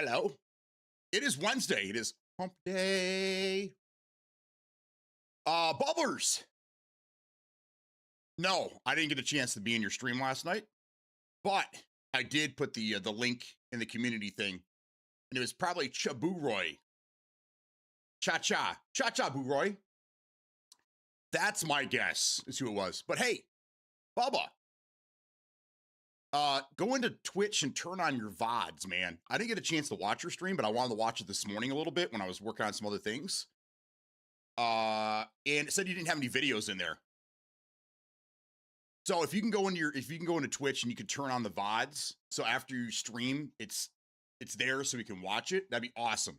Hello. It is Wednesday. It is hump day. Bubblers. No, I didn't get a chance to be in your stream last night, but I did put the link in the community thing, and it was probably Chaburoy. Cha-cha Boo-Roy. That's my guess is who it was. But hey, Bubba, go into Twitch and turn on your VODs, man. I didn't get a chance to watch your stream, but I wanted to watch it this morning a little bit when I was working on some other things. And it said you didn't have any videos in there. So if you can go into Twitch and you can turn on the VODs, so after you stream, it's there so we can watch it, that'd be awesome.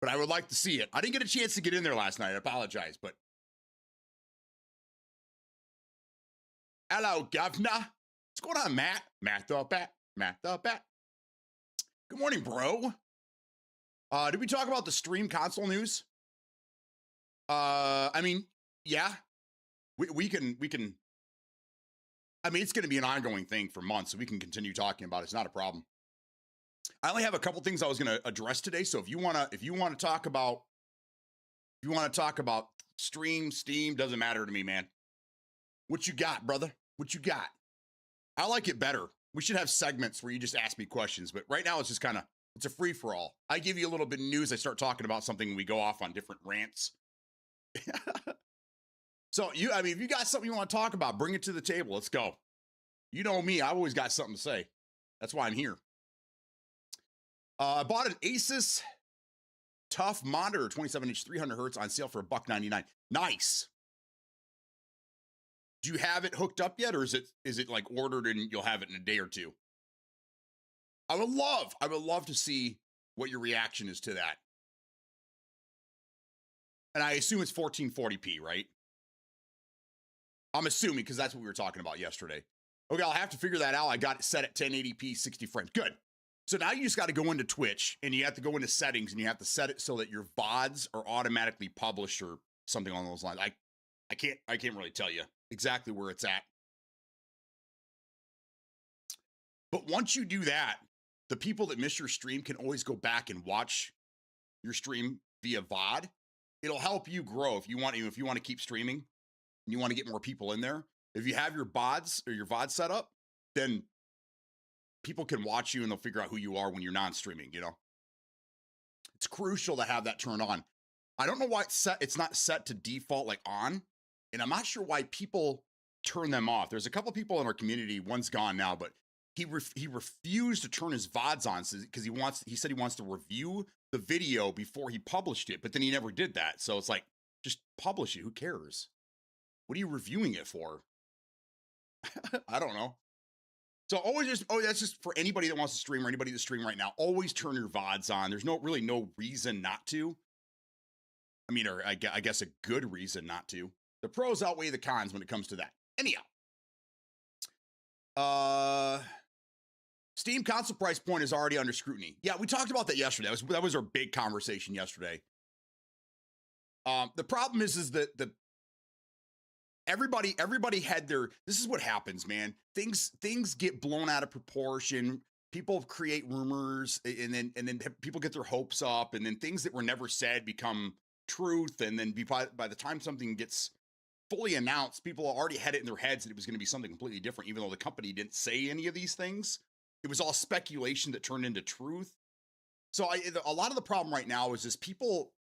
But I would like to see it. I didn't get a chance to get in there last night. I apologize, but hello, Governor. What's going on, Matt? Matt the Bat. Good morning, bro. Did we talk about the stream console news? I mean, yeah. We can. I mean, it's going to be an ongoing thing for months, so we can continue talking about it. It's not a problem. I only have a couple things I was going to address today. So if you want to talk about stream, Steam, doesn't matter to me, man. What you got, brother? What you got? I like it better. We should have segments where you just ask me questions, but right now it's just it's a free for all. I give you a little bit of news. I start talking about something and we go off on different rants. So if you got something you want to talk about, bring it to the table. Let's go. You know me. I've always got something to say. That's why I'm here. I bought an Asus Tough monitor, 27-inch, 300 hertz on sale for $1.99. Nice. Do you have it hooked up yet, or is it like ordered and you'll have it in a day or two? I would love to see what your reaction is to that. And I assume it's 1440p, right? I'm assuming because that's what we were talking about yesterday. Okay, I'll have to figure that out. I got it set at 1080p, 60 frames. Good. So now you just got to go into Twitch and you have to go into settings and you have to set it so that your VODs are automatically published or something along those lines. I can't really tell you exactly where it's at. But once you do that, the people that miss your stream can always go back and watch your stream via VOD. It'll help you grow if you want to keep streaming and you want to get more people in there. If you have your VODs or your VOD set up, then people can watch you and they'll figure out who you are when you're non-streaming, you know? It's crucial to have that turned on. I don't know why it's not set to default like on, and I'm not sure why people turn them off. There's a couple people in our community, one's gone now, but he refused to turn his VODs on because he said he wants to review the video before he published it, but then he never did that. So it's like, just publish it. Who cares? What are you reviewing it for? I don't know. So that's just for anybody that wants to stream or anybody that's streaming right now, always turn your VODs on. There's really no reason not to. I mean, or I guess a good reason not to. The pros outweigh the cons when it comes to that. Anyhow. Steam console price point is already under scrutiny. Yeah, we talked about that yesterday. That was our big conversation yesterday. The problem is that everybody had this is what happens, man. Things get blown out of proportion. People create rumors and then people get their hopes up, and then things that were never said become truth. And then by the time something gets fully announced, people already had it in their heads that it was going to be something completely different, even though the company didn't say any of these things. It was all speculation that turned into truth. So a lot of the problem right now is just people.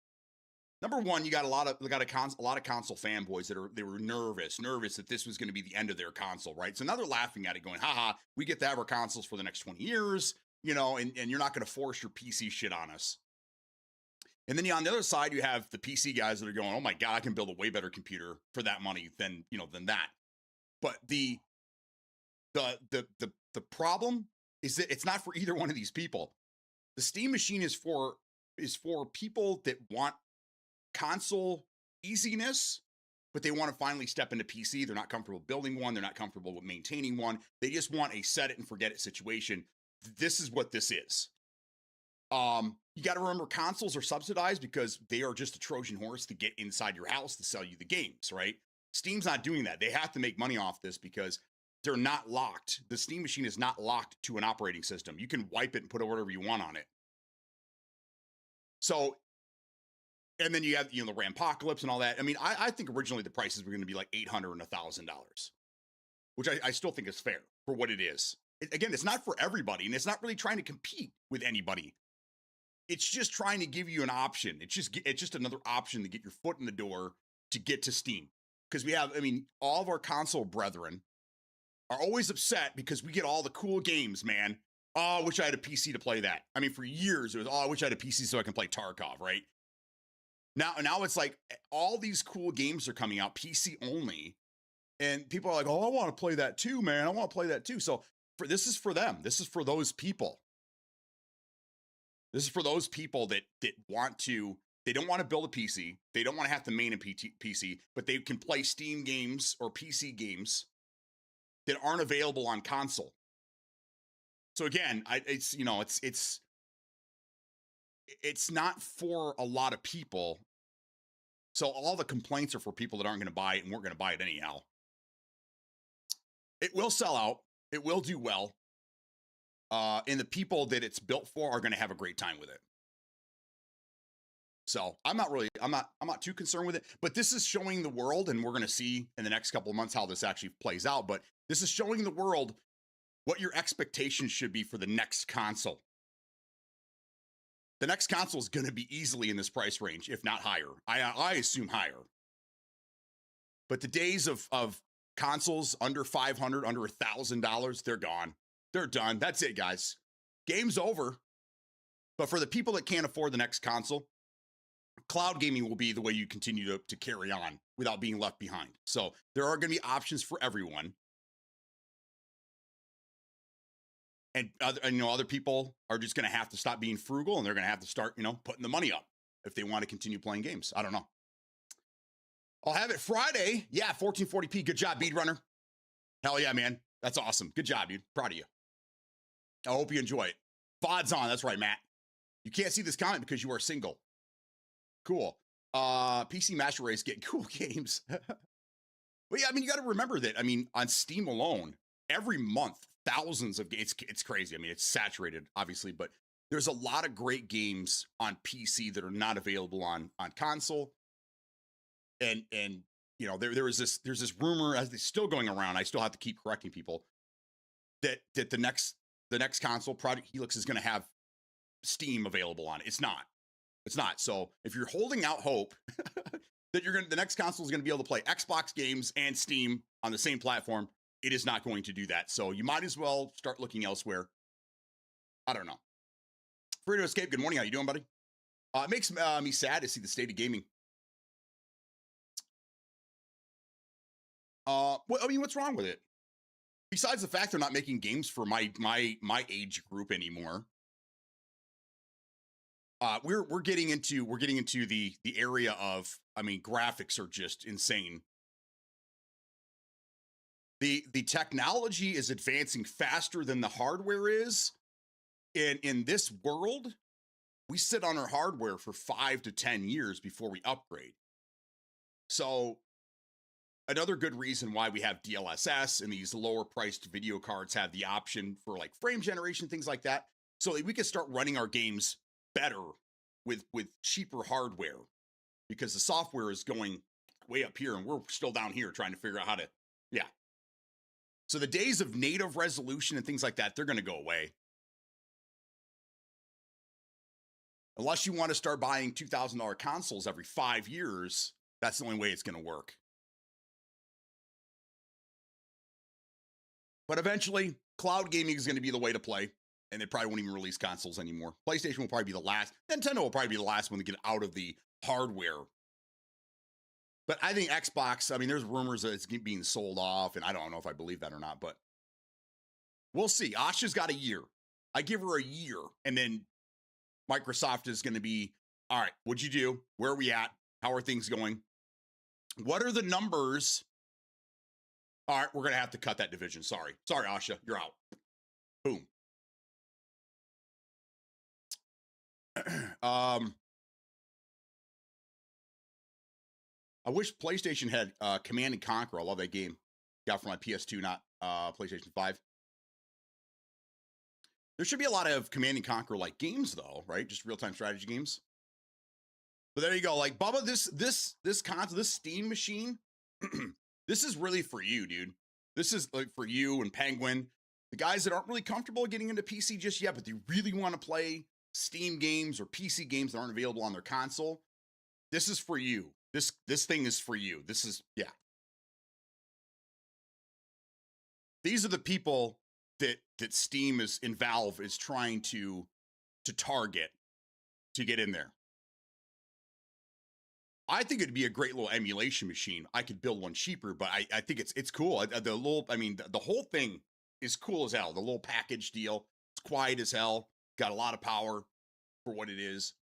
Number one, you got a lot of console fanboys they were nervous that this was going to be the end of their console, right? So now they're laughing at it, going, "Haha, we get to have our consoles for the next 20 years, you know, and you're not going to force your PC shit on us." And then on the other side, you have the PC guys that are going, "Oh my God, I can build a way better computer for that money than that." But the problem is that it's not for either one of these people. The Steam machine is for people that want console easiness, but they want to finally step into PC. They're not comfortable building one. They're not comfortable with maintaining one. They just want a set it and forget it situation. This is what this is. You got to remember, consoles are subsidized because they are just a Trojan horse to get inside your house to sell you the games, right? Steam's not doing that. They have to make money off this because they're not locked. The Steam machine is not locked to an operating system. You can wipe it and put whatever you want on it. So, and then you have, the Rampocalypse and all that. I mean, I think originally the prices were going to be like $800 and $1,000, which I still think is fair for what it is. Again, it's not for everybody, and it's not really trying to compete with anybody. It's just trying to give you an option. It's just another option to get your foot in the door to get to Steam. Because we have, all of our console brethren are always upset because we get all the cool games, man. Oh, I wish I had a PC to play that. For years it was, I wish I had a PC so I can play Tarkov, right? Now it's like all these cool games are coming out PC only, and people are like, oh, I want to play that too, man. I want to play that too. So this is for them. This is for those people. This is for those people that want to. They don't want to build a PC. They don't want to have to main a PC, but they can play Steam games or PC games that aren't available on console. So again, it's not for a lot of people. So all the complaints are for people that aren't going to buy it and weren't going to buy it anyhow. It will sell out. It will do well. And the people that it's built for are going to have a great time with it. So I'm not too concerned with it, but this is showing the world, and we're going to see in the next couple of months how this actually plays out. But this is showing the world what your expectations should be for the next console. The next console is going to be easily in this price range, if not higher. I assume higher. But the days of consoles under $500, under $1,000, they're gone. They're done. That's it, guys. Game's over. But for the people that can't afford the next console, cloud gaming will be the way you continue to carry on without being left behind. So there are going to be options for everyone. And other people are just going to have to stop being frugal, and they're going to have to start, putting the money up if they want to continue playing games. I don't know. I'll have it Friday. Yeah, 1440p. Good job, Beadrunner. Hell yeah, man. That's awesome. Good job, dude. Proud of you. I hope you enjoy it. VOD's on. That's right, Matt. You can't see this comment because you are single. Cool. PC Master Race getting cool games. But yeah, you got to remember that. On Steam alone, every month, thousands of games. It's crazy. It's saturated, obviously, but there's a lot of great games on PC that are not available on console. And there's this rumor, as it's still going around. I still have to keep correcting people that the next console, Project Helix, is going to have Steam available on it. It's not. So if you're holding out hope that the next console is going to be able to play Xbox games and Steam on the same platform, it is not going to do that. So you might as well start looking elsewhere. I don't know. Free to Escape, good morning. How you doing, buddy? It makes me sad to see the state of gaming. What's wrong with it? Besides the fact they're not making games for my age group anymore. We're getting into the area of, graphics are just insane. The technology is advancing faster than the hardware is. In this world, we sit on our hardware for 5 to 10 years before we upgrade. So another good reason why we have DLSS and these lower priced video cards have the option for like frame generation, things like that, so that we can start running our games better with cheaper hardware, because the software is going way up here and we're still down here trying to figure out how to, yeah. So the days of native resolution and things like that, they're going to go away. Unless you want to start buying $2,000 consoles every 5 years, that's the only way it's going to work. But eventually, cloud gaming is going to be the way to play, and they probably won't even release consoles anymore. PlayStation will probably be the last. Nintendo will probably be the last one to get out of the hardware. But I think Xbox, there's rumors that it's being sold off, and I don't know if I believe that or not, but we'll see. Asha's got a year. I give her a year, and then Microsoft is going to be, all right, what'd you do? Where are we at? How are things going? What are the numbers? All right, we're going to have to cut that division. Sorry, Asha, you're out. Boom. I wish PlayStation had Command and Conquer. I love that game. Got for my PS2, not PlayStation 5. There should be a lot of Command and Conquer like games though, right? Just real-time strategy games. But there you go. Like Bubba, this console, this Steam machine, this is really for you, dude. This is like for you and Penguin, the guys that aren't really comfortable getting into PC just yet, but they really want to play Steam games or PC games that aren't available on their console. This is for you. This thing is for you. This is, yeah. These are the people that Steam is and Valve is trying to target to get in there. I think it'd be a great little emulation machine. I could build one cheaper, but I think it's cool. The whole thing is cool as hell. The little package deal, it's quiet as hell. Got a lot of power for what it is.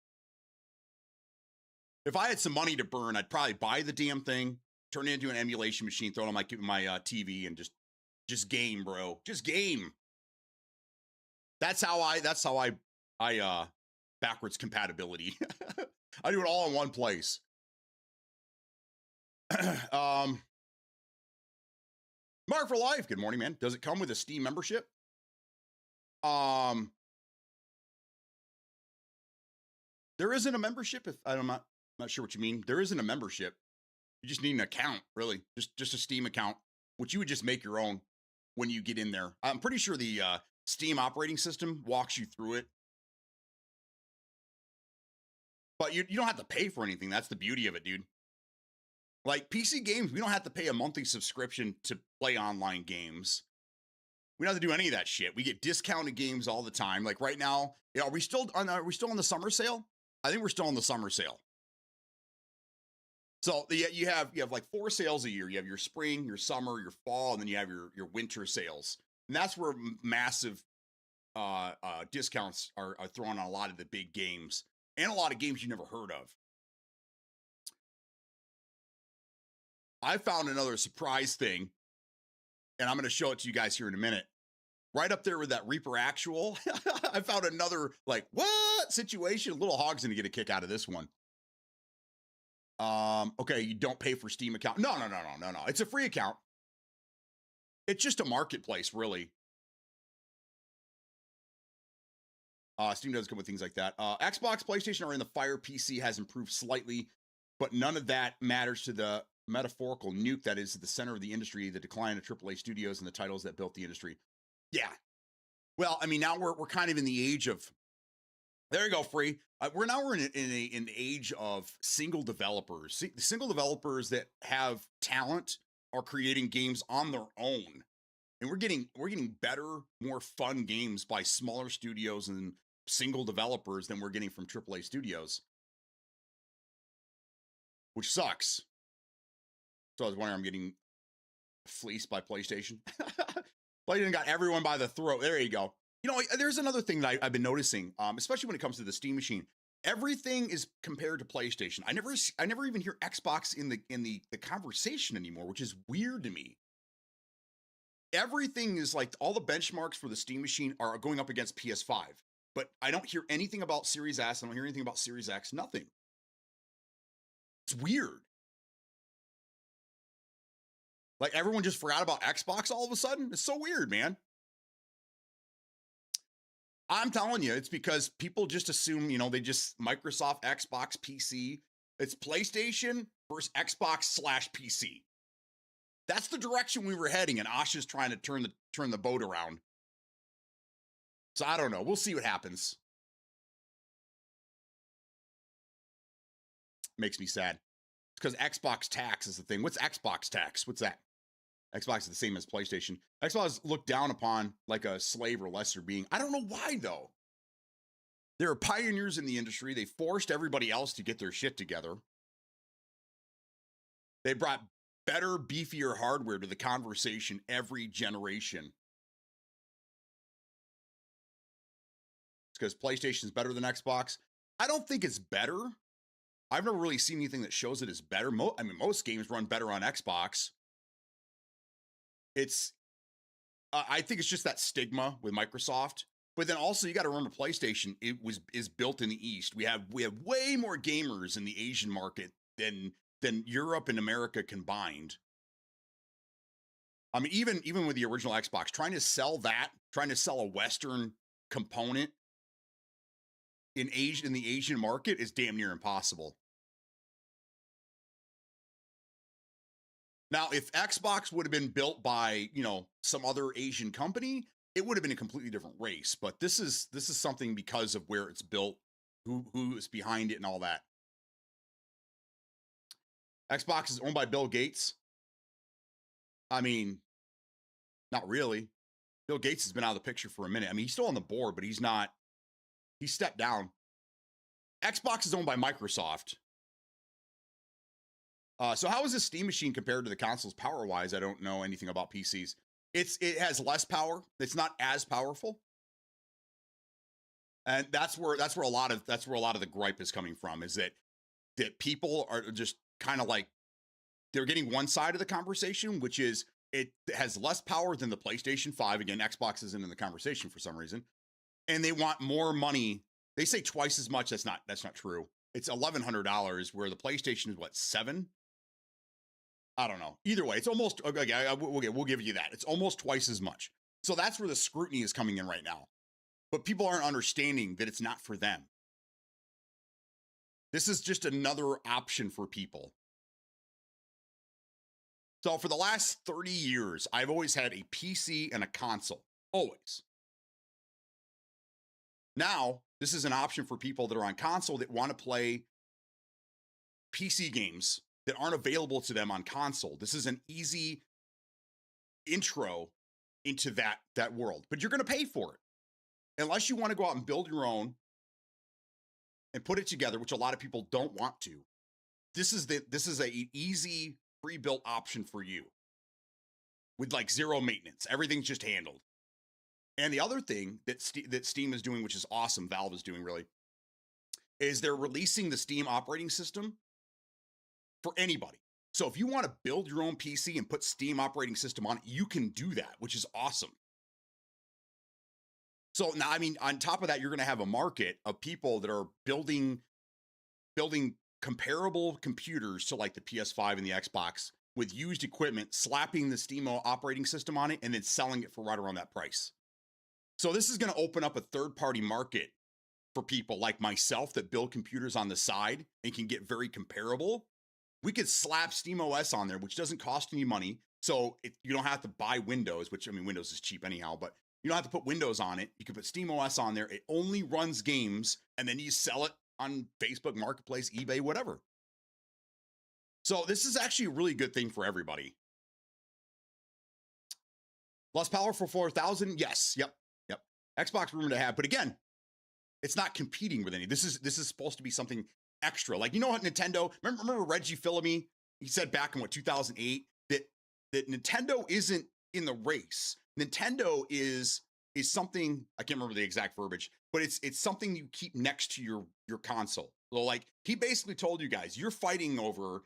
If I had some money to burn, I'd probably buy the damn thing, turn it into an emulation machine, throw it on my TV, and just game, bro. Just game. That's how I backwards compatibility. I do it all in one place. Mark for Life, good morning, man. Does it come with a Steam membership? There isn't a membership. If I'm not sure what you mean. There isn't a membership. You just need an account, really. Just a Steam account, which you would just make your own when you get in there. I'm pretty sure the Steam operating system walks you through it. But you don't have to pay for anything. That's the beauty of it, dude. Like PC games, we don't have to pay a monthly subscription to play online games. We don't have to do any of that shit. We get discounted games all the time. Like right now, are we still on the summer sale? I think we're still on the summer sale. So you have like 4 sales a year. You have your spring, your summer, your fall, and then you have your winter sales. And that's where massive discounts are thrown on a lot of the big games and a lot of games you never heard of. I found another surprise thing, and I'm going to show it to you guys here in a minute. Right up there with that Reaper Actual, I found another, like, what situation? Little Hog's going to get a kick out of this one. Okay, you don't pay for Steam account. No. It's a free account. It's just a marketplace, really. Steam does come with things like that. Xbox, PlayStation are in the fire. PC has improved slightly, but none of that matters to the metaphorical nuke that is at the center of the industry, the decline of AAA studios and the titles that built the industry. Yeah. Well, I mean, now we're kind of in the age of, there you go, Free. We're in an age of single developers. Single developers that have talent are creating games on their own. And we're getting better, more fun games by smaller studios and single developers than we're getting from AAA studios. Which sucks. So I was wondering, I'm getting fleeced by PlayStation. PlayStation got everyone by the throat. There you go. You know, there's another thing that I've been noticing, especially when it comes to the Steam machine. Everything is compared to PlayStation. I never even hear Xbox in the conversation anymore, which is weird to me. Everything is like, all the benchmarks for the Steam machine are going up against PS5, but I don't hear anything about Series S. I don't hear anything about Series X. Nothing. It's weird. Like everyone just forgot about Xbox all of a sudden. It's so weird, man. I'm telling you, it's because people just assume, they just Microsoft, Xbox, PC. It's PlayStation versus Xbox / PC. That's the direction we were heading, and Asha's trying to turn the boat around. So I don't know. We'll see what happens. Makes me sad. It's because Xbox tax is the thing. What's Xbox tax? What's that? Xbox is the same as PlayStation. Xbox is looked down upon like a slave or lesser being. I don't know why, though. They're pioneers in the industry. They forced everybody else to get their shit together. They brought better, beefier hardware to the conversation every generation. It's because PlayStation is better than Xbox. I don't think it's better. I've never really seen anything that shows it is better. Most games run better on Xbox. I think it's just that stigma with Microsoft. But then also you got to remember, PlayStation is built in the East. We have way more gamers in the Asian market than Europe and America combined. I mean, even with the original Xbox, trying to sell a Western component in the Asian market is damn near impossible. Now, if Xbox would have been built by, some other Asian company, it would have been a completely different race. But this is something because of where it's built, who is behind it and all that. Xbox is owned by Bill Gates. I mean, not really. Bill Gates has been out of the picture for a minute. I mean, he's still on the board, but he's stepped down. Xbox is owned by Microsoft. So how is this Steam machine compared to the consoles power-wise? I don't know anything about PCs. It has less power. It's not as powerful. And that's where a lot of the gripe is coming from, is that people are just kind of like, they're getting one side of the conversation, which is it has less power than the PlayStation 5. Again, Xbox isn't in the conversation for some reason. And they want more money. They say twice as much. That's not true. It's $1,100, where the PlayStation is what, $7? I don't know. Either way, it's almost, okay, we'll give you that. It's almost twice as much. So that's where the scrutiny is coming in right now. But people aren't understanding that it's not for them. This is just another option for people. So for the last 30 years, I've always had a PC and a console. Always. Now, this is an option for people that are on console that want to play PC games that aren't available to them on console. This is an easy intro into that world, but you're going to pay for it. Unless you want to go out and build your own and put it together, which a lot of people don't want to. This is a easy pre-built option for you with like zero maintenance. Everything's just handled. And the other thing that Steam is doing, which is awesome, Valve is doing really, is they're releasing the Steam operating system for anybody. So if you want to build your own PC and put Steam operating system on it, you can do that, which is awesome. So now, I mean, on top of that, you're going to have a market of people that are building comparable computers to like the PS5 and the Xbox with used equipment, slapping the Steam operating system on it, and then selling it for right around that price. So this is going to open up a third-party market for people like myself that build computers on the side and can get very comparable. We could slap SteamOS on there, which doesn't cost any money. So you don't have to buy Windows, which, I mean, Windows is cheap anyhow, but you don't have to put Windows on it. You can put SteamOS on there. It only runs games, and then you sell it on Facebook Marketplace, eBay, whatever. So this is actually a really good thing for everybody. Less powerful 4,000? Yes. Yep. Xbox rumored to have, but again, it's not competing with any. This is supposed to be something extra. Like, you know what, Nintendo, remember Reggie Fils-Aimé? He said back in 2008 that Nintendo isn't in the race. Nintendo is something, I can't remember the exact verbiage, but it's something you keep next to your console. So like, he basically told you guys, you're fighting over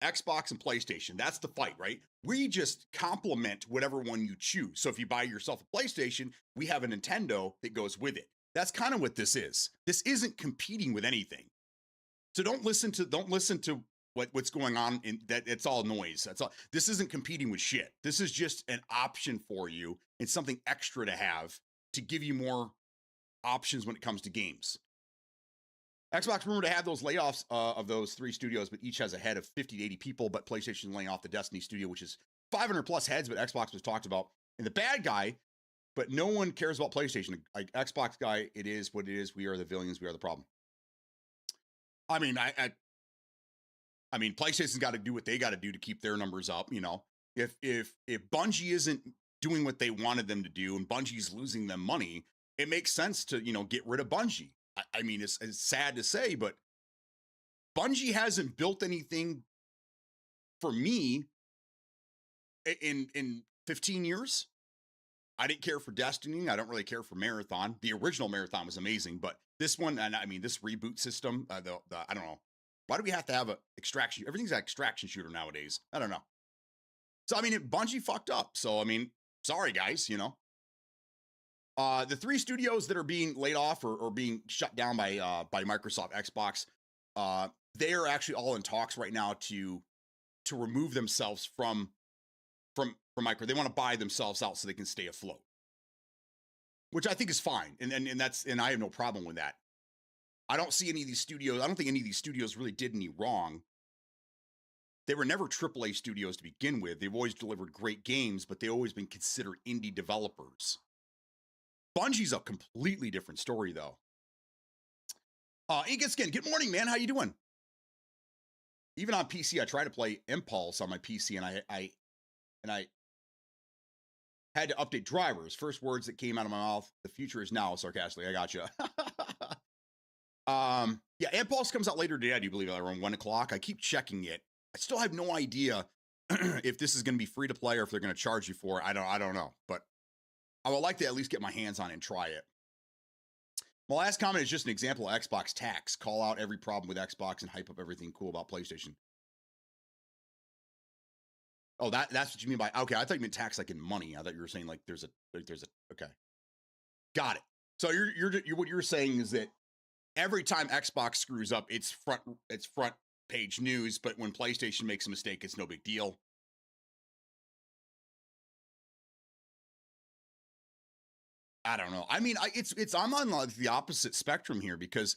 Xbox and PlayStation. That's the fight, right? We just complement whatever one you choose. So if you buy yourself a PlayStation, we have a Nintendo that goes with it. That's kind of what this is. This isn't competing with anything. So don't listen to what's going on in that. It's all noise. That's all. This isn't competing with shit. This is just an option for you. It's something extra to have to give you more options when it comes to games. Xbox rumored to have those layoffs of those 3 studios, but each has a head of 50 to 80 people. But PlayStation laying off the Destiny studio, which is 500 plus heads, but Xbox was talked about. And the bad guy, but no one cares about PlayStation. Like, Xbox guy, it is what it is. We are the villains. We are the problem. I mean, I mean, PlayStation's got to do what they got to do to keep their numbers up. You know, if Bungie isn't doing what they wanted them to do, and Bungie's losing them money, it makes sense to, get rid of Bungie. I mean, it's sad to say, but Bungie hasn't built anything for me in 15 years. I didn't care for Destiny. I don't really care for Marathon. The original Marathon was amazing, but this one, and I mean, this reboot system, I don't know. Why do we have to have a extraction? Everything's an extraction shooter nowadays. I don't know. So, I mean, Bungie fucked up. So, I mean, sorry, guys, The 3 studios that are being laid off or being shut down by Microsoft Xbox, they are actually all in talks right now to remove themselves from for micro. They want to buy themselves out so they can stay afloat, which I think is fine. And I have no problem with that. I don't see any of these studios. I don't think any of these studios really did any wrong. They were never AAA studios to begin with. They've always delivered great games, but they've always been considered indie developers. Bungie's a completely different story, though. Ingiskin, good morning, man. How you doing? Even on PC, I try to play Impulse on my PC, and I had to update drivers. First words that came out of my mouth: "The future is now." Sarcastically, I gotcha. Yeah, Impulse comes out later today. I do believe around 1 o'clock. I keep checking it. I still have no idea if this is going to be free to play or if they're going to charge you for it. I don't know, but I would like to at least get my hands on it and try it. My last comment is just an example of Xbox tax. Call out every problem with Xbox and hype up everything cool about PlayStation. Oh, that's what you mean by, okay, I thought you meant tax like in money. I thought you were saying like there's a okay. Got it. So you're what you're saying is that every time Xbox screws up, it's front page news, but when PlayStation makes a mistake, it's no big deal. I don't know. I mean, I'm on the opposite spectrum here because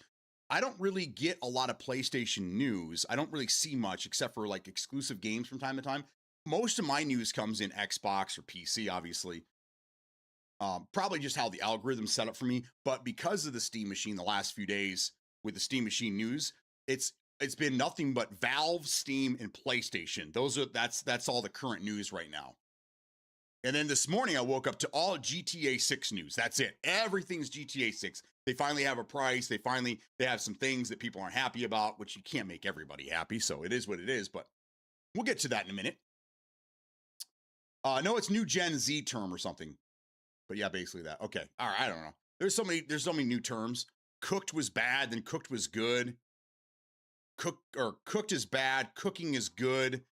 I don't really get a lot of PlayStation news. I don't really see much except for like exclusive games from time to time. Most of my news comes in Xbox or PC, obviously. Probably just how the algorithm's set up for me. But because of the Steam Machine, the last few days with the Steam Machine news, it's been nothing but Valve, Steam, and PlayStation. That's all the current news right now. And then this morning I woke up to all GTA 6 news. That's it. Everything's GTA 6. They finally have a price. They have some things that people aren't happy about, which you can't make everybody happy. So it is what it is, but we'll get to that in a minute. No, it's new Gen Z term or something. But yeah, basically that. Okay. All right. I don't know. There's so many new terms. Cooked was bad, then cooked was good. Cooked is bad. Cooking is good.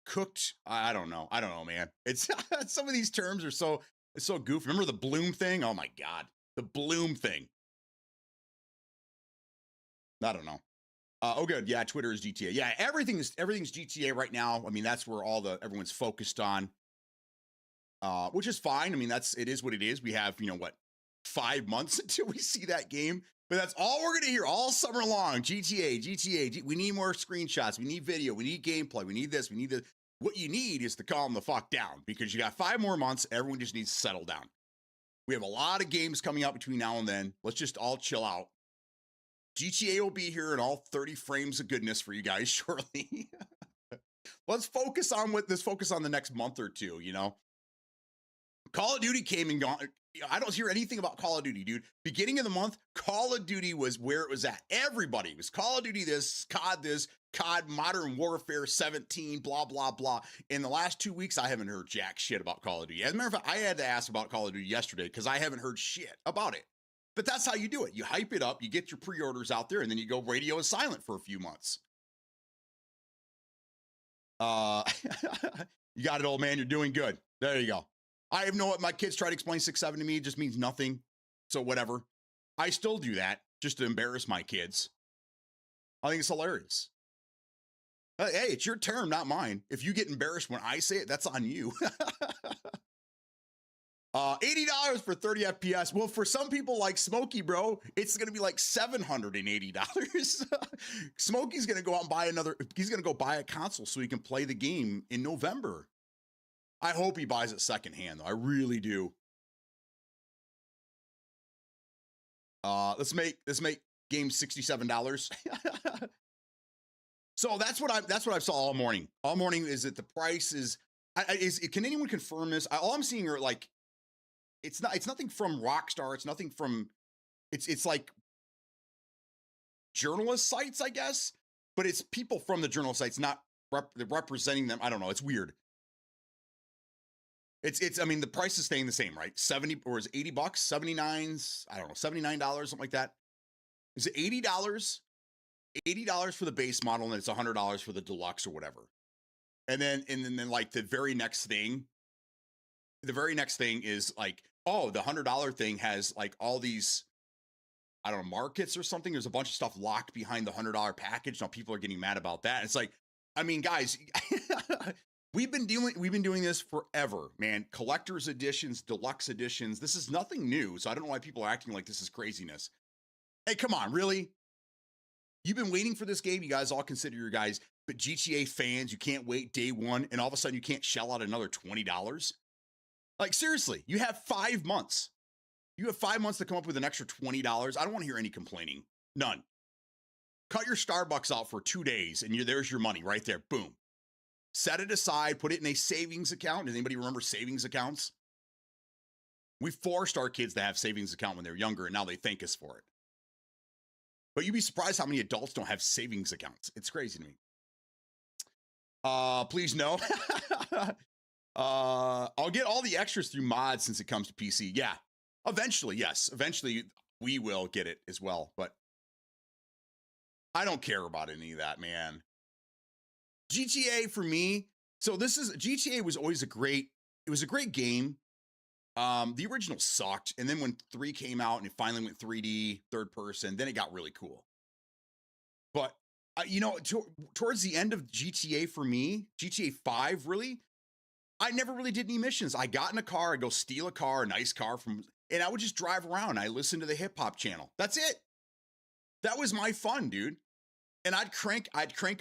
Cooked. I don't know, man. It's some of these terms are so goofy. Remember the Bloom thing? Oh my God. The Bloom thing. I don't know. Oh, good. Yeah, Twitter is GTA. Yeah, everything's GTA right now. I mean, that's where everyone's focused on. Which is fine. I mean, it is what it is. We have, 5 months until we see that game. But that's all we're going to hear all summer long. GTA. We need more screenshots. We need video. We need gameplay. We need this. We need this. What you need is to calm the fuck down because you got 5 more months. Everyone just needs to settle down. We have a lot of games coming out between now and then. Let's just all chill out. GTA will be here in all 30 frames of goodness for you guys shortly. Let's focus on the next month or two, Call of Duty came and gone. I don't hear anything about Call of Duty, dude. Beginning of the month, Call of Duty was where it was at. Everybody was Call of Duty this, COD, Modern Warfare 17, blah, blah, blah. In the last 2 weeks, I haven't heard jack shit about Call of Duty. As a matter of fact, I had to ask about Call of Duty yesterday because I haven't heard shit about it. But that's how you do it. You hype it up, you get your pre-orders out there, and then you go radio is silent for a few months. You got it, old man. You're doing good. There you go. I have my kids try to explain 6-7 to me. It just means nothing. So whatever. I still do that just to embarrass my kids. I think it's hilarious. Hey, it's your term, not mine. If you get embarrassed when I say it, that's on you. $80 for 30 FPS. Well, for some people like Smokey, bro, it's going to be like $780. Smokey's going to go out and he's going to go buy a console so he can play the game in November. I hope he buys it secondhand, though. I really do. Let's make game $67. So that's what I saw all morning. All morning is that the price is. Can anyone confirm this? All I'm seeing are like, it's nothing from Rockstar. It's nothing from. It's like journalist sites, I guess, but it's people from the journalist sites, not representing them. I don't know. It's weird. I mean, the price is staying the same, right? 70 or is it $80? 79s? I don't know, $79, something like that. Is it $80? $80 for the base model, and it's $100 for the deluxe or whatever. And then like the very next thing is like, oh, the $100 thing has like all these, I don't know, markets or something. There's a bunch of stuff locked behind the $100 package. Now people are getting mad about that. It's like, I mean, guys, We've been doing this forever, man. Collector's editions, deluxe editions. This is nothing new, so I don't know why people are acting like this is craziness. Hey, come on, really? You've been waiting for this game. You guys all consider your guys, but GTA fans, you can't wait day one, and all of a sudden you can't shell out another $20. Like, seriously, you have 5 months. You have 5 months to come up with an extra $20. I don't want to hear any complaining. None. Cut your Starbucks out for 2 days, and there's your money right there. Boom. Set it aside, put it in a savings account. Does anybody remember savings accounts? We forced our kids to have savings account when they were younger, and now they thank us for it. But you'd be surprised how many adults don't have savings accounts. It's crazy to me. Please no. I'll get all the extras through mods since it comes to PC. Yeah, eventually, yes. Eventually, we will get it as well. But I don't care about any of that, man. GTA for me. So GTA was always a great game. The original sucked. And then when 3 came out and it finally went 3D, third person, then it got really cool. But, towards the end of GTA for me, GTA 5 really, I never really did any missions. I got in a car, I'd go steal a nice car and I would just drive around. I listened to the hip hop channel. That's it. That was my fun, dude. And I'd crank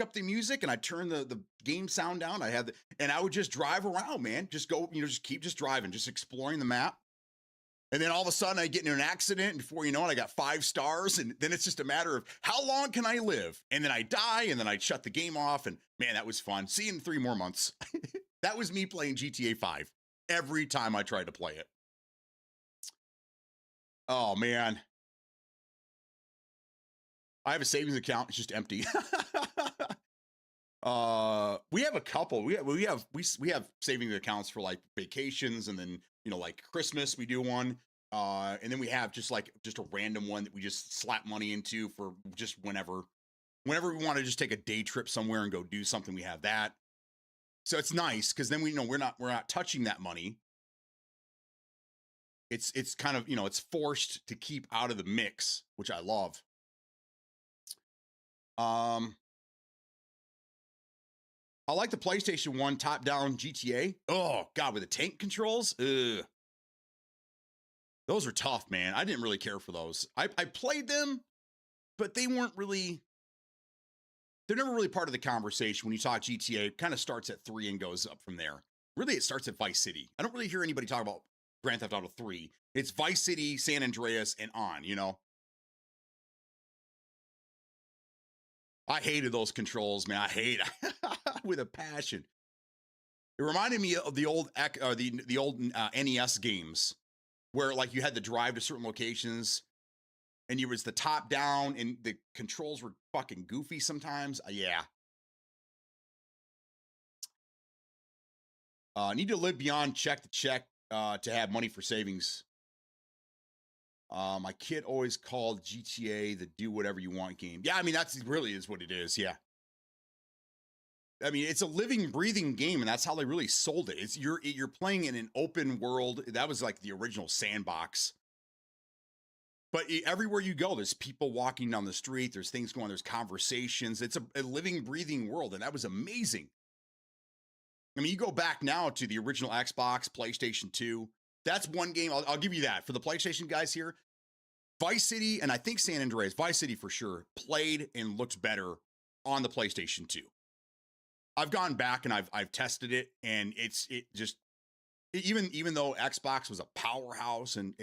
up the music and I'd turn the game sound down. And I would just drive around, man. Just go, just keep driving, just exploring the map. And then all of a sudden I get in an accident and before you know it, I got 5 stars. And then it's just a matter of how long can I live? And then I die and then I'd shut the game off. And man, that was fun. See you in 3 more months. That was me playing GTA 5 every time I tried to play it. Oh, man. I have a savings account. It's just empty. We have a couple. We have savings accounts for like vacations and then, like Christmas, we do one. And then we have just a random one that we just slap money into for just whenever we want to just take a day trip somewhere and go do something, we have that. So it's nice because then we know we're not touching that money. It's kind of, it's forced to keep out of the mix, which I love. I like the PlayStation 1 top-down GTA. Oh, God, with the tank controls? Ugh. Those are tough, man. I didn't really care for those. I played them, but they're never really part of the conversation. When you talk GTA, it kind of starts at 3 and goes up from there. Really, it starts at Vice City. I don't really hear anybody talk about Grand Theft Auto 3. It's Vice City, San Andreas, and on, I hated those controls, man. I hate it with a passion. It reminded me of the old NES games where like you had to drive to certain locations and you was the top down and the controls were fucking goofy sometimes. Yeah. Need to live beyond check to check to have money for savings. My kid always called GTA the do whatever you want game. Yeah, I mean, that's really is what it is. Yeah. I mean, it's a living, breathing game, and that's how they really sold it. It's you're playing in an open world. That was like the original sandbox. But everywhere you go, there's people walking down the street. There's things going. There's conversations. It's a living, breathing world, and that was amazing. I mean, you go back now to the original Xbox, PlayStation 2. That's one game. I'll give you that. For the PlayStation guys here, Vice City, and I think San Andreas, Vice City for sure, played and looked better on the PlayStation 2. I've gone back and I've tested it, and even though Xbox was a powerhouse and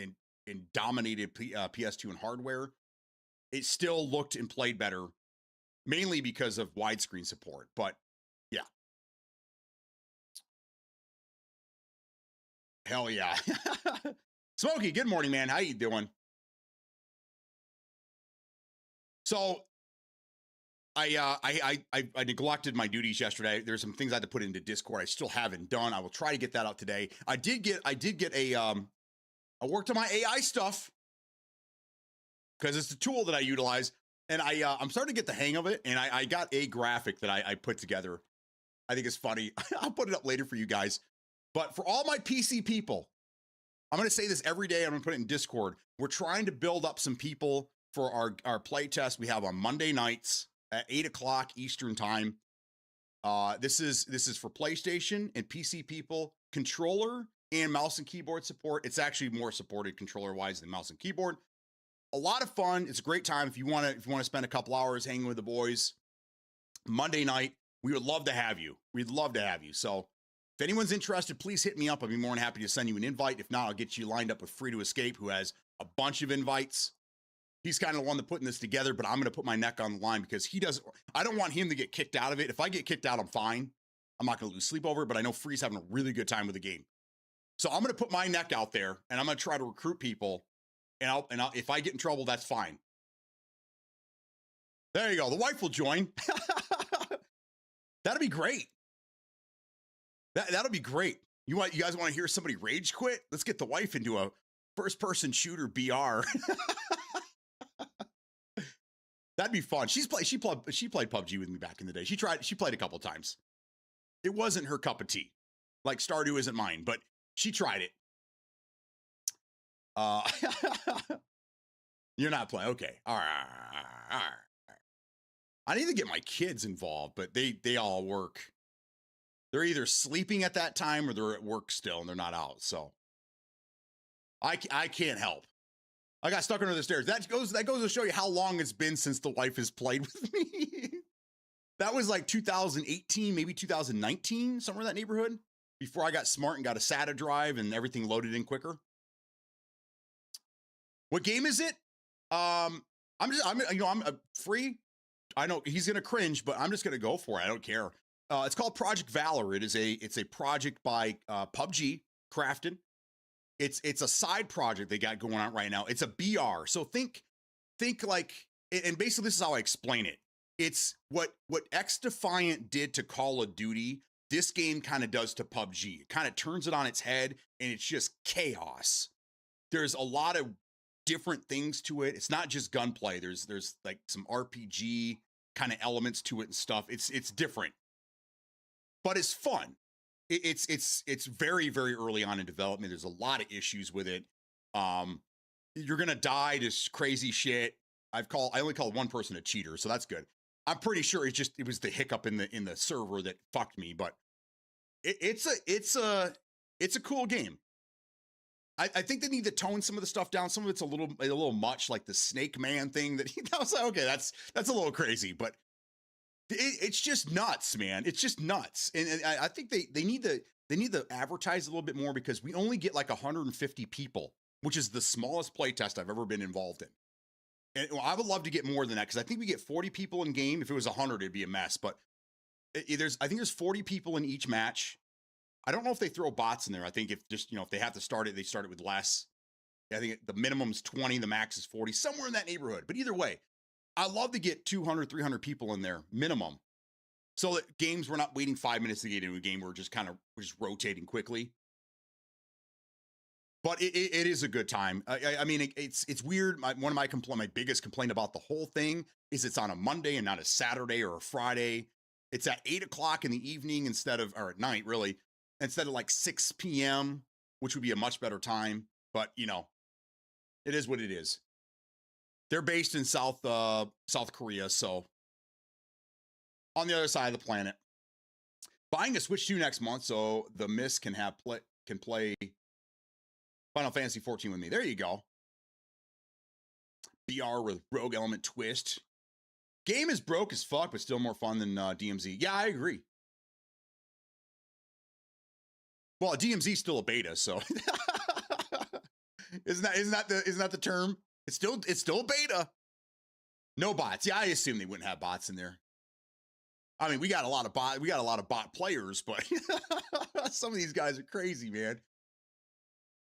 dominated PS2 and hardware, it still looked and played better, mainly because of widescreen support. But yeah. Hell yeah. Smokey, good morning, man. How you doing? So I neglected my duties yesterday. There's some things I had to put into Discord. I still haven't done. I will try to get that out today. I worked on my AI stuff because it's the tool that I utilize, and I'm starting to get the hang of it. And I got a graphic that I put together. I think it's funny. I'll put it up later for you guys. But for all my PC people, I'm going to say this every day. I'm going to put it in Discord. We're trying to build up some people for our play test we have on Monday nights at 8 o'clock Eastern time. This is for PlayStation and PC people, controller and mouse and keyboard support. It's actually more supported controller wise than mouse and keyboard. A lot of fun. It's a great time if you want to spend a couple hours hanging with the boys. Monday night, we would love to have you. We'd love to have you. So if anyone's interested, please hit me up. I'd be more than happy to send you an invite. If not, I'll get you lined up with Free to Escape, who has a bunch of invites. He's kind of the one that's putting this together, but I'm going to put my neck on the line because I don't want him to get kicked out of it. If I get kicked out, I'm fine. I'm not going to lose sleep over it, but I know Free's having a really good time with the game. So I'm going to put my neck out there and I'm going to try to recruit people. And I'll, if I get in trouble, that's fine. There you go. The wife will join. That'll be great. That'll be great. You guys want to hear somebody rage quit? Let's get the wife into a first-person shooter BR. That'd be fun. She played PUBG with me back in the day. She played a couple times. It wasn't her cup of tea. Like Stardew isn't mine, but she tried it. You're not playing. Okay. All right. I need to get my kids involved, but they all work. They're either sleeping at that time or they're at work still and they're not out. So I can't help. I got stuck under the stairs. That goes to show you how long it's been since the wife has played with me. That was like 2018, maybe 2019, somewhere in that neighborhood, before I got smart and got a SATA drive and everything loaded in quicker. What game is it? I'm free. I know he's gonna cringe, but I'm just gonna go for it. I don't care. It's called Project Valor. It's a project by PUBG Crafted. It's a side project they got going on right now. It's a BR. So think like, and basically this is how I explain it. It's what X Defiant did to Call of Duty. This game kind of does to PUBG. It kind of turns it on its head and it's just chaos. There's a lot of different things to it. It's not just gunplay. There's like some RPG kind of elements to it and stuff. It's different, but it's fun. It's very, very early on in development. There's a lot of issues with it. You're gonna die to crazy shit. I only called one person a cheater, so that's good. I'm pretty sure it was the hiccup in the server that fucked me, but it's a cool game. I think they need to tone some of the stuff down. Some of it's a little much, like the Snake Man thing that I was like, okay, that's a little crazy, but it's just nuts, man. It's just nuts. And I think they need to advertise a little bit more because we only get like 150 people, which is the smallest playtest I've ever been involved in. And I would love to get more than that because I think we get 40 people in game. If it was 100, it'd be a mess. But I think there's 40 people in each match. I don't know if they throw bots in there. I think if they have to start it, they start it with less. I think the minimum's 20, the max is 40, somewhere in that neighborhood. But either way, I love to get 200, 300 people in there minimum. So that games, we're not waiting 5 minutes to get into a game. We're just rotating quickly. But it is a good time. I mean, it's weird. One of my biggest complaint about the whole thing is it's on a Monday and not a Saturday or a Friday. It's at 8 o'clock in the evening or at night, really, instead of like 6 p.m., which would be a much better time. But, it is what it is. They're based in South Korea, so on the other side of the planet. Buying a Switch 2 next month so the Miss can play Final Fantasy 14 with me. There you go. BR with Rogue Element Twist. Game is broke as fuck, but still more fun than DMZ. Yeah, I agree. Well, DMZ is still a beta, so isn't that the term? It's still a beta. No bots. Yeah, I assume they wouldn't have bots in there. I mean, we got a lot of bot players, but some of these guys are crazy, man.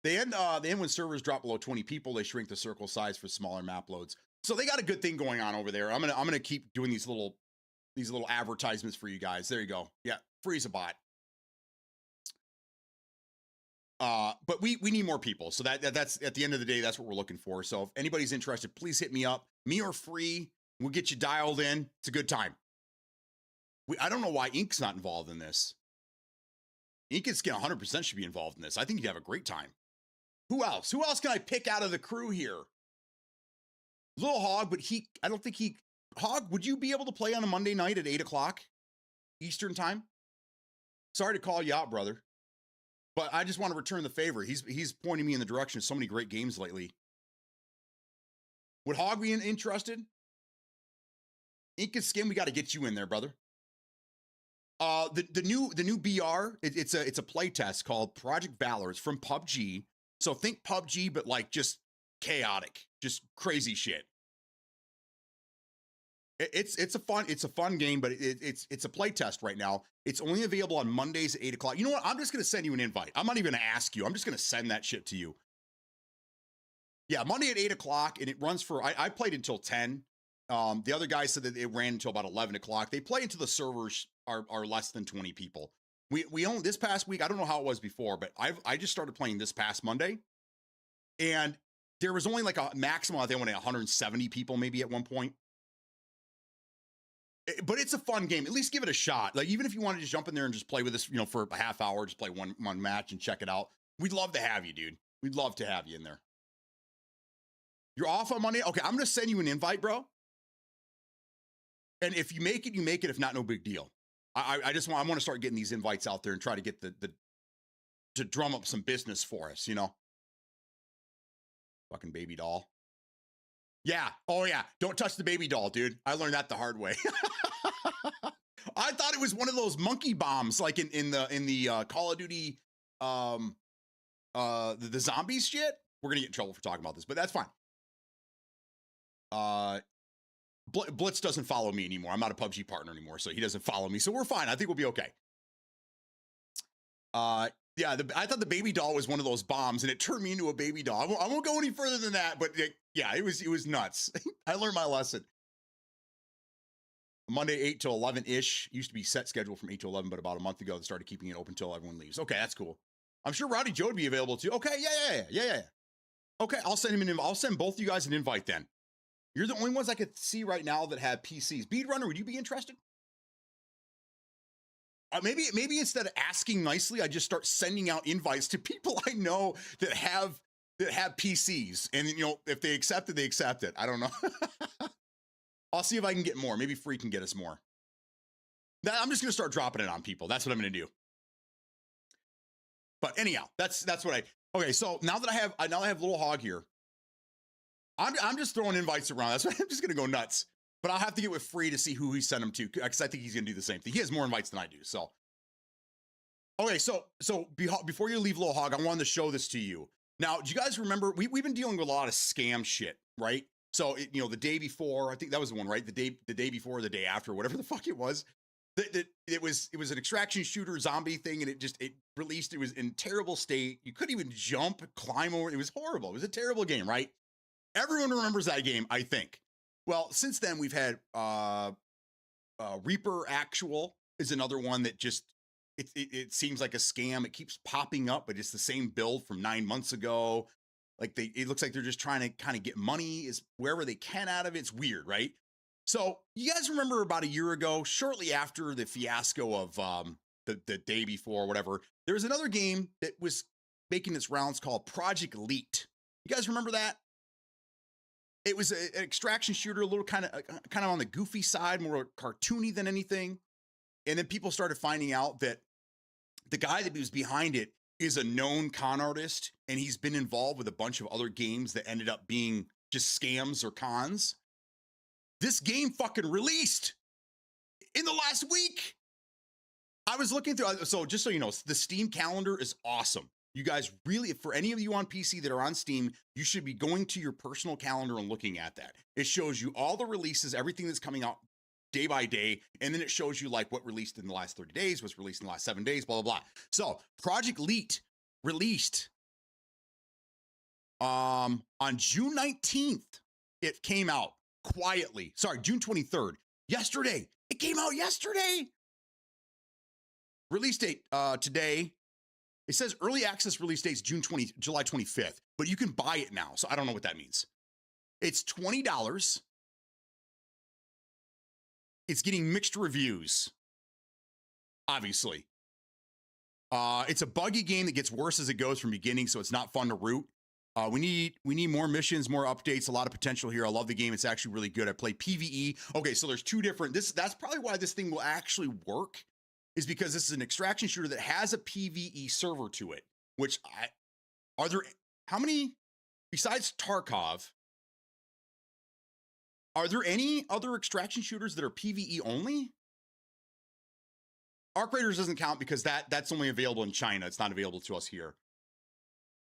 They end when servers drop below 20 people. They shrink the circle size for smaller map loads. So they got a good thing going on over there. I'm gonna keep doing these little advertisements for you guys. There you go. Yeah, freeze a bot. But we need more people. So that's at the end of the day, that's what we're looking for. So if anybody's interested, please hit me up. Me or Free, we'll get you dialed in. It's a good time. I don't know why Ink's not involved in this. Ink is 100% should be involved in this. I think you'd have a great time. Who else? Who else can I pick out of the crew here? Little Hog, but Hog, would you be able to play on a Monday night at 8 o'clock? Eastern time. Sorry to call you out, brother, but I just want to return the favor. He's pointing me in the direction of so many great games lately. Would Hog be interested? Ink and Skin, we got to get you in there, brother. The new BR, it's a play test called Project Valor. It's from PUBG. So think PUBG, but like just chaotic, just crazy shit. It's a fun game, but it's a play test right now. It's only available on Mondays at 8 o'clock. You know what? I'm just gonna send you an invite. I'm not even gonna ask you. I'm just gonna send that shit to you. Yeah, Monday at 8 o'clock, and it runs for. I played until 10. The other guy said that it ran until about 11 o'clock. They play until the servers are less than 20 people. We only this past week. I don't know how it was before, but I just started playing this past Monday, and there was only like a maximum. I think 170 people maybe at one point. But it's a fun game. At least give it a shot. Like, even if you want to just jump in there and just play with us, for a half hour, just play one match and check it out. We'd love to have you, dude. We'd love to have you in there. You're off on Monday? Okay, I'm going to send you an invite, bro. And if you make it, you make it. If not, no big deal. I want to start getting these invites out there and try to get to drum up some business for us, Fucking baby doll. Yeah. Oh, yeah. Don't touch the baby doll, dude. I learned that the hard way. I thought it was one of those monkey bombs, like in the Call of Duty, the zombies shit. We're gonna get in trouble for talking about this, but that's fine. Blitz doesn't follow me anymore. I'm not a PUBG partner anymore, so he doesn't follow me. So we're fine. I think we'll be okay. Yeah, I thought the baby doll was one of those bombs, and it turned me into a baby doll. I won't go any further than that, but yeah, it was nuts. I learned my lesson. Monday 8 to 11-ish. Used to be set schedule from 8 to 11, but about a month ago, they started keeping it open until everyone leaves. Okay, that's cool. I'm sure Rowdy Joe would be available too. Okay, yeah. Okay, I'll send him I'll send both of you guys an invite then. You're the only ones I could see right now that have PCs. Beadrunner, would you be interested? Maybe instead of asking nicely, I just start sending out invites to people I know that have PCs, and if they accept it, they accept it. I don't know. I'll see if I can get more. Maybe Free can get us more. I'm just gonna start dropping it on people. That's what I'm gonna do. But anyhow, that's what okay. So now that I have Little Hog here, I'm just throwing invites around. That's why I'm just gonna go nuts. But I'll have to get with Free to see who he sent them to, because I think he's gonna do the same thing. He has more invites than I do. So okay, so before you leave, Little Hog, I wanted to show this to you. Now, do you guys remember we've been dealing with a lot of scam shit, right? So the day before, I think that was the one, right? The day before, the day after, whatever the fuck it was. It was an extraction shooter zombie thing, and it released. It was in terrible state. You couldn't even jump, climb over. It was horrible. It was a terrible game, right? Everyone remembers that game, I think. Well, since then we've had Reaper Actual is another one that just it seems like a scam. It keeps popping up, but it's the same build from 9 months ago. Like it looks like they're just trying to kind of get money is wherever they can out of it. It's weird, right? So you guys remember about a year ago, shortly after the fiasco of the day before, whatever, there was another game that was making its rounds called Project Elite. You guys remember that? It was an extraction shooter, a little kind of on the goofy side, more cartoony than anything. And then people started finding out that the guy that was behind it is a known con artist, and he's been involved with a bunch of other games that ended up being just scams or cons. This game fucking released in the last week. I was looking through, so just so you know, the Steam calendar is awesome. You guys really, for any of you on PC that are on Steam, you should be going to your personal calendar and looking at that. It shows you all the releases, everything that's coming out day by day, and then it shows you like what released in the last 30 days, what's released in the last 7 days, blah, blah, blah. So Project Elite released on June 19th. It came out quietly. Sorry, June 23rd. Yesterday. It came out yesterday. Release date today. It says early access release date's July 25th, but you can buy it now. So I don't know what that means. It's $20. It's getting mixed reviews, obviously. It's a buggy game that gets worse as it goes from beginning, so it's not fun to root. We need more missions, more updates, a lot of potential here. I love the game. It's actually really good. I play PvE. Okay, so there's two different, that's probably why this thing will actually work is because this is an extraction shooter that has a PvE server to it, which how many, besides Tarkov, are there any other extraction shooters that are PvE only? Arc Raiders doesn't count because that's only available in China. It's not available to us here.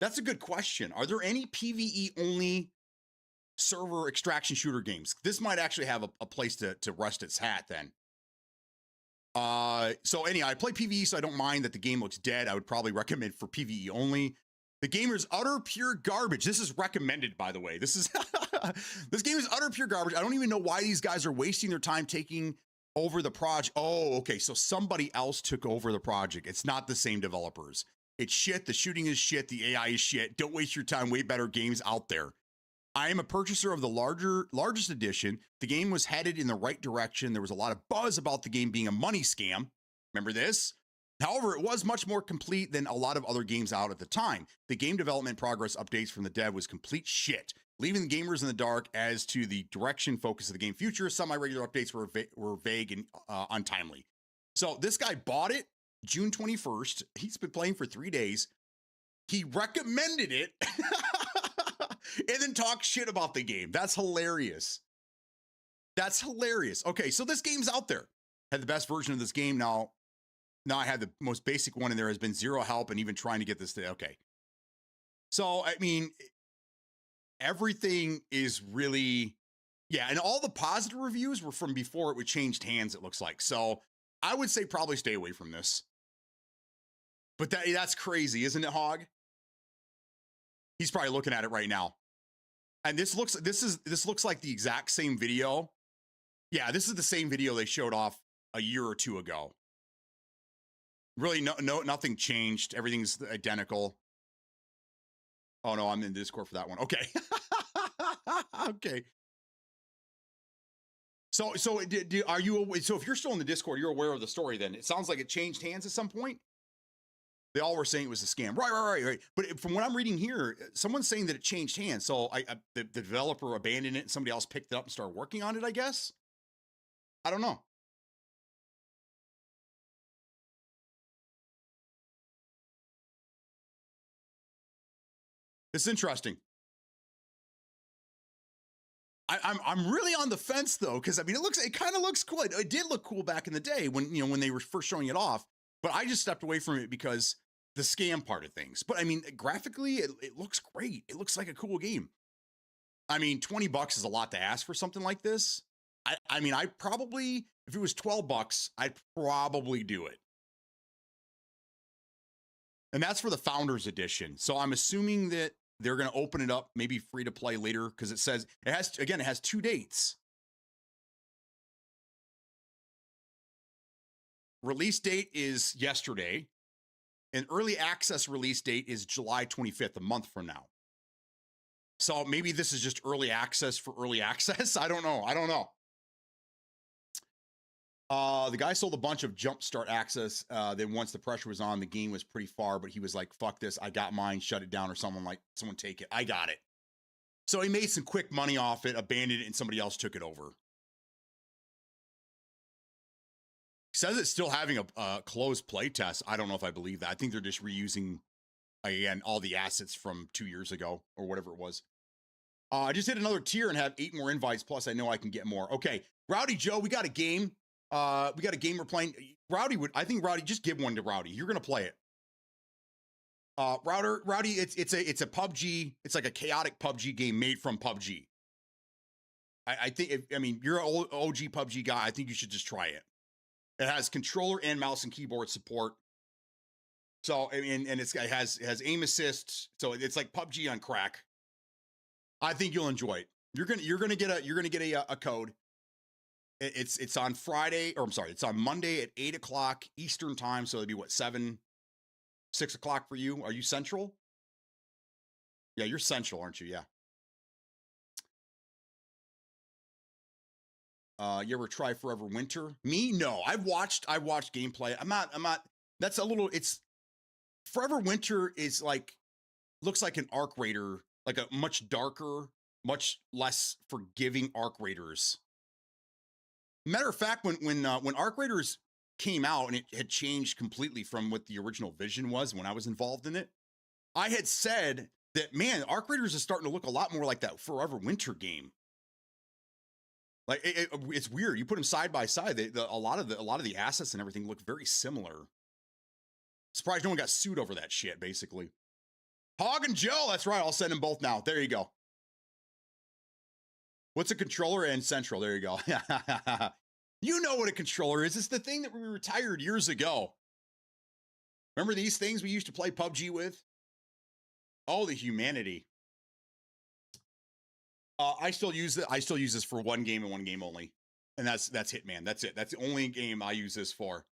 That's a good question. Are there any PvE only server extraction shooter games? This might actually have a place to rest its hat then. So anyhow, I play PvE, so I don't mind that the game looks dead. I would probably recommend for PvE only. The game is utter pure garbage. This is recommended, by the way. This game is utter pure garbage. I don't even know why these guys are wasting their time taking over the project. Oh, okay. So somebody else took over the project. It's not the same developers. It's shit. The shooting is shit. The AI is shit. Don't waste your time. Way better games out there. I am a purchaser of the largest edition. The game was headed in the right direction. There was a lot of buzz about the game being a money scam. Remember this? However, it was much more complete than a lot of other games out at the time. The game development progress updates from the dev was complete shit, leaving the gamers in the dark as to the direction focus of the game future. Some irregular updates were vague and untimely. So this guy bought it June 21st. He's been playing for 3 days. He recommended it and then talked shit about the game. That's hilarious. That's hilarious. Okay, so this game's out there. Had the best version of this game. Now I had the most basic one, and there has been zero help and even trying to get this to, okay. So, I mean, everything is really, yeah, and all the positive reviews were from before it would changed hands, it looks like. So I would say probably stay away from this. But that's crazy, isn't it, Hog? He's probably looking at it right now. And this looks like the exact same video. Yeah, this is the same video they showed off a year or two ago. Really, nothing changed. Everything's identical. Oh no, I'm in Discord for that one. Okay. Okay. So are you? So if you're still in the Discord, you're aware of the story. Then it sounds like it changed hands at some point. They all were saying it was a scam. Right. But from what I'm reading here, someone's saying that it changed hands. So the developer abandoned it and somebody else picked it up and started working on it, I guess. I don't know. It's interesting. I'm really on the fence though, because I mean it kind of looks cool. It did look cool back in the day when they were first showing it off, but I just stepped away from it because the scam part of things. But I mean, graphically, it looks great. It looks like a cool game. I mean, $20 is a lot to ask for something like this. I mean, I probably, if it was $12, I'd probably do it. And that's for the Founders Edition. So I'm assuming that they're going to open it up, maybe free to play later, because it says it has 2 dates. Release date is yesterday. An early access release date is July 25th, a month from now. So maybe this is just early access for early access. I don't know. The guy sold a bunch of jumpstart access. Then once the pressure was on, the game was pretty far, but he was like, fuck this. I got mine, shut it down, or someone take it. I got it. So he made some quick money off it, abandoned it, and somebody else took it over. He says it's still having a closed play test. I don't know if I believe that. I think they're just reusing, again, all the assets from 2 years ago or whatever it was. I just hit another tier and have 8 more invites. Plus, I know I can get more. Okay, Rowdy Joe, we got a game. We got a game we're playing. Rowdy just give one to Rowdy. You're gonna play it. Rowdy, it's a PUBG. It's like a chaotic PUBG game made from PUBG. I think you're an OG PUBG guy. I think you should just try it. It has controller and mouse and keyboard support. So and it has aim assist. So it's like PUBG on crack. I think you'll enjoy it. You're gonna get a code. It's on Friday, or I'm sorry, it's on Monday at 8 o'clock Eastern time. So it'd be what, 6 o'clock for you? Are you Central? Yeah, you're Central, aren't you? Yeah. You ever try Forever Winter? Me? No. I've watched gameplay. I'm not. That's a little. It's Forever Winter is looks like an Arc Raider, like a much darker, much less forgiving Arc Raiders. Matter of fact, when Arc Raiders came out and it had changed completely from what the original vision was when I was involved in it, I had said that, man, Arc Raiders is starting to look a lot more like that Forever Winter game. Like it's weird. You put them side by side. A lot of the assets and everything look very similar. Surprised no one got sued over that shit, basically. Hog and Joe, that's right. I'll send them both now. There you go. What's a controller and central? There you go. You know what a controller is. It's the thing that we retired years ago. Remember these things we used to play PUBG with? Oh, the humanity. I still use it. I still use this for one game and one game only. And that's Hitman. That's it. That's the only game I use this for.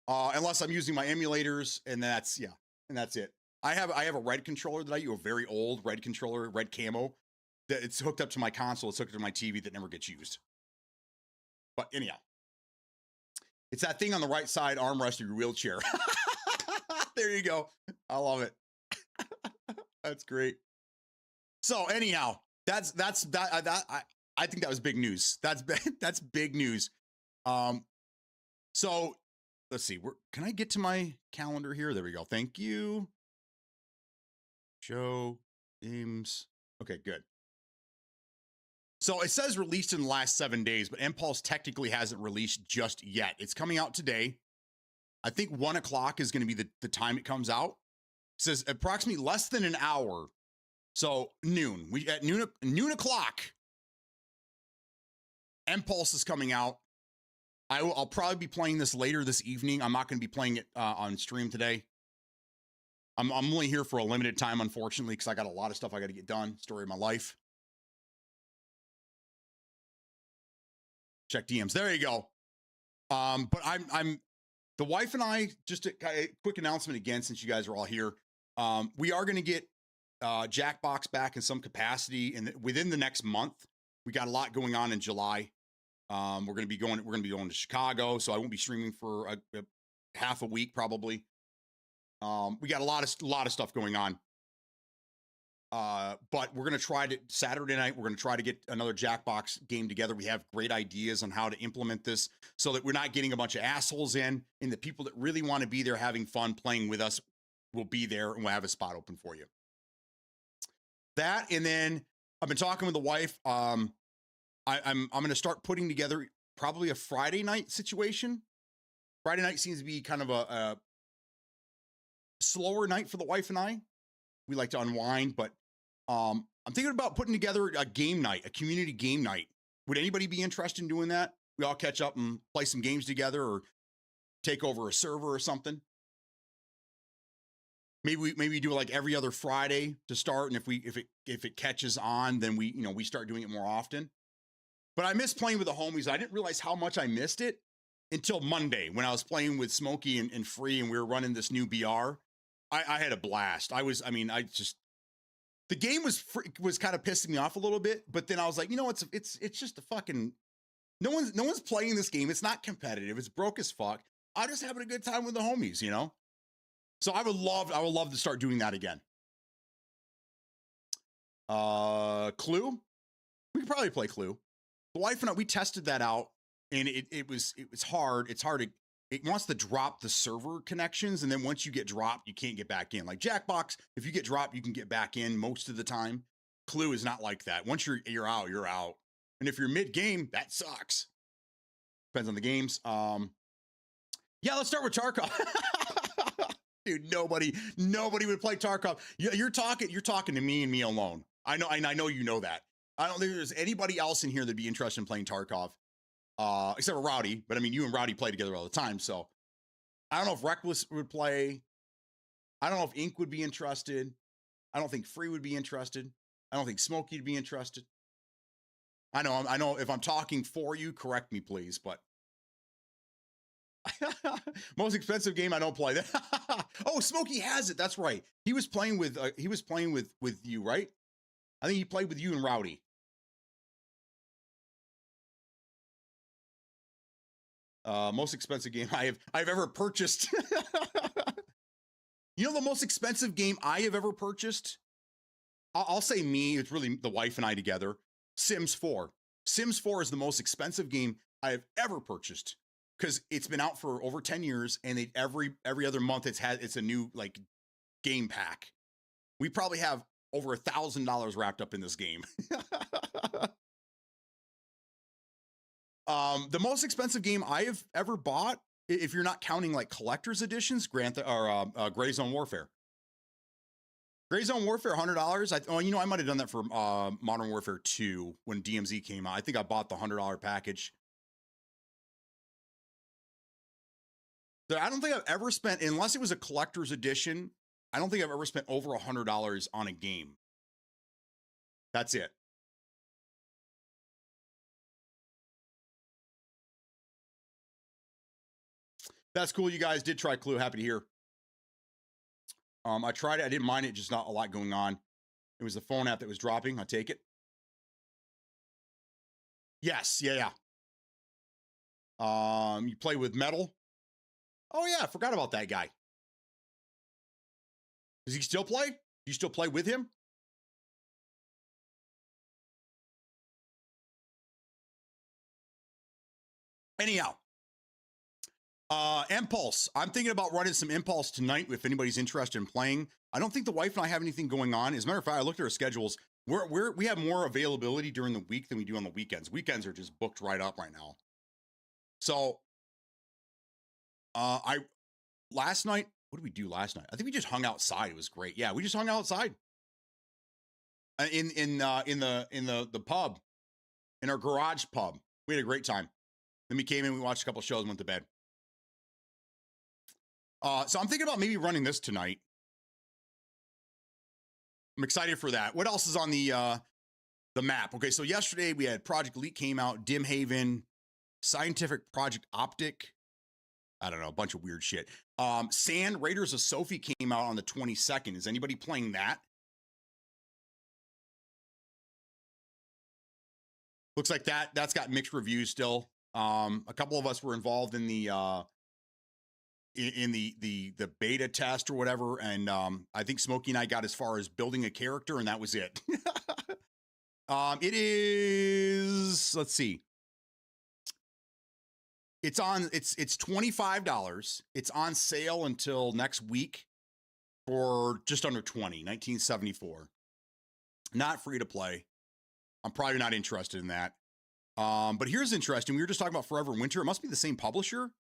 Unless I'm using my emulators, and that's it. I have a red controller that I use, a very old red controller, red camo, that it's hooked up to my console, it's hooked up to my TV that never gets used. But anyhow, it's that thing on the right side, armrest of your wheelchair. There you go. I love it. That's great. So anyhow, that's I think that was big news. That's big news. So let's see. Can I get to my calendar here? There we go. Thank you. Show games. Okay, good. So it says released in the last 7 days, but Impulse technically hasn't released just yet. It's coming out today. I think 1 o'clock is going to be the time it comes out. It says approximately less than an hour. So noon. At noon o'clock, Impulse is coming out. I'll probably be playing this later this evening. I'm not going to be playing it on stream today. I'm only here for a limited time, unfortunately, because I got a lot of stuff I got to get done. Story of my life. Check DMs. There you go. But I'm the wife and I, just a quick announcement again, since you guys are all here. We are going to get Jackbox back in some capacity, and within the next month. We got a lot going on in July. We're going to be going to Chicago, so I won't be streaming for a half a week probably. We got a lot of stuff going on. But we're going to try to Saturday night. We're going to try to get another Jackbox game together. We have great ideas on how to implement this so that we're not getting a bunch of assholes in, and the people that really want to be there having fun playing with us will be there, and we'll have a spot open for you. That, and then I've been talking with the wife. I'm going to start putting together probably a Friday night situation. Friday night seems to be kind of a slower night for the wife and I. We like to unwind, but I'm thinking about putting together a game night, a community game night. Would anybody be interested in doing that? We all catch up and play some games together, or take over a server or something. Maybe we do it like every other Friday to start, and if it catches on, then we start doing it more often. But I miss playing with the homies. I didn't realize how much I missed it until Monday when I was playing with Smokey and Free, and we were running this new BR. I had a blast. The game was kind of pissing me off a little bit, but then I was like, it's just a fucking, no one's playing this game. It's not competitive. It's broke as fuck. I'm just having a good time with the homies, So I would love to start doing that again. Clue? We could probably play Clue. The wife and I, we tested that out, and it was hard. It's hard it wants to drop the server connections, and then once you get dropped, you can't get back in. Like Jackbox, if you get dropped, you can get back in most of the time. Clue is not like that. Once you're out, you're out. And if you're mid-game, that sucks. Depends on the games. Yeah, let's start with Tarkov. Dude, nobody would play Tarkov. You're talking to me and me alone. I know you know that. I don't think there's anybody else in here that'd be interested in playing Tarkov. Except for Rowdy, but I mean, you and Rowdy play together all the time, so I don't know if Reckless would play. I don't know if Ink would be interested. I don't think Free would be interested. I don't think Smokey would be interested. I know if I'm talking for you, correct me, please, but most expensive game, I don't play that. Oh, Smokey has it. That's right. He was playing with you, right? I think he played with you and Rowdy. Most expensive game I've ever purchased. The most expensive game I have ever purchased? I'll say me. It's really the wife and I together. Sims 4. Sims 4 is the most expensive game I have ever purchased. because it's been out for over 10 years, and they every other month it's a new like game pack. We probably have over $1,000 wrapped up in this game. The most expensive game I have ever bought, if you're not counting like collector's editions, Gray Zone Warfare. Gray Zone Warfare, $100. I might have done that for Modern Warfare 2 when DMZ came out. I think I bought the $100 package. I don't think I've ever spent, unless it was a collector's edition, I don't think I've ever spent over $100 on a game. That's it. That's cool. You guys did try Clue. Happy to hear. I tried it. I didn't mind it. Just not a lot going on. It was the phone app that was dropping. I take it. Yes. Yeah. You play with Metal. Oh yeah, I forgot about that guy. Does he still play? Do you still play with him? Anyhow, Impulse. I'm thinking about running some Impulse tonight if anybody's interested in playing. I don't think the wife and I have anything going on. As a matter of fact, I looked at our schedules. We have more availability during the week than we do on the weekends. Weekends are just booked right up right now. So, last night, what did we do last night? I think we just hung outside. It was great. Yeah, we just hung outside in the pub, in our garage pub. We had a great time. Then we came in, we watched a couple shows, and went to bed. So I'm thinking about maybe running this tonight. I'm excited for that. What else is on the map? Okay, so yesterday we had Project Elite came out, Dim Haven, Scientific Project Optic. I don't know, a bunch of weird shit. Sand Raiders of Sophie came out on the 22nd. Is anybody playing that? Looks like that's got mixed reviews still. A couple of us were involved in the beta test or whatever, and I think Smokey and I got as far as building a character, and that was it. It is, let's see. It's $25. It's on sale until next week for just under $20, $19.74. Not free to play. I'm probably not interested in that. But here's interesting. We were just talking about Forever Winter. It must be the same publisher.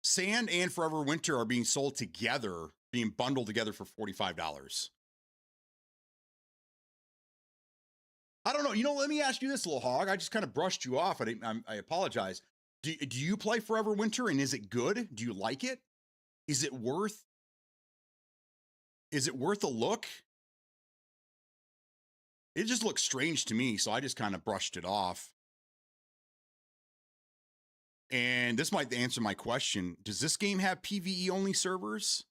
Sand and Forever Winter are being sold together, being bundled together for $45. I don't know. Let me ask you this, little hog. I just kind of brushed you off. I apologize. Do you play Forever Winter, and is it good? Do you like it? Is it worth a look? It just looks strange to me, so I just kind of brushed it off. And this might answer my question. Does this game have PvE only servers?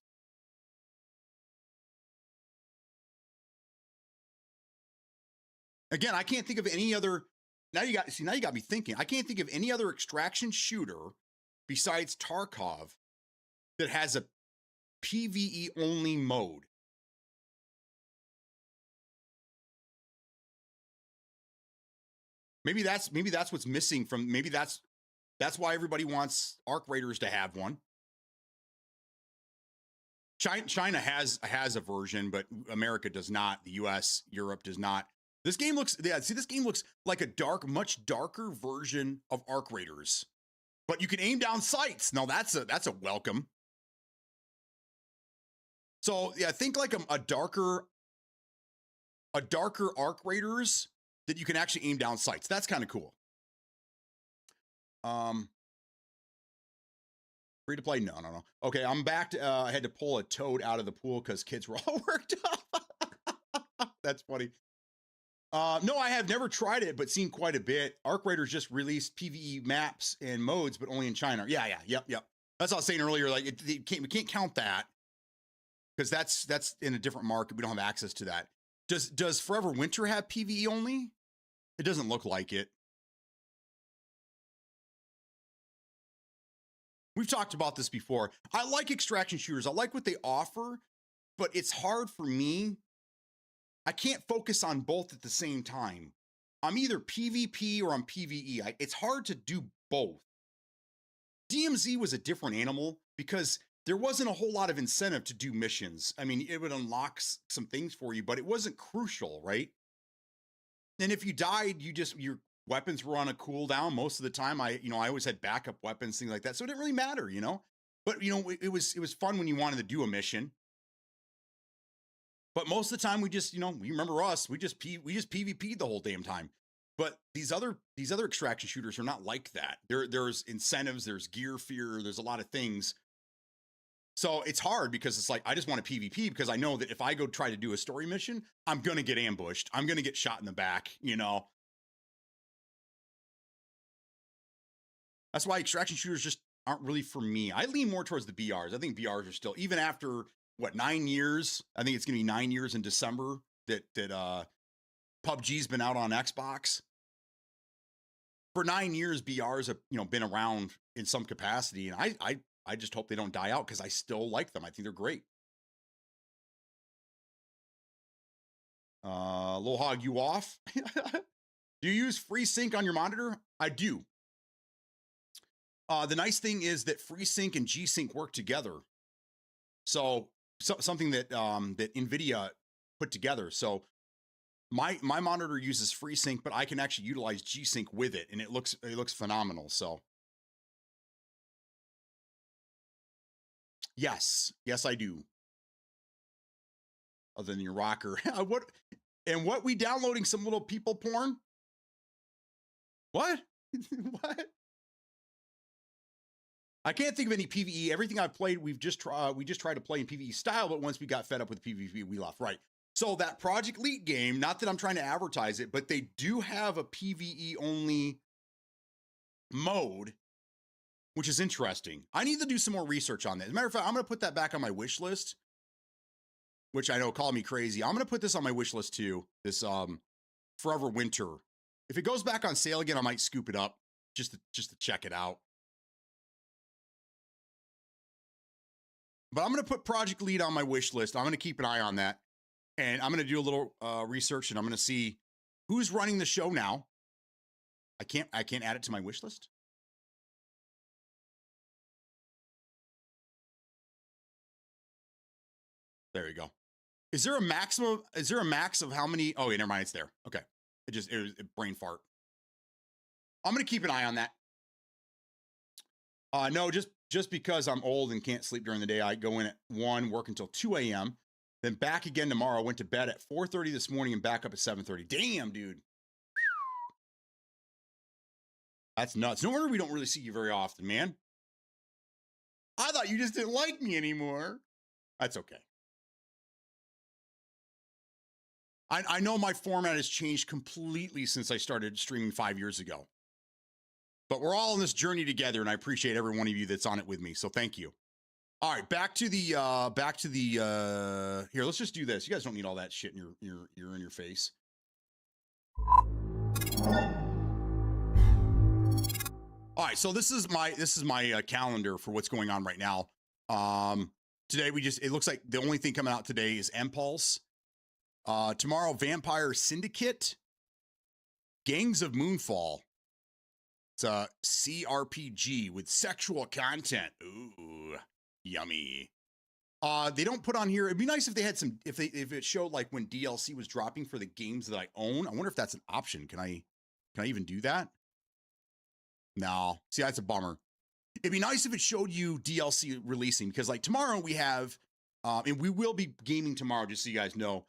Again, I can't think of any other. Now you got me thinking. I can't think of any other extraction shooter besides Tarkov that has a PvE only mode. Maybe that's what's missing from. Maybe that's why everybody wants Arc Raiders to have one. China has a version, but America does not. The US, Europe does not. This game looks, this game looks like a much darker version of Arc Raiders. But you can aim down sights. Now that's a welcome. So yeah, think like a darker Arc Raiders that you can actually aim down sights. That's kind of cool. Free to play? No. Okay, I'm back to, I had to pull a toad out of the pool because kids were all worked up. That's funny. No, I have never tried it, but seen quite a bit. Arc Raiders just released PvE maps and modes, but only in China. Yep. That's what I was saying earlier. Like, we can't count that because that's in a different market. We don't have access to that. Does Forever Winter have PvE only? It doesn't look like it. We've talked about this before. I like extraction shooters. I like what they offer, but it's hard for me. I can't focus on both at the same time. I'm either PvP or I'm PvE. It's hard to do both. DMZ was a different animal because there wasn't a whole lot of incentive to do missions. I mean, it would unlock some things for you, but it wasn't crucial, right? And if you died, your weapons were on a cooldown most of the time. I always had backup weapons, things like that. So it didn't really matter, But it was fun when you wanted to do a mission. But most of the time we just, you remember us, we just PvP'd the whole damn time. But these other extraction shooters are not like that. There's incentives, there's gear fear, there's a lot of things. So it's hard because it's like, I just want to PvP because I know that if I go try to do a story mission, I'm going to get ambushed. I'm going to get shot in the back, That's why extraction shooters just aren't really for me. I lean more towards the BRs. I think BRs are still, even after, 9 years? I think it's going to be 9 years in December that PUBG's been out on Xbox. For 9 years, BRs have, been around in some capacity. And I just hope they don't die out because I still like them. I think they're great. Lil Hog, you off? Do you use FreeSync on your monitor? I do. The nice thing is that FreeSync and G-Sync work together. So something that that NVIDIA put together. So my monitor uses FreeSync, but I can actually utilize G-Sync with it, and it looks phenomenal. So yes, I do. Other than your rocker, what we downloading some little people porn? What? What? I can't think of any PvE. Everything I've played, we just tried to play in PvE style, but once we got fed up with PvP, we left. Right. So that Project Elite game, not that I'm trying to advertise it, but they do have a PvE only mode, which is interesting. I need to do some more research on that. As a matter of fact, I'm going to put that back on my wish list, which I know call me crazy. I'm going to put this on my wish list too. This Forever Winter. If it goes back on sale again, I might scoop it up just to check it out. But I'm going to put Project Lead on my wish list. I'm going to keep an eye on that. And I'm going to do a little research, and I'm going to see who's running the show now. I can't add it to my wish list. There you go. Is there a max of how many? Oh, yeah, never mind. It's there. Okay. It was a brain fart. I'm going to keep an eye on that. No, just because I'm old and can't sleep during the day, I go in at 1, work until 2 a.m., then back again tomorrow. I went to bed at 4:30 this morning and back up at 7:30. Damn, dude. That's nuts. No wonder we don't really see you very often, man. I thought you just didn't like me anymore. That's okay. I know my format has changed completely since I started streaming 5 years ago. But we're all on this journey together, and I appreciate every one of you that's on it with me. So thank you. All right, back to the here, let's just do this. You guys don't need all that shit in your face. All right, so this is my calendar for what's going on right now. Today it looks like the only thing coming out today is Impulse. Tomorrow, Vampire Syndicate, Gangs of Moonfall. It's a CRPG with sexual content. Ooh, yummy. They don't put on here. It'd be nice if they had some. If it showed like when DLC was dropping for the games that I own. I wonder if that's an option. Can I even do that? No. See, that's a bummer. It'd be nice if it showed you DLC releasing, because like tomorrow we have, and we will be gaming tomorrow. Just so you guys know.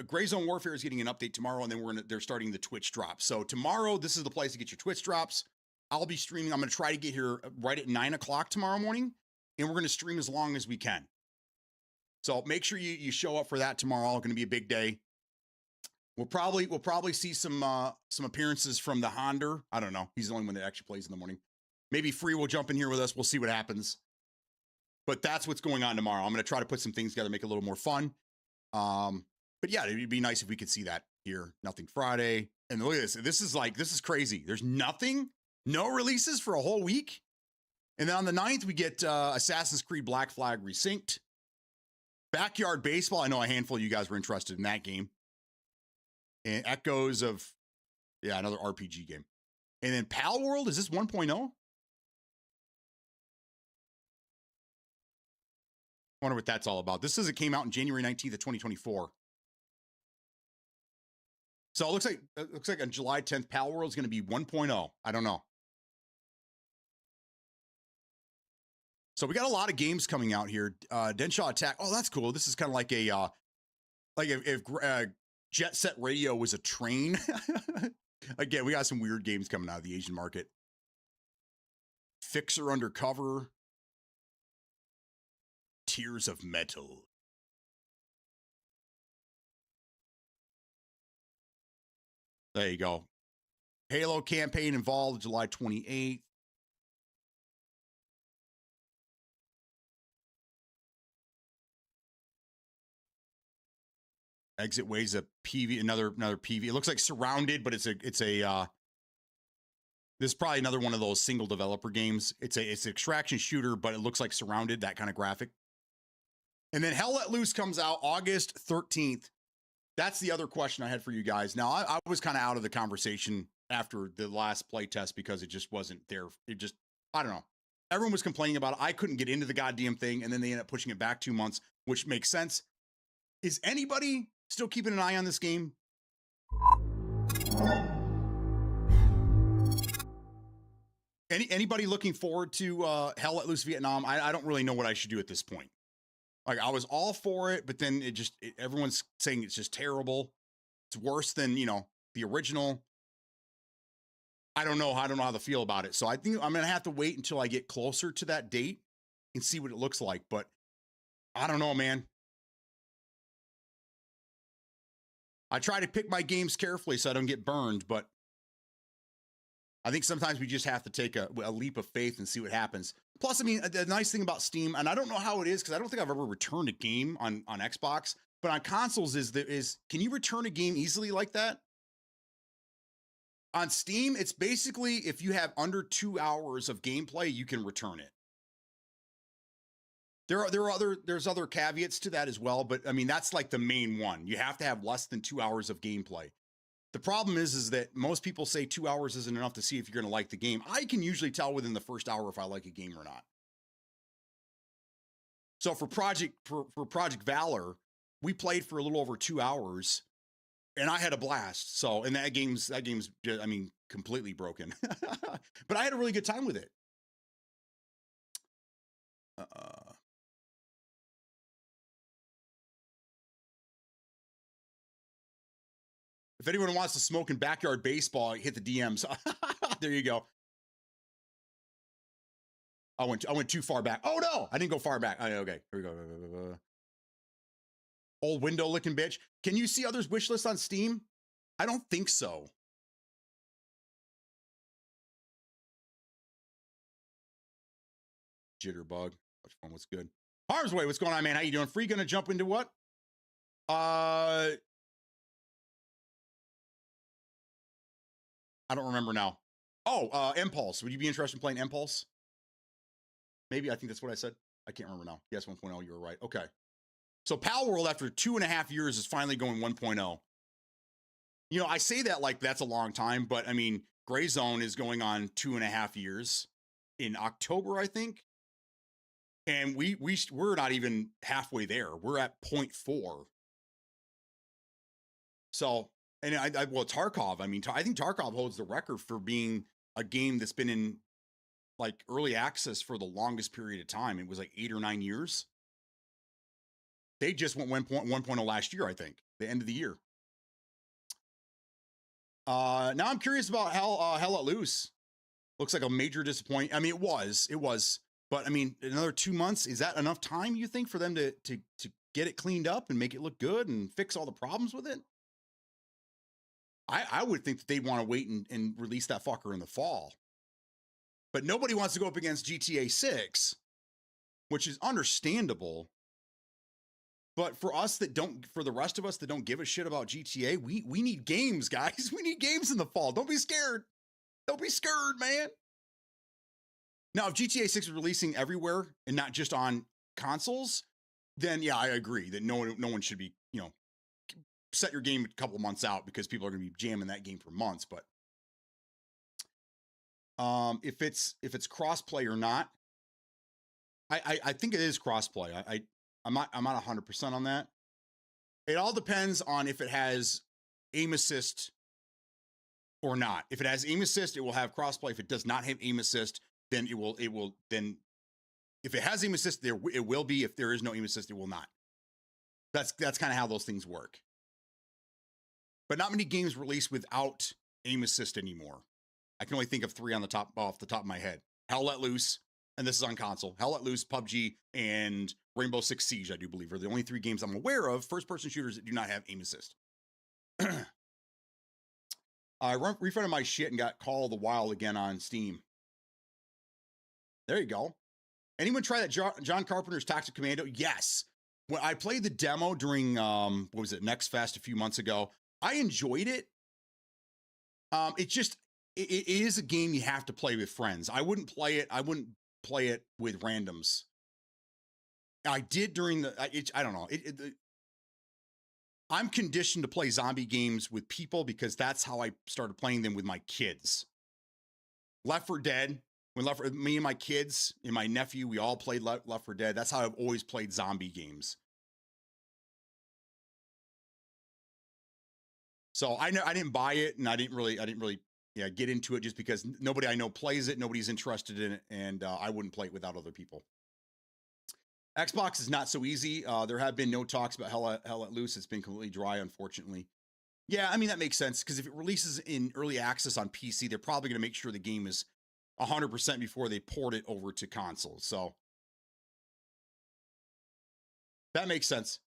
Gray Zone Warfare is getting an update tomorrow, and then they're starting the Twitch drops. So tomorrow, this is the place to get your Twitch drops. I'll be streaming. I'm going to try to get here right at 9 o'clock tomorrow morning, and we're going to stream as long as we can. So make sure you show up for that tomorrow. It's going to be a big day. We'll probably see some appearances from the Honda. I don't know. He's the only one that actually plays in the morning. Maybe Free will jump in here with us. We'll see what happens. But that's what's going on tomorrow. I'm going to try to put some things together, make it a little more fun. But yeah, it'd be nice if we could see that here. Nothing Friday. And look at this. This is crazy. There's no releases for a whole week. And then on the 9th, we get Assassin's Creed Black Flag Resynced. Backyard Baseball. I know a handful of you guys were interested in that game. And Echoes of, another RPG game. And then Pal World, is this 1.0? Wonder what that's all about. This says it came out in January 19th of 2024. So it looks like on July 10th, Pal World is going to be 1.0. I don't know. So we got a lot of games coming out here. Denshaw Attack. Oh, that's cool. This is kind of like a like if Jet Set Radio was a train. Again, we got some weird games coming out of the Asian market. Fixer Undercover. Tears of Metal. There you go. Halo campaign involved July 28th. Exit Ways a PV, another PV. It looks like Surrounded, but it's a this is probably another one of those single developer games. It's an extraction shooter, but it looks like Surrounded, that kind of graphic. And then Hell Let Loose comes out August 13th. That's the other question I had for you guys. Now, I was kind of out of the conversation after the last playtest because it just wasn't there. It just, I don't know. Everyone was complaining about it. I couldn't get into the goddamn thing, and then they ended up pushing it back 2 months, which makes sense. Is anybody still keeping an eye on this game? Anybody looking forward to Hell Let Loose Vietnam? I don't really know what I should do at this point. Like, I was all for it, but then everyone's saying it's just terrible. It's worse than, the original. I don't know how to feel about it. So I think I'm going to have to wait until I get closer to that date and see what it looks like. But I don't know, man. I try to pick my games carefully so I don't get burned, but I think sometimes we just have to take a leap of faith and see what happens. Plus, I mean, the nice thing about Steam, and I don't know how it is because I don't think I've ever returned a game on Xbox, but on consoles is can you return a game easily like that? On Steam, it's basically if you have under 2 hours of gameplay, you can return it. There's other caveats to that as well, but I mean, that's like the main one. You have to have less than 2 hours of gameplay. The problem is that most people say 2 hours isn't enough to see if you're going to like the game. I can usually tell within the first hour if I like a game or not. So for Project Valor, we played for a little over 2 hours, and I had a blast. So, and that game's just, I mean, completely broken, but I had a really good time with it. If anyone wants to smoke in backyard baseball, hit the DMs. There you go. I went too far back. Oh no, I didn't go far back. Okay, here we go. Old window licking bitch. Can you see others' wish list on Steam? I don't think so. Jitterbug. Which one was good? Harm's Way, what's going on, man? How you doing? Free gonna jump into what? I don't remember now. Oh, Impulse. Would you be interested in playing Impulse? Maybe. I think that's what I said. I can't remember now. Yes, 1.0. You were right. Okay. So Pal World, after 2.5 years, is finally going 1.0. I say that like that's a long time, but I mean, Gray Zone is going on 2.5 years in October, I think. And we're not even halfway there. We're at 0.4. So, and well, Tarkov, I mean, I think Tarkov holds the record for being a game that's been in like early access for the longest period of time. It was like 8 or 9 years. They just went 1.0 last year, I think, the end of the year. Now I'm curious about Hell Let Loose. Looks like a major disappointment. I mean, it was, but I mean, another 2 months, is that enough time, you think, for them to get it cleaned up and make it look good and fix all the problems with it? I would think that they'd want to wait and release that fucker in the fall. But nobody wants to go up against GTA 6, which is understandable. But for the rest of us that don't give a shit about GTA, we need games, guys. We need games in the fall. Don't be scared. Don't be scared, man. Now, if GTA 6 is releasing everywhere and not just on consoles, then yeah, I agree that no one should be, set your game a couple months out because people are going to be jamming that game for months. But if it's crossplay or not, I think it is crossplay. I'm not 100% on that. It all depends on if it has aim assist or not. If it has aim assist, it will have crossplay. If it does not have aim assist, then it will then if it has aim assist, it will be. If there is no aim assist, it will not. That's kind of how those things work. But not many games release without aim assist anymore. I can only think of 3 off the top of my head. Hell Let Loose, and this is on console. Hell Let Loose, PUBG, and Rainbow Six Siege, I do believe, are the only 3 games I'm aware of, first-person shooters that do not have aim assist. I refunded my shit and got Call of the Wild again on Steam. There you go. Anyone try that John Carpenter's Toxic Commando? Yes. When I played the demo during, what was it, Next Fest a few months ago, I enjoyed it. It is a game you have to play with friends. I wouldn't play it with randoms. I did during I don't know. I'm conditioned to play zombie games with people because that's how I started playing them with my kids. Left 4 Dead, me and my kids and my nephew, we all played Left 4 Dead. That's how I've always played zombie games. So I didn't buy it, and I didn't really get into it just because nobody I know plays it, nobody's interested in it, and I wouldn't play it without other people. Xbox is not so easy. There have been no talks about Hell Let Loose. It's been completely dry, unfortunately. Yeah, I mean, that makes sense, because if it releases in early access on PC, they're probably going to make sure the game is 100% before they port it over to consoles. So that makes sense.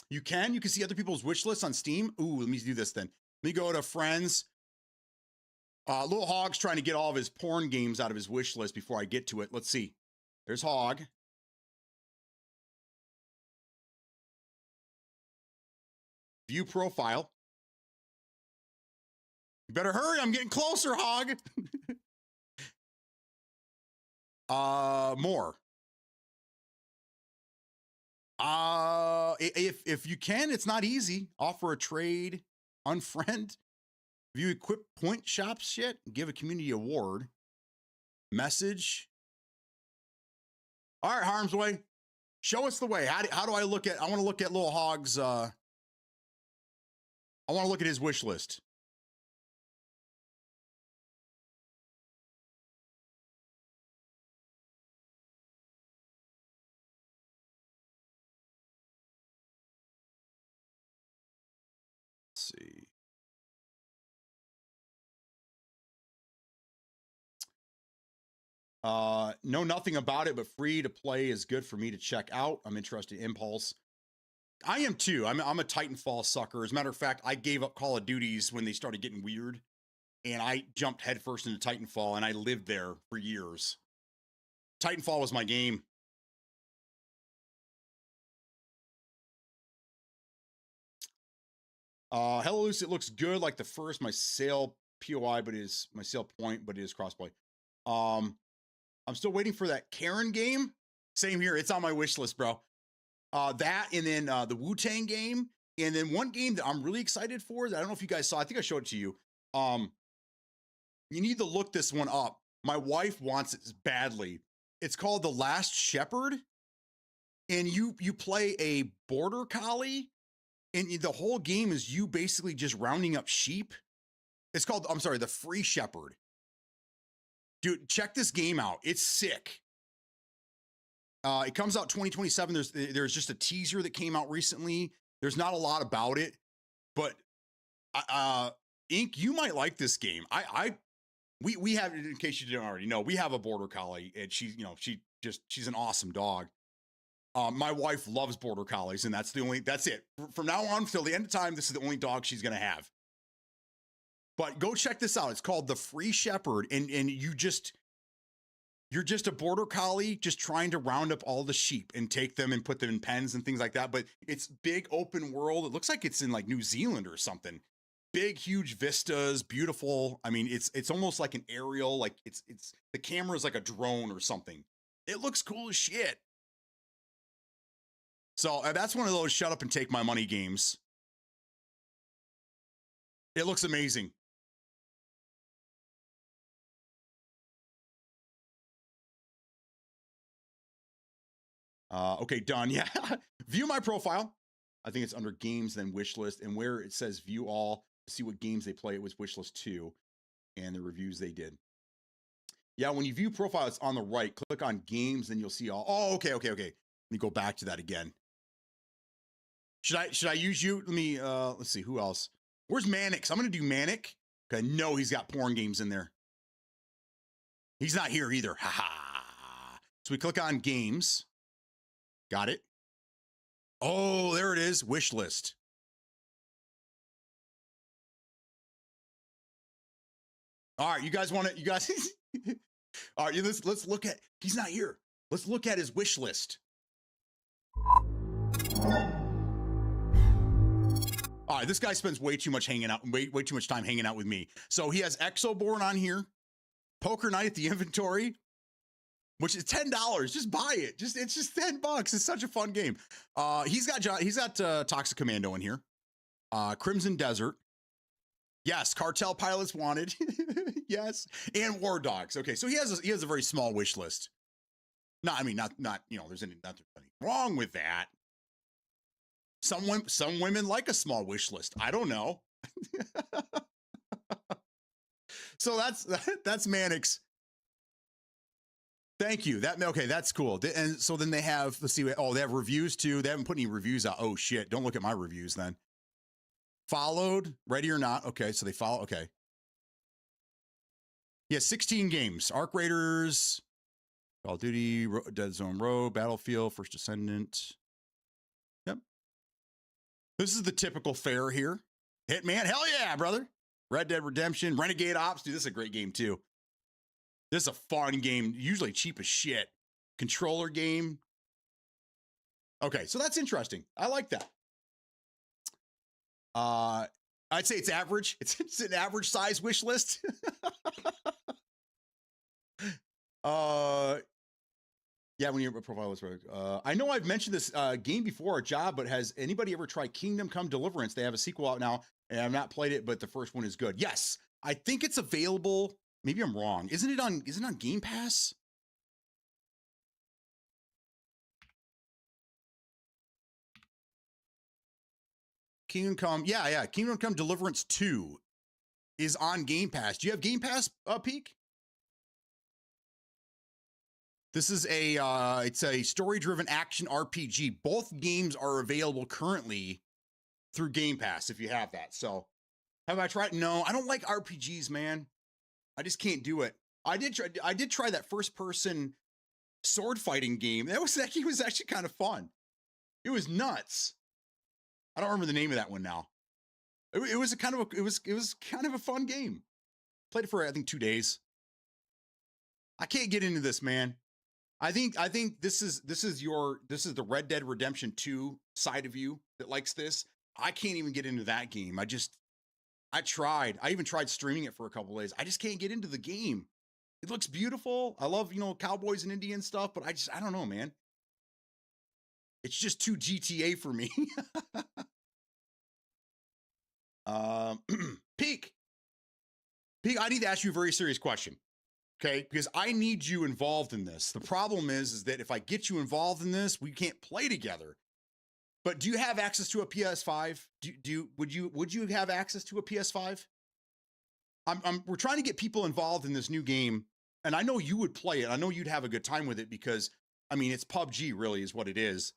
You can see other people's wish lists on Steam. Ooh, let me do this then. Let me go to friends. Little Hog's trying to get all of his porn games out of his wish list before I get to it. Let's see. There's Hog. View profile. You better hurry. I'm getting closer, Hog. More. If you can, it's not easy. Offer a trade, unfriend, view equip point shop shit, give a community award, message. All right, Harm's Way, show us the way. How do I look at? I want to look at Little Hog's. I want to look at his wish list. See. Know nothing about it, but free to play is good for me to check out. I'm interested in Impulse. I am too. I'm a Titanfall sucker. As a matter of fact, I gave up Call of Duties when they started getting weird, and I jumped headfirst into Titanfall, and I lived there for years. Titanfall was my game. Hello Loose, it looks good like the first. My sale POI, but it is my sale point, but it is crossplay. I'm still waiting for that Karen game. Same here. It's on my wish list, bro. That, and then the Wu-Tang game, and then one game that I'm really excited for that I don't know if you guys saw. I think I showed it to you. You need to look this one up. My wife wants it badly. It's called The Last Shepherd, and you play a border collie, and the whole game is you basically just rounding up sheep. It's called, I'm sorry, The Free Shepherd. Dude, check this game out. It's sick. It comes out 2027. There's just a teaser that came out recently. There's not a lot about it, but Ink, you might like this game. We have, in case you didn't already know, we have a border collie, and she's an awesome dog. My wife loves border collies, and that's it. From now on till the end of time, this is the only dog she's gonna have. But go check this out. It's called The Free Shepherd, and you're just a border collie just trying to round up all the sheep and take them and put them in pens and things like that. But it's big open world. It looks like it's in like New Zealand or something. Big, huge vistas, beautiful. I mean, it's almost like an aerial, like it's the camera is like a drone or something. It looks cool as shit. So that's one of those shut up and take my money games. It looks amazing. Okay, done. Yeah. View my profile. I think it's under games, then wish list, and where it says view all, see what games they play. It was wish list 2 and the reviews they did. Yeah, when you view profile, it's on the right. Click on games, then you'll see all. Oh, okay. Let me go back to that again. Should I use you? Let's see, who else? Where's Manic? I'm gonna do Manic. Okay, no, he's got porn games in there. He's not here either. Ha ha. So we click on games. Got it. Oh, there it is. Wish list. All right, you guys want to? You guys. All right, let's look at. He's not here. Let's look at his wish list. All right, this guy spends way too much hanging out, way too much time hanging out with me. So he has Exoborn on here, Poker Night at the Inventory, which is $10. Just buy it. It's just $10. It's such a fun game. He's got Toxic Commando in here, Crimson Desert. Yes, Cartel Pilots Wanted. Yes, and War Dogs. Okay, so he has a very small wish list. No, I mean not there's nothing wrong with that. Some women like a small wish list. I don't know. So that's Mannix. Thank you. That's cool. And so then they have, let's see. Oh, they have reviews too. They haven't put any reviews out. Oh shit! Don't look at my reviews then. Followed, ready or not. Okay, so they follow. Okay. Yeah, 16 games. Arc Raiders, Call of Duty, Dead Zone Road, Battlefield, First Descendant. Yep. This is the typical fare here. Hitman, hell yeah, brother. Red Dead Redemption, Renegade Ops. Dude, this is a great game too. This is a fun game, usually cheap as shit. Controller game. Okay, so that's interesting. I like that. I'd say it's average. It's an average size wish list. Yeah, when your profile was right. I know I've mentioned this game before, a job, but has anybody ever tried Kingdom Come Deliverance? They have a sequel out now, and I've not played it, but the first one is good. Yes, I think it's available. Maybe I'm wrong. Isn't it on Game Pass? Kingdom Come, yeah. Kingdom Come Deliverance 2 is on Game Pass. Do you have Game Pass, Peak? This is it's a story-driven action RPG. Both games are available currently through Game Pass if you have that. So, have I tried? No, I don't like RPGs, man. I just can't do it. I did try that first-person sword fighting game. That was actually kind of fun. It was nuts. I don't remember the name of that one now. It was kind of a fun game. Played it for I think 2 days. I can't get into this, man. I think this is the Red Dead Redemption 2 side of you that likes this. I can't even get into that game. I tried. I even tried streaming it for a couple days. I just can't get into the game. It looks beautiful. I love, cowboys and Indian stuff, but I don't know, man. It's just too GTA for me. Peak, I need to ask you a very serious question. Okay, because I need you involved in this. The problem is that if I get you involved in this, we can't play together. But do you have access to a PS5? Would you have access to a PS5? We're trying to get people involved in this new game, and I know you would play it. I know you'd have a good time with it because it's PUBG really is what it is.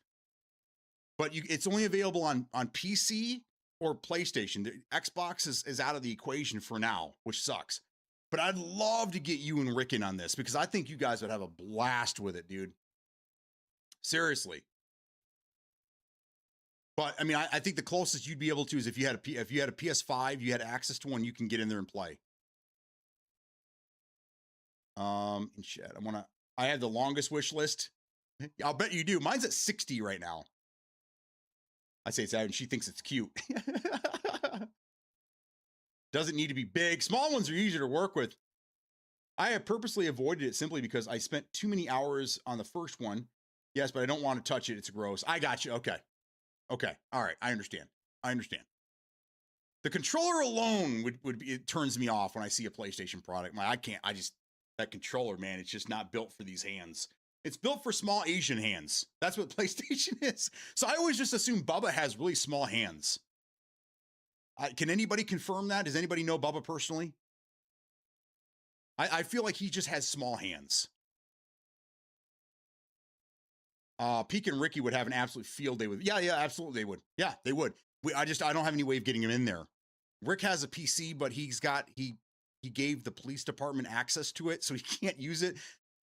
But it's only available on PC or PlayStation. The Xbox is out of the equation for now, which sucks. But I'd love to get you and Rickon on this because I think you guys would have a blast with it, dude. Seriously. But I think the closest you'd be able to is if you had a PS5, you had access to one, you can get in there and play. And shit, I had the longest wish list. I'll bet you do. Mine's at 60 right now. I say it's out and she thinks it's cute. Doesn't need to be big. Small ones are easier to work with. I have purposely avoided it simply because I spent too many hours on the first one. Yes, but I don't want to touch it. It's gross. I got you. Okay. All right. I understand. The controller alone it turns me off when I see a PlayStation product. That controller, man, it's just not built for these hands. It's built for small Asian hands. That's what PlayStation is. So I always just assume Bubba has really small hands. Can anybody confirm that? Does anybody know Bubba personally? I feel like he just has small hands. Peak and Ricky would have an absolute field day with. Yeah, absolutely they would. Yeah, they would. I don't have any way of getting him in there. Rick has a PC, but he gave the police department access to it, so he can't use it.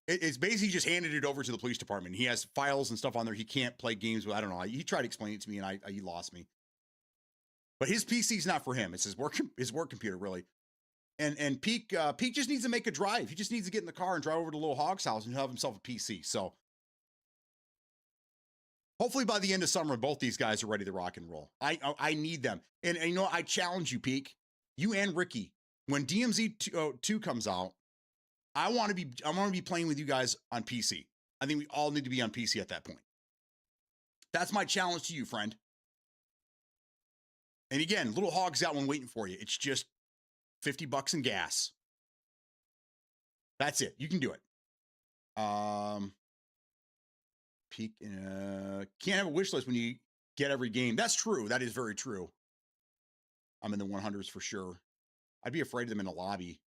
It's basically just handed it over to the police department. He has files and stuff on there. He can't play games with. I don't know. He tried to explain it to me, and he lost me. But his PC's not for him. It's his work computer, really. And Peak just needs to make a drive. He just needs to get in the car and drive over to Little Hog's house and have himself a PC. So hopefully by the end of summer, both these guys are ready to rock and roll. I need them. And you know, I challenge you, Peak, you and Ricky, when DMZ 2 comes out, I want to be playing with you guys on PC. I think we all need to be on PC at that point. That's my challenge to you, friend. And again, Little Hog's got one waiting for you. It's just $50 in gas. That's it. You can do it. Peak. Can't have a wish list when you get every game. That's true. That is very true. I'm in the 100s for sure. I'd be afraid of them in the lobby.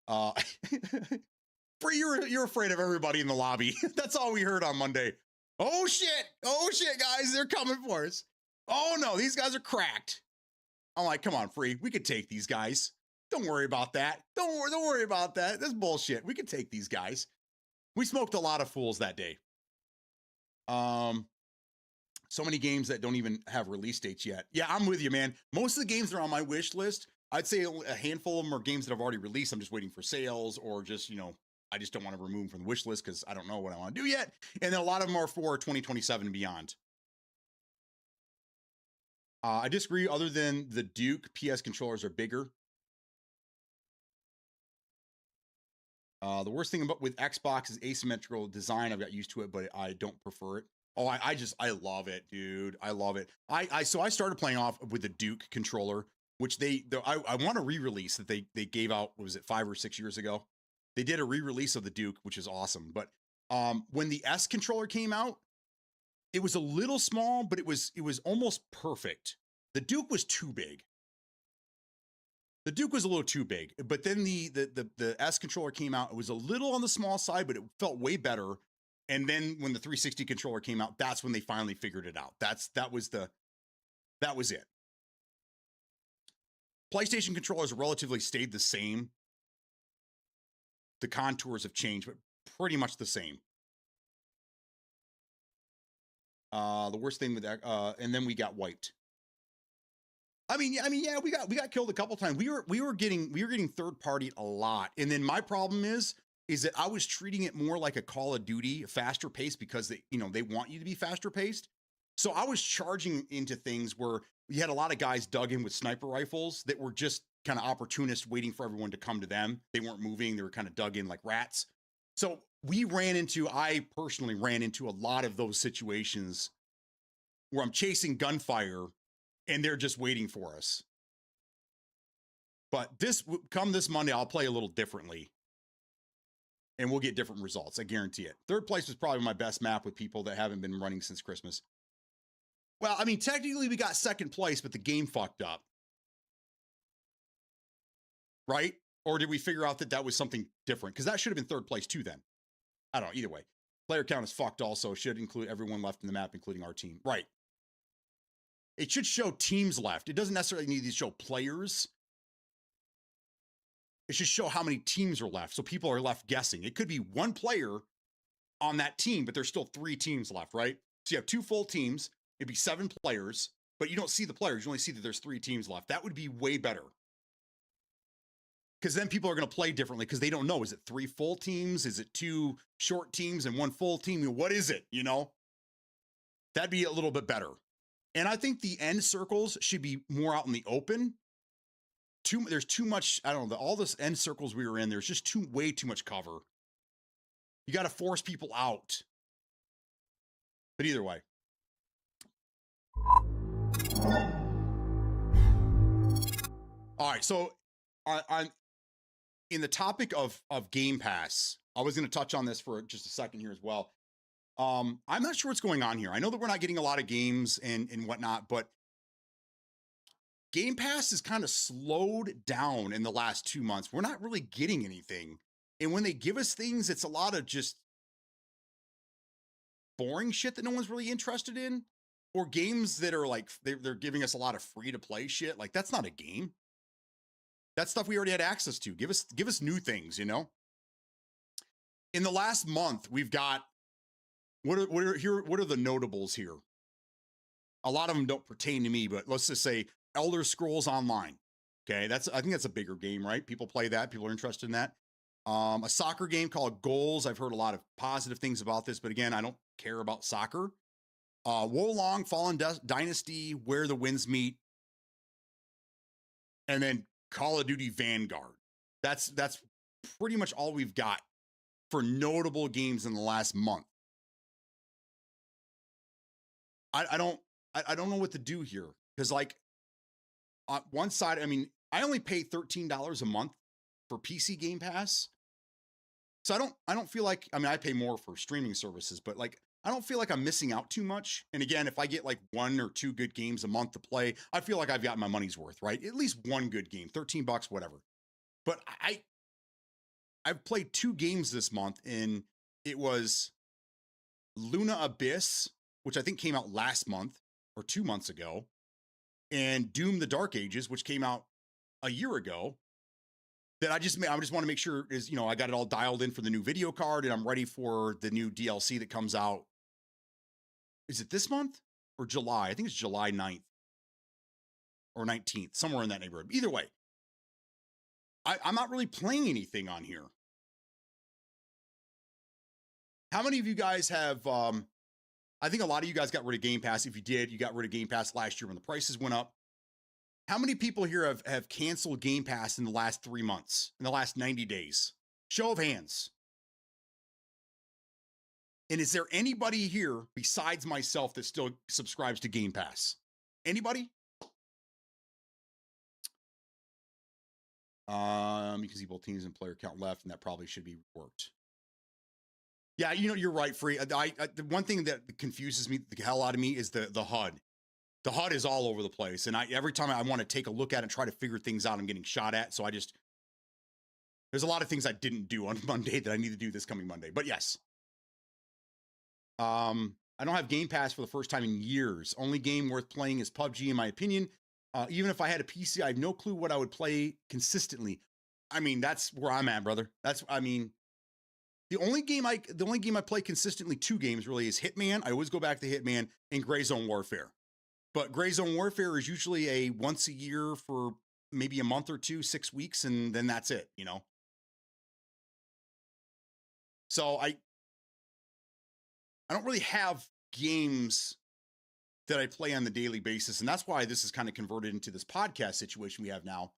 You're afraid of everybody in the lobby. That's all we heard on Monday. Oh shit, guys, they're coming for us. Oh no, these guys are cracked. I'm like, come on, Free, we could take these guys. Don't worry about that. Don't worry about that. That's bullshit. We could take these guys. We smoked a lot of fools that day. So many games that don't even have release dates yet. Yeah, I'm with you, man. Most of the games that are on my wish list, I'd say a handful of them are games that I've already released. I'm just waiting for sales, or just, I just don't want to remove them from the wish list because I don't know what I want to do yet. And then a lot of them are for 2027 and beyond. I disagree. Other than the Duke, PS controllers are bigger. The worst thing with Xbox is asymmetrical design. I've got used to it, but I don't prefer it. Oh, I love it, dude. I love it. So I started playing off with the Duke controller, which I want to re-release that they gave out. What was it, 5 or 6 years ago? They did a re-release of the Duke, which is awesome. But when the S controller came out, it was a little small, but it was almost perfect. The Duke was too big. The Duke was a little too big, but then the S controller came out. It was a little on the small side, but it felt way better. And then when the 360 controller came out, that's when they finally figured it out. That was it. PlayStation controllers relatively stayed the same. The contours have changed, but pretty much the same. The worst thing with that, and then we got wiped. I mean, yeah, we got killed a couple times. We were getting third party a lot. And then my problem is that I was treating it more like a Call of Duty, faster paced, because they want you to be faster paced. So I was charging into things where you had a lot of guys dug in with sniper rifles that were just kind of opportunists waiting for everyone to come to them. They weren't moving. They were kind of dug in like rats. So I personally ran into a lot of those situations where I'm chasing gunfire and they're just waiting for us. But this Monday, I'll play a little differently and we'll get different results. I guarantee it. Third place was probably my best map with people that haven't been running since Christmas. Well, I mean, technically we got second place, but the game fucked up. Right? Or did we figure out that was something different? Because that should have been third place too then. I don't know. Either way. Player count is fucked also. Should include everyone left in the map, including our team. Right. It should show teams left. It doesn't necessarily need to show players. It should show how many teams are left. So people are left guessing. It could be one player on that team, but there's still 3 teams left, right? So you have 2 full teams. It'd be 7 players, but you don't see the players. You only see that there's 3 teams left. That would be way better. Because then people are going to play differently because they don't know. Is it 3 full teams? Is it 2 short teams and 1 full team? What is it? That'd be a little bit better. And I think the end circles should be more out in the open. There's too much, I don't know, all this end circles we were in, there's just way too much cover. You got to force people out. But either way. All right, so in the topic of Game Pass, I was going to touch on this for just a second here as well. I'm not sure what's going on here. I know that we're not getting a lot of games and whatnot, but Game Pass is kind of slowed down in the last 2 months. We're not really getting anything. And when they give us things, it's a lot of just boring shit that no one's really interested in, or games that are like, they're giving us a lot of free to play shit. Like, that's not a game. That's stuff we already had access to. Give us new things, you know? In the last month, we've got, what are the notables here? A lot of them don't pertain to me, but let's just say Elder Scrolls Online. Okay, I think that's a bigger game, right? People play that. People are interested in that. A soccer game called Goals. I've heard a lot of positive things about this, but again, I don't care about soccer. Wolong, Fallen Dynasty, Where the Winds Meet, and then Call of Duty Vanguard. That's pretty much all we've got for notable games in the last month. I don't know what to do here, because like on one side, I mean, I only pay $13 a month for PC Game Pass. So I don't feel like, I mean, I pay more for streaming services, but like, I don't feel like I'm missing out too much. And again, if I get like 1 or 2 good games a month to play, I feel like I've got my money's worth, right? At least one good game, $13, whatever. But I've played 2 games this month, and it was Luna Abyss, which I think came out last month or 2 months ago, and Doom the Dark Ages, which came out a year ago. That I just want to make sure is, you know, I got it all dialed in for the new video card, and I'm ready for the new DLC that comes out. Is it this month or July? I think it's July 9th or 19th, somewhere in that neighborhood. Either way, I'm not really playing anything on here. How many of you guys have, I think a lot of you guys got rid of Game Pass. If you did, you got rid of Game Pass last year when the prices went up. How many people here have canceled Game Pass in the last 3 months, in the last 90 days? Show of hands. And is there anybody here besides myself that still subscribes to Game Pass? Anybody? You can see both teams and player count left, and that probably should be worked. Yeah, you know, you're right, Free. The one thing that confuses me, the hell out of me, is the HUD. The HUD is all over the place, and every time I want to take a look at it and try to figure things out, I'm getting shot at. So there's a lot of things I didn't do on Monday that I need to do this coming Monday. But yes, I don't have Game Pass for the first time in years. Only game worth playing is PUBG, in my opinion. Even if I had a PC, I have no clue what I would play consistently. I mean, that's where I'm at, brother. The only game I play consistently, 2 games really, is Hitman. I always go back to Hitman and Gray Zone Warfare. But Gray Zone Warfare is usually a once a year for maybe a month or 2, 6 weeks, and then that's it, you know? So I don't really have games that I play on the daily basis, and that's why this is kind of converted into this podcast situation we have now,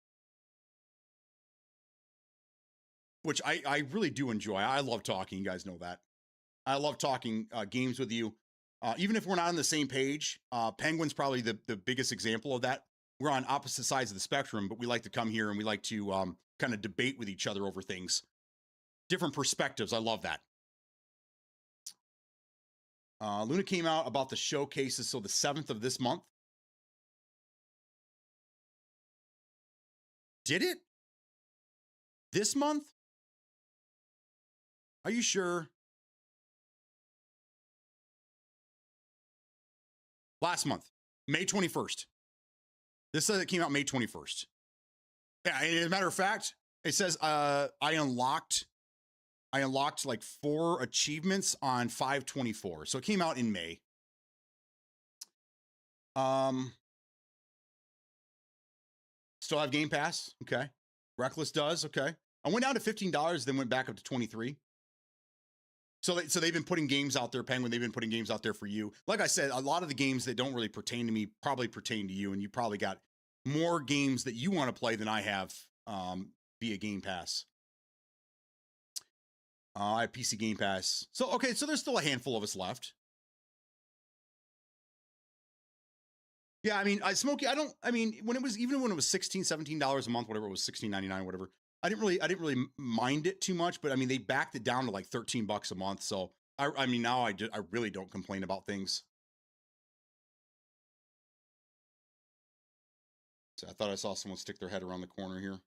which I really do enjoy. I love talking. You guys know that. I love talking games with you. Even if we're not on the same page, Penguin's probably the biggest example of that. We're on opposite sides of the spectrum, but we like to come here and we like to kind of debate with each other over things. Different perspectives. I love that. Luna came out about the showcases, so the 7th of this month. Did it? This month? Are you sure? Last month, May 21st. This says it came out May 21st. Yeah, and as a matter of fact, it says I unlocked like 4 achievements on 5/24. So it came out in May. Still have Game Pass. Okay. Reckless does. Okay. I went down to $15, then went back up to 23. So they've been putting games out there, Penguin. They've been putting games out there for you. Like I said, a lot of the games that don't really pertain to me probably pertain to you, and you probably got more games that you want to play than I have via Game Pass. I have PC Game Pass. So, okay, so there's still a handful of us left. Yeah, I mean, Smokey, when it was $16, $17 a month, whatever, it was $16.99, whatever. I didn't really mind it too much, but I mean, they backed it down to like $13 a month. So I mean, now I really don't complain about things. So I thought I saw someone stick their head around the corner here.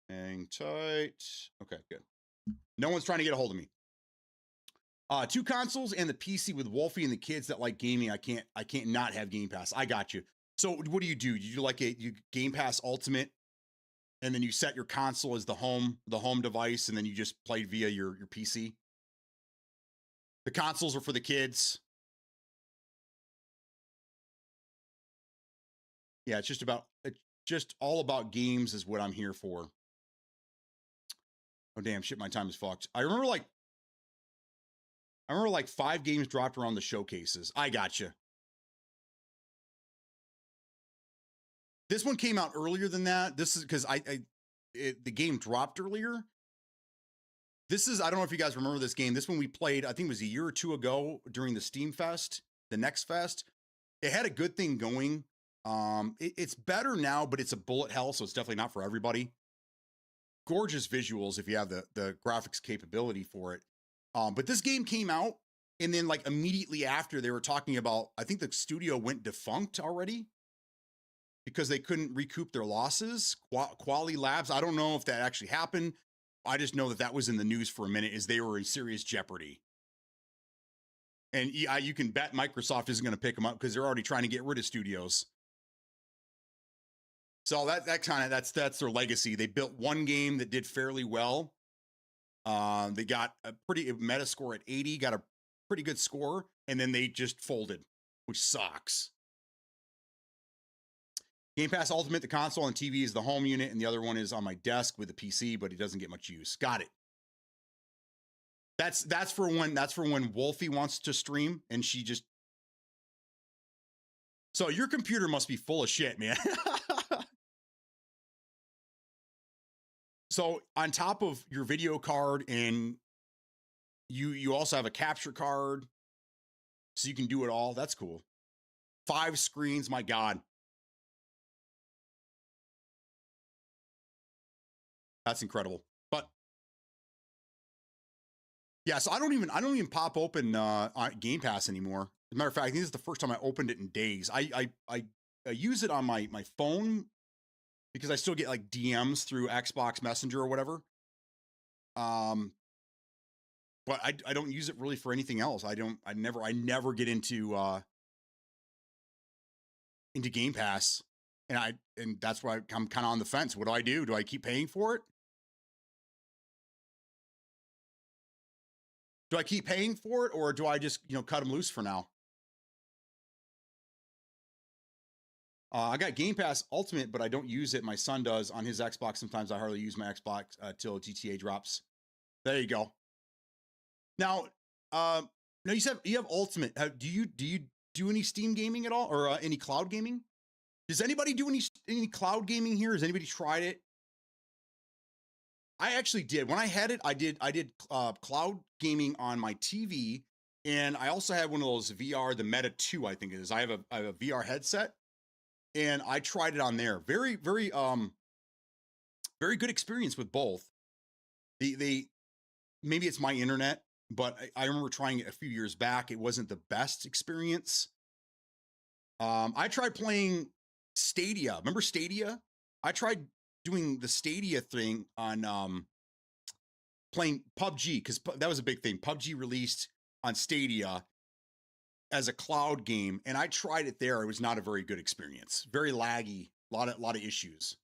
Hang tight. Okay, good. No one's trying to get a hold of me. 2 consoles and the PC with Wolfie and the kids that like gaming. I can't not have Game Pass. I got you. So what do? You do like you Game Pass Ultimate, and then you set your console as the home device, and then you just play via your PC. The consoles are for the kids. Yeah, it's just all about games is what I'm here for. Oh damn, shit, my time is fucked. I remember like 5 games dropped around the showcases. I gotcha. This one came out earlier than that. This is because the game dropped earlier. This is, I don't know if you guys remember this game. This one we played, I think it was a year or two ago during the Steam Fest, the Next Fest. It had a good thing going. It's better now, but it's a bullet hell, so it's definitely not for everybody. Gorgeous visuals if you have the graphics capability for it. But this game came out, and then like immediately after they were talking about, I think the studio went defunct already because they couldn't recoup their losses. Quality Labs, I don't know if that actually happened. I just know that was in the news for a minute, is they were in serious jeopardy. And you can bet Microsoft isn't going to pick them up because they're already trying to get rid of studios. So that's their legacy. They built one game that did fairly well. They got a pretty Metascore at 80, got a pretty good score, and then they just folded, which sucks. Game Pass Ultimate, the console and TV is the home unit, and the other one is on my desk with the PC, but it doesn't get much use. Got it. That's for when Wolfie wants to stream and she just. So your computer must be full of shit, man. So on top of your video card, and you also have a capture card, so you can do it all. That's cool. 5 screens, my God. That's incredible. But yeah, so I don't even pop open Game Pass anymore. As a matter of fact, I think this is the first time I opened it in days. I use it on my phone because I still get like DMs through Xbox Messenger or whatever. But I don't use it really for anything else. I never get into Game Pass, and that's why I'm kind of on the fence. What do? Do I keep paying for it? Do I keep paying for it, or do I just, cut them loose for now? I got Game Pass Ultimate, but I don't use it. My son does on his Xbox. Sometimes I hardly use my Xbox till GTA drops. There you go. Now, now you said you have Ultimate. Do you do any Steam gaming at all, or any cloud gaming? Does anybody do any cloud gaming here? Has anybody tried it? I actually did. When I had it, I did cloud gaming on my TV, and I also had one of those VR, the Meta 2, I think it is. I have a VR headset, and I tried it on there. Very, very, very good experience with both. Maybe it's my internet, but I remember trying it a few years back. It wasn't the best experience. I tried playing Stadia. Remember Stadia? I tried doing the Stadia thing on playing PUBG, because that was a big thing. PUBG released on Stadia as a cloud game, and I tried it there. It was not a very good experience. Very laggy, a lot of issues.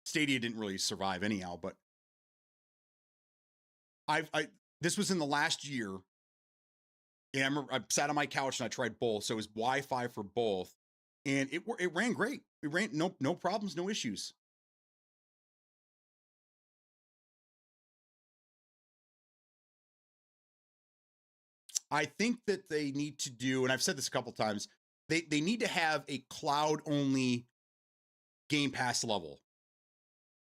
Stadia didn't really survive anyhow, but this was in the last year, and I remember I sat on my couch and I tried both. So it was Wi-Fi for both, and it ran great. It ran no problems, no issues. I think that they need to do, and I've said this a couple times, they need to have a cloud only Game Pass level.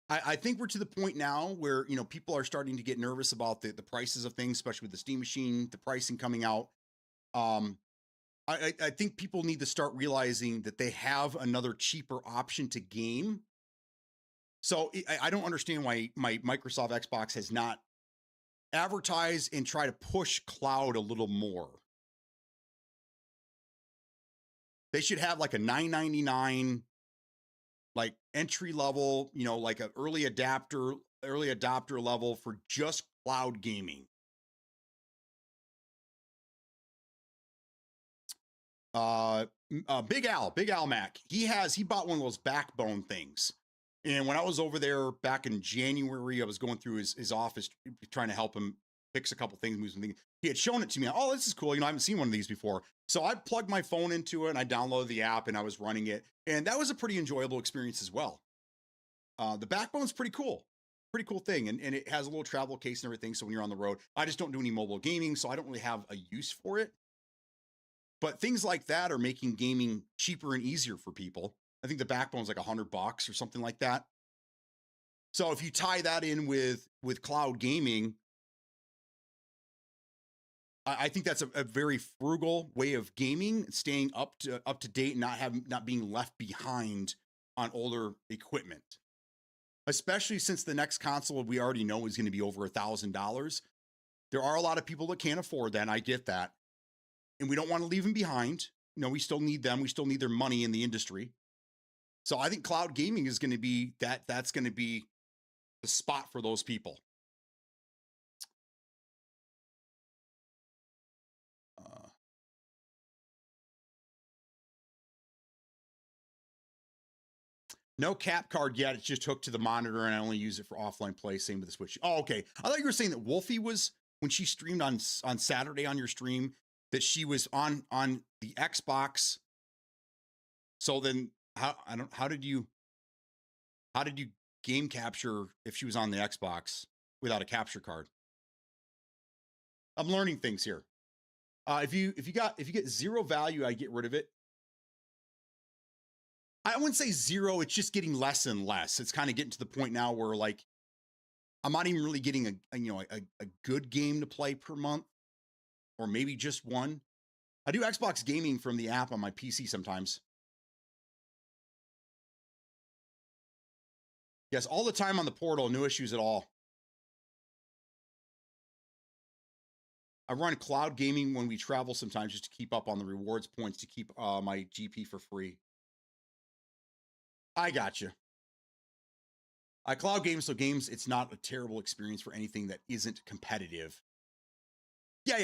I think we're to the point now where, people are starting to get nervous about the prices of things, especially with the Steam Machine, the pricing coming out. I think people need to start realizing that they have another cheaper option to game. So I don't understand why my Microsoft Xbox has not advertised and try to push cloud a little more. They should have like a $9.99 like entry level, you know, like an early adopter level for just cloud gaming. Big Al Mac. He bought one of those backbone things. And when I was over there back in January, I was going through his office trying to help him fix a couple things, move some things. He had shown it to me. Oh, this is cool. You know, I haven't seen one of these before. So I plugged my phone into it and I downloaded the app and I was running it. And that was a pretty enjoyable experience as well. The backbone's pretty cool thing. And it has a little travel case and everything. So when you're on the road, I just don't do any mobile gaming. So I don't really have a use for it. But things like that are making gaming cheaper and easier for people. I think the backbone's like $100 or something like that. So if you tie that in with cloud gaming, I think that's a very frugal way of gaming, staying up to date, and not being left behind on older equipment. Especially since the next console we already know is going to be over $1,000. There are a lot of people that can't afford that, and I get that. And we don't want to leave them behind. You know, we still need them. We still need their money in the industry. So I think cloud gaming is going to be that's going to be the spot for those people. No cap card yet. It's just hooked to the monitor, and I only use it for offline play. Same with the Switch. Oh, okay. I thought you were saying that Wolfie was, when she streamed on Saturday on your stream, that she was on the Xbox. So then how did you game capture if she was on the Xbox without a capture card? I'm learning things here. If you get zero value, I get rid of it. I wouldn't say zero. It's just getting less and less. It's kind of getting to the point now where like I'm not even really getting a good game to play per month, or maybe just one. I do Xbox gaming from the app on my PC sometimes. Yes, all the time on the portal, no issues at all. I run cloud gaming when we travel sometimes just to keep up on the rewards points to keep my GP for free. I got you. I cloud games, so games, it's not a terrible experience for anything that isn't competitive. Yeah.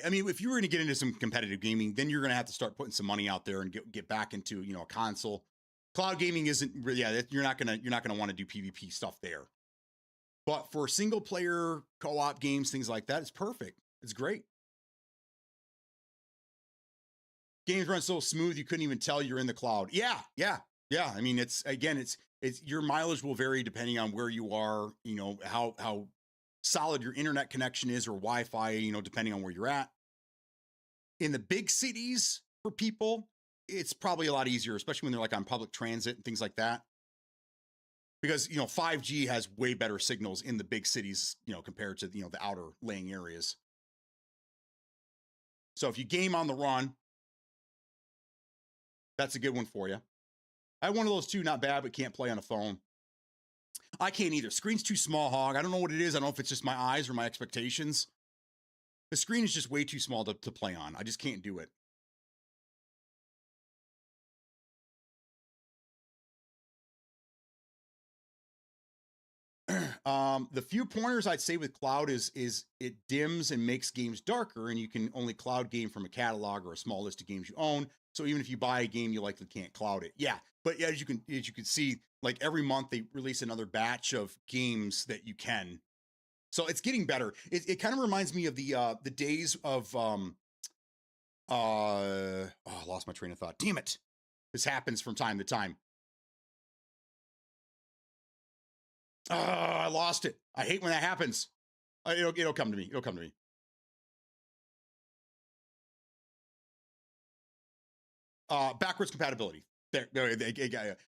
I mean, if you were going to get into some competitive gaming, then you're going to have to start putting some money out there and get back into, you know, a console. Cloud gaming isn't really, you're not going to want to do PvP stuff there. But for single player co-op games, things like that, it's perfect. It's great. Games run so smooth you couldn't even tell you're in the cloud. Yeah. I mean, it's your mileage will vary depending on where you are, you know, how solid your internet connection is, or Wi-Fi, you know, depending on where you're at. In the big cities for people, it's probably a lot easier, especially when they're like on public transit and things like that. Because, you know, 5G has way better signals in the big cities, you know, compared to, you know, the outer laying areas. So if you game on the run, that's a good one for you. I have one of those too, not bad, but can't play on a phone. I can't either. Screen's too small, Hog. I don't know what it is. I don't know if it's just my eyes or my expectations. The screen is just way too small to play on. I just can't do it. The few pointers I'd say with cloud is it dims and makes games darker, and you can only cloud game from a catalog or a small list of games you own. So even if you buy a game, you likely can't cloud it. Yeah, but as you can see, like every month they release another batch of games that you can. So it's getting better. It kind of reminds me of the days of I lost my train of thought. Damn it! This happens from time to time. I lost it. I hate when that happens. It'll come to me. It'll come to me. Backwards compatibility. There.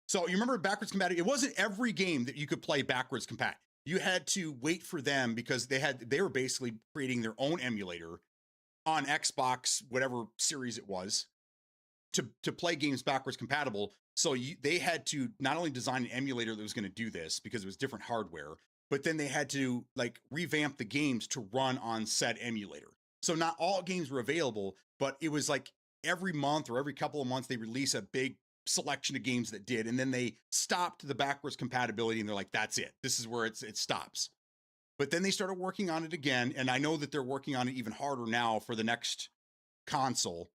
So you remember backwards compatibility? It wasn't every game that you could play backwards compat. You had to wait for them because they were basically creating their own emulator on Xbox, whatever series it was. to play games backwards compatible. So they had to not only design an emulator that was going to do this because it was different hardware, but then they had to like revamp the games to run on said emulator. So not all games were available, but it was like every month or every couple of months they release a big selection of games that did, and then they stopped the backwards compatibility, and they're like, that's it. This is where it stops. But then they started working on it again, and I know that they're working on it even harder now for the next console.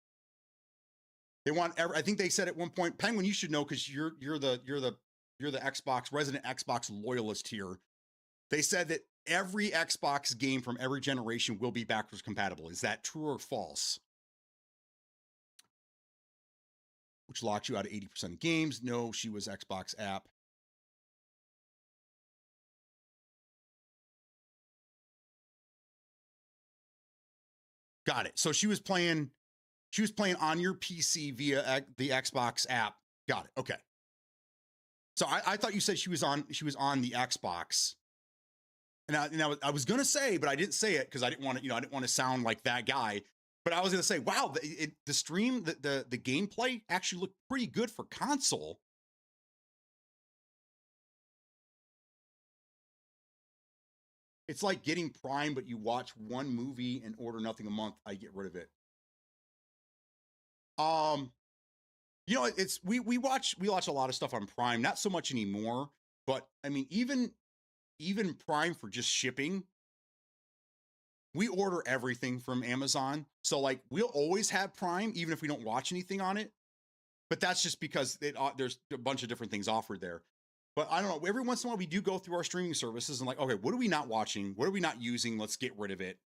They want, I think they said at one point, Penguin, you should know because you're the Xbox resident Xbox loyalist here. They said that every Xbox game from every generation will be backwards compatible. Is that true or false? Which locks you out of 80% of games. No, she was Xbox app. Got it. So she was playing on your PC via the Xbox app. Got it. Okay. So I thought you said she was on the Xbox. And I was gonna say, but I didn't say it because I didn't want to sound like that guy. But I was gonna say, wow, the stream, the gameplay actually looked pretty good for console. It's like getting Prime, but you watch one movie and order nothing a month. I get rid of it. It's we watch a lot of stuff on Prime, not so much anymore, but I mean, even Prime for just shipping, we order everything from Amazon. So like we'll always have Prime, even if we don't watch anything on it. But that's just because there's a bunch of different things offered there. But I don't know. Every once in a while, we do go through our streaming services and like, okay, what are we not watching? What are we not using? Let's get rid of it.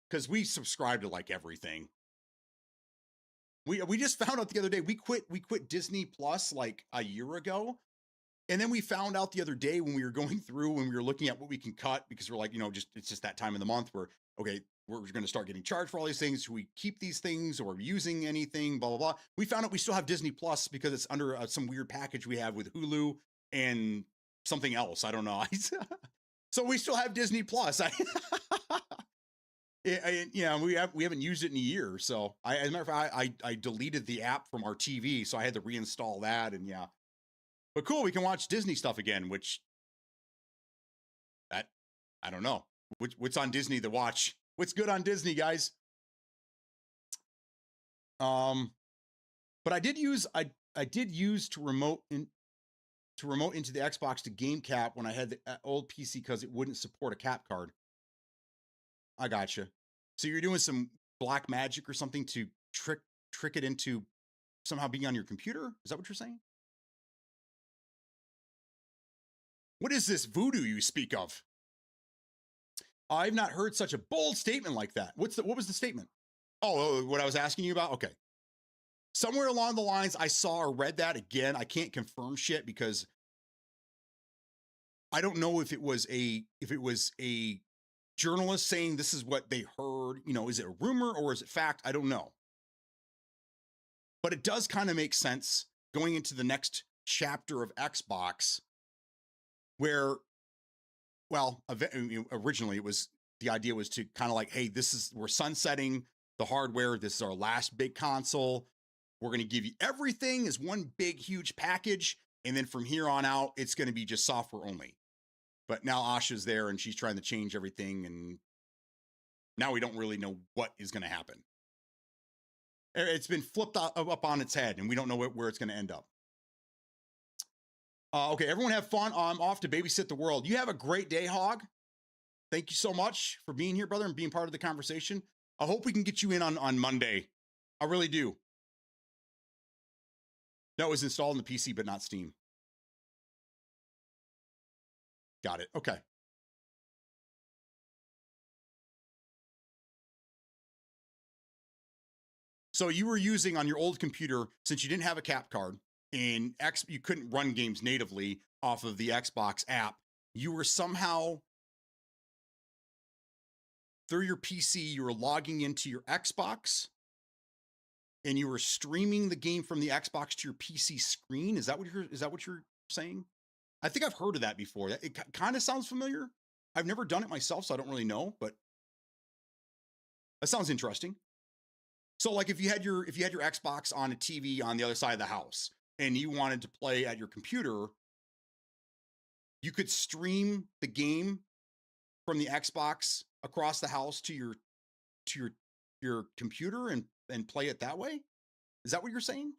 Because we subscribe to like everything. We just found out the other day we quit Disney Plus like a year ago. And then we found out the other day when we were going through, when we were looking at what we can cut, because we're like, it's just that time of the month where, okay, we're going to start getting charged for all these things. Should we keep these things or using anything, blah, blah, blah. We found out we still have Disney Plus because it's under some weird package we have with Hulu and something else. I don't know. So we still have Disney Plus. We haven't used it in a year. So as a matter of fact, I deleted the app from our TV. So I had to reinstall that, and yeah. But cool, we can watch Disney stuff again, which I don't know. What's on Disney to watch? What's good on Disney, guys? But I did use to remote into the Xbox to game cap when I had the old PC because it wouldn't support a cap card. I gotcha. So you're doing some black magic or something to trick it into somehow being on your computer? Is that what you're saying? What is this voodoo you speak of? I've not heard such a bold statement like that. What was the statement? Oh, what I was asking you about? Okay. Somewhere along the lines, I saw or read that again. I can't confirm shit because I don't know if it was a journalist saying this is what they heard. Is it a rumor or is it fact? I don't know. But it does kind of make sense going into the next chapter of Xbox where, well, originally the idea was to kind of like, hey, we're sunsetting the hardware. This is our last big console. We're going to give you everything as one big, huge package. And then from here on out, it's going to be just software only. But now Asha's there and she's trying to change everything. And now we don't really know what is going to happen. It's been flipped up on its head and we don't know where it's going to end up. Okay, everyone have fun. I'm off to babysit the world. You have a great day, Hog. Thank you so much for being here, brother, and being part of the conversation. I hope we can get you in on Monday. I really do. No, it was installed in the PC, but not Steam. Got it. Okay. So you were using on your old computer, since you didn't have a cap card, and you couldn't run games natively off of the Xbox app. You were somehow, through your PC, you were logging into your Xbox and you were streaming the game from the Xbox to your PC screen. Is that what you're saying? I think I've heard of that before. It kind of sounds familiar. I've never done it myself, so I don't really know, but that sounds interesting. So like if you had your Xbox on a TV on the other side of the house and you wanted to play at your computer, you could stream the game from the Xbox across the house to your computer and play it that way? Is that what you're saying?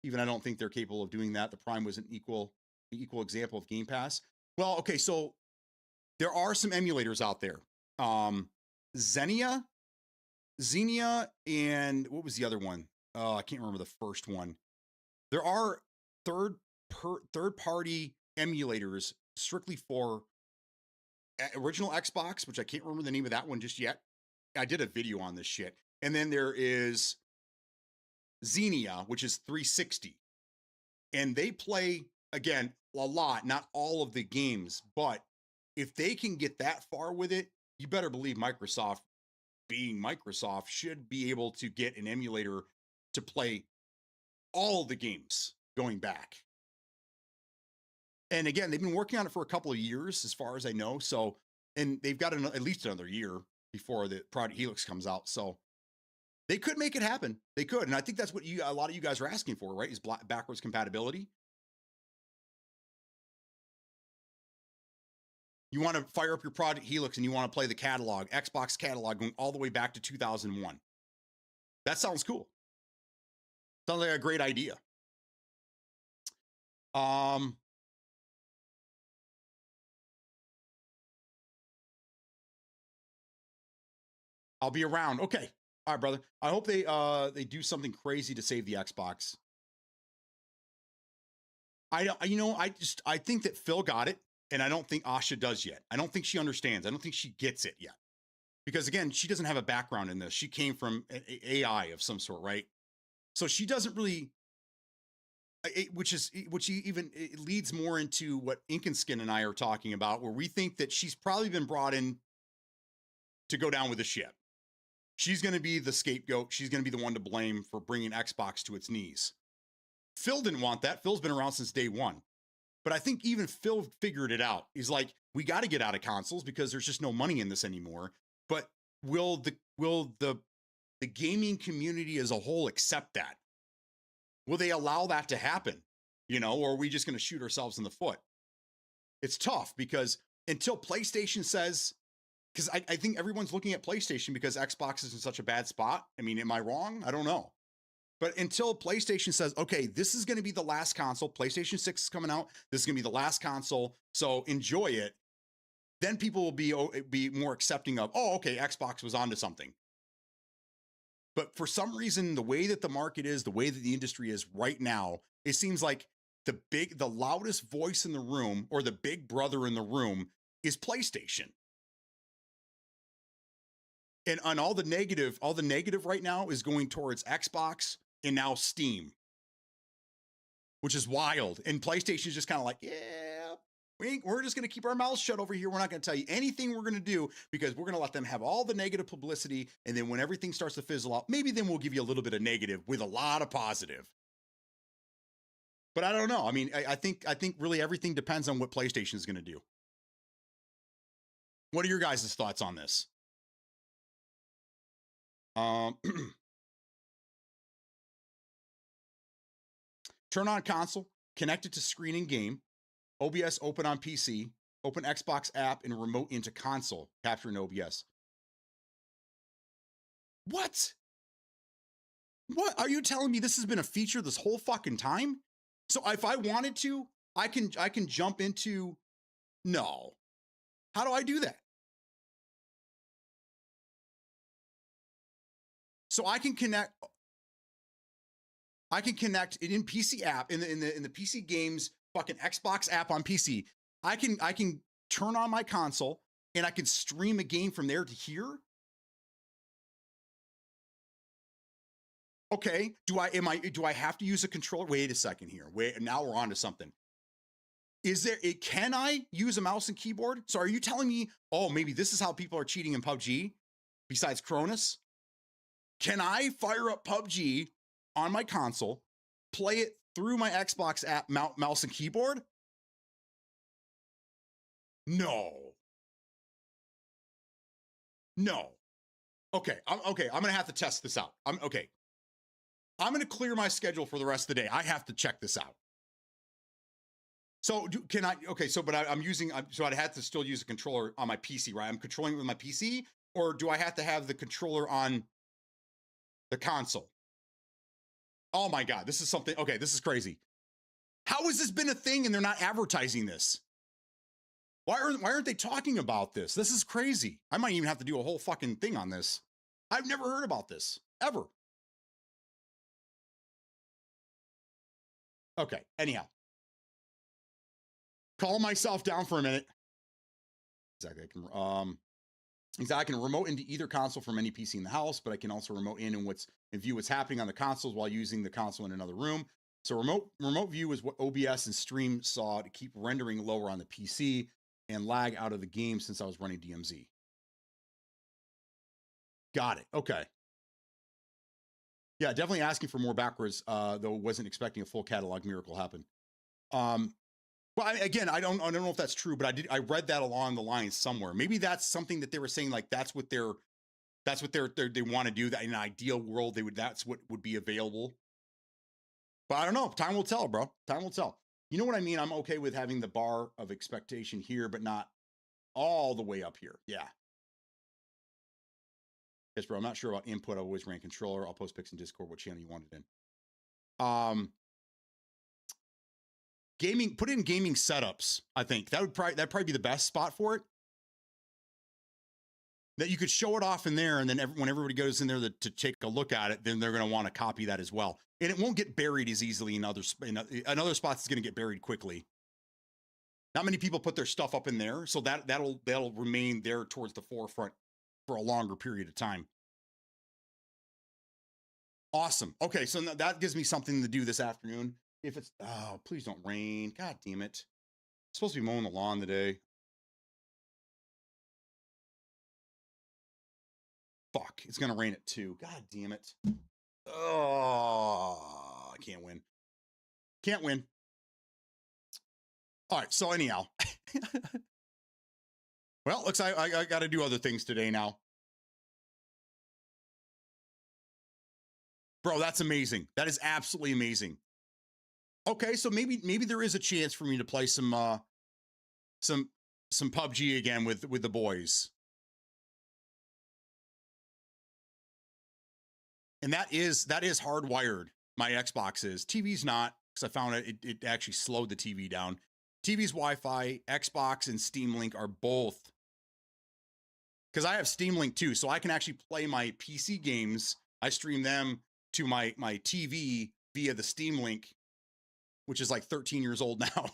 Even I don't think they're capable of doing that. The Prime was an equal example of Game Pass. Well, okay, so there are some emulators out there. Xenia, and what was the other one? Oh, I can't remember the first one. There are third party emulators strictly for original Xbox, which I can't remember the name of that one just yet. I did a video on this shit. And then there is Xenia, which is 360. And they play, again, a lot, not all of the games, but if they can get that far with it, you better believe Microsoft, being Microsoft, should be able to get an emulator to play all the games going back. And again, they've been working on it for a couple of years, as far as I know. So, and they've got at least another year before the Project Helix comes out. So they could make it happen. They could. And I think that's what a lot of you guys are asking for, right? Is backwards compatibility. You want to fire up your Project Helix and you want to play the catalog, Xbox catalog, going all the way back to 2001. That sounds cool. Sounds like a great idea. I'll be around. Okay. All right, brother. I hope they do something crazy to save the Xbox. I think that Phil got it, and I don't think Asha does yet. I don't think she understands. I don't think she gets it yet. Because again, she doesn't have a background in this. She came from AI of some sort, right? So she doesn't really, which even leads more into what Inkenskin and I are talking about, where we think that she's probably been brought in to go down with the ship. She's going to be the scapegoat. She's going to be the one to blame for bringing Xbox to its knees. Phil didn't want that. Phil's been around since day one. But I think even Phil figured it out. He's like, we got to get out of consoles because there's just no money in this anymore. But will the gaming community as a whole accept that? Will they allow that to happen? Or are we just going to shoot ourselves in the foot? It's tough because until PlayStation says, because I think everyone's looking at PlayStation because Xbox is in such a bad spot. I mean, am I wrong? I don't know. But until PlayStation says, okay, this is going to be the last console, PlayStation 6 is coming out, this is going to be the last console, so enjoy it, then people will be more accepting of, oh, okay, Xbox was onto something. But for some reason, the way that the market is, the way that the industry is right now, it seems like the loudest voice in the room, or the big brother in the room, is PlayStation. And on all the negative right now is going towards Xbox and now Steam, which is wild. And PlayStation is just kind of like, yeah, we're just going to keep our mouths shut over here. We're not going to tell you anything we're going to do because we're going to let them have all the negative publicity. And then when everything starts to fizzle out, maybe then we'll give you a little bit of negative with a lot of positive. But I don't know. I mean, I think really everything depends on what PlayStation is going to do. What are your guys' thoughts on this? Turn on console, connect it to screen in game, OBS open on PC, open Xbox app and remote into console, capturing OBS. What? What? Are you telling me this has been a feature this whole fucking time? So if I wanted to, I can jump into, no. How do I do that? So I can connect it in PC app in the PC games fucking Xbox app on PC. I can turn on my console and I can stream a game from there to here. Okay, do I have to use a controller? Wait a second here. Wait, now we're on to something. Can I use a mouse and keyboard? So are you telling me, oh, maybe this is how people are cheating in PUBG besides Cronus? Can I fire up PUBG on my console, play it through my Xbox app, mouse and keyboard? No. Okay, I'm gonna have to test this out. I'm gonna clear my schedule for the rest of the day. I have to check this out. So can I? Okay, so but I'm using. So I'd have to still use a controller on my PC, right? I'm controlling it with my PC, or do I have to have the controller on the console? Oh my God, this is something. Okay, this is crazy. How has this been a thing and they're not advertising this? Why aren't they talking about this? This is crazy. I might even have to do a whole fucking thing on this. I've never heard about this ever. Okay, anyhow. Calm myself down for a minute. Exactly. I can remote into either console from any PC in the house, but I can also remote in and view what's happening on the consoles while using the console in another room. So remote view is what OBS and Stream saw to keep rendering lower on the PC and lag out of the game since I was running DMZ. Got it. Okay. Yeah, definitely asking for more backwards, though wasn't expecting a full catalog miracle happen. Well, I don't know if that's true, but I read that along the lines somewhere. Maybe that's something that they were saying, like that's what they want to do. That in an ideal world, that's what would be available. But I don't know. Time will tell, bro. Time will tell. You know what I mean? I'm okay with having the bar of expectation here, but not all the way up here. Yeah. Yes, bro. I'm not sure about input. I always ran controller. I'll post pics in Discord what channel you want it in. Gaming, put in gaming setups. I think that'd probably be the best spot for it. That you could show it off in there, and then when everybody goes in there to take a look at it, then they're going to want to copy that as well, and it won't get buried as easily in other spots. It's going to get buried quickly. Not many people put their stuff up in there, so that'll remain there towards the forefront for a longer period of time. Awesome. Okay, so that gives me something to do this afternoon. If it's, oh, please don't rain. God damn it. It's supposed to be mowing the lawn today. Fuck, it's gonna rain at 2. God damn it. Oh, I can't win. Can't win. All right, so anyhow. Well, looks like I got to do other things today now. Bro, that's amazing. That is absolutely amazing. Okay, so maybe there is a chance for me to play some PUBG again with the boys. And that is hardwired. My Xbox is. TV's not, because I found it actually slowed the TV down. TV's Wi-Fi, Xbox, and Steam Link are both. Because I have Steam Link too, so I can actually play my PC games. I stream them to my TV via the Steam Link, which is like 13 years old now.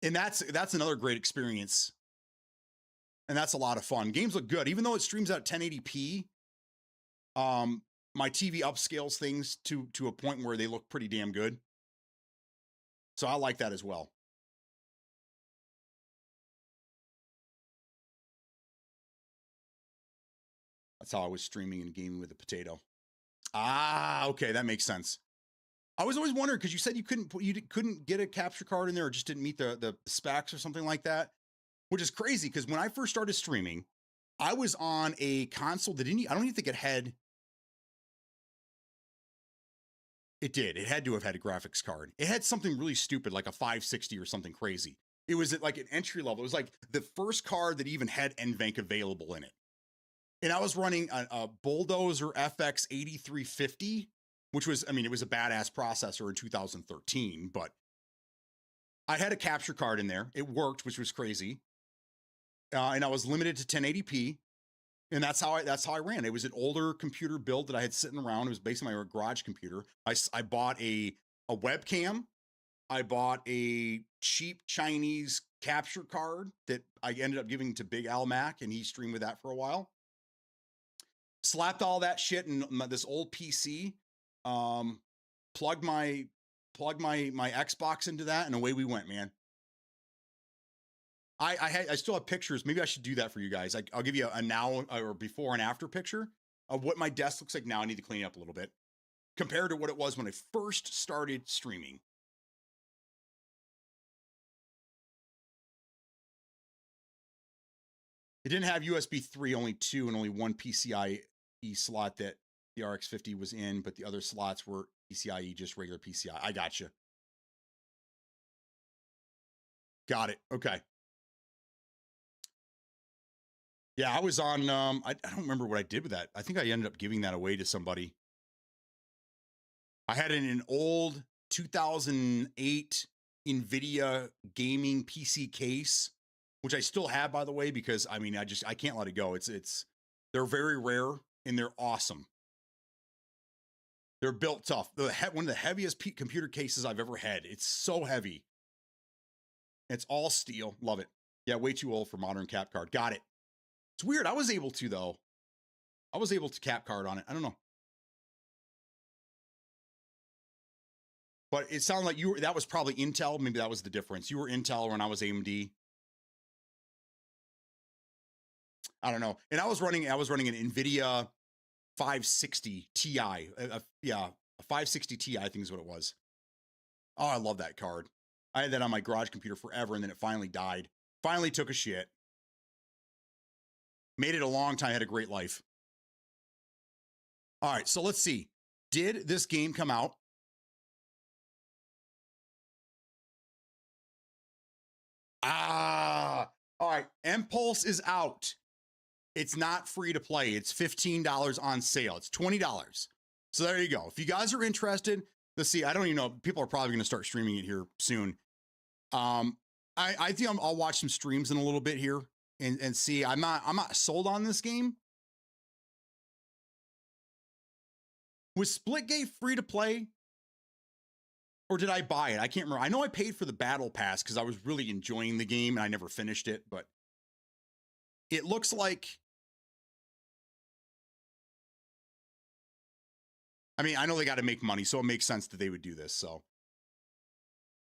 And that's another great experience. And that's a lot of fun. Games look good, even though it streams at 1080p. My TV upscales things to a point where they look pretty damn good. So I like that as well. That's how I was streaming and gaming with a potato. Ah, okay, that makes sense. I was always wondering, because you said you couldn't get a capture card in there, or just didn't meet the specs or something like that, which is crazy. Because when I first started streaming, I was on a console that I don't even think it had. It did. It had to have had a graphics card. It had something really stupid, like a 560 or something crazy. It was at like an entry level. It was like the first card that even had NVENC available in it. And I was running a Bulldozer FX 8350, which was, it was a badass processor in 2013, but I had a capture card in there. It worked, which was crazy. And I was limited to 1080p. And that's how I ran. It was an older computer build that I had sitting around. It was basically my garage computer. I bought a webcam. I bought a cheap Chinese capture card that I ended up giving to Big Al Mac, and he streamed with that for a while. Slapped all that shit in this old PC. Plugged my Xbox into that, and away we went, man. I still have pictures. Maybe I should do that for you guys. I'll give you a now or before and after picture of what my desk looks like now. I need to clean it up a little bit compared to what it was when I first started streaming. It didn't have USB 3, only 2, and only one PCIe slot that the RX 50 was in, but the other slots were PCIe, just regular PCI. I got you. Got it. Okay. Yeah, I was on, I don't remember what I did with that. I think I ended up giving that away to somebody. I had it in an old 2008 NVIDIA gaming PC case, which I still have, by the way, because I mean, I can't let it go. They're very rare and they're awesome. They're built tough. One of the heaviest computer cases I've ever had. It's so heavy. It's all steel. Love it. Yeah, way too old for modern cap card. Got it. It's weird. I was able to, though. I was able to cap card on it. I don't know. But it sounded like that was probably Intel. Maybe that was the difference. You were Intel when I was AMD. I don't know. And I was running an NVIDIA 560 Ti. Yeah, a 560 Ti, I think is what it was. Oh, I love that card. I had that on my garage computer forever, and then it finally died. Finally took a shit. Made it a long time, had a great life. All right, so let's see. Did this game come out? All right, Impulse is out. It's not free to play. It's $15 on sale. It's $20. So there you go. If you guys are interested, let's see. I don't even know. People are probably going to start streaming it here soon. I think I'll watch some streams in a little bit here and see. I'm not sold on this game. Was Splitgate free to play? Or did I buy it? I can't remember. I know I paid for the battle pass because I was really enjoying the game and I never finished it, but it looks like, I mean, I know they got to make money, so it makes sense that they would do this. So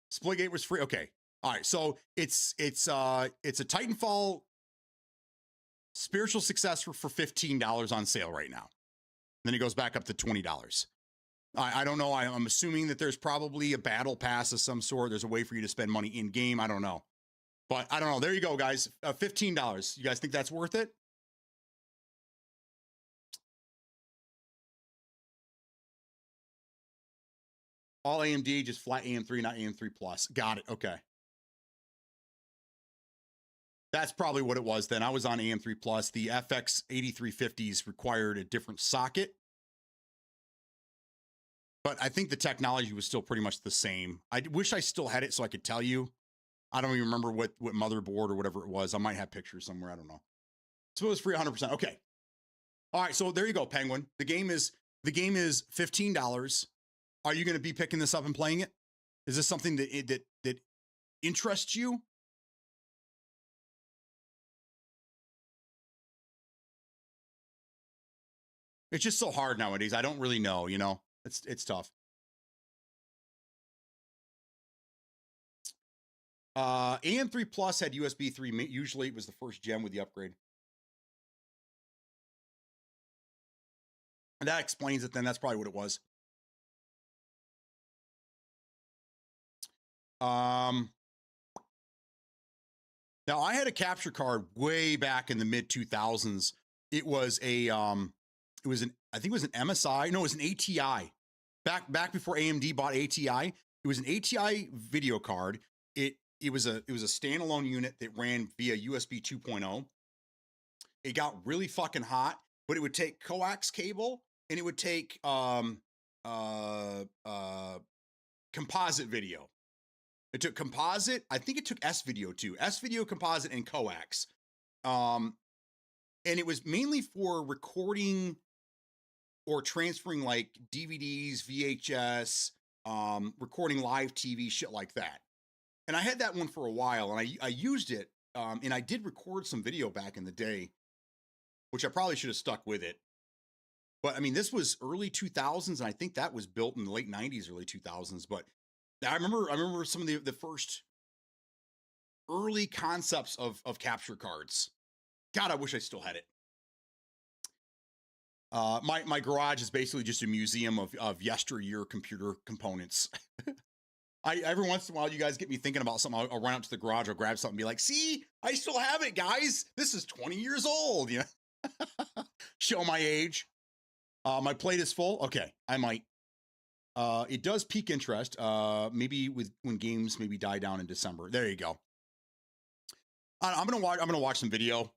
Splitgate was free. Okay. All right. So it's a Titanfall spiritual successor for $15 on sale right now. Then it goes back up to $20. I don't know. I'm assuming that there's probably a battle pass of some sort. There's a way for you to spend money in game. I don't know. But I don't know. There you go, guys. $15. You guys think that's worth it? All AMD, just flat AM3, not AM3 Plus. Got it. Okay. That's probably what it was then. I was on AM3 Plus. The FX 8350s required a different socket. But I think the technology was still pretty much the same. I wish I still had it so I could tell you. I don't even remember what motherboard or whatever it was. I might have pictures somewhere. I don't know. So it was free 100%. Okay. All right. So there you go, Penguin. The game is $15. Are you going to be picking this up and playing it? Is this something that interests you? It's just so hard nowadays. I don't really know, you know. It's tough. AM3 Plus had USB 3. Usually it was the first gen with the upgrade. And that explains it then. That's probably what it was. Now I had a capture card way back in the mid 2000s. It was I think it was an MSI. No, it was an ATI. Back before AMD bought ATI, it was an ATI video card. It was a standalone unit that ran via USB 2.0. It got really fucking hot, but it would take coax cable and it would take composite video. It took composite. I think it took S video too. S video, composite, and coax. And it was mainly for recording or transferring like DVDs, VHS, recording live TV, shit like that. And I had that one for a while, and I used it, and I did record some video back in the day, which I probably should have stuck with it. But I mean, this was early 2000s, and I think that was built in the late 90s, early 2000s. But I remember some of the first early concepts of capture cards. God, I wish I still had it. My garage is basically just a museum of yesteryear computer components. Every once in a while, you guys get me thinking about something. I'll run out to the garage, I'll grab something, and be like, "See, I still have it, guys. This is 20 years old." You know, show my age. My plate is full. Okay, I might. It does pique interest. Maybe when games maybe die down in December. There you go. I'm gonna watch. I'm gonna watch some video.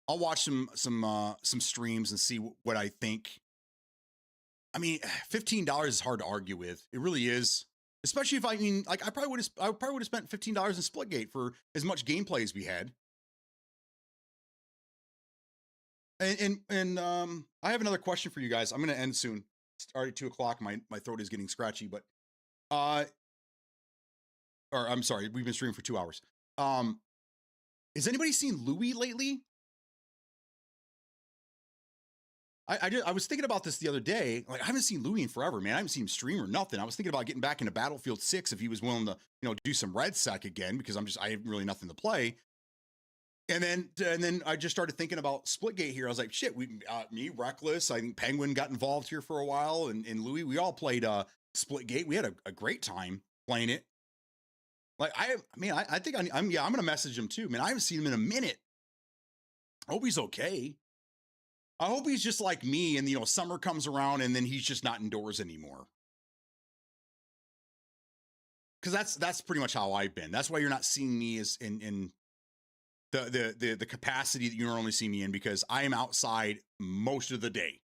I'll watch some streams and see what I think. I mean, $15 is hard to argue with. It really is. Especially if I mean, like, I probably would have spent $15 in Splitgate for as much gameplay as we had. And I have another question for you guys. I'm gonna end soon. It's already 2:00. My throat is getting scratchy, but or I'm sorry, we've been streaming for 2 hours. Has anybody seen Louis lately? I was thinking about this the other day. Like, I haven't seen Louis in forever, man. I haven't seen him stream or nothing. I was thinking about getting back into Battlefield 6 if he was willing to, do some Red Sec again, because I have really nothing to play. And then I just started thinking about Splitgate here. I was like, shit, me, Reckless, I think Penguin got involved here for a while, and Louis, we all played Splitgate. We had a great time playing it. Like, I think I'm gonna message him too, man. I haven't seen him in a minute. I hope he's okay. I hope he's just like me, and summer comes around and then he's just not indoors anymore. Because that's pretty much how I've been. That's why you're not seeing me as in the capacity that you normally see me in, because I am outside most of the day.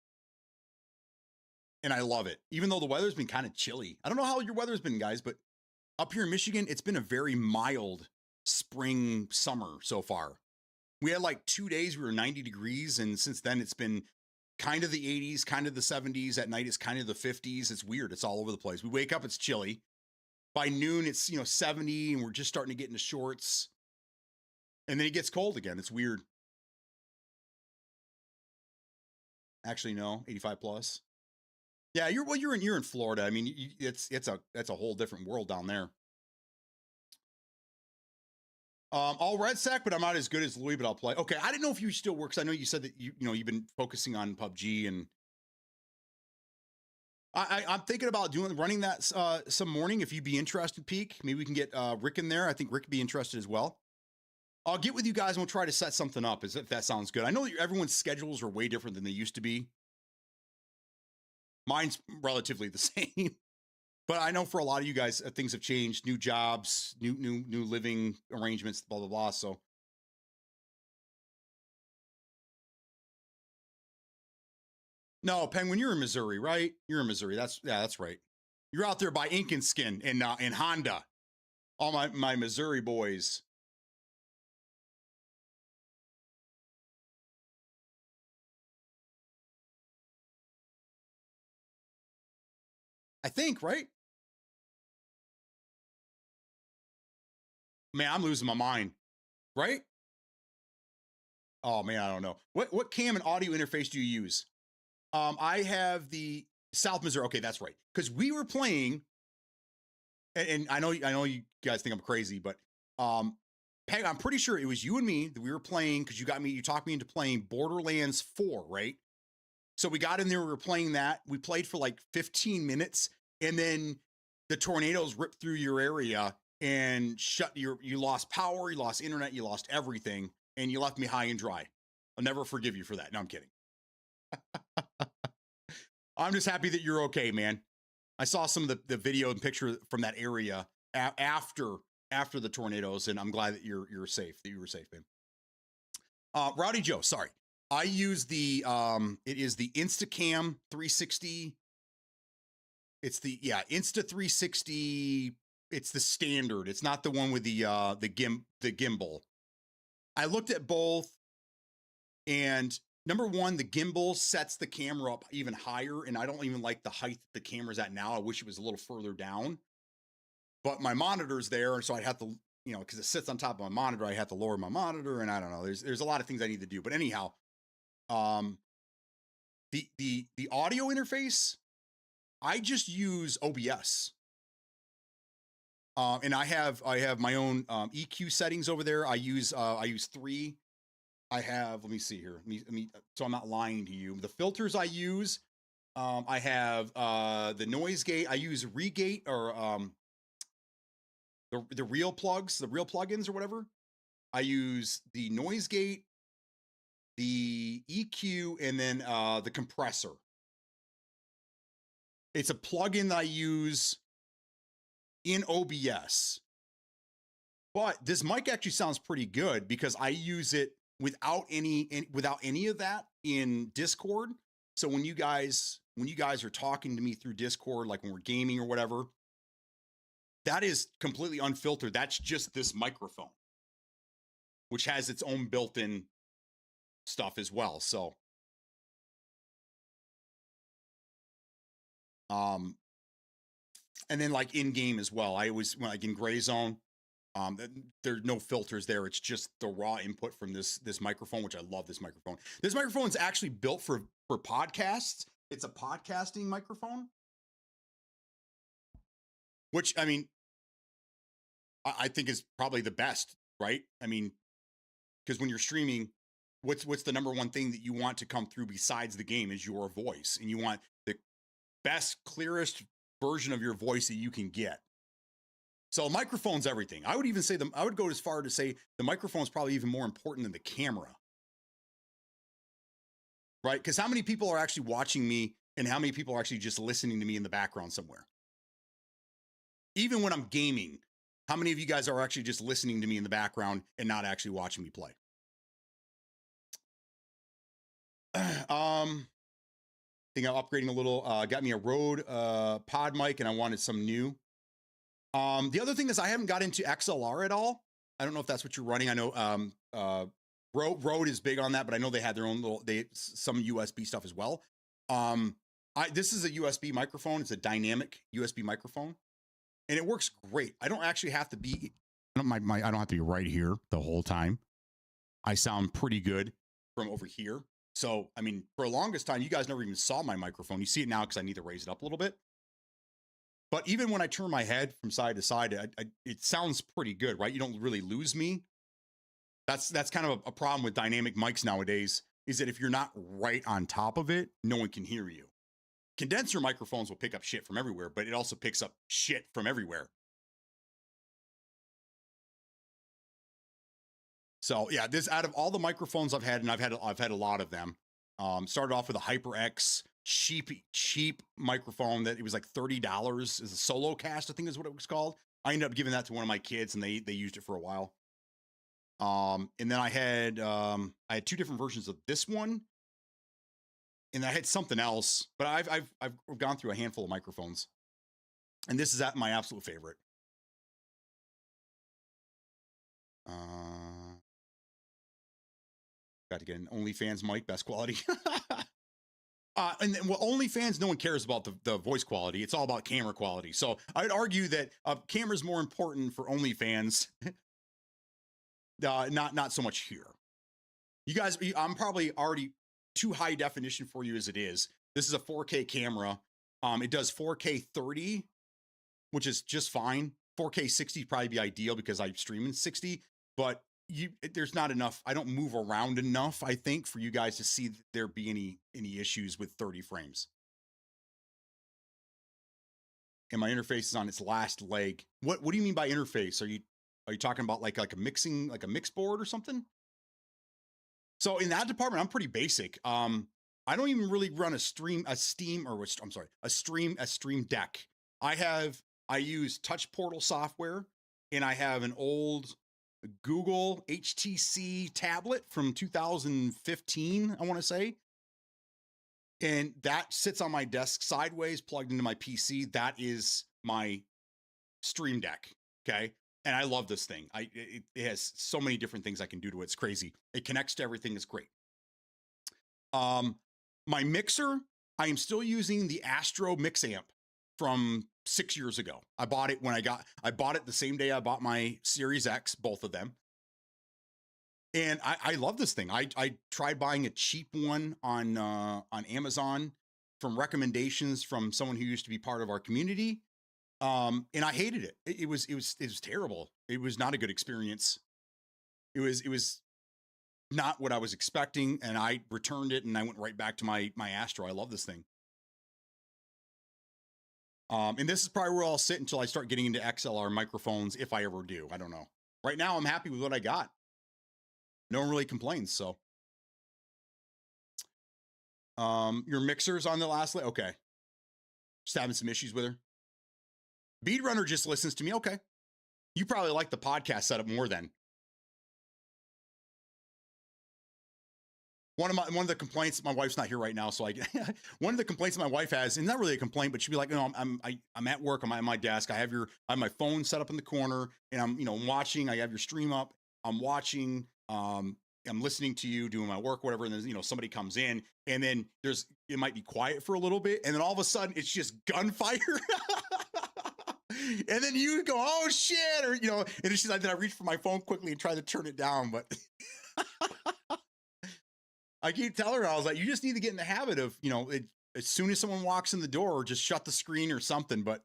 And I love it. Even though the weather's been kind of chilly. I don't know how your weather's been, guys, but up here in Michigan, it's been a very mild spring summer so far. We had like 2 days we were 90 degrees, and since then it's been kind of the 80s, kind of the 70s. At night it's kind of the 50s. It's weird. It's all over the place. We wake up, it's chilly. By noon it's 70, and we're just starting to get into shorts. And then it gets cold again. It's weird. Actually, no, 85 plus. Yeah, you're in Florida. I mean, it's a whole different world down there. All Red Sack, but I'm not as good as Louis, but I'll play. Okay, I didn't know if you still work, because I know you said that you've been focusing on PUBG, and I'm thinking about running that some morning. If you'd be interested, Peak, maybe we can get Rick in there. I think Rick would be interested as well. I'll get with you guys and we'll try to set something up, if that sounds good. I know that everyone's schedules are way different than they used to be. Mine's relatively the same. But I know for a lot of you guys, things have changed. New jobs, new living arrangements, blah, blah, blah. So no, Penguin, you're in Missouri, right? You're in Missouri. That's right. You're out there by Ink and Skin in Honda. All my Missouri boys. I think, right? Man, I'm losing my mind. Right? Oh man, I don't know. What cam and audio interface do you use? I have the South Missouri. Okay, that's right. Because we were playing, and I know you guys think I'm crazy, but Peg, I'm pretty sure it was you and me that we were playing, because you talked me into playing Borderlands 4, right? So we got in there, we were playing that. We played for like 15 minutes, and then the tornadoes ripped through your area and you lost power, you lost internet, you lost everything, and you left me high and dry. I'll never forgive you for that. No, I'm kidding. I'm just happy that you're okay, man. I saw some of the video and picture from that area after the tornadoes, and I'm glad that you're safe, that you were safe, man. Rowdy Joe, sorry. I use the it is the Instacam 360. It's the Insta360. It's the standard. It's not the one with the gimbal. I looked at both, and number one, the gimbal sets the camera up even higher, and I don't even like the height that the camera's at now. I wish it was a little further down. But my monitor's there, and so I have to, because it sits on top of my monitor, I have to lower my monitor, and I don't know. There's a lot of things I need to do. But anyhow, the audio interface, I just use OBS. And I have my own EQ settings over there. I use 3. I have, let me see here. Let me so I'm not lying to you. The filters I use, I have the noise gate. I use Regate, or the real plugs, the real plugins or whatever. I use the noise gate, the EQ, and then the compressor. It's a plugin that I use in OBS. But this mic actually sounds pretty good because I use it without any of that in Discord. So when you guys are talking to me through Discord, like when we're gaming or whatever, that is completely unfiltered. That's just this microphone, which has its own built-in stuff as well. So, and then like in game as well. I always, like in Gray Zone, there's no filters there. It's just the raw input from this microphone, which I love this microphone. This microphone is actually built for podcasts. It's a podcasting microphone, which I mean, I think is probably the best, right? I mean, because when you're streaming, what's the number one thing that you want to come through besides the game is your voice, and you want the best, clearest version of your voice that you can get. So microphone's everything. I would even say I would go as far to say the microphone is probably even more important than the camera, right? Because how many people are actually watching me, and how many people are actually just listening to me in the background somewhere? Even when I'm gaming, how many of you guys are actually just listening to me in the background and not actually watching me play? I think I'm upgrading a little. Got me a Rode pod mic, and I wanted some new. The other thing is I haven't got into XLR at all. I don't know if that's what you're running. I know Rode is big on that, but I know they had their own some USB stuff as well. This is a USB microphone. It's a dynamic USB microphone, and it works great. I don't actually have to be. I don't have to be right here the whole time. I sound pretty good from over here. So, I mean, for the longest time, you guys never even saw my microphone. You see it now because I need to raise it up a little bit. But even when I turn my head from side to side, it sounds pretty good, right? You don't really lose me. That's kind of a problem with dynamic mics nowadays, is that if you're not right on top of it, no one can hear you. Condenser microphones will pick up shit from everywhere, but it also picks up shit from everywhere. So yeah, this, out of all the microphones I've had, and I've had a lot of them. Started off with a HyperX cheap microphone that it was like $30 as a solo cast, I think is what it was called. I ended up giving that to one of my kids, and they used it for a while. And then I had two different versions of this one, and I had something else, but I've gone through a handful of microphones, and this is my absolute favorite. Got to get an OnlyFans mic, best quality. And then, well, OnlyFans, no one cares about the voice quality. It's all about camera quality. So I'd argue that camera's more important for OnlyFans, not so much here. You guys, I'm probably already too high definition for you as it is. This is a 4K camera. It does 4K 30, which is just fine. 4K 60 probably be ideal because I stream in 60, but there's not enough. I don't move around enough, I think, for you guys to see there be any issues with 30 frames. And my interface is on its last leg. What do you mean by interface? Are you talking about like a mix board or something? So in that department, I'm pretty basic. I don't even really run a stream deck. I use Touch Portal software, and I have an old Google HTC tablet from 2015, I want to say. And that sits on my desk sideways, plugged into my PC. That is my stream deck. Okay. And I love this thing. It has so many different things I can do to it. It's crazy. It connects to everything. It's great. My mixer, I am still using the Astro Mix Amp from 6 years ago. I bought it the same day I bought my Series X, both of them. And I love this thing. I tried buying a cheap one on Amazon from recommendations from someone who used to be part of our community. And I hated it. It was terrible. It was not a good experience. It was not what I was expecting, and I returned it, and I went right back to my Astro. I love this thing. And this is probably where I'll sit until I start getting into XLR microphones, if I ever do. I don't know. Right now, I'm happy with what I got. No one really complains, so. Your mixer's on the last layer? Okay. Just having some issues with her. Bead Runner just listens to me. Okay. You probably like the podcast setup more then. One of the complaints, my wife's not here right now, so one of the complaints my wife has, and not really a complaint, but she'd be like, I'm at work, I'm at my desk, I have my phone set up in the corner, and I'm watching, I have your stream up, I'm watching, I'm listening to you doing my work, whatever, and then somebody comes in, and then it might be quiet for a little bit, and then all of a sudden it's just gunfire. And then you go, oh shit, or and she's like, then I reach for my phone quickly and try to turn it down, but I keep telling her, I was like, you just need to get in the habit of, as soon as someone walks in the door, just shut the screen or something. But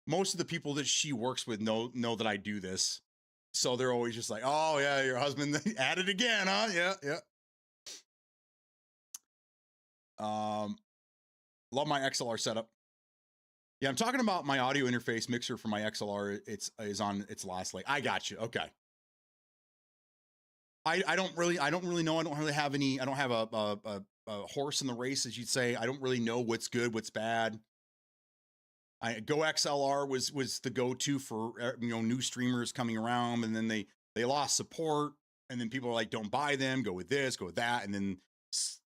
most of the people that she works with know that I do this. So they're always just like, oh yeah, your husband at it again, huh? Yeah. Love my XLR setup. Yeah, I'm talking about my audio interface mixer for my XLR. Is on its last leg. I got you. Okay. I don't really know. I don't really have any. I don't have a horse in the race, as you'd say. I don't really know what's good, what's bad. Go XLR was the go-to for new streamers coming around, and then they lost support, and then people are like, don't buy them. Go with this, go with that, and then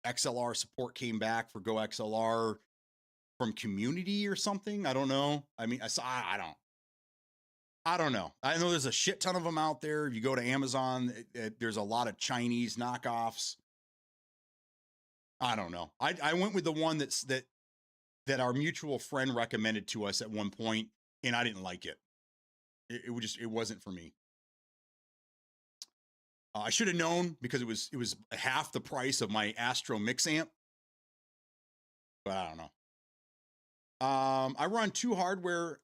XLR support came back for Go XLR from community or something. I don't know. I mean, I don't know. I know there's a shit ton of them out there. If you go to Amazon, there's a lot of Chinese knockoffs. I don't know. I went with the one that our mutual friend recommended to us at one point, and I didn't like it. It wasn't for me. I should have known, because it was half the price of my Astro mix amp. But I don't know. I run 2 hardware.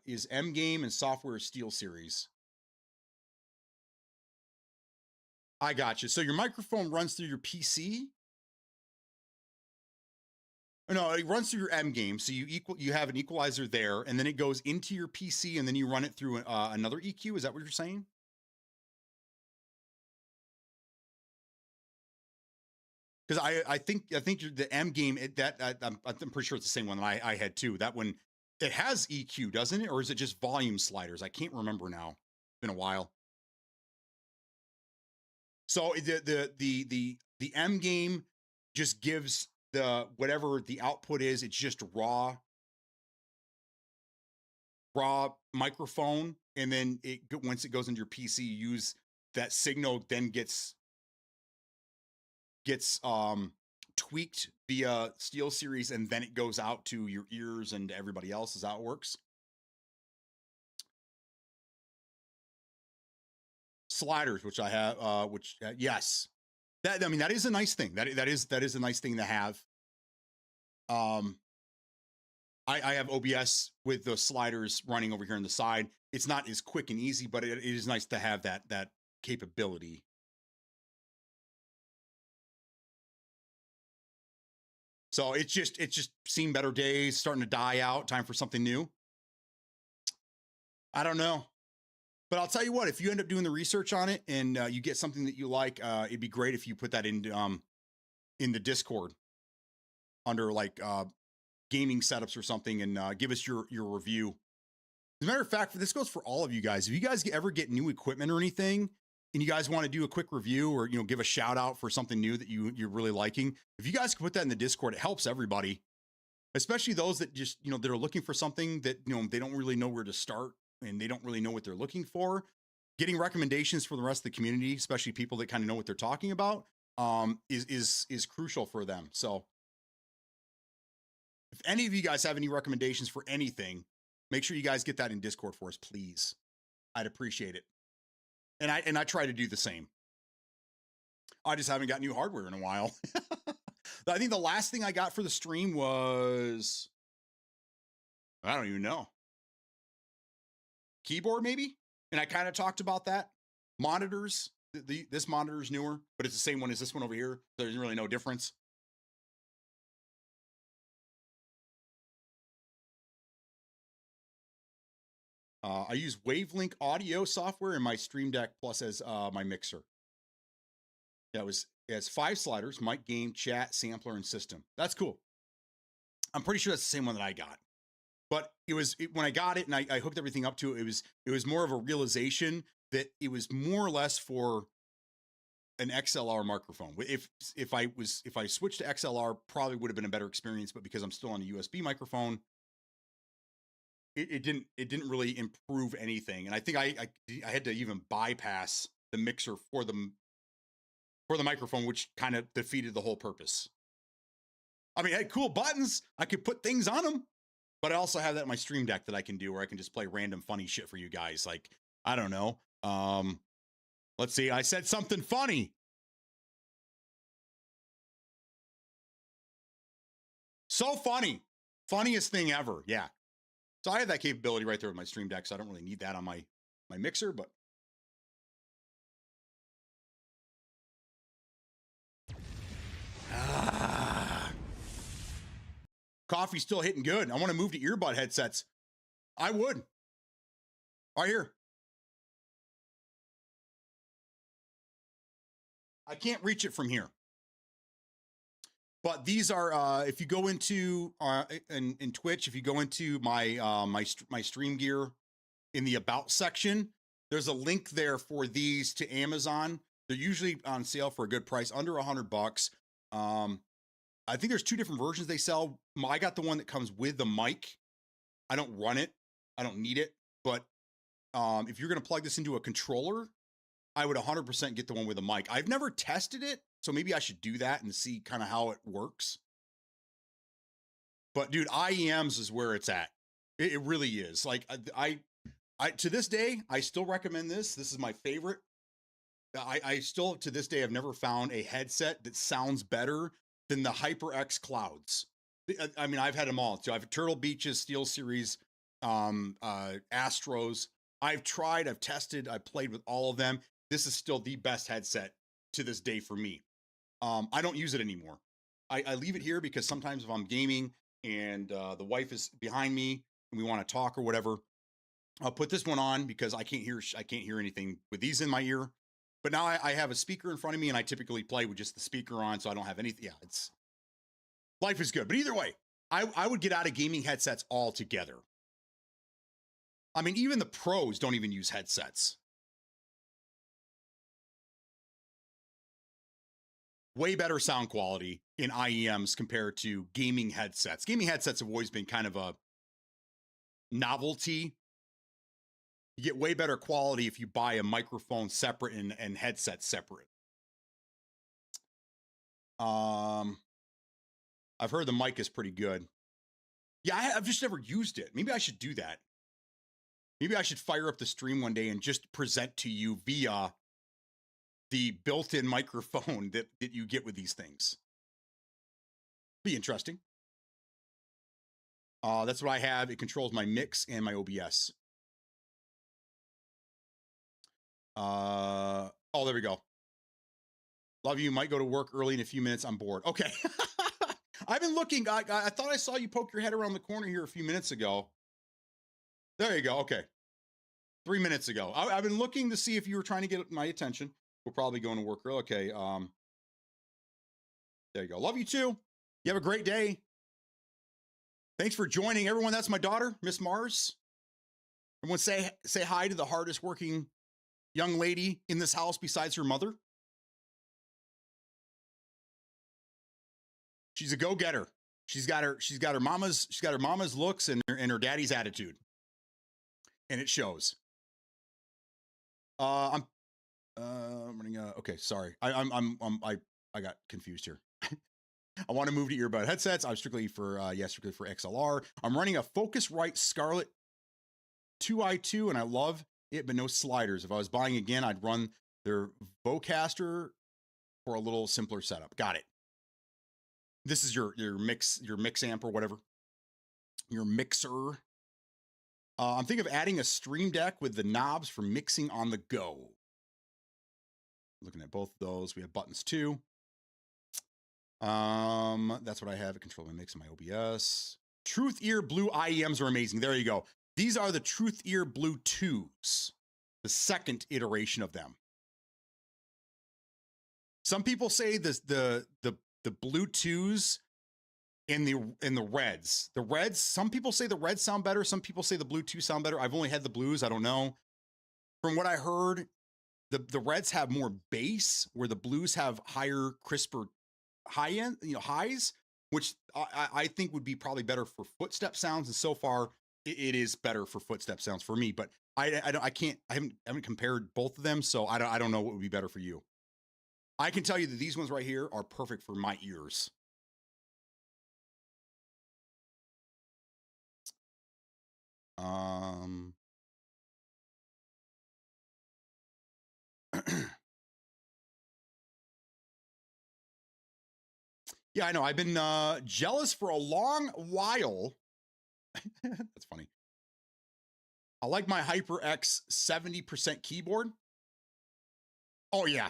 Is M Game and software Steel Series. I got you. So your microphone runs through your PC? No, it runs through your M Game. So you have an equalizer there, and then it goes into your PC, and then you run it through another EQ. Is that what you're saying? Because I think the M Game, I'm pretty sure it's the same one that I had too. That one, it has EQ, doesn't it? Or is it just volume sliders? I can't remember now. It's been a while. So the M Game just gives whatever the output is, it's just raw microphone, and then once it goes into your PC, you use that signal, then gets tweaked via Steel Series, and then it goes out to your ears and everybody else. Is how it works? Sliders, which I have, yes, that is a nice thing. That is a nice thing to have. I have OBS with the sliders running over here on the side. It's not as quick and easy, but it is nice to have that capability. So it's just seen better days, starting to die out, time for something new. I don't know. But I'll tell you what, if you end up doing the research on it and you get something that you like, it'd be great if you put that in the Discord under like gaming setups or something, and give us your review. As a matter of fact, this goes for all of you guys. If you guys ever get new equipment or anything, and you guys want to do a quick review, or give a shout out for something new that you're really liking, if you guys can put that in the Discord, it helps everybody, especially those that just that are looking for something that they don't really know where to start, and they don't really know what they're looking for. Getting recommendations for the rest of the community, especially people that kind of know what they're talking about, is crucial for them. So if any of you guys have any recommendations for anything, make sure you guys get that in Discord for us, please. I'd appreciate it. And I try to do the same. I just haven't got new hardware in a while. I think the last thing I got for the stream was, I don't even know, keyboard maybe? And I kind of talked about that. Monitors, this monitor is newer, but it's the same one as this one over here. There's really no difference. I use Wavelink audio software in my Stream Deck Plus as my mixer. Yeah, it has 5 sliders: mic, game, chat, sampler, and system. That's cool. I'm pretty sure that's the same one that I got. But when I got it and I hooked everything up to it, it was more of a realization that it was more or less for an XLR microphone. If I switched to XLR, probably would have been a better experience. But because I'm still on a USB microphone, it didn't really improve anything. And I think I had to even bypass the mixer for the microphone, which kind of defeated the whole purpose. I mean, it had cool buttons. I could put things on them, but I also have that in my Stream Deck that I can do where I can just play random funny shit for you guys. Like, I don't know. Let's see. I said something funny. So funny. Funniest thing ever. Yeah. So I have that capability right there with my Stream Deck, so I don't really need that on my mixer, but coffee's still hitting good. I want to move to earbud headsets. I would. Right here. I can't reach it from here. But these are, if you go into in Twitch, if you go into my my stream gear in the about section, there's a link there for these to Amazon. They're usually on sale for a good price, under $100. I think there's 2 different versions they sell. I got the one that comes with the mic. I don't run it. I don't need it. But if you're going to plug this into a controller, I would 100% get the one with a mic. I've never tested it, so maybe I should do that and see kind of how it works. But dude, IEMs is where it's at. It really is. Like I to this day, I still recommend this. This is my favorite. I still, to this day, have never found a headset that sounds better than the HyperX Clouds. I mean, I've had them all. So I have Turtle Beaches, Steel Series, Astros. I've tried, I've tested, I've played with all of them. This is still the best headset to this day for me. I don't use it anymore. I leave it here because sometimes if I'm gaming and the wife is behind me and we want to talk or whatever, I'll put this one on because I can't hear anything with these in my ear. But now I have a speaker in front of me and I typically play with just the speaker on, so I don't have anything. Yeah, life is good. But either way, I would get out of gaming headsets altogether. I mean, even the pros don't even use headsets. Way better sound quality in IEMs compared to gaming headsets. Gaming headsets have always been kind of a novelty. You get way better quality if you buy a microphone separate and headset separate. I've heard the mic is pretty good. Yeah, I've just never used it. Maybe I should do that. Maybe I should fire up the stream one day and just present to you via the built-in microphone that you get with these things. Be interesting. That's what I have. It controls my mix and my OBS. Oh, there we go. Love you. Might go to work early in a few minutes. I'm bored. Okay. I've been looking. I thought I saw you poke your head around the corner here a few minutes ago. There you go. Okay. 3 minutes ago. I've been looking to see if you were trying to get my attention. We're probably going to work early. Okay. There you go. Love you too. You have a great day. Thanks for joining, everyone. That's my daughter, Miss Mars. Everyone say hi to the hardest working young lady in this house besides her mother. She's a go-getter. She's got her mama's looks and her daddy's attitude. And it shows. I'm running okay, sorry. I got confused here. I want to move to earbud headsets. I'm strictly for XLR. I'm running a Focusrite Scarlett 2i2 and I love it, but no sliders. If I was buying again, I'd run their Vocaster for a little simpler setup. Got it. This is your mix amp or whatever. Your mixer. I'm thinking of adding a Stream Deck with the knobs for mixing on the go. Looking at both of those. We have buttons too. That's what I have. It control my mix and my OBS. Truth Ear Blue IEMs are amazing. There you go. These are the Truth Ear Blue 2s, the second iteration of them. Some people say the Blue 2s and the Reds. The Reds, some people say the Reds sound better. Some people say the Blue 2 sound better. I've only had the Blues. I don't know. From what I heard, the Reds have more bass, where the Blues have higher, crisper high end, highs, which I think would be probably better for footstep sounds. And so far, it is better for footstep sounds for me. But I haven't compared both of them, so I don't know what would be better for you. I can tell you that these ones right here are perfect for my ears. Yeah, I know. I've been jealous for a long while. That's funny. I like my HyperX 70% keyboard. Oh yeah.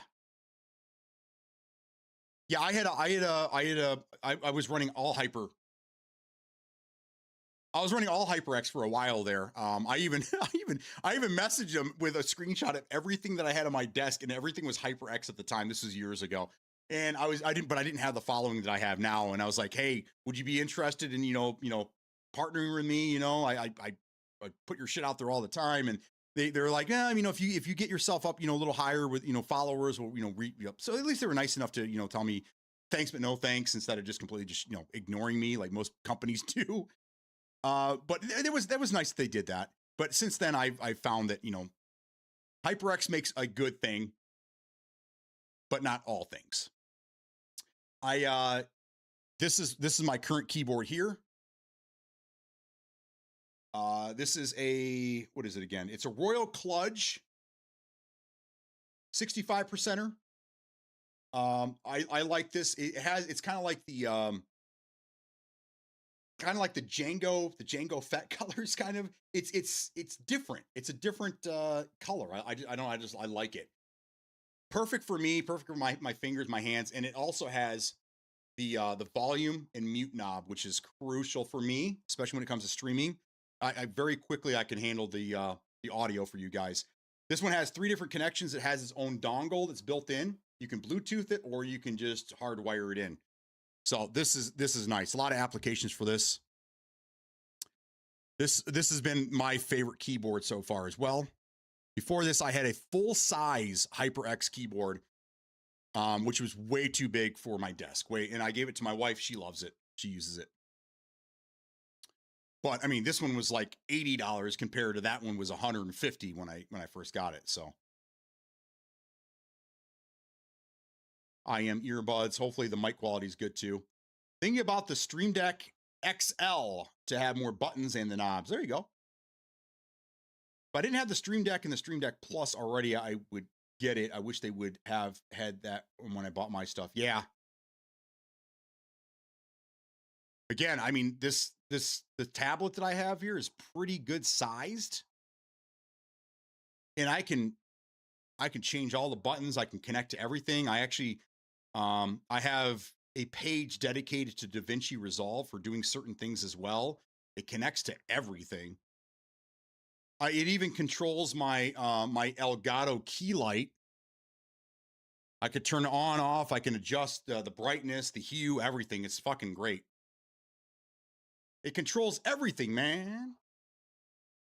Yeah, I was running all I was running all HyperX for a while there. I even messaged him with a screenshot of everything that I had on my desk, and everything was HyperX at the time. This was years ago. And I didn't have the following that I have now. And I was like, hey, would you be interested in, partnering with me? I put your shit out there all the time. And they're like, yeah, if you get yourself up, a little higher with, followers, or, read you up. So at least they were nice enough to, tell me thanks, but no thanks, instead of just completely ignoring me like most companies do. But that was nice that they did that. But since then, I've found that, HyperX makes a good thing, but not all things. This is my current keyboard here. This is what is it again? It's a Royal Kludge 65%er. I like this. It's kind of like the Django Fett colors, kind of. It's different. It's a different color. I like it. Perfect for me, perfect for my fingers, my hands, and it also has the volume and mute knob, which is crucial for me, especially when it comes to streaming. I very quickly I can handle the audio for you guys. This one has 3 different connections. It has its own dongle that's built in. You can Bluetooth it, or you can just hardwire it in. So this is nice. A lot of applications for this. This has been my favorite keyboard so far as well. Before this, I had a full-size HyperX keyboard, which was way too big for my desk. And I gave it to my wife. She loves it. She uses it. But I mean, this one was like $80 compared to that one was $150 when I first got it. So I am earbuds. Hopefully the mic quality is good too. Thinking about the Stream Deck XL to have more buttons and the knobs. There you go. If I didn't have the Stream Deck and the Stream Deck Plus already, I would get it. I wish they would have had that when I bought my stuff. Yeah. Again, I mean, the tablet that I have here is pretty good sized. And I can change all the buttons. I can connect to everything. I actually, I have a page dedicated to DaVinci Resolve for doing certain things as well. It connects to everything. It even controls my my Elgato key light. I could turn it on, off. I can adjust the brightness, the hue, everything. It's fucking great. It controls everything, man.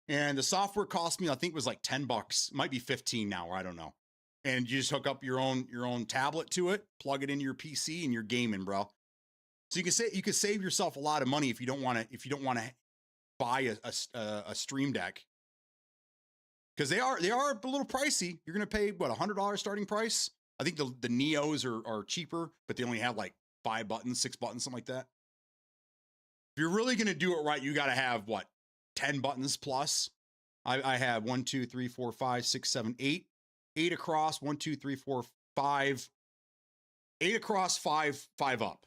And the software cost me, I think it was like $10. It might be 15 now, or I don't know. And you just hook up your own tablet to it, plug it into your PC, and you're gaming, bro. So you can save yourself a lot of money if you don't want to buy a Stream Deck. Because they are a little pricey. You're gonna pay what, $100 starting price? I think the Neos are cheaper, but they only have like 5 buttons, 6 buttons, something like that. If you're really gonna do it right, you gotta have what, 10 buttons plus. I have 1, 2, 3, 4, 5, 6, 7, 8. 8 across, 1, 2, 3, 4, 5. 8 across, 5 up.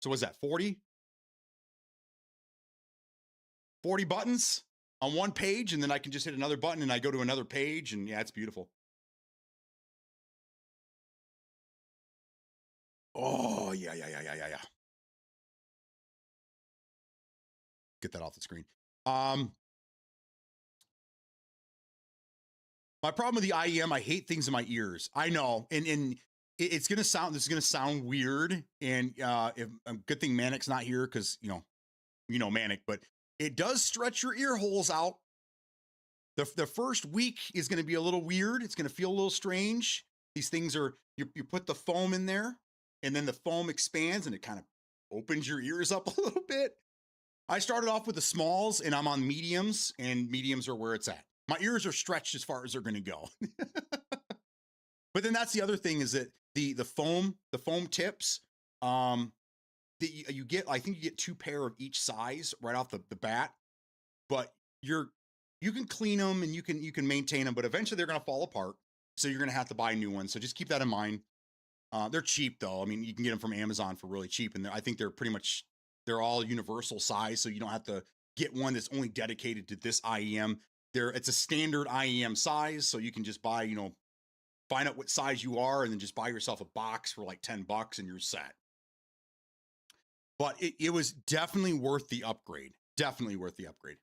So what's that, 40? 40 buttons on one page, and then I can just hit another button and I go to another page, and yeah, it's beautiful. Oh, yeah. Get that off the screen. My problem with the IEM, I hate things in my ears. I know, and it's gonna sound. This is gonna sound weird, and if a good thing Manic's not here because Manic, but it does stretch your ear holes out. The first week is going to be a little weird. It's going to feel a little strange. These things are you put the foam in there, and then the foam expands and it kind of opens your ears up a little bit. I started off with the smalls, and I'm on mediums, and mediums are where it's at. My ears are stretched as far as they're going to go. But then that's the other thing is that the foam tips, that you get, I think you get 2 pair of each size right off the bat, but you can clean them and you can maintain them, but eventually they're going to fall apart. So you're going to have to buy new ones. So just keep that in mind. They're cheap though. I mean, you can get them from Amazon for really cheap. And I think they're all universal size. So you don't have to get one that's only dedicated to this IEM. It's a standard IEM size. So you can just buy, find out what size you are and then just buy yourself a box for like $10 and you're set. But it was definitely worth the upgrade. Definitely worth the upgrade.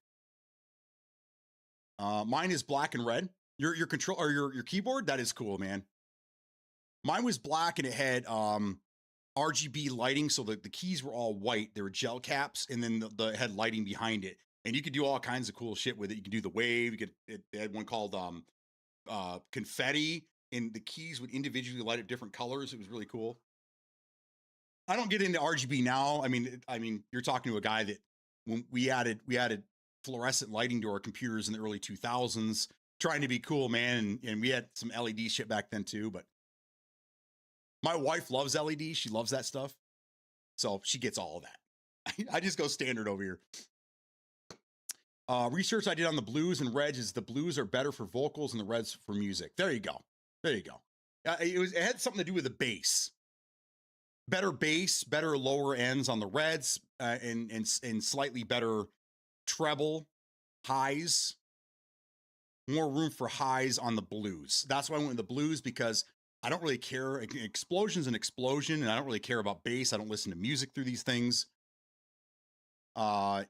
Mine is black and red. Your control or your keyboard, that is cool, man. Mine was black and it had RGB lighting, so the keys were all white. They were gel caps, and then it had lighting behind it. And you could do all kinds of cool shit with it. You could do the wave. It had one called confetti, and the keys would individually light up different colors. It was really cool. I don't get into RGB now. I mean, you're talking to a guy that when we added fluorescent lighting to our computers in the early 2000s, trying to be cool, man. And we had some LED shit back then too, but my wife loves LED. She loves that stuff. So she gets all of that. I just go standard over here. Research I did on the blues and reds is the blues are better for vocals and the reds for music. There you go. There you go. It had something to do with the bass. Better bass, better lower ends on the reds, and slightly better treble highs, more room for highs on the blues. That's why I went with the blues, because I don't really care. Explosion's an explosion, and I don't really care about bass. I don't listen to music through these things. I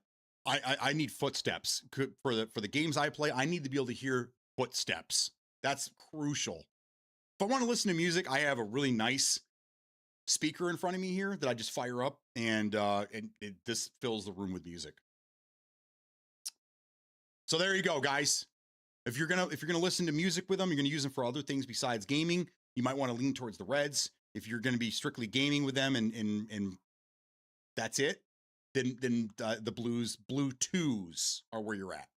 need footsteps for the games I play. I need to be able to hear footsteps. That's crucial. If I want to listen to music, I have a really nice speaker in front of me here that I just fire up, and this fills the room with music. So there you go, guys. If you're gonna listen to music with them, you're gonna use them for other things besides gaming, you might want to lean towards the reds. If you're gonna be strictly gaming with them and that's it, then the blue 2s are where you're at.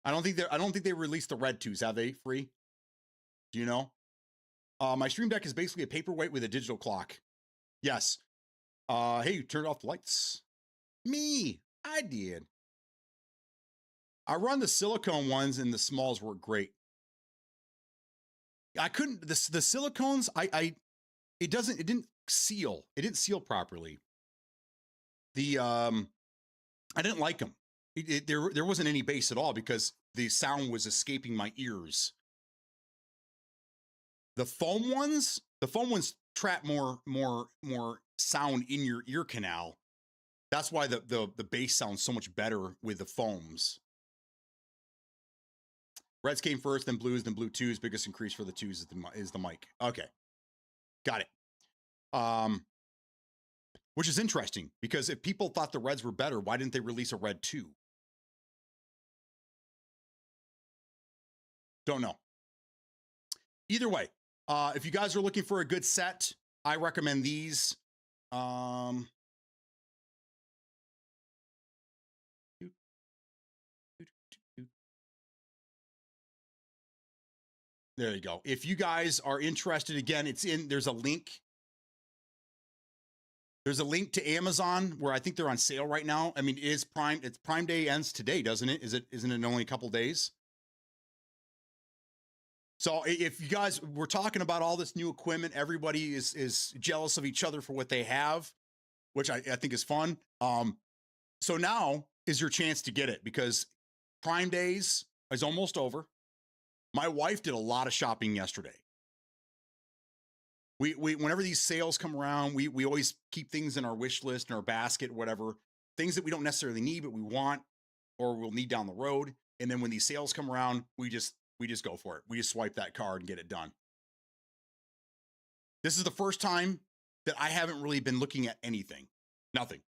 I don't think they released the red 2s, have they? Free? Do you know? My Stream Deck is basically a paperweight with a digital clock. Yes. Hey, you turned off the lights. Me, I did. I run the silicone ones, and the smalls work great. I couldn't, the silicones, it didn't seal. It didn't seal properly. I didn't like them. There wasn't any bass at all because the sound was escaping my ears. The foam ones trap more sound in your ear canal. That's why the bass sounds so much better with the foams. Reds came first, then blues, then blue 2s. Biggest increase for the 2s is the mic. Okay, got it. Which is interesting, because if people thought the reds were better, why didn't they release a red 2? Don't know. Either way, if you guys are looking for a good set, I recommend these. There you go. If you guys are interested, again, there's a link. There's a link to Amazon where I think they're on sale right now. I mean, it's Prime Day ends today, doesn't it? Isn't it only a couple days? So if you guys were talking about all this new equipment, everybody is jealous of each other for what they have, which I think is fun. So now is your chance to get it, because Prime Days is almost over. My wife did a lot of shopping yesterday. We whenever these sales come around, we always keep things in our wish list, in our basket, whatever, things that we don't necessarily need, but we want or we'll need down the road. And then when these sales come around, we just We just go for it. We just swipe that card and get it done. This is the first time that I haven't really been looking at anything. Nothing.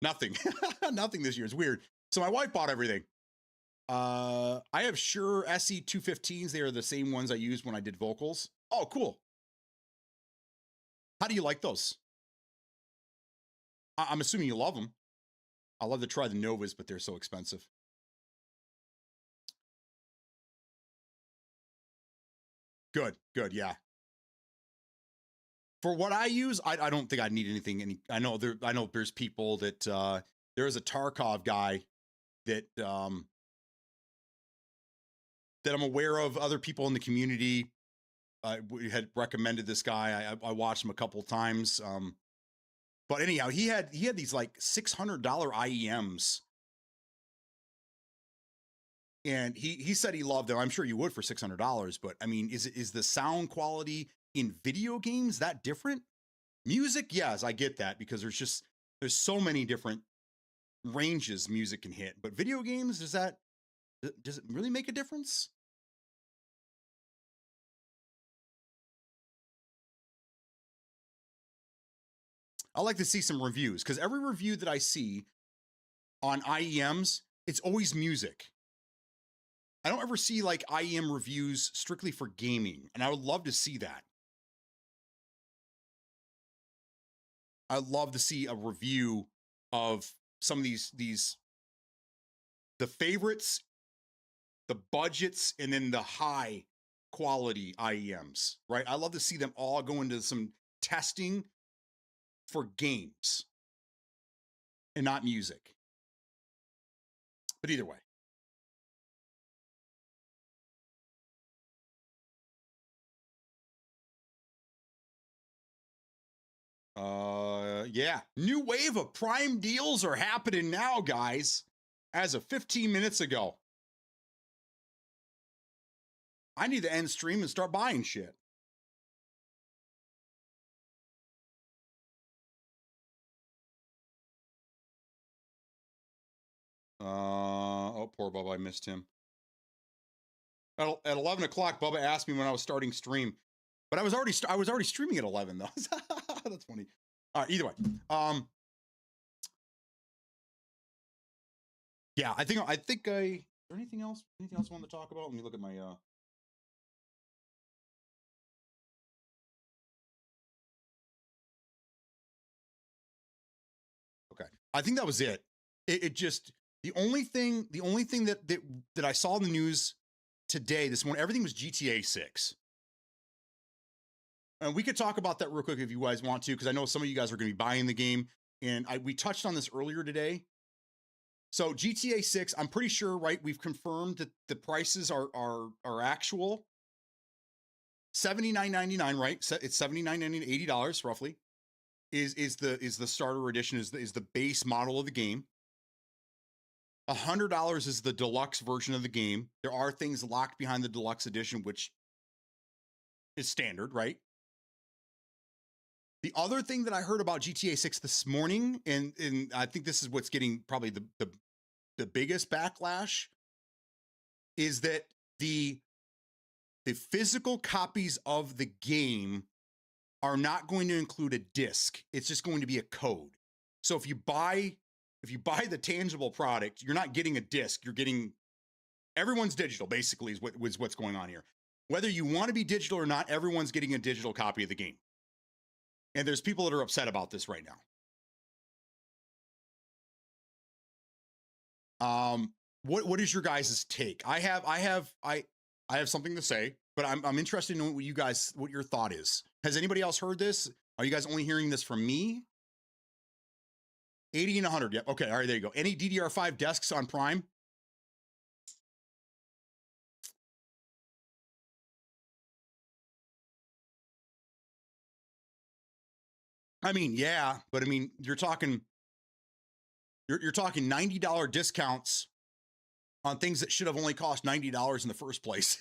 Nothing. Nothing this year. It's weird. So my wife bought everything. I have Shure SE215s. They are the same ones I used when I did vocals. Oh, cool. How do you like those? I'm assuming you love them. I love to try the Novas, but they're so expensive. Good, good, yeah. For what I use, I don't think I need anything. I know there's people that there is a Tarkov guy that that I'm aware of. Other people in the community had recommended this guy. I watched him a couple times. But anyhow, he had these like $600 IEMs. And he said he loved them. I'm sure you would for $600, but I mean, is the sound quality in video games that different? Music, yes, I get that, because there's so many different ranges music can hit. But video games, does it really make a difference? I like to see some reviews, because every review that I see on IEMs, it's always music. I don't ever see like IEM reviews strictly for gaming, and I would love to see that. I'd love to see a review of some of these the favorites, the budgets, and then the high quality IEMs, right? I love to see them all go into some testing for games and not music. But either way. Yeah. New wave of Prime deals are happening now, guys. As of 15 minutes ago. I need to end stream and start buying shit. Oh, poor Bubba, I missed him. At 11 o'clock, Bubba asked me when I was starting stream, but I was already streaming at 11 though. That's funny. All right, either way. Yeah, I think is there anything else I wanted to talk about? Let me look at my Okay. I think that was it. It just the only thing that I saw in the news today, this morning, everything was GTA 6. And we could talk about that real quick if you guys want to, because I know some of you guys are going to be buying the game, and we touched on this earlier today. So GTA 6, I'm pretty sure, right? We've confirmed that the prices are actual. $79.99, right? It's $79.99, $80 roughly. Is the starter edition, is the base model of the game. $100 is the deluxe version of the game. There are things locked behind the deluxe edition, which is standard, right? The other thing that I heard about GTA 6 this morning, and I think this is what's getting probably the biggest backlash, is that the physical copies of the game are not going to include a disc. It's just going to be a code. So if you buy the tangible product, you're not getting a disc. You're getting everyone's digital. Basically, is what's going on here. Whether you want to be digital or not, everyone's getting a digital copy of the game. And there's people that are upset about this right now. What is your guys' take? I have something to say, but I'm interested in what your thought is. Has anybody else heard this? Are you guys only hearing this from me? 80 and 100. Yep. Okay. All right. There you go. Any DDR5 desks on Prime? I mean, yeah, but I mean, you're talking $90 discounts on things that should have only cost $90 in the first place.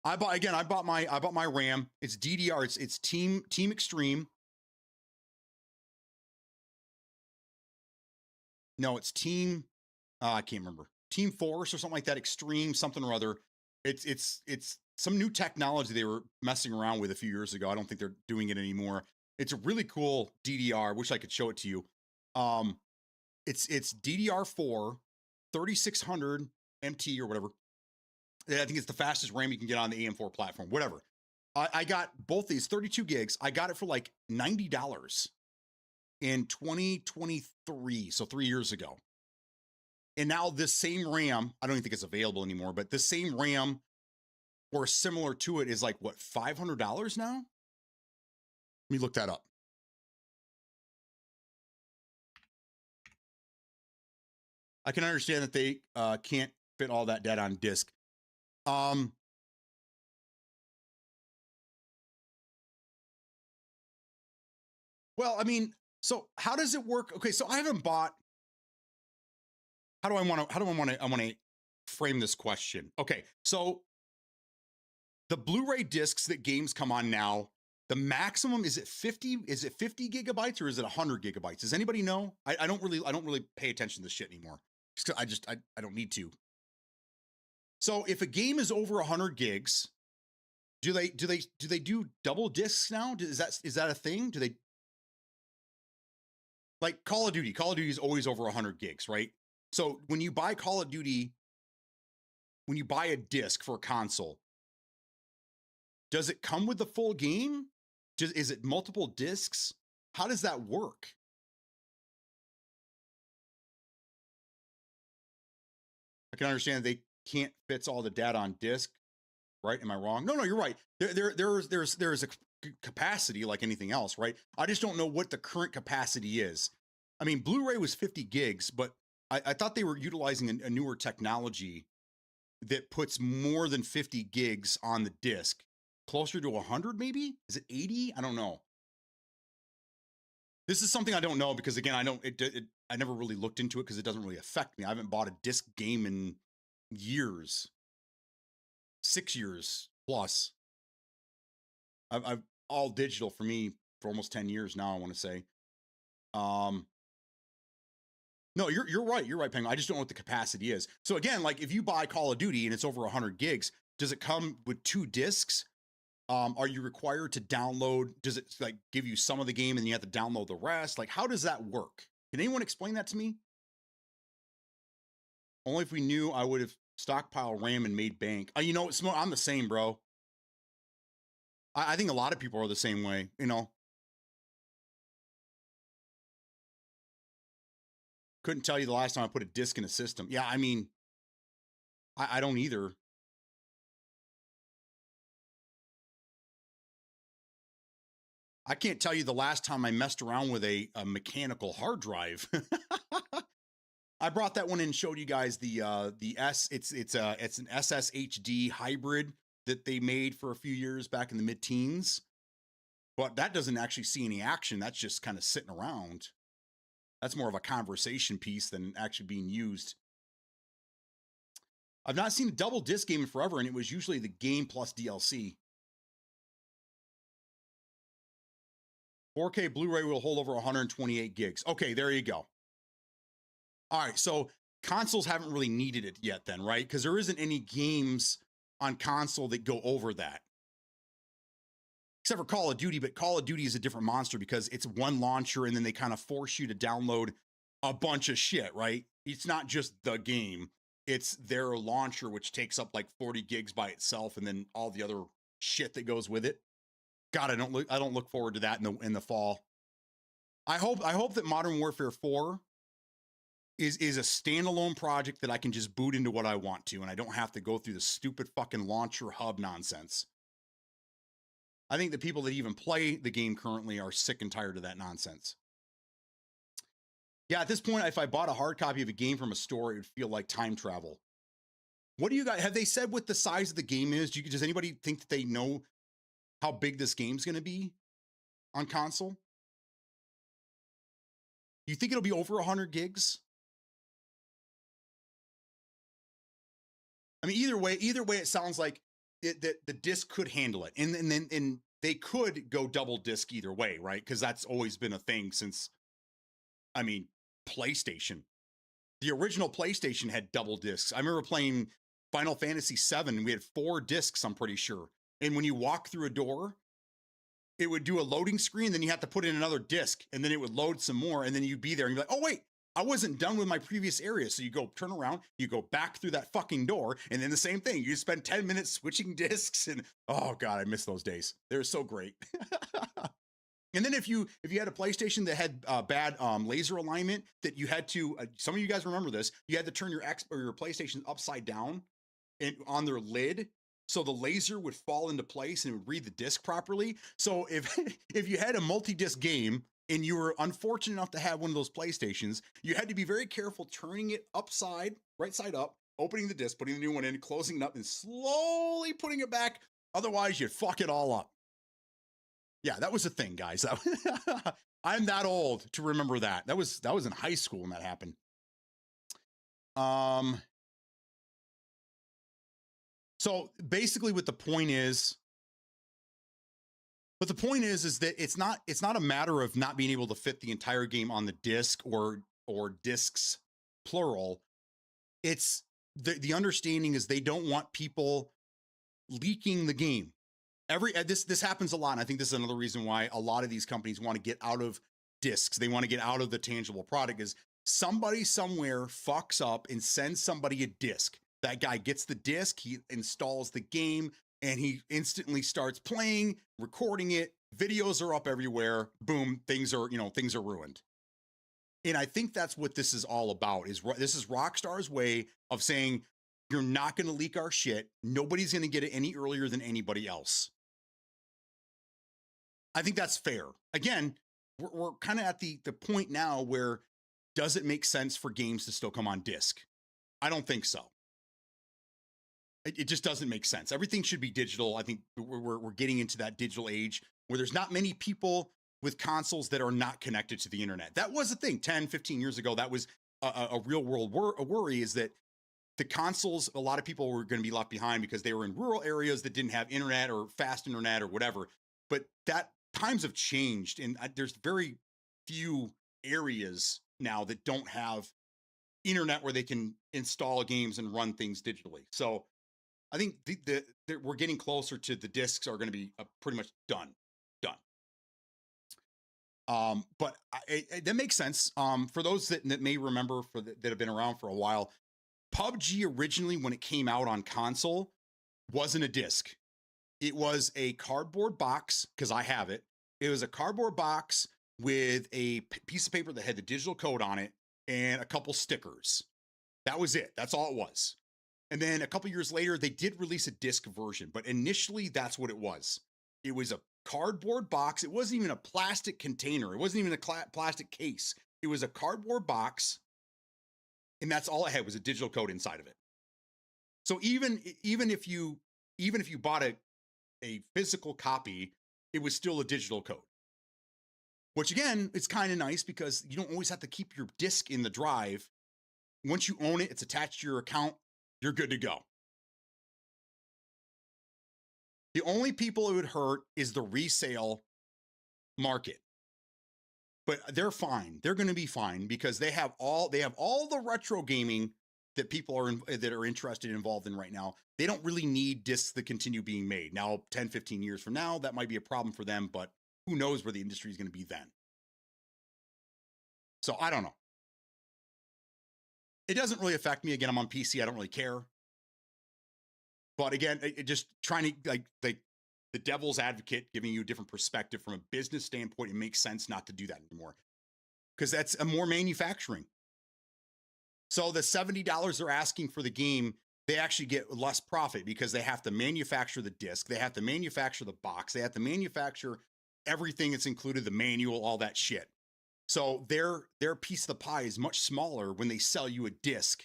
I bought my RAM. It's DDR. It's Team Extreme. No, it's Team. I can't remember. Team Force or something like that. Extreme something or other. It's some new technology they were messing around with a few years ago. I don't think they're doing it anymore. It's a really cool DDR. Wish I could show it to you. It's DDR4 3600 MT or whatever. I think it's the fastest RAM you can get on the AM4 platform. Whatever. I got both these 32 gigs. I got it for like $90 in 2023, so 3 years ago. And now this same RAM, I don't even think it's available anymore, but the same RAM or similar to it is like what, $500 now? Let me look that up. I can understand that they can't fit all that data on disk. Well, I mean, so how does it work? Okay, so I haven't bought. How do I want to frame this question? Okay, so the Blu-ray discs that games come on now, the maximum is it 50? Is it 50 gigabytes or is it 100 gigabytes? Does anybody know? I don't really pay attention to this shit anymore. I don't need to. So if a game is over 100 gigs, do they do double discs now? Is that a thing? Do they, like Call of Duty? Call of Duty is always over 100 gigs, right? So when you buy Call of Duty, when you buy a disc for a console, does it come with the full game? Is it multiple discs? How does that work? I can understand they can't fit all the data on disk, right? Am I wrong? No, you're right. There's a capacity like anything else, right? I just don't know what the current capacity is. I mean, Blu-ray was 50 gigs, but I thought they were utilizing a newer technology that puts more than 50 gigs on the disc. Closer to 100 maybe? Is it 80? I don't know. This is something I don't know because again, I never really looked into it because it doesn't really affect me. I haven't bought a disc game in years. 6 years plus. I've all digital for me for almost 10 years now, I want to say. No, you're right. You're right, Penguin. I just don't know what the capacity is. So again, like if you buy Call of Duty and it's over 100 gigs, does it come with 2 discs? Are you required to download? Does it like give you some of the game and you have to download the rest? Like, how does that work? Can anyone explain that to me? Only if we knew, I would have stockpiled RAM and made bank. You know, I'm the same, bro. I think a lot of people are the same way, you know. Couldn't tell you the last time I put a disc in a system. Yeah, I mean, I don't either. I can't tell you the last time I messed around with a mechanical hard drive. I brought that one in and showed you guys the S. It's an SSHD hybrid that they made for a few years back in the mid-teens. But that doesn't actually see any action. That's just kind of sitting around. That's more of a conversation piece than actually being used. I've not seen a double disc game in forever, and it was usually the game plus DLC. 4K Blu-ray will hold over 128 gigs. Okay, there you go. All right, so consoles haven't really needed it yet then, right? Because there isn't any games on console that go over that. Except for Call of Duty, but Call of Duty is a different monster because it's one launcher and then they kind of force you to download a bunch of shit, right? It's not just the game. It's their launcher, which takes up like 40 gigs by itself and then all the other shit that goes with it. God, I don't look forward to that in the fall. I hope that Modern Warfare 4 is a standalone project that I can just boot into what I want to, and I don't have to go through the stupid fucking launcher hub nonsense. I think the people that even play the game currently are sick and tired of that nonsense. Yeah, at this point, if I bought a hard copy of a game from a store, it would feel like time travel. What do you guys, have they said what the size of the game is? Does anybody think that they know how big this game's going to be on console? You think it'll be over 100 gigs? I mean, either way, it sounds like the disc could handle it, and then they could go double disc either way, right? Because that's always been a thing since, I mean, PlayStation. The original PlayStation had double discs. I remember playing Final Fantasy VII, and we had 4 discs, I'm pretty sure. And when you walk through a door, it would do a loading screen, then you have to put in another disc, and then it would load some more, and then you'd be there, and you'd be like, oh, wait, I wasn't done with my previous area. So you go turn around, you go back through that fucking door, and then the same thing. You spend 10 minutes switching discs, and oh God, I miss those days. They're so great. And then if you had a PlayStation that had bad laser alignment, that you had to, some of you guys remember this, you had to turn your your PlayStation upside down and on their lid, so the laser would fall into place and it would read the disc properly. So if if you had a multi-disc game and you were unfortunate enough to have one of those PlayStations, you had to be very careful turning it right side up, opening the disc, putting the new one in, closing it up, and slowly putting it back. Otherwise, you'd fuck it all up. Yeah, that was a thing, guys. I'm that old to remember that. That was in high school when that happened. So basically what the point is that it's not a matter of not being able to fit the entire game on the disc or discs plural. It's the understanding is they don't want people leaking the game. This happens a lot, and I think this is another reason why a lot of these companies want to get out of discs. They want to get out of the tangible product. Is somebody somewhere fucks up and sends somebody a disc. That guy gets the disc, he installs the game, and he instantly starts playing, recording it. Videos are up everywhere. Boom, things are ruined. And I think that's what this is all about. This is Rockstar's way of saying, you're not going to leak our shit. Nobody's going to get it any earlier than anybody else. I think that's fair. Again, we're kind of at the point now where does it make sense for games to still come on disc? I don't think so. It just doesn't make sense. Everything should be digital. I think we're getting into that digital age where there's not many people with consoles that are not connected to the internet. That was a thing 10, 15 years ago. That was a real world worry, is that the consoles, a lot of people were going to be left behind because they were in rural areas that didn't have internet or fast internet or whatever. But that times have changed, and there's very few areas now that don't have internet where they can install games and run things digitally. So I think we're getting closer to the discs are going to be pretty much done. But that makes sense. For those that may remember, that have been around for a while, PUBG originally, when it came out on console, wasn't a disc. It was a cardboard box, because I have it. It was a cardboard box with a piece of paper that had the digital code on it and a couple stickers. That was it. That's all it was. And then a couple years later, they did release a disc version, but initially that's what it was. It was a cardboard box. It wasn't even a plastic container. It wasn't even a plastic case. It was a cardboard box, and that's all it had was a digital code inside of it. So even if you bought a physical copy, it was still a digital code. Which again, it's kind of nice because you don't always have to keep your disc in the drive. Once you own it, it's attached to your account, you're good to go. The only people it would hurt is the resale market. But they're fine. They're going to be fine because they have all the retro gaming that people that are interested and involved in right now. They don't really need discs that continue being made. Now, 10, 15 years from now, that might be a problem for them, but who knows where the industry is going to be then. So I don't know. It doesn't really affect me. Again, I'm on PC. I don't really care. But again, it just trying to like the devil's advocate, giving you a different perspective from a business standpoint. It makes sense not to do that anymore because that's a more manufacturing. So the $70 they're asking for the game, they actually get less profit because they have to manufacture the disc. They have to manufacture the box. They have to manufacture everything that's included, the manual, all that shit. So their piece of the pie is much smaller when they sell you a disc.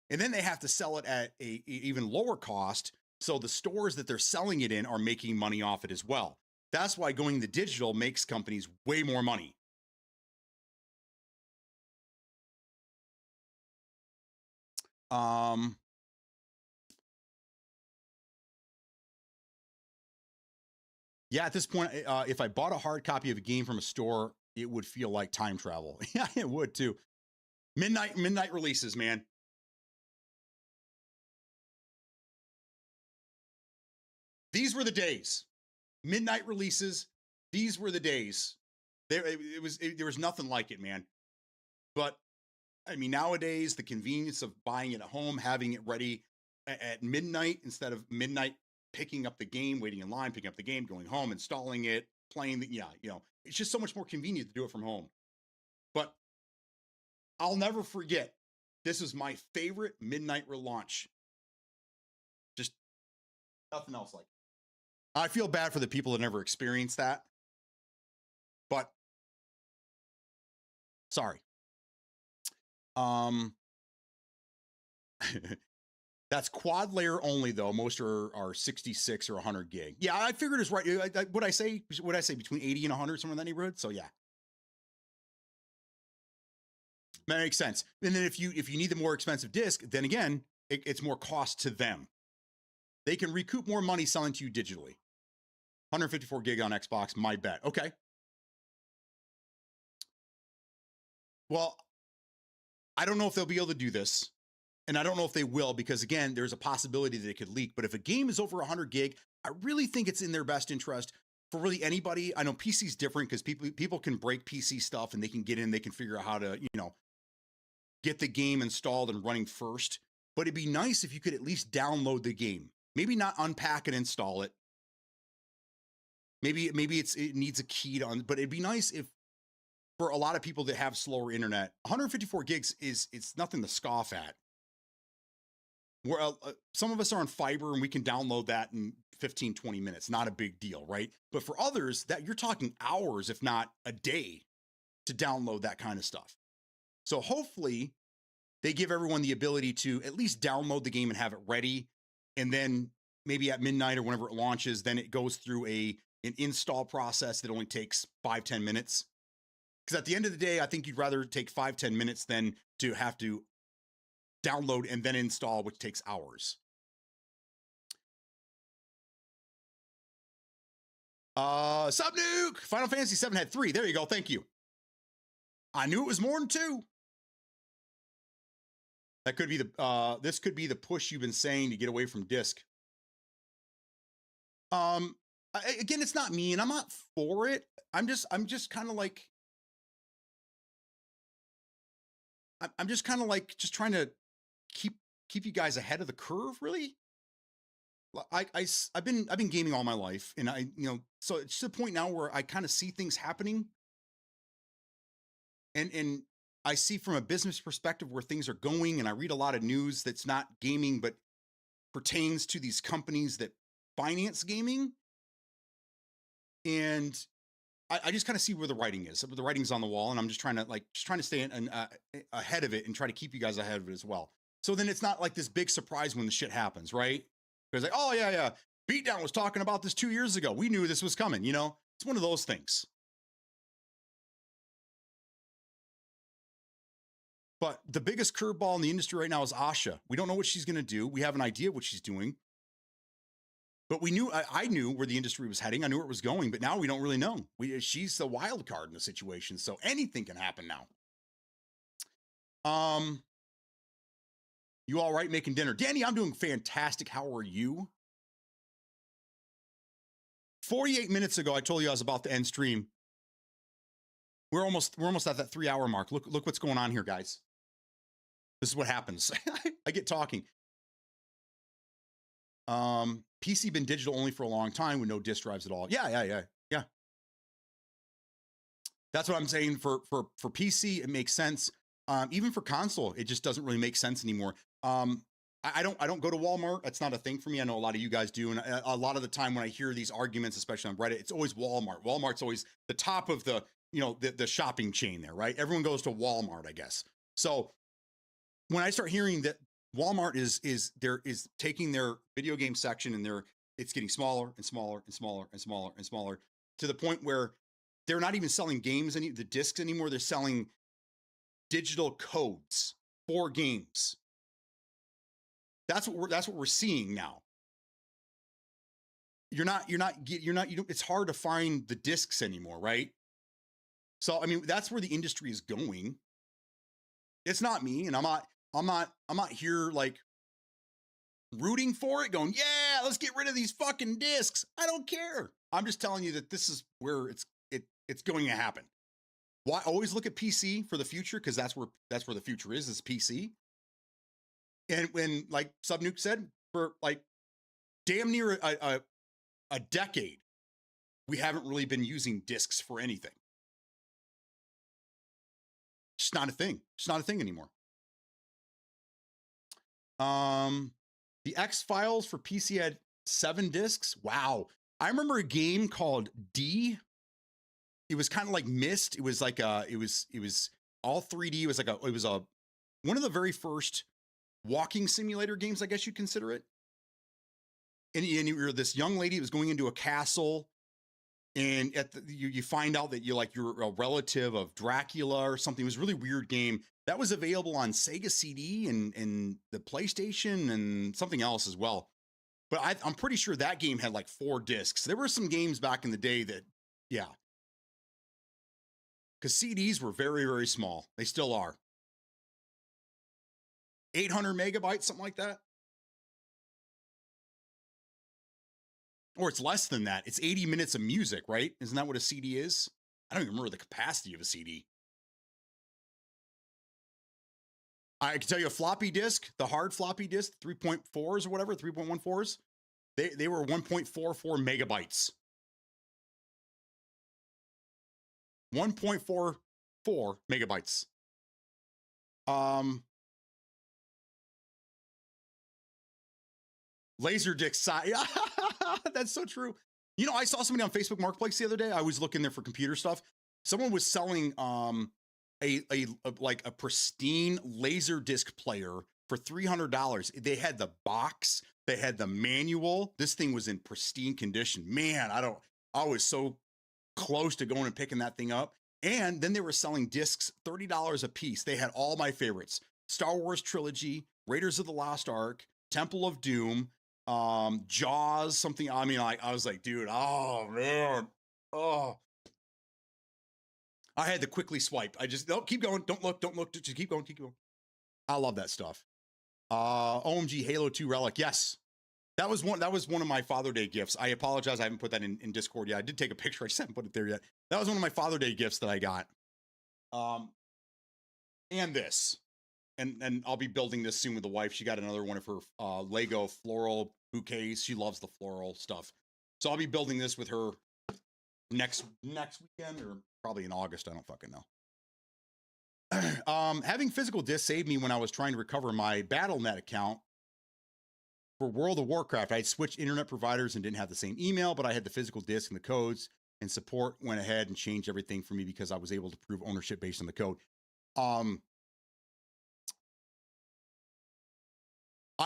And then they have to sell it at a even lower cost. So the stores that they're selling it in are making money off it as well. That's why going to digital makes companies way more money. Yeah, at this point, if I bought a hard copy of a game from a store, it would feel like time travel. Yeah, it would too. Midnight releases, man. These were the days. Midnight releases. These were the days. There was nothing like it, man. But I mean, nowadays the convenience of buying it at home, having it ready at midnight instead of midnight, picking up the game, waiting in line, picking up the game, going home, installing it, playing the, it's just so much more convenient to do it from home. But I'll never forget, this is my favorite midnight relaunch. Just nothing else like it. I feel bad for the people that never experienced that, but sorry. That's quad layer only though. Most are 66 or 100 gig. Yeah, I figured it's right. Would I say between 80 and 100, somewhere in that neighborhood? So yeah. That makes sense. And then if you need the more expensive disc, then again, it's more cost to them. They can recoup more money selling to you digitally. 154 gig on Xbox, my bet. Okay. Well, I don't know if they'll be able to do this. And I don't know if they will, because again, there's a possibility that it could leak. But if a game is over 100 gig, I really think it's in their best interest for really anybody. I know PC's different because people can break PC stuff and they can get in, they can figure out how to, get the game installed and running first. But it'd be nice if you could at least download the game. Maybe not unpack and install it. Maybe it needs a key to but it'd be nice if, for a lot of people that have slower internet, 154 gigs it's nothing to scoff at. Where some of us are on fiber and we can download that in 15, 20 minutes. Not a big deal, right? But for others, that you're talking hours, if not a day, to download that kind of stuff. So hopefully they give everyone the ability to at least download the game and have it ready. And then maybe at midnight or whenever it launches, then it goes through an install process that only takes 5-10 minutes. Because at the end of the day, I think you'd rather take 5-10 minutes than to have to download and then install, which takes hours. Subnuke! Final Fantasy VII had 3. There you go. Thank you. I knew it was more than 2. That could be this could be the push you've been saying to get away from disc. Again, it's not me, and I'm not for it. I'm just kind of like, I'm just kind of like just trying to keep you guys ahead of the curve, really. I've been gaming all my life, and so it's to the point now where I kind of see things happening, and I see from a business perspective where things are going, and I read a lot of news that's not gaming but pertains to these companies that finance gaming, and I just kind of see where the writing is. The writing's on the wall, and I'm just trying to stay ahead of it and try to keep you guys ahead of it as well. So then it's not like this big surprise when the shit happens, right? Because like, oh yeah, Beatdown was talking about this 2 years ago. We knew this was coming, It's one of those things. But the biggest curveball in the industry right now is Asha. We don't know what she's going to do. We have an idea what she's doing. But I knew where the industry was heading. I knew where it was going, but now we don't really know. She's the wild card in the situation, so anything can happen now. You all right making dinner? Danny, I'm doing fantastic. How are you? 48 minutes ago, I told you I was about to end stream. We're almost at that 3-hour mark. Look what's going on here, guys. This is what happens. I get talking. PC been digital only for a long time with no disk drives at all. Yeah. That's what I'm saying. For PC, it makes sense. Even for console, it just doesn't really make sense anymore. I don't go to Walmart. That's not a thing for me. I know a lot of you guys do. And a lot of the time when I hear these arguments, especially on Reddit, it's always Walmart. Walmart's always the top of the shopping chain there, right? Everyone goes to Walmart, I guess. So when I start hearing that Walmart is taking their video game section and it's getting smaller and smaller and smaller and smaller and smaller to the point where they're not even selling games the discs anymore. They're selling digital codes for games. That's what we're seeing now. It's hard to find the discs anymore, right? So I mean, that's where the industry is going. It's not me, and I'm not here like rooting for it, going, yeah, let's get rid of these fucking discs. I don't care. I'm just telling you that this is where it's going to happen. Why always look at PC for the future? Because that's where the future is PC. And when, like Subnuke said, for like damn near a decade, we haven't really been using discs for anything. It's not a thing. It's not a thing anymore. The X-Files for PC had 7 discs. Wow. I remember a game called D. It was kind of like Myst. It was like it was all 3D. It was one of the very first walking simulator games, I guess you'd consider it. And you were this young lady that was going into a castle, and you find out that you're a relative of Dracula or something. It was a really weird game. That was available on Sega CD and the PlayStation and something else as well. But I'm pretty sure that game had like 4 discs. There were some games back in the day that, yeah. Because CDs were very, very small. They still are. 800 megabytes, something like that. Or it's less than that. It's 80 minutes of music, right? Isn't that what a CD is? I don't even remember the capacity of a CD. I can tell you a floppy disk, the hard floppy disk, 3.4s or whatever, 3.14s, they were 1.44 megabytes. 1.44 megabytes. Laserdisc size. That's so true. You know, I saw somebody on Facebook Marketplace the other day. I was looking there for computer stuff. Someone was selling a pristine Laserdisc player for $300. They had the box, they had the manual. This thing was in pristine condition. Man, I was so close to going and picking that thing up. And then they were selling discs, $30 a piece. They had all my favorites: Star Wars Trilogy, Raiders of the Lost Ark, Temple of Doom, Jaws, something. I mean, I was like, dude, oh man. Oh, I had to quickly swipe. I just, no, keep going. Don't look, just keep going. I love that stuff. OMG Halo 2 Relic. Yes. That was one of my Father Day gifts. I apologize. I haven't put that in Discord yet. I did take a picture. I just haven't put it there yet. That was one of my Father Day gifts that I got. And this, and I'll be building this soon with the wife. She got another one of her Lego floral bouquets. She loves the floral stuff. So I'll be building this with her next weekend, or probably in August. I don't fucking know. Having physical discs saved me when I was trying to recover my BattleNet account for World of Warcraft. I had switched internet providers and didn't have the same email, but I had the physical disc and the codes, and support went ahead and changed everything for me because I was able to prove ownership based on the code. I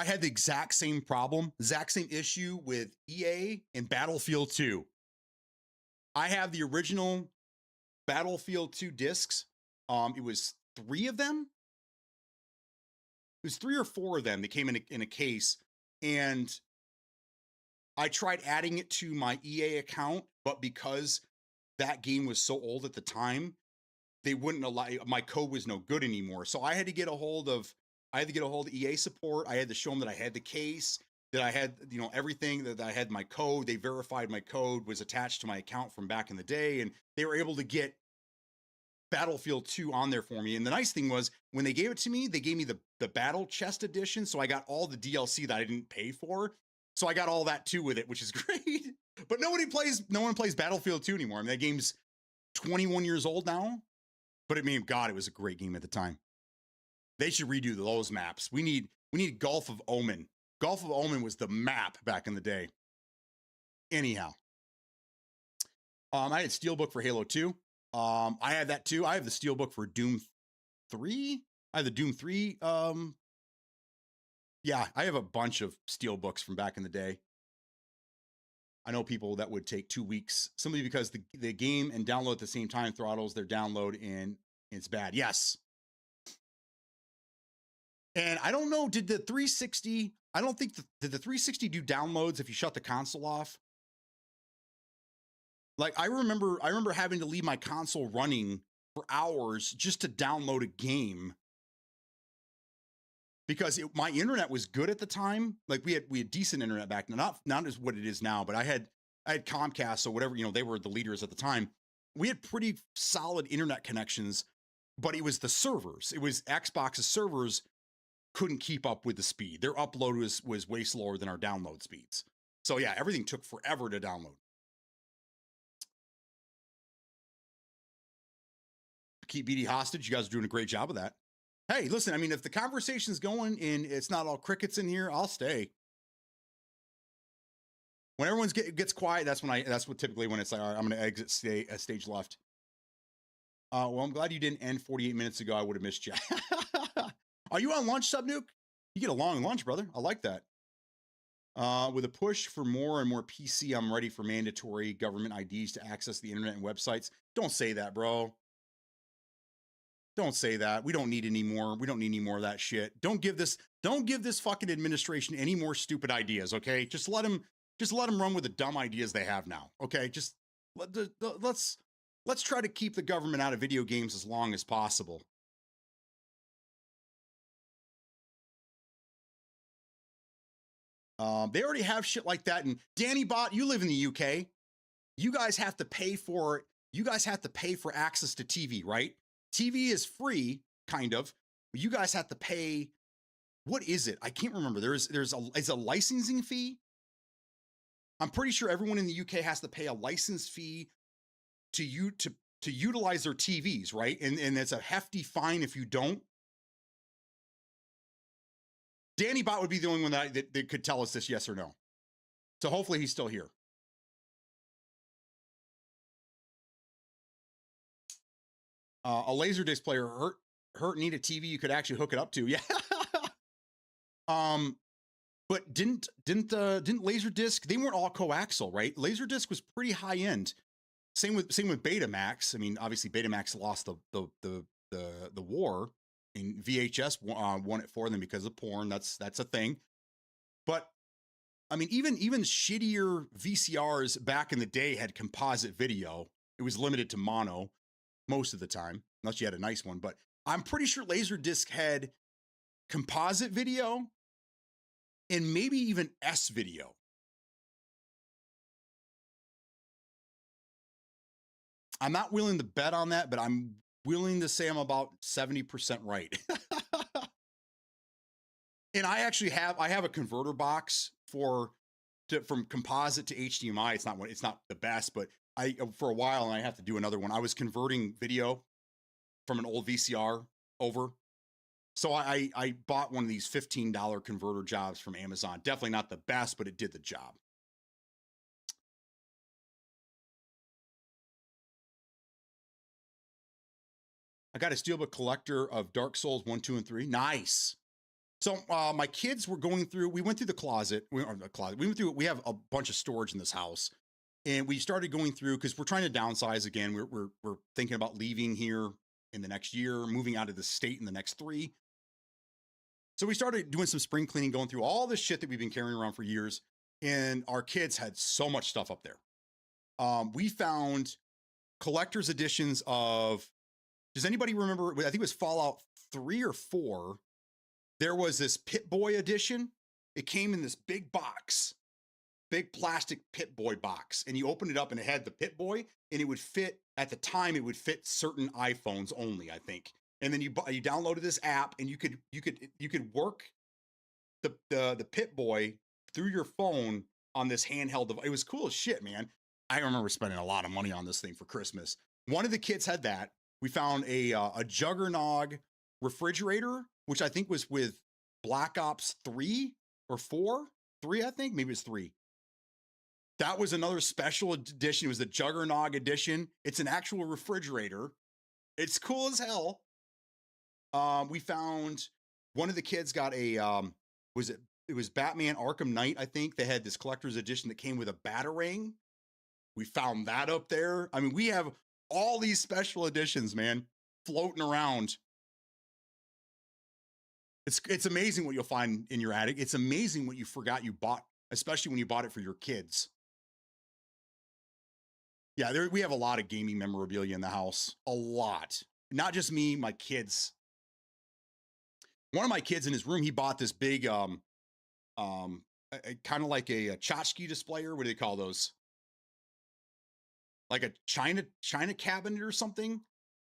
had the exact same problem, exact same issue with EA and Battlefield 2. I have the original Battlefield 2 discs. It was 3 of them. It was 3 or 4 of them that came in a case, and I tried adding it to my EA account, but because that game was so old at the time, they wouldn't allow. My code was no good anymore. So I had to get a hold of EA support. I had to show them that I had the case, that I had, everything, that I had my code. They verified my code was attached to my account from back in the day, and they were able to get Battlefield 2 on there for me. And the nice thing was, when they gave it to me, they gave me the Battle Chest edition. So I got all the DLC that I didn't pay for. So I got all that too with it, which is great. But no one plays Battlefield 2 anymore. I mean, that game's 21 years old now. But God, it was a great game at the time. They should redo those maps. We need Gulf of Omen. Gulf of Omen was the map back in the day. Anyhow, I had Steelbook for Halo 2. I had that too. I have the Steelbook for Doom 3. I have the Doom 3. Yeah, I have a bunch of Steelbooks from back in the day. I know people that would take 2 weeks simply because the game and download at the same time throttles their download, and it's bad. Yes. And I don't know, did the 360, I don't think, did the 360 do downloads if you shut the console off? Like, I remember having to leave my console running for hours just to download a game because my internet was good at the time. Like we had decent internet back then, not as what it is now, but I had Comcast, so whatever, they were the leaders at the time. We had pretty solid internet connections, but it was the servers. It was Xbox's servers couldn't keep up with the speed. Their upload was way slower than our download speeds. So yeah, everything took forever to download. Keep BD hostage. You guys are doing a great job of that. Hey, listen, I mean, if the conversation's going and it's not all crickets in here, I'll stay. When everyone gets quiet, that's what typically when it's like, all right, I'm going to exit stage left. Well, I'm glad you didn't end 48 minutes ago. I would have missed you. Are you on lunch, Subnuke? You get a long lunch, brother. I like that. With a push for more and more PC, I'm ready for mandatory government IDs to access the internet and websites. Don't say that, bro. Don't say that. We don't need any more. We don't need any more of that shit. Don't give this fucking administration any more stupid ideas, okay? Just let them run with the dumb ideas they have now, okay? Just let's try to keep the government out of video games as long as possible. They already have shit like that. And Danny Bot, you live in the UK. You guys have to pay for access to TV, right? TV is free, kind of. You guys have to pay. What is it? I can't remember. It's a licensing fee. I'm pretty sure everyone in the UK has to pay a license fee to utilize their TVs, right? And it's a hefty fine if you don't. Danny Bot would be the only one that could tell us this, yes or no. So hopefully he's still here. A Laserdisc player hurt need a TV you could actually hook it up to. Yeah. But didn't Laserdisc, they weren't all coaxial, right? Laserdisc was pretty high end. Same with Betamax. I mean, obviously Betamax lost the war, and VHS won it for them because of porn. That's a thing. But I mean, even shittier VCRs back in the day had composite video. It was limited to mono most of the time, unless you had a nice one. But I'm pretty sure Laserdisc had composite video and maybe even S video. I'm not willing to bet on that, but I'm willing to say I'm about 70% right. And I actually have a converter box from composite to HDMI. It's not the best, but for a while, and I have to do another one, I was converting video from an old VCR over. So I bought one of these $15 converter jobs from Amazon. Definitely not the best, but it did the job. I got a steelbook collector of Dark Souls 1, 2, and 3. Nice. So my kids were going through, we went through the closet. We have a bunch of storage in this house. And we started going through, because we're trying to downsize again. We're thinking about leaving here in the next year, moving out of the state in the next 3. So we started doing some spring cleaning, going through all this shit that we've been carrying around for years. And our kids had so much stuff up there. We found collector's editions of, does anybody remember? I think it was Fallout 3 or 4. There was this Pit-Boy edition. It came in this big box, big plastic Pit-Boy box. And you opened it up and it had the Pit-Boy, and it would fit, at the time, it would fit certain iPhones only, I think. And then you downloaded this app, and you could work the Pit-Boy through your phone on this handheld device. It was cool as shit, man. I remember spending a lot of money on this thing for Christmas. One of the kids had that. We found a Juggernog refrigerator, which I think was with Black Ops 3 or 4. 3, I think. Maybe it's 3. That was another special edition. It was the Juggernog edition. It's an actual refrigerator. It's cool as hell. We found one of the kids got a, it was Batman Arkham Knight, I think. They had this collector's edition that came with a Batarang. We found that up there. I mean, we have all these special editions, man, floating around. It's amazing what you'll find in your attic. It's amazing what you forgot you bought, especially when you bought it for your kids. Yeah, we have a lot of gaming memorabilia in the house. A lot. Not just me, my kids. One of my kids in his room, he bought this big, kind of like a tchotchke displayer. What do they call those? Like a China cabinet or something.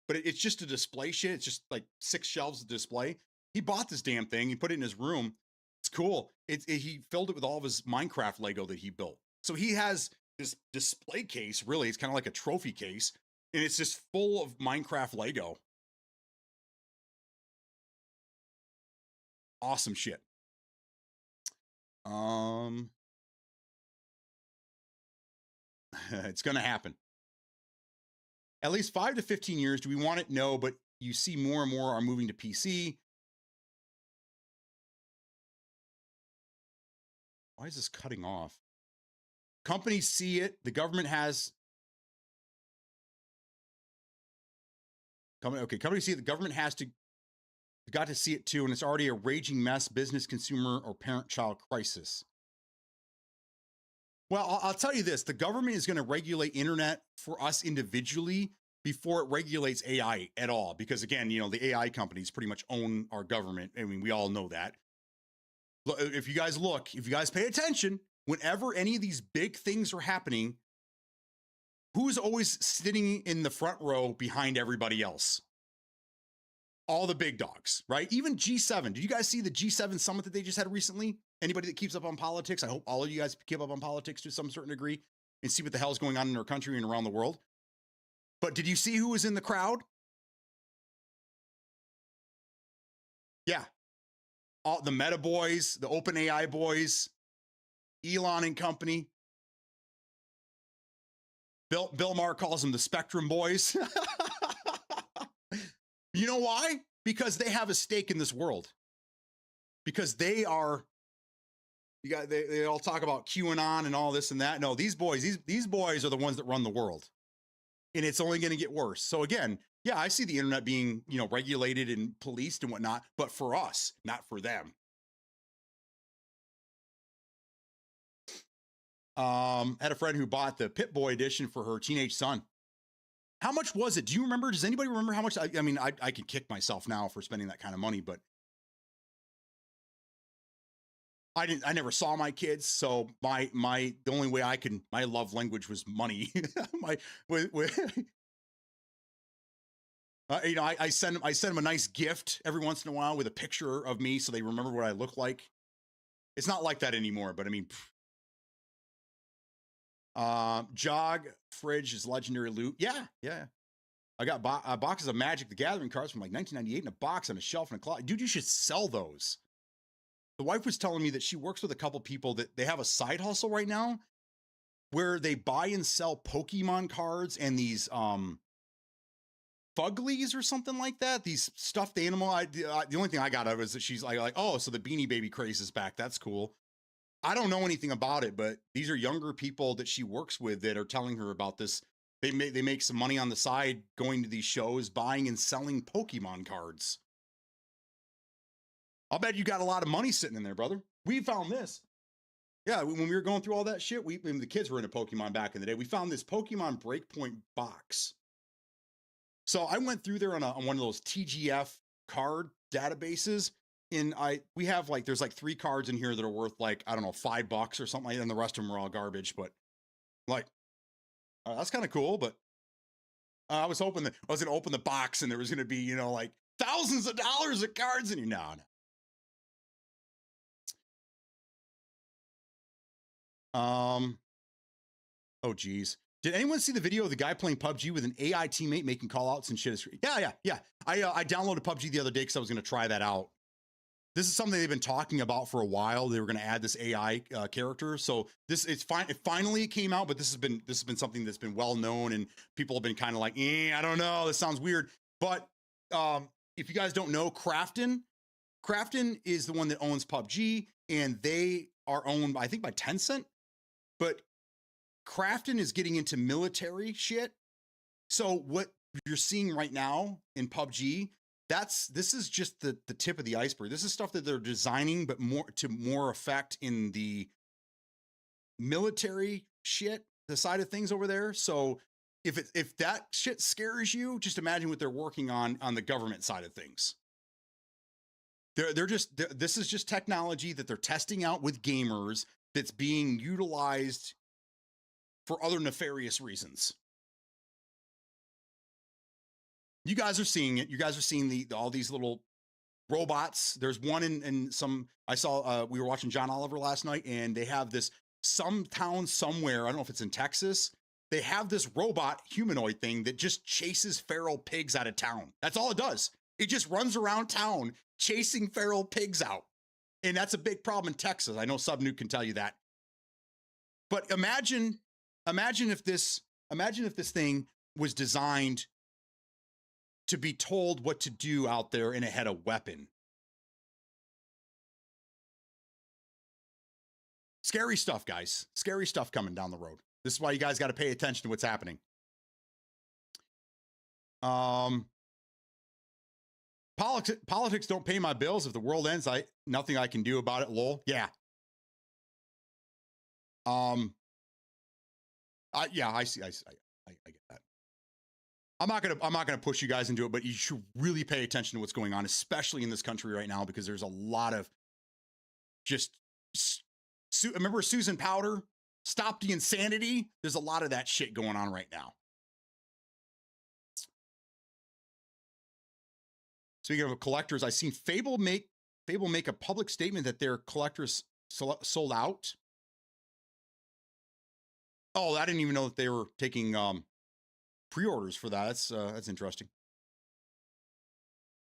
But it's just a display shit. It's just like 6 shelves of display. He bought this damn thing. He put it in his room. It's cool. He filled it with all of his Minecraft Lego that he built. So he has this display case. Really, it's kind of like a trophy case, and it's just full of Minecraft Lego. Awesome shit. It's gonna happen. At least 5 to 15 years. Do we want it? No, but you see more and more are moving to PC. Why is this cutting off? Companies see it. The government has. Companies see it. The government got to see it too, and it's already a raging mess, business, consumer, or parent-child crisis. Well, I'll tell you this. The government is going to regulate internet for us individually before it regulates AI at all. Because again, the AI companies pretty much own our government. I mean, we all know that. If you guys pay attention, whenever any of these big things are happening, who's always sitting in the front row behind everybody else? All the big dogs, right? Even G7. Did you guys see the G7 summit that they just had recently? Anybody that keeps up on politics, I hope all of you guys keep up on politics to some certain degree and see what the hell's going on in our country and around the world. But did you see who was in the crowd? Yeah. All the Meta boys, the OpenAI boys, Elon and company. Bill Maher calls them the Spectrum boys. You know why? Because they have a stake in this world. Because they are, they all talk about QAnon and all this and that. No, these boys are the ones that run the world. And it's only going to get worse. So again, yeah, I see the internet being, regulated and policed and whatnot, but for us, not for them. Had a friend who bought the Pip-Boy edition for her teenage son. How much was it? Do you remember? Does anybody remember how much? I mean, I can kick myself now for spending that kind of money, but I never saw my kids. So the only way my love language was money. I send them a nice gift every once in a while with a picture of me so they remember what I look like. It's not like that anymore, but I mean, Jog fridge is legendary loot. Yeah. I got boxes of Magic the Gathering cards from like 1998 in a box on a shelf in a closet. Dude, you should sell those. The wife was telling me that she works with a couple people that they have a side hustle right now where they buy and sell Pokemon cards and these Fuglies or something like that. These stuffed animal. The only thing I got out of it is that she's like, oh, so the Beanie Baby craze is back. That's cool. I don't know anything about it, but these are younger people that she works with that are telling her about this. They make some money on the side going to these shows, buying and selling Pokemon cards. I'll bet you got a lot of money sitting in there, brother. We found this. Yeah, when we were going through all that shit, when the kids were into Pokemon back in the day, we found this Pokemon Breakpoint box. So I went through there on one of those TGF card databases, and we have there's 3 cards in here that are worth I don't know, $5 or something like that, and the rest of them are all garbage. But that's kind of cool. But I was hoping that I was gonna open the box and there was gonna be thousands of dollars of cards in you. No. Oh geez. Did anyone see the video of the guy playing PUBG with an AI teammate making call outs and shit? Yeah. I downloaded PUBG the other day because I was going to try that out. This is something they've been talking about for a while. They were going to add this AI character. So it's fine. It finally came out, but this has been something that's been well known and people have been kind of like, I don't know. This sounds weird. But if you guys don't know, Crafton is the one that owns PUBG, and they are owned, I think, by Tencent. But Crafton is getting into military shit. So what you're seeing right now in PUBG, this is just the tip of the iceberg. This is stuff that they're designing, but more effect in the military shit, the side of things over there. So if that shit scares you, just imagine what they're working on the government side of things. This is just technology that they're testing out with gamers that's being utilized for other nefarious reasons. You guys are seeing it. You guys are seeing all these little robots. There's one in some, I saw, we were watching John Oliver last night, and they have this, some town somewhere, I don't know if it's in Texas, they have this robot humanoid thing that just chases feral pigs out of town. That's all it does. It just runs around town chasing feral pigs out. And that's a big problem in Texas. I know Subnuke can tell you that. But imagine if this thing was designed to be told what to do out there and it had a weapon. Scary stuff, guys. Scary stuff coming down the road. This is why you guys got to pay attention to what's happening. Politics don't pay my bills. If the world ends, nothing I can do about it. Lol. Yeah. Yeah, I see. I get that. I'm not gonna push you guys into it, but you should really pay attention to what's going on, especially in this country right now, because there's a lot of just. Remember Susan Powder? Stop the insanity. There's a lot of that shit going on right now. Speaking of collectors, I've seen Fable make a public statement that their collectors sold out. Oh, I didn't even know that they were taking pre-orders for that. That's interesting.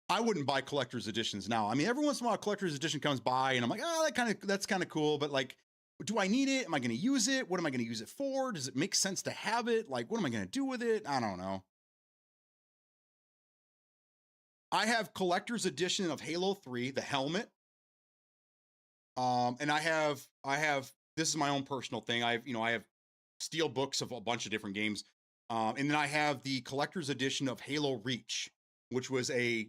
I wouldn't buy collector's editions now. I mean, every once in a while, a collector's edition comes by, and I'm like, oh, that's kind of cool. But like, do I need it? Am I going to use it? What am I going to use it for? Does it make sense to have it? Like, what am I going to do with it? I don't know. I have collector's edition of Halo 3, the helmet. And I have, this is my own personal thing. I have steel books of a bunch of different games. And then I have the collector's edition of Halo Reach, which was there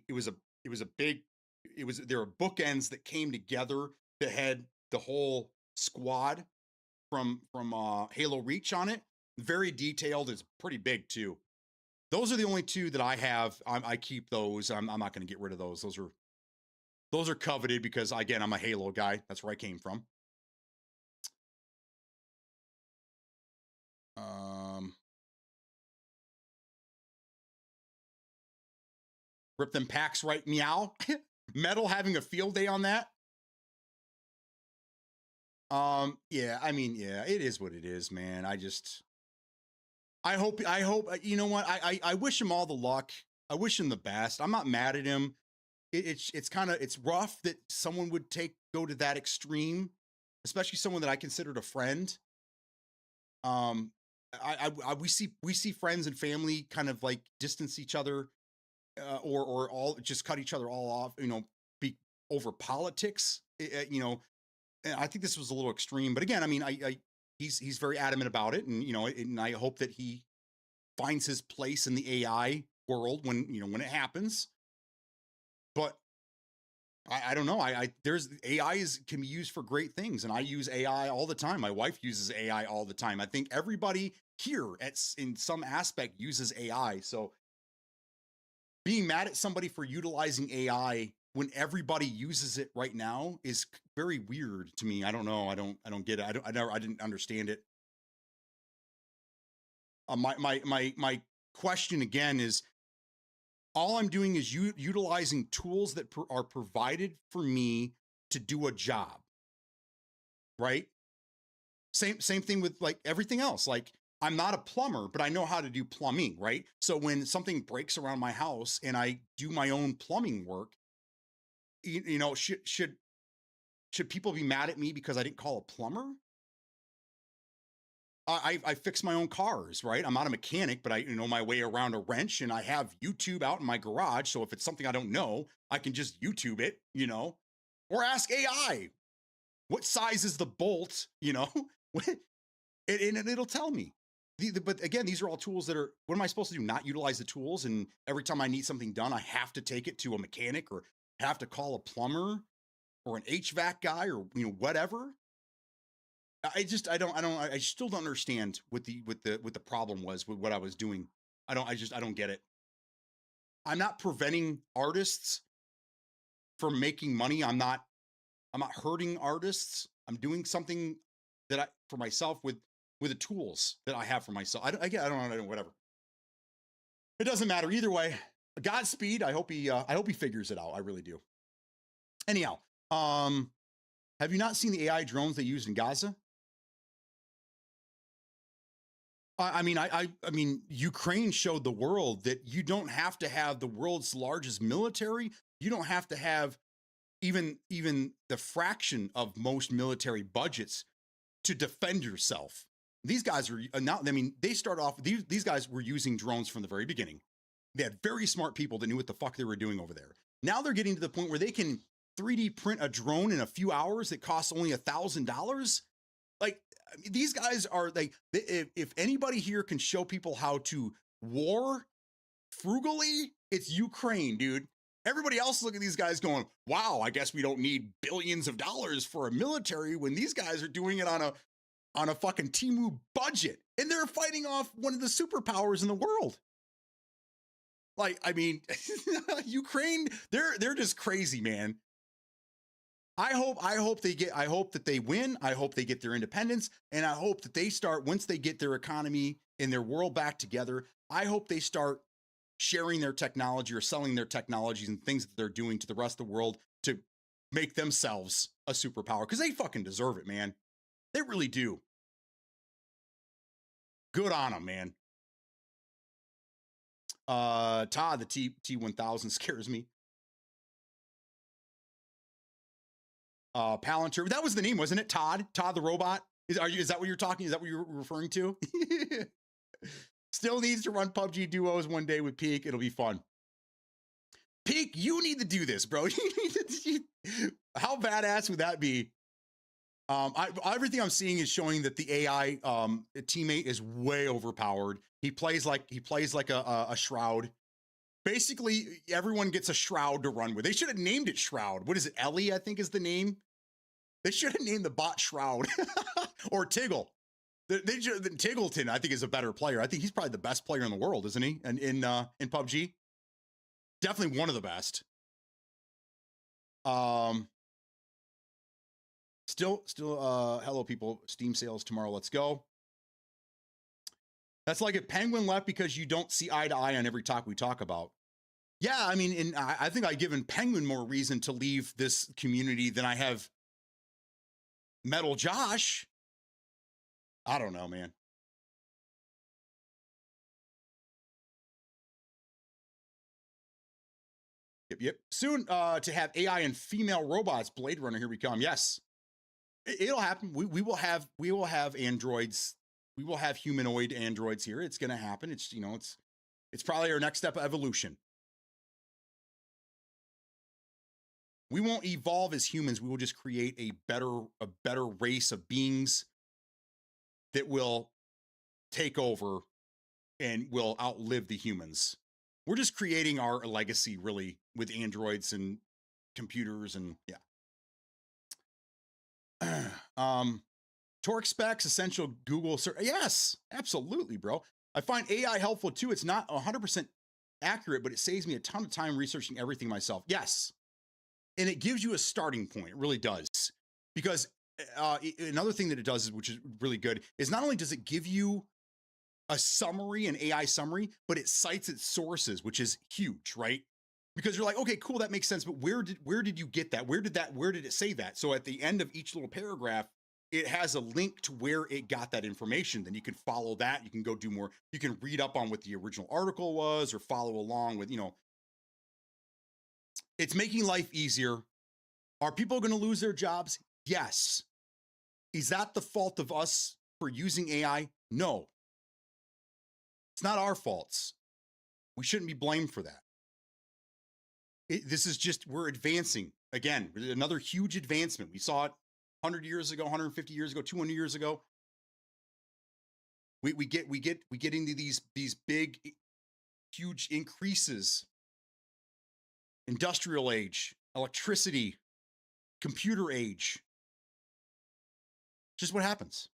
were bookends that came together that had the whole squad from Halo Reach on it. Very detailed. It's pretty big too. Those are the only two that I have. I keep those. I'm not going to get rid of those. Those are coveted because, again, I'm a Halo guy. That's where I came from. Rip them packs right, meow. Metal having a field day on that. Yeah, I mean, yeah, it is what it is, man. I hope, you know what? I wish him all the luck. I wish him the best. I'm not mad at him. It's rough that someone would go to that extreme, especially someone that I considered a friend. We see friends and family kind of like distance each other, or all just cut each other all off, be over politics, and I think this was a little extreme, but again, I mean, he's very adamant about it, and and I hope that he finds his place in the AI world when it happens. But I don't know. There's AI can be used for great things, and I use AI all the time. My wife uses AI all the time. I think everybody here in some aspect uses AI. So being mad at somebody for utilizing AI when everybody uses it right now is very weird to me. I don't know. I don't get it. I didn't understand it. My question again is, all I'm doing is utilizing tools that are provided for me to do a job, right? Same thing with like everything else. Like, I'm not a plumber, but I know how to do plumbing, right? So when something breaks around my house and I do my own plumbing work, should people be mad at me because I didn't call a plumber? I fix my own cars, right? I'm not a mechanic, but I know my way around a wrench, and I have YouTube out in my garage. So if it's something I don't know, I can just YouTube it, or ask AI, what size is the bolt, and it'll tell me. But again, these are all tools that what am I supposed to do? Not utilize the tools? And every time I need something done, I have to take it to a mechanic or have to call a plumber or an HVAC guy or, whatever. I still don't understand what the problem was with what I was doing. I don't get it. I'm not preventing artists for making money. I'm not hurting artists. I'm doing something that for myself with the tools that I have for myself. I don't know, whatever. It doesn't matter either way. Godspeed. I hope he figures it out. I really do. Anyhow, have you not seen the AI drones they used in Gaza? I mean, Ukraine showed the world that you don't have to have the world's largest military. You don't have to have even the fraction of most military budgets to defend yourself. These guys are now, I mean, they start off, these guys were using drones from the very beginning. They had very smart people that knew what the fuck they were doing over there. Now they're getting to the point where they can 3D print a drone in a few hours that costs only $1,000. Like, these guys are like, if anybody here can show people how to war frugally, it's Ukraine, dude. Everybody else look at these guys going, wow, I guess we don't need billions of dollars for a military, when these guys are doing it on a fucking Temu budget. And they're fighting off one of the superpowers in the world. Like, I mean, Ukraine, they're just crazy, man. I hope that they win. I hope they get their independence. And I hope that they start, once they get their economy and their world back together, I hope they start sharing their technology or selling their technologies and things that they're doing to the rest of the world to make themselves a superpower, because they fucking deserve it, man. They really do. Good on them, man. Todd, the T1000 scares me. Palantir, that was the name, wasn't it? Todd the robot. Is that what you're talking? Is that what you're referring to? Still needs to run PUBG duos one day with Peak. It'll be fun. Peak, you need to do this, bro. How badass would that be? Everything I'm seeing is showing that the AI teammate is way overpowered. He plays like a Shroud. Basically, everyone gets a Shroud to run with. They should have named it Shroud. What is it? Ellie, I think, is the name. They should have named the bot Shroud or Tiggle. Tiggleton, I think, is a better player. I think he's probably the best player in the world, isn't he? And in PUBG, definitely one of the best. Still, hello people. Steam sales tomorrow. Let's go. That's like if Penguin left because you don't see eye to eye on every topic we talk about. Yeah, I mean, and I think I've given Penguin more reason to leave this community than I have Metal Josh. I don't know, man. Yep. Soon to have AI and female robots. Blade Runner, here we come. Yes, it'll happen. We will have androids. We will have humanoid androids here. It's going to happen. It's it's probably our next step of evolution. We won't evolve as humans. We will just create a better race of beings that will take over and will outlive the humans. We're just creating our legacy, really, with androids and computers and yeah. Torque specs, essential Google search. Yes, absolutely, bro. I find AI helpful too. It's not 100% accurate, but it saves me a ton of time researching everything myself. Yes. And it gives you a starting point. It really does. Because another thing that it does, which is really good, is not only does it give you a summary, an AI summary, but it cites its sources, which is huge, right? Because you're like, okay, cool, that makes sense. But where did you get that? Where did it say that? So at the end of each little paragraph, it has a link to where it got that information. Then you can follow that. You can go do more. You can read up on what the original article was or follow along with, it's making life easier. Are people going to lose their jobs? Yes. Is that the fault of us for using AI? No. It's not our faults. We shouldn't be blamed for that. This is just, we're advancing. Again, another huge advancement. We saw it 100 years ago, 150 years ago, 200 years ago. We get into these big, huge increases. Industrial age, electricity, computer age. Just what happens.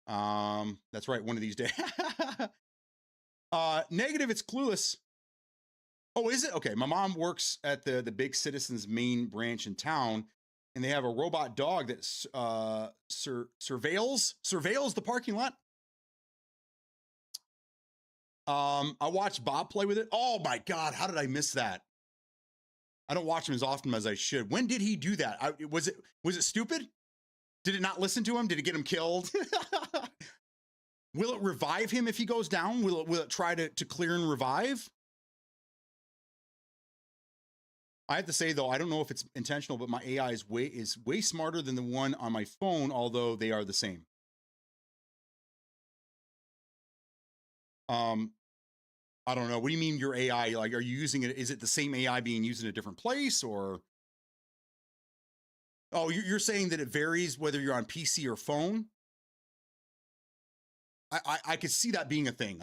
That's right. One of these days. Negative. It's clueless. Oh, is it? Okay. My mom works at the big Citizens main branch in town, and they have a robot dog that surveils the parking lot. I watched Bob play with it. Oh my God, how did I miss that? I don't watch him as often as I should. When did he do that? Was it stupid? Did it not listen to him? Did it get him killed? Will it revive him if he goes down? Will it try to clear and revive? I have to say though, I don't know if it's intentional, but my AI is way smarter than the one on my phone, although they are the same. I don't know. What do you mean your AI? Like, are you using it? Is it the same AI being used in a different place, or? Oh, you're saying that it varies whether you're on PC or phone? I could see that being a thing.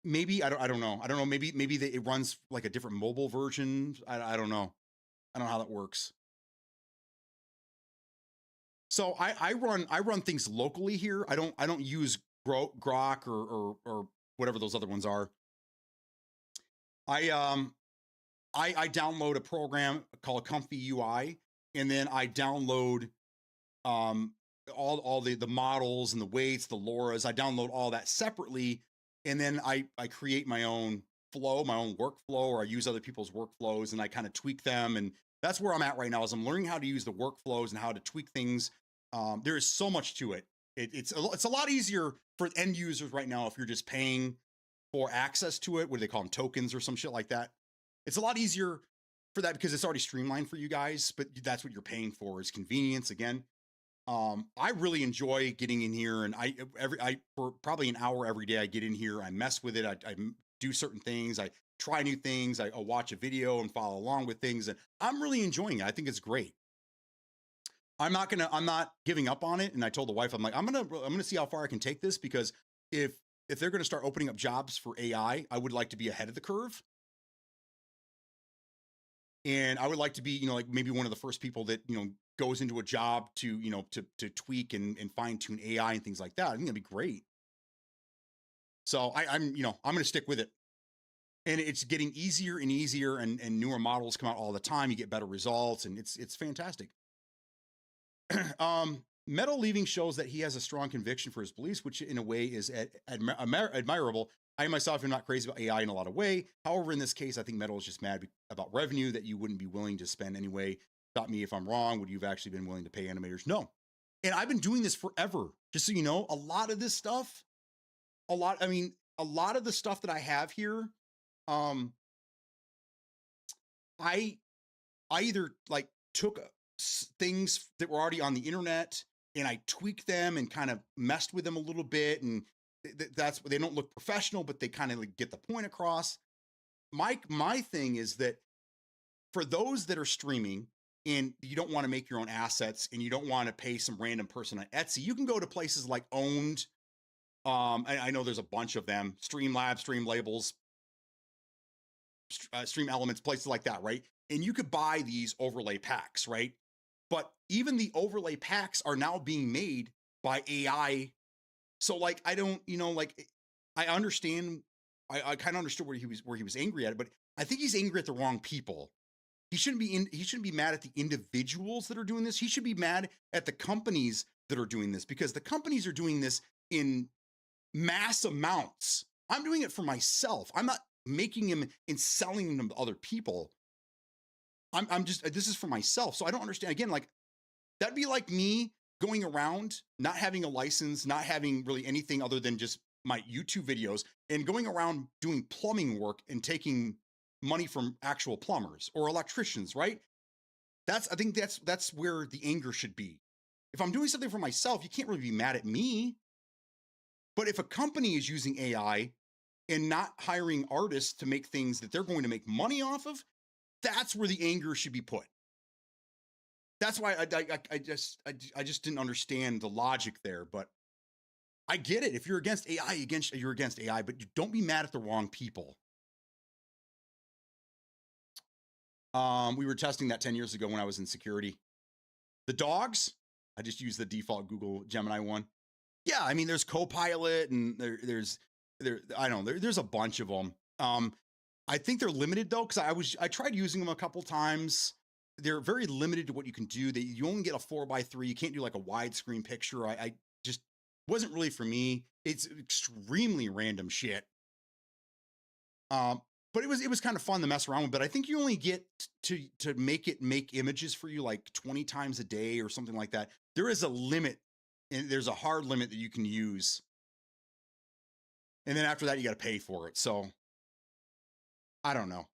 Maybe I don't know. I don't know. Maybe it runs like a different mobile version. I don't know. I don't know how that works. So I run things locally here. I don't use Grok or whatever those other ones are. I download a program called Comfy UI, and then I download um all the models and the weights, the LoRa's. I download all that separately, and then I create my own flow, my own workflow, or I use other people's workflows and I kind of tweak them. And that's where I'm at right now, is I'm learning how to use the workflows and how to tweak things. There is so much to it. It's a lot easier for end users right now if you're just paying for access to it. What do they call them? Tokens or some shit like that. It's a lot easier for that because it's already streamlined for you guys, but that's what you're paying for, is convenience again. I really enjoy getting in here, and I for probably an hour every day I get in here, I mess with it, I do certain things, I try new things, I'll watch a video and follow along with things, and I'm really enjoying it. I think it's great. I'm not giving up on it. And I told the wife, I'm like, I'm gonna see how far I can take this, because if they're gonna start opening up jobs for AI, I would like to be ahead of the curve. And I would like to be, like maybe one of the first people that, goes into a job to, to tweak and fine tune AI and things like that. I think that'd be great. So I'm going to stick with it. And it's getting easier and easier, and newer models come out all the time. You get better results, and it's fantastic. Metal leaving shows that he has a strong conviction for his beliefs, which in a way is admirable. I myself am not crazy about AI in a lot of way. However, in this case, I think Metal is just mad about revenue that you wouldn't be willing to spend anyway. Stop me if I'm wrong. Would you have actually been willing to pay animators? No. And I've been doing this forever. Just so you know, a lot of this stuff, a lot of the stuff that I have here, I either like took things that were already on the internet and I tweaked them and kind of messed with them a little bit, and that's they don't look professional, but they kind of like get the point across. My thing is that for those that are streaming and you don't want to make your own assets and you don't want to pay some random person on Etsy, you can go to places like Owned. I know there's a bunch of them: Streamlabs, Stream Labels, Stream Elements, places like that, right? And you could buy these overlay packs, right? But even the overlay packs are now being made by AI. So like, I don't, like, I understand. I kind of understood where he was angry at it, but I think he's angry at the wrong people. He shouldn't be mad at the individuals that are doing this. He should be mad at the companies that are doing this, because the companies are doing this in mass amounts. I'm doing it for myself. I'm not making them and selling them to other people. I'm just, this is for myself. So I don't understand. Again, like, that'd be like me going around, not having a license, not having really anything other than just my YouTube videos, and going around doing plumbing work and taking money from actual plumbers or electricians, right? I think that's where the anger should be. If I'm doing something for myself, you can't really be mad at me. But if a company is using AI and not hiring artists to make things that they're going to make money off of, that's where the anger should be put. That's why I just didn't understand the logic there. But I get it. If you're against AI, you're against AI, but you don't be mad at the wrong people. We were testing that 10 years ago when I was in security. The dogs, I just used the default Google Gemini one. Yeah, I mean, there's Copilot, and there's a bunch of them. I think they're limited though, because I tried using them a couple times. They're very limited to what you can do. You only get a 4:3. You can't do like a widescreen picture. I just wasn't really for me. It's extremely random shit. But it was kind of fun to mess around with. But I think you only get to make images for you like 20 times a day or something like that. There is a limit, and there's a hard limit that you can use. And then after that, you got to pay for it. So I don't know.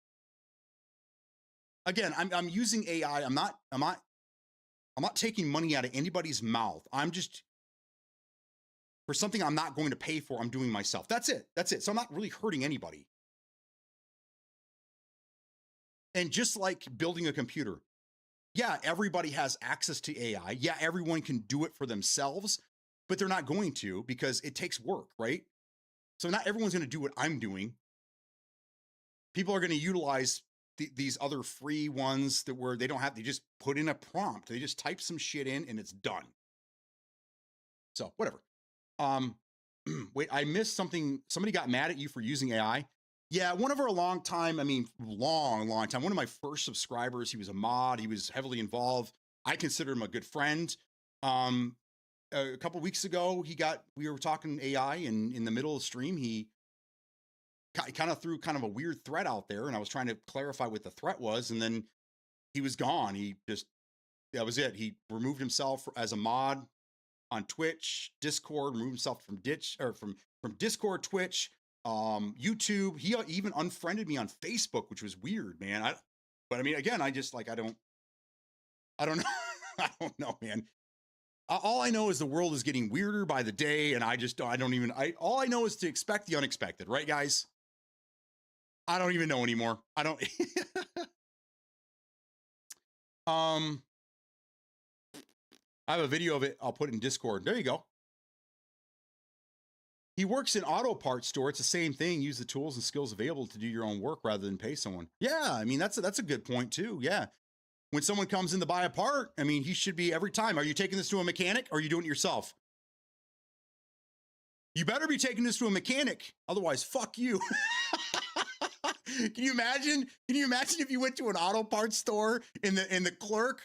Again, I'm using AI. I'm not taking money out of anybody's mouth. I'm just, for something I'm not going to pay for, I'm doing myself. That's it. So I'm not really hurting anybody. And just like building a computer, yeah, everybody has access to AI. Yeah, everyone can do it for themselves, but they're not going to, because it takes work, right? So not everyone's going to do what I'm doing. People are going to utilize these other free ones where they just put in a prompt. They just type some shit in and it's done. So whatever. Wait, I missed something. Somebody got mad at you for using AI. Yeah, one of our long time, one of my first subscribers, he was a mod, he was heavily involved. I consider him a good friend. A couple weeks ago, we were talking AI, and in the middle of the stream, he kind of threw kind of a weird threat out there, and I was trying to clarify what the threat was, and then he was gone. That was it. He removed himself as a mod on Twitch, Discord, removed himself from Discord, Twitch, YouTube. He even unfriended me on Facebook, which was weird, man. But again, I just I don't know. I don't know, man. All I know is the world is getting weirder by the day, and all I know is to expect the unexpected, right, guys? I don't even know anymore. I don't. I have a video of it. I'll put it in Discord. There you go. He works in auto parts store. It's the same thing. Use the tools and skills available to do your own work rather than pay someone. Yeah, that's a good point too. Yeah. When someone comes in to buy a part, he should be every time. Are you taking this to a mechanic or are you doing it yourself? You better be taking this to a mechanic. Otherwise, fuck you. Can you imagine if you went to an auto parts store and the clerk,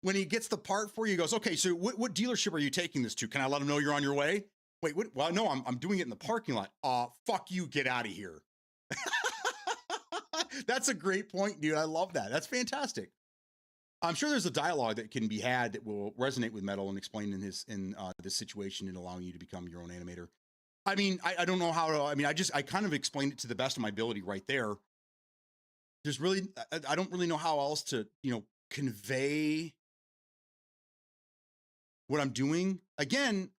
when he gets the part for you, he goes, okay, so what dealership are you taking this to? Can I let him know you're on your way? Wait, what? Well, no, I'm doing it in the parking lot. Fuck you, get out of here. That's a great point, dude. I love that. That's fantastic. I'm sure there's a dialogue that can be had that will resonate with Metal and explain in this situation and allowing you to become your own animator. I don't know how to, I kind of explained it to the best of my ability right there. There's really, I don't really know how else to, convey what I'm doing. Again,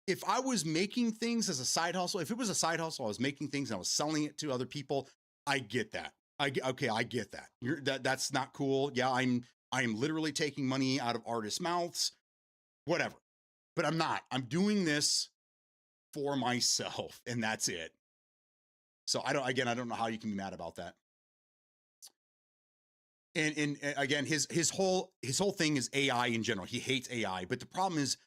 if I was making things as a side hustle, if it was a side hustle, I was making things and I was selling it to other people, I get that. I get that. That's not cool. Yeah, I'm literally taking money out of artists' mouths, whatever. But I'm not. I'm doing this for myself, and that's it. So I don't know how you can be mad about that. And again, his whole thing is AI in general. He hates AI, but the problem is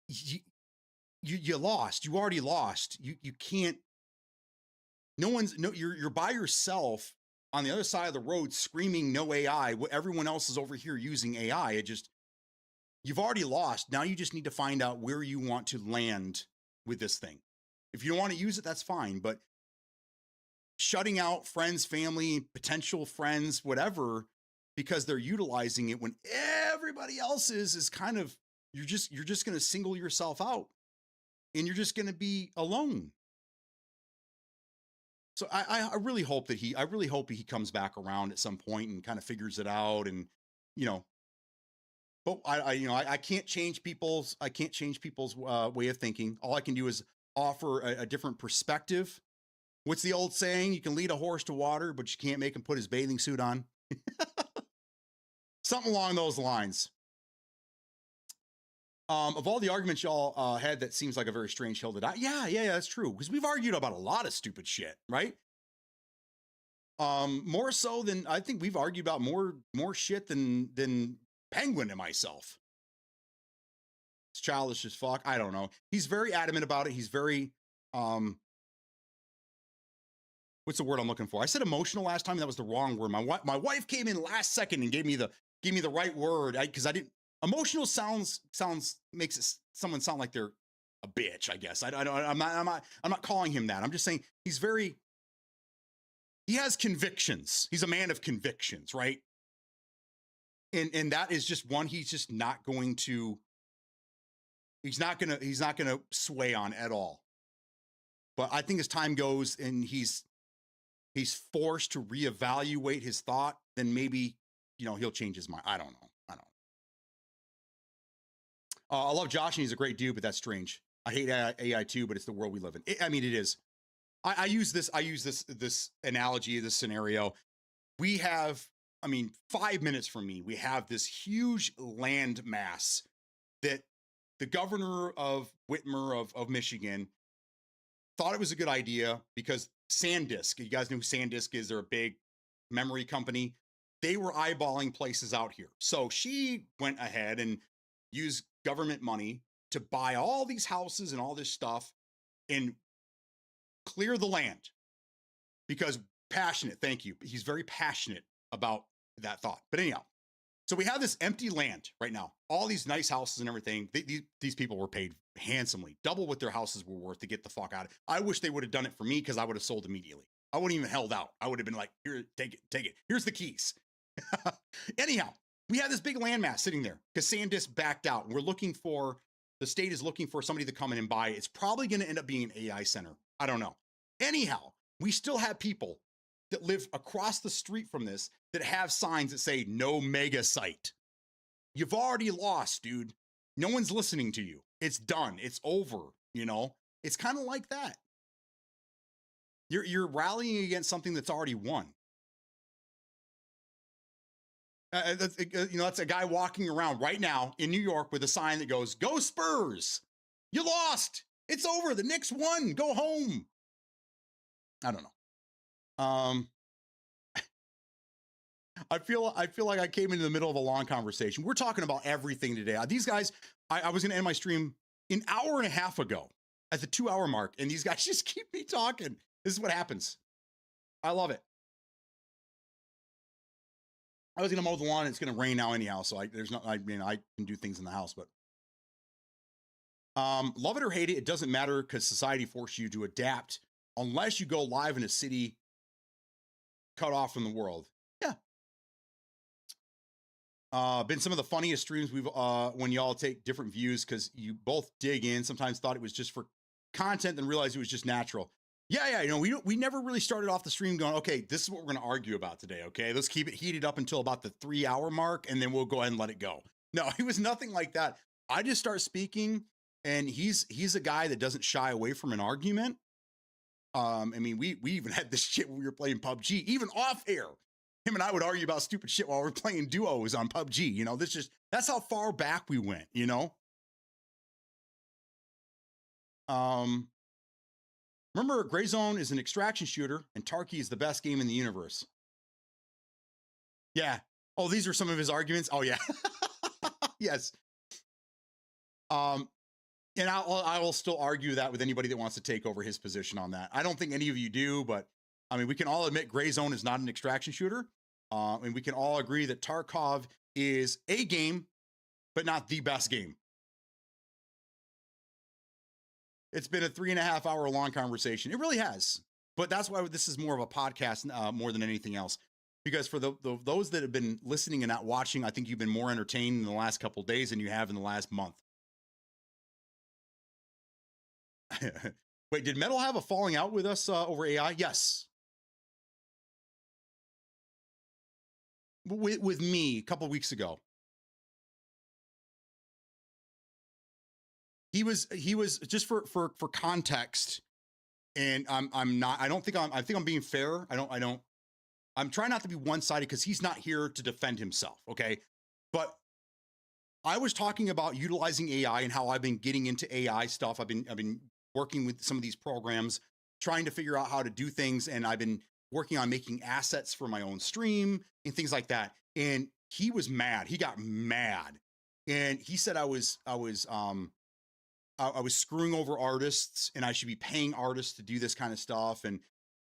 you lost. You already lost. You can't. You're by yourself on the other side of the road screaming no AI. Everyone else is over here using AI. You've already lost. Now you just need to find out where you want to land with this thing. If you don't want to use it, that's fine. But shutting out friends, family, potential friends, whatever, because they're utilizing it when everybody else is kind of, you're just going to single yourself out and you're just going to be alone. So I really hope that he comes back around at some point and kind of figures it out. And, but I can't change people's way of thinking. All I can do is offer a different perspective. What's the old saying? You can lead a horse to water, but you can't make him put his bathing suit on. Something along those lines. Of all the arguments y'all had, that seems like a very strange hill to die. Yeah, that's true. Because we've argued about a lot of stupid shit, right? More so than, I think we've argued about more shit than Penguin and myself. It's childish as fuck. I don't know. He's very adamant about it. He's very what's the word I'm looking for? I said emotional last time. That was the wrong word. My wife came in last second and gave me the right word. Because I didn't. Emotional sounds makes someone sound like they're a bitch. I guess I'm not calling him that. I'm just saying he has convictions. He's a man of convictions, right? And that is just one he's just not going to. He's not gonna sway on at all. But I think as time goes and he's forced to reevaluate his thought, then maybe, he'll change his mind. I don't know. I love Josh and he's a great dude, but that's strange. I hate AI too, but it's the world we live in. It is. I use this analogy, this scenario. We have, 5 minutes from me, we have this huge land mass that the governor of Whitmer of Michigan thought it was a good idea because SanDisk, you guys know who SanDisk is, they're a big memory company. They were eyeballing places out here. So she went ahead and used government money to buy all these houses and all this stuff and clear the land because passionate. Thank you. He's very passionate about that thought. But anyhow, so we have this empty land right now, all these nice houses and everything. These people were paid handsomely, double what their houses were worth to get the fuck out. I wish they would have done it for me because I would have sold immediately. I wouldn't even held out. I would have been like, here, take it. Here's the keys. Anyhow, we have this big landmass sitting there because SanDisk backed out. And the state is looking for somebody to come in and buy it. It's probably going to end up being an AI center. I don't know. Anyhow, we still have people that live across the street from this that have signs that say no mega site. You've already lost, dude. No one's listening to you. It's done. It's over. It's kind of like that. You're rallying against something that's already won. That's a guy walking around right now in New York with a sign that goes, "Go Spurs! You lost. It's over. The Knicks won. Go home." I don't know. I feel like I came into the middle of a long conversation. We're talking about everything today. These guys, I was going to end my stream an hour and a half ago at the 2-hour mark, and these guys just keep me talking. This is what happens. I love it. I was going to mow the lawn. It's going to rain now anyhow, so I can do things in the house, but love it or hate it, it doesn't matter because society forces you to adapt unless you go live in a city cut off from the world. Yeah. Been some of the funniest streams we've when y'all take different views because you both dig in. Sometimes thought it was just for content, then realized it was just natural. Yeah. We never really started off the stream going, okay, this is what we're going to argue about today. Okay, let's keep it heated up until about the 3-hour mark, and then we'll go ahead and let it go. No, it was nothing like that. I just start speaking, and he's a guy that doesn't shy away from an argument. We even had this shit when we were playing PUBG, even off air. Him and I would argue about stupid shit while we're playing duos on PUBG. That's how far back we went, Remember, Gray Zone is an extraction shooter, and Tarky is the best game in the universe. Yeah. Oh, these are some of his arguments. Oh, yeah. Yes. And I will still argue that with anybody that wants to take over his position on that. I don't think any of you do, but we can all admit Gray Zone is not an extraction shooter. And we can all agree that Tarkov is a game, but not the best game. It's been a 3.5-hour long conversation. It really has. But that's why this is more of a podcast more than anything else. Because for those that have been listening and not watching, I think you've been more entertained in the last couple of days than you have in the last month. Wait, did Metal have a falling out with us over AI? Yes. With me a couple of weeks ago. He was just for context, and I think I'm being fair. I'm trying not to be one-sided because he's not here to defend himself, okay? But I was talking about utilizing AI and how I've been getting into AI stuff. I've been working with some of these programs, trying to figure out how to do things, and I've been working on making assets for my own stream and things like that. And he was mad. He got mad, and he said I was screwing over artists and I should be paying artists to do this kind of stuff. And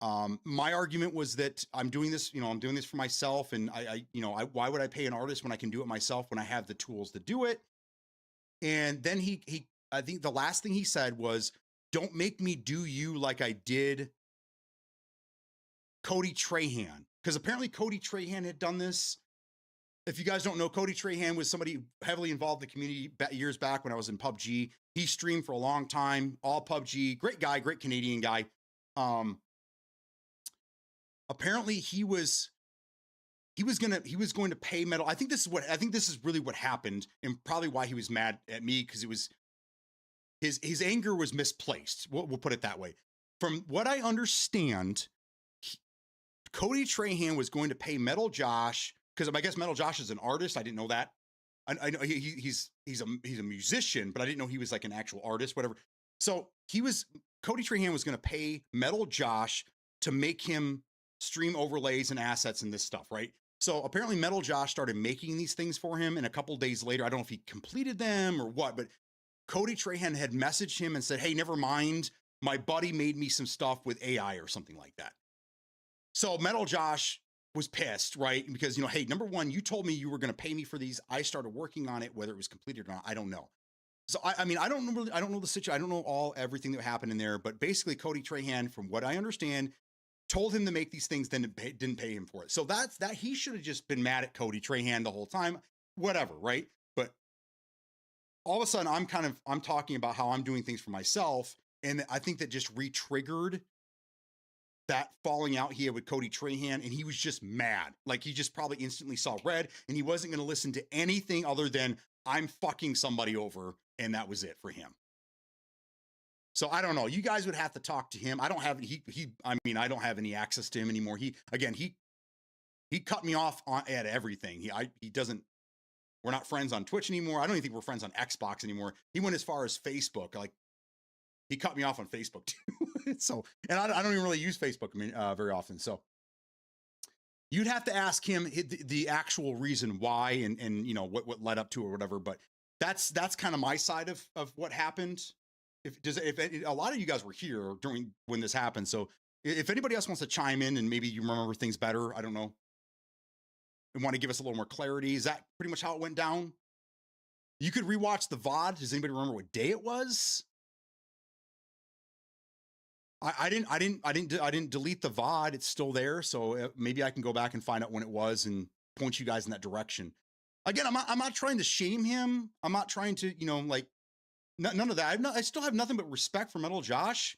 My argument was that I'm doing this, I'm doing this for myself, and why would I pay an artist when I can do it myself when I have the tools to do it? And then I think the last thing he said was, "Don't make me do you like I did Cody Trahan," because apparently Cody Trahan had done this. If you guys don't know, Cody Trahan was somebody heavily involved in the community years back when I was in PUBG. He streamed for a long time, all PUBG. Great guy, great Canadian guy. Apparently he was going to pay Metal. I think this is really what happened, and probably why he was mad at me, because it was his anger was misplaced. We'll put it that way. From what I understand, Cody Trahan was going to pay Metal Josh, because I guess Metal Josh is an artist. I didn't know that. I know he's a musician, but I didn't know he was like an actual artist, whatever. So Cody Trahan was going to pay Metal Josh to make him stream overlays and assets and this stuff, right? So apparently Metal Josh started making these things for him, and a couple days later, I don't know if he completed them or what, but Cody Trahan had messaged him and said, "Hey, never mind. My buddy made me some stuff with AI," or something like that. So Metal Josh was pissed, right? Because, hey, number one, you told me you were going to pay me for these. I started working on it, whether it was completed or not, I don't know. So I mean, I don't know the situation. I don't know everything that happened in there, but basically Cody Trahan, from what I understand, told him to make these things, then didn't pay him for it. So that he should have just been mad at Cody Trahan the whole time, whatever, right? But all of a sudden I'm talking about how I'm doing things for myself. And I think that just re-triggered that falling out he had with Cody Trahan, and he was just mad. Like, he just probably instantly saw red, and he wasn't going to listen to anything other than, "I'm fucking somebody over," and that was it for him. So I don't know. You guys would have to talk to him. I don't have I don't have any access to him anymore. He cut me off at everything. He doesn't. We're not friends on Twitch anymore. I don't even think we're friends on Xbox anymore. He went as far as Facebook. Like, he cut me off on Facebook too. So, and I don't even really use Facebook very often. So you'd have to ask him the actual reason why, and what led up to it or whatever. But that's kind of my side of what happened. If a lot of you guys were here during when this happened, so if anybody else wants to chime in and maybe you remember things better, I don't know, and want to give us a little more clarity, is that pretty much how it went down? You could rewatch the VOD. Does anybody remember what day it was? I didn't delete the VOD. It's still there, so maybe I can go back and find out when it was and point you guys in that direction. Again, I'm not trying to shame him. I'm not trying to, none of that. I still have nothing but respect for Metal Josh.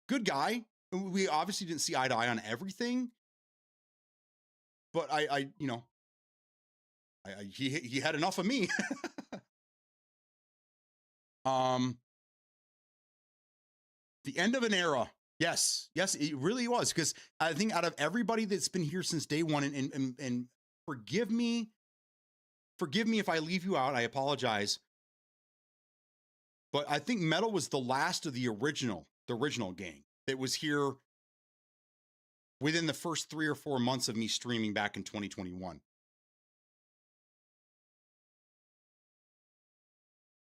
Good guy. We obviously didn't see eye to eye on everything, but he had enough of me. The end of an era. Yes, it really was, because I think out of everybody that's been here since day one, and forgive me if I leave you out, I apologize. But I think Metal was the last of the original gang that was here within the first 3 or 4 months of me streaming back in 2021.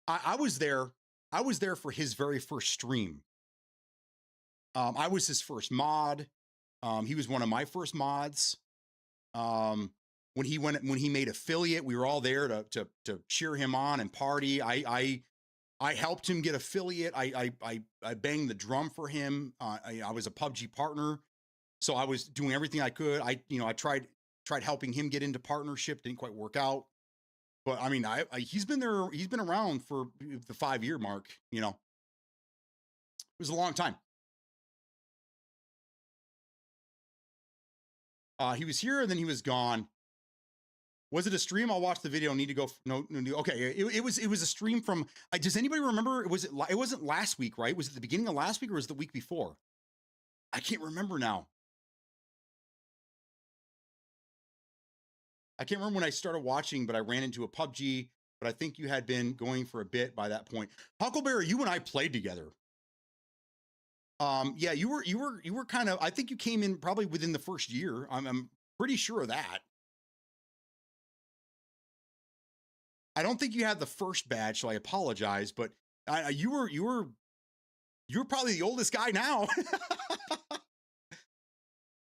I was there for his very first stream. I was his first mod. He was one of my first mods. When he made affiliate, we were all there to cheer him on and party. I helped him get affiliate. I banged the drum for him. I was a PUBG partner, so I was doing everything I could. I tried helping him get into partnership. Didn't quite work out, but I mean, he's been there. He's been around for the 5-year mark. It was a long time. He was here and then he was gone. Was it a stream? I'll watch the video. Need to go. No. Okay. It was a stream from, does anybody remember? It wasn't last week, right? Was it the beginning of last week or was it the week before? I can't remember now. I can't remember when I started watching, but I ran into a PUBG, but I think you had been going for a bit by that point. Huckleberry, you and I played together. Yeah, you were kind of, I think you came in probably within the first year. I'm pretty sure of that. I don't think you had the first badge, so I apologize, but you were probably the oldest guy now.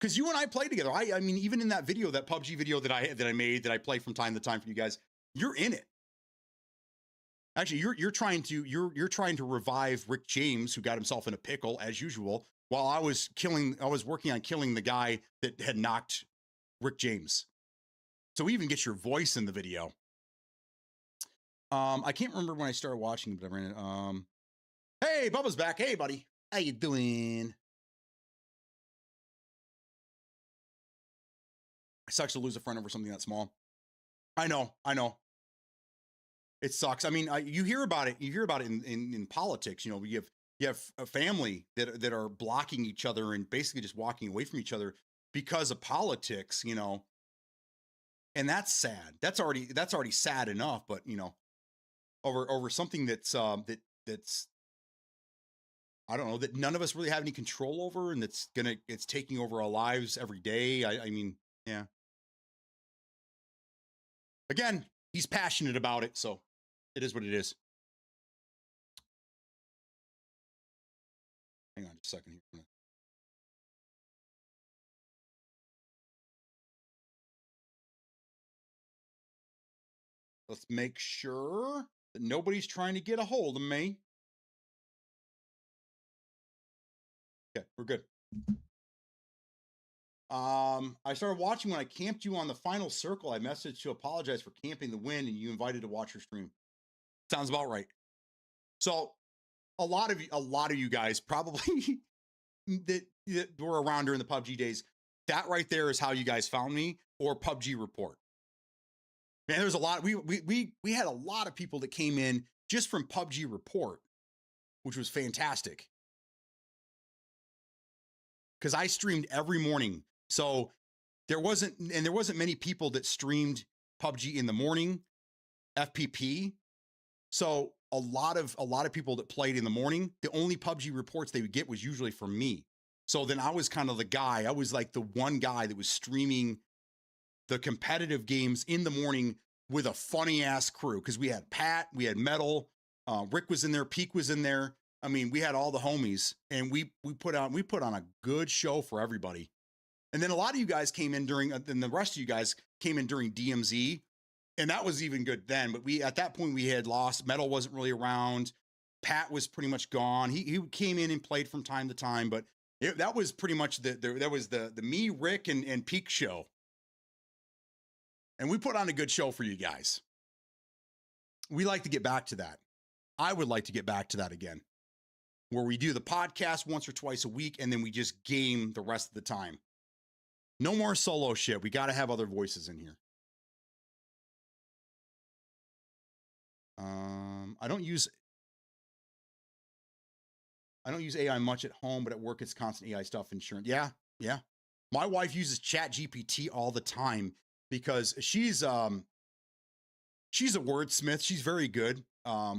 Because you and I play together. I mean, even in that video, that PUBG video that I made, that I play from time to time for you guys, you're in it. Actually, you're trying to revive Rick James, who got himself in a pickle as usual, while I was working on killing the guy that had knocked Rick James. So we even get your voice in the video. I can't remember when I started watching, but I ran it. Hey, Bubba's back. Hey, buddy. How you doing? It sucks to lose a friend over something that small. I know. It sucks. I mean, you hear about it. You hear about it in politics. You know, you have a family that are blocking each other and basically just walking away from each other because of politics. You know, and that's sad. That's already sad enough. But you know, over something that's I don't know, that none of us really have any control over, and it's taking over our lives every day. I mean, yeah. Again, he's passionate about it, so it is what it is. Hang on just a second here. Let's make sure that nobody's trying to get a hold of me. Okay, we're good. I started watching when I camped you on the final circle. I messaged to apologize for camping the win, and you invited to watch your stream. Sounds about right. So a lot of you guys probably that were around during the PUBG days, that right there is how you guys found me, or PUBG Report. Man, there's a lot. We had a lot of people that came in just from PUBG Report, which was fantastic. Because I streamed every morning. So there wasn't many people that streamed PUBG in the morning, FPP. So a lot of people that played in the morning, the only PUBG reports they would get was usually from me. So then I was kind of the guy. I was like the one guy that was streaming the competitive games in the morning with a funny ass crew. Because we had Pat, we had Metal, Rick was in there, Peak was in there. I mean, we had all the homies, and we put on a good show for everybody. And then a lot of you guys came in during, then the rest of you guys came in during DMZ, and that was even good then. But at that point we had lost. Metal wasn't really around. Pat was pretty much gone. He came in and played from time to time, but that was pretty much the me, Rick, and Peak show. And we put on a good show for you guys. We like to get back to that. I would like to get back to that again, where we do the podcast once or twice a week, and then we just game the rest of the time. No more solo shit. We got to have other voices in here. I don't use AI much at home, but at work it's constant AI stuff, insurance. Yeah. My wife uses Chat GPT all the time because she's a wordsmith. She's very good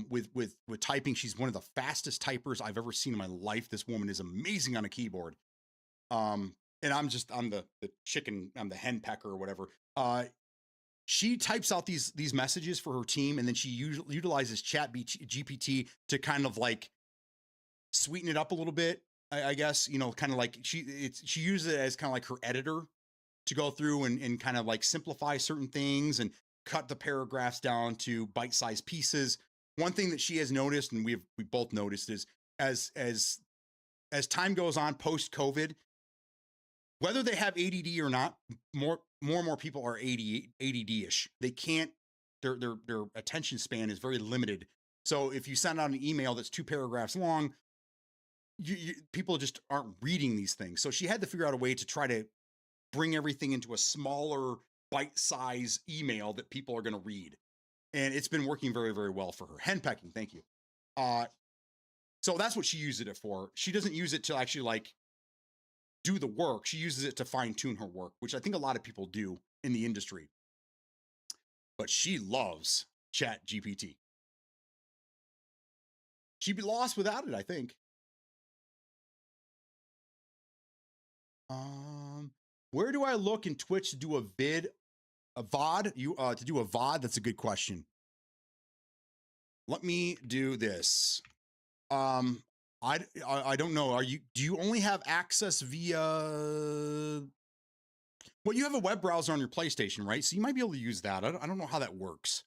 with typing. She's one of the fastest typers I've ever seen in my life. This woman is amazing on a keyboard. And I'm the chicken, I'm the hen pecker or whatever. She types out these messages for her team, and then she utilizes Chat GPT to kind of like sweeten it up a little bit. I guess, you know, kind of like she uses it as kind of like her editor to go through and kind of like simplify certain things and cut the paragraphs down to bite-sized pieces. One thing that she has noticed, and we both noticed, is as time goes on post-COVID, whether they have ADD or not, more and more people are ADD-ish. They can't, their attention span is very limited. So if you send out an email that's 2 paragraphs long, people just aren't reading these things. So she had to figure out a way to try to bring everything into a smaller bite-size email that people are going to read. And it's been working very, very well for her. Henpecking, thank you. So that's what she uses it for. She doesn't use it to actually like do the work. She uses it to fine tune her work, which I think a lot of people do in the industry. But she loves Chat GPT. She'd be lost without it, I think. Where do I look in Twitch to do a VOD? To do a VOD? That's a good question. Let me do this. I don't know. Do you only have access via, well, you have a web browser on your PlayStation, right? So you might be able to use that. I don't know how that works.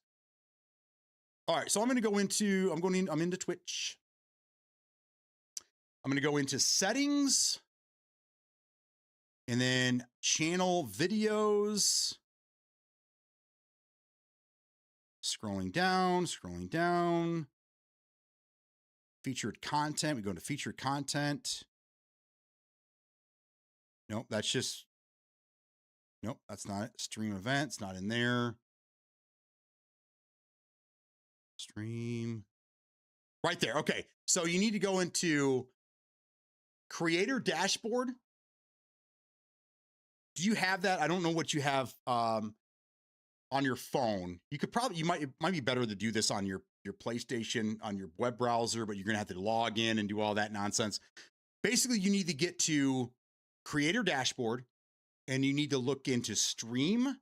All right, so I'm into Twitch. I'm going to go into settings and then channel videos. Scrolling down. Featured content. We go into featured content. Nope, that's not it. Stream events, not in there. Stream. Right there. Okay. So you need to go into creator dashboard. Do you have that? I don't know what you have on your phone. It might be better to do this on your PlayStation, on your web browser, but you're going to have to log in and do all that nonsense. Basically, you need to get to creator dashboard and you need to look into stream.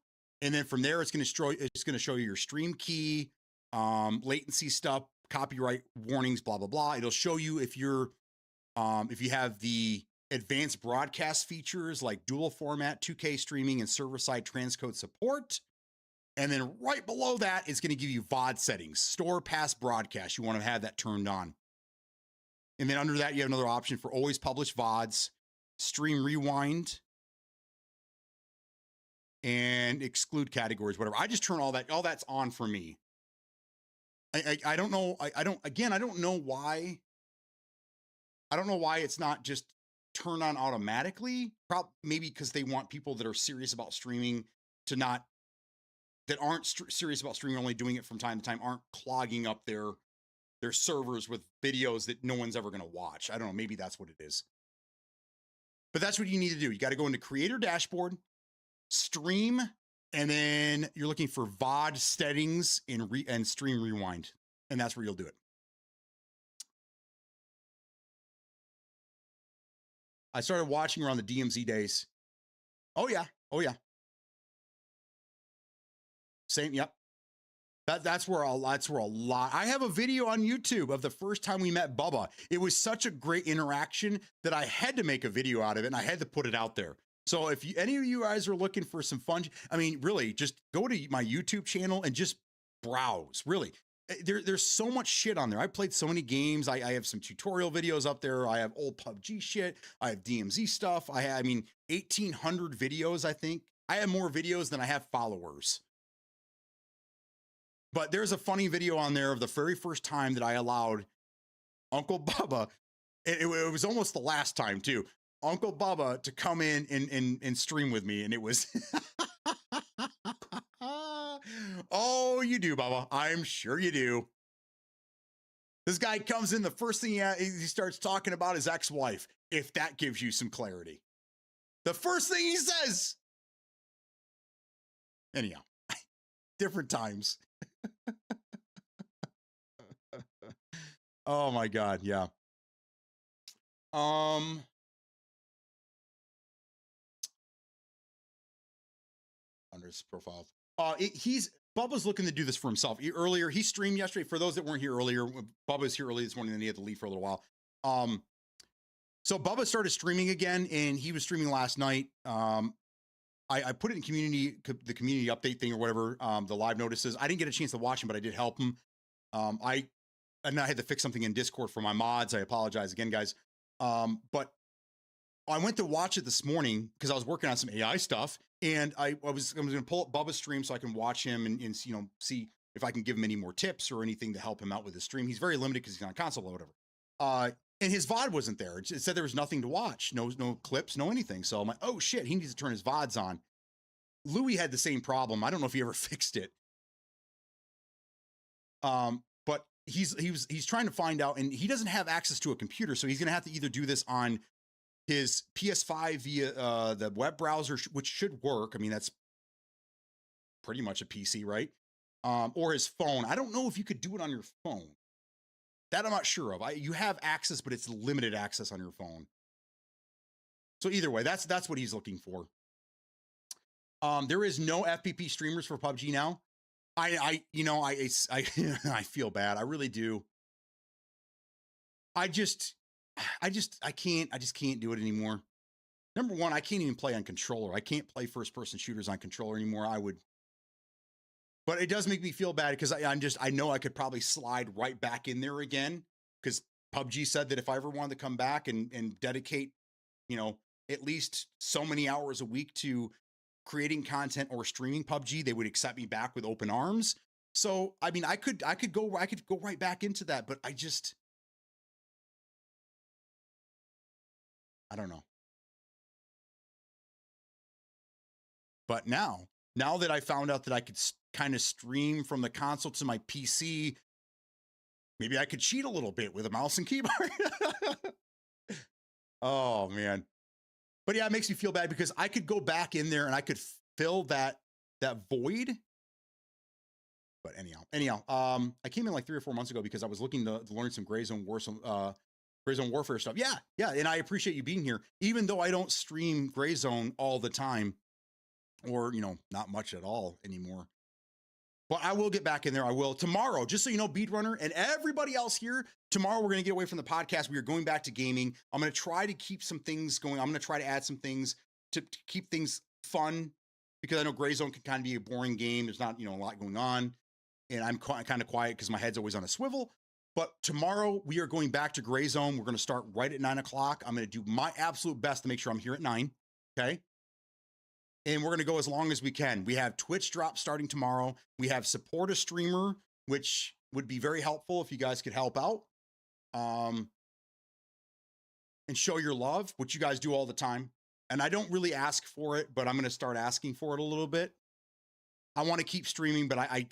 And then from there, it's going to show you your stream key, latency stuff, copyright warnings, blah, blah, blah. It'll show you if you have the advanced broadcast features like dual format, 2K streaming, and server-side transcode support. And then right below that, it's going to give you VOD settings, store past broadcast. You want to have that turned on. And then under that, you have another option for always publish VODs, stream rewind, and exclude categories, whatever. I just turn all that's on for me. I don't know. I don't know why. I don't know why it's not just turned on automatically. Maybe because they want people that are serious about streaming that aren't serious about streaming, only doing it from time to time, aren't clogging up their servers with videos that no one's ever going to watch. I don't know. Maybe that's what it is. But that's what you need to do. You got to go into creator dashboard, stream, and then you're looking for VOD settings and stream rewind. And that's where you'll do it. I started watching around the DMZ days. Oh yeah. Same. Yep. That's where a lot. I have a video on YouTube of the first time we met Bubba. It was such a great interaction that I had to make a video out of it and I had to put it out there. So if any of you guys are looking for some fun, I mean, really just go to my YouTube channel and just browse. Really. There's so much shit on there. I played so many games. I have some tutorial videos up there. I have old PUBG shit. I have DMZ stuff. I mean, 1,800 videos, I think. I have more videos than I have followers. But there's a funny video on there of the very first time that I allowed Uncle Bubba, it was almost the last time too, Uncle Bubba to come in and stream with me. And it was, oh, you do, Bubba. I'm sure you do. This guy comes in, the first thing he starts talking about his ex-wife, if that gives you some clarity. The first thing he says. Anyhow, different times. Oh my God, yeah. Under his profile. Bubba's looking to do this for himself. Earlier, he streamed yesterday. For those that weren't here earlier, Bubba was here early this morning, and then he had to leave for a little while. So Bubba started streaming again, and he was streaming last night. I put it in the community update thing or whatever, the live notices. I didn't get a chance to watch him, but I did help him. And I had to fix something in Discord for my mods. I apologize again, guys. But I went to watch it this morning because I was working on some AI stuff, and I was going to pull up Bubba's stream so I can watch him and see if I can give him any more tips or anything to help him out with his stream. He's very limited because he's on console or whatever. And his VOD wasn't there. It said there was nothing to watch, no clips, no anything. So I'm like, oh shit, he needs to turn his VODs on. Louis had the same problem. I don't know if he ever fixed it. But he's trying to find out, and he doesn't have access to a computer, so he's going to have to either do this on his PS5 via the web browser, which should work. I mean, that's pretty much a PC, right? Or his phone. I don't know if you could do it on your phone. That I'm not sure of. You have access, but it's limited access on your phone. So either way, that's what he's looking for. There is no FPP streamers for PUBG now. I feel bad. I really do. I just can't do it anymore. Number one, I can't even play on controller. I can't play first person shooters on controller anymore. But it does make me feel bad because I know I could probably slide right back in there again because PUBG said that if I ever wanted to come back and dedicate, you know, at least so many hours a week to creating content or streaming PUBG, they would accept me back with open arms. So, I mean, I could go right back into that, but I don't know. But now that I found out that I could kind of stream from the console to my PC, maybe I could cheat a little bit with a mouse and keyboard. Oh man. But yeah, it makes me feel bad because I could go back in there and I could fill that void. But anyhow, I came in like 3 or 4 months ago because I was looking to learn some Gray Zone Warfare stuff. Yeah, and I appreciate you being here, even though I don't stream Gray Zone all the time, or not much at all anymore. But I will get back in there. I will tomorrow, just so you know, Beat Runner and everybody else here. Tomorrow we're going to get away from the podcast. We are going back to gaming. I'm going to try to keep some things going. I'm going to try to add some things to keep things fun because I know Gray Zone can kind of be a boring game. There's not a lot going on, and I'm kind of quiet because my head's always on a swivel. But tomorrow we are going back to Gray Zone. We're going to start right at 9 o'clock. I'm going to do my absolute best to make sure I'm here at 9. Okay. And we're going to go as long as we can. We have Twitch drop starting tomorrow. We have support a streamer, which would be very helpful if you guys could help out. And show your love, which you guys do all the time. And I don't really ask for it, but I'm going to start asking for it a little bit. I want to keep streaming, but I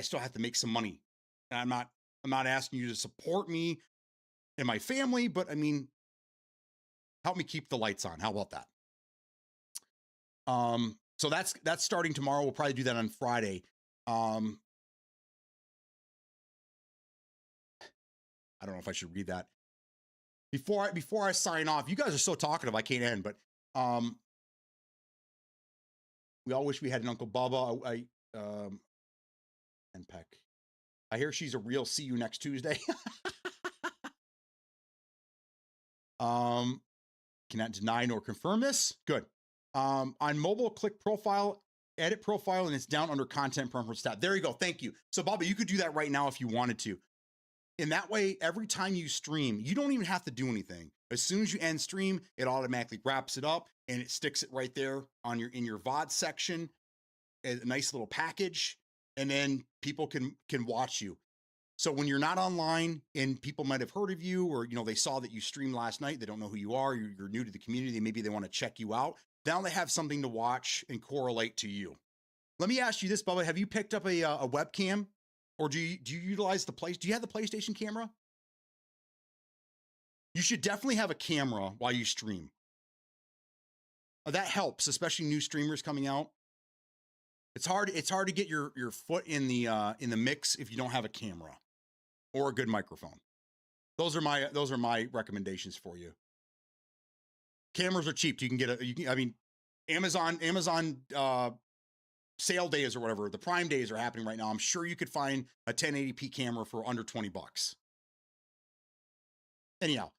still have to make some money. And I'm not asking you to support me and my family, but I mean, help me keep the lights on. How about that? So that's starting tomorrow. We'll probably do that on Friday. I don't know if I should read that before I sign off. You guys are so talkative, I can't end, but, we all wish we had an Uncle Bubba. And Peck. I hear she's a real see you next Tuesday. Cannot deny nor confirm this. Good. On mobile, click profile, edit profile, and it's down under content preference tab. There you go. Thank you. So, Bobby, you could do that right now if you wanted to. And that way, every time you stream, you don't even have to do anything. As soon as you end stream, it automatically wraps it up and it sticks it right there on in your VOD section, a nice little package, and then people can watch you. So when you're not online and people might have heard of you, or they saw that you streamed last night, they don't know who you are, you're new to the community, maybe they want to check you out. Now they have something to watch and correlate to you. Let me ask you this, Bubba. Have you picked up a webcam, or do you utilize do you have the PlayStation camera? You should definitely have a camera while you stream. That helps, especially new streamers coming out. It's hard to get your foot in the mix if you don't have a camera or a good microphone. Those are my recommendations for you. Cameras are cheap. You can get Amazon sale days or whatever, the Prime days are happening right now. I'm sure you could find a 1080p camera for under $20. Anyhow,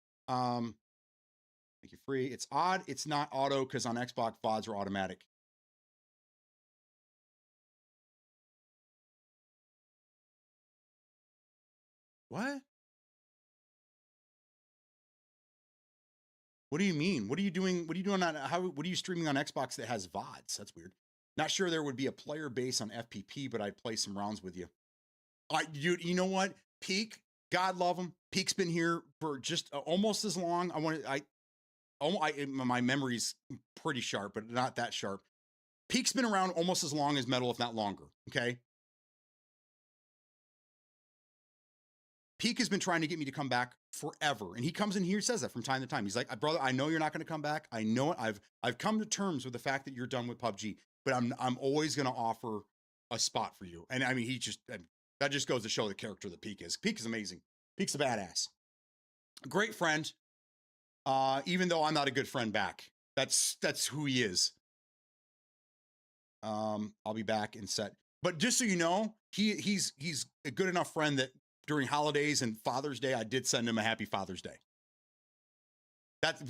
make you free. It's odd. It's not auto because on Xbox VODs are automatic. What? What do you mean? What are you doing? What are you doing on what are you streaming on Xbox that has VODs? That's weird. Not sure there would be a player base on FPP, but I'd play some rounds with you. You know what? Peak, God love him. Peak's been here for just almost as long. My memory's pretty sharp, but not that sharp. Peak's been around almost as long as Metal, if not longer. Okay. Peak has been trying to get me to come back forever. And he comes in here, says that from time to time. He's like, brother, I know you're not going to come back. I know it. I've come to terms with the fact that you're done with PUBG, but I'm always going to offer a spot for you. And I mean, that just goes to show the character that Peak is. Peak is amazing. Peak's a badass. Great friend. Even though I'm not a good friend back. That's who he is. I'll be back in set. But just so you know, he's a good enough friend that during holidays and Father's Day, I did send him a happy Father's Day.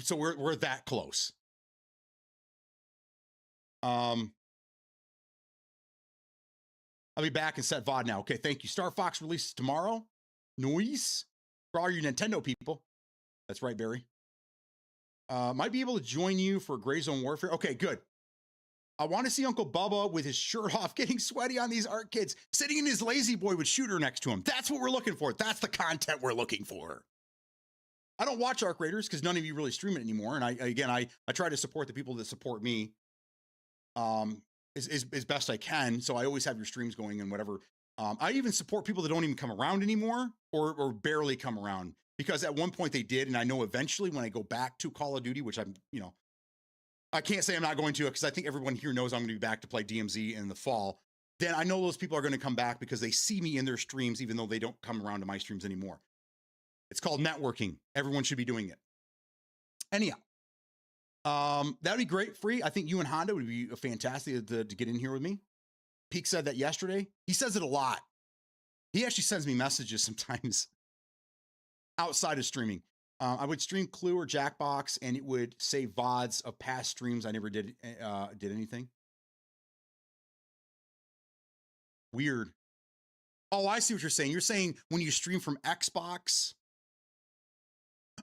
So we're that close. I'll be back and set VOD now. Okay, thank you. Star Fox releases tomorrow. Noise. For all your Nintendo people. That's right, Barry. Might be able to join you for Gray Zone Warfare. Okay, good. I want to see Uncle Bubba with his shirt off, getting sweaty on these art kids, sitting in his lazy boy with Shooter next to him. That's what we're looking for. That's the content we're looking for. I don't watch Arc Raiders because none of you really stream it anymore. And I try to support the people that support me as best I can. So I always have your streams going and whatever. I even support people that don't even come around anymore or barely come around, because at one point they did. And I know eventually when I go back to Call of Duty, which I'm, I can't say I'm not going to, because I think everyone here knows I'm going to be back to play DMZ in the fall. Then I know those people are going to come back because they see me in their streams, even though they don't come around to my streams anymore. It's called networking. Everyone should be doing it. Anyhow, that'd be great. Free. I think you and Honda would be fantastic to get in here with me. Peak said that yesterday. He says it a lot. He actually sends me messages sometimes outside of streaming. I would stream Clue or Jackbox, and it would save VODs of past streams. I never did anything. Weird. Oh, I see what you're saying. You're saying when you stream from Xbox.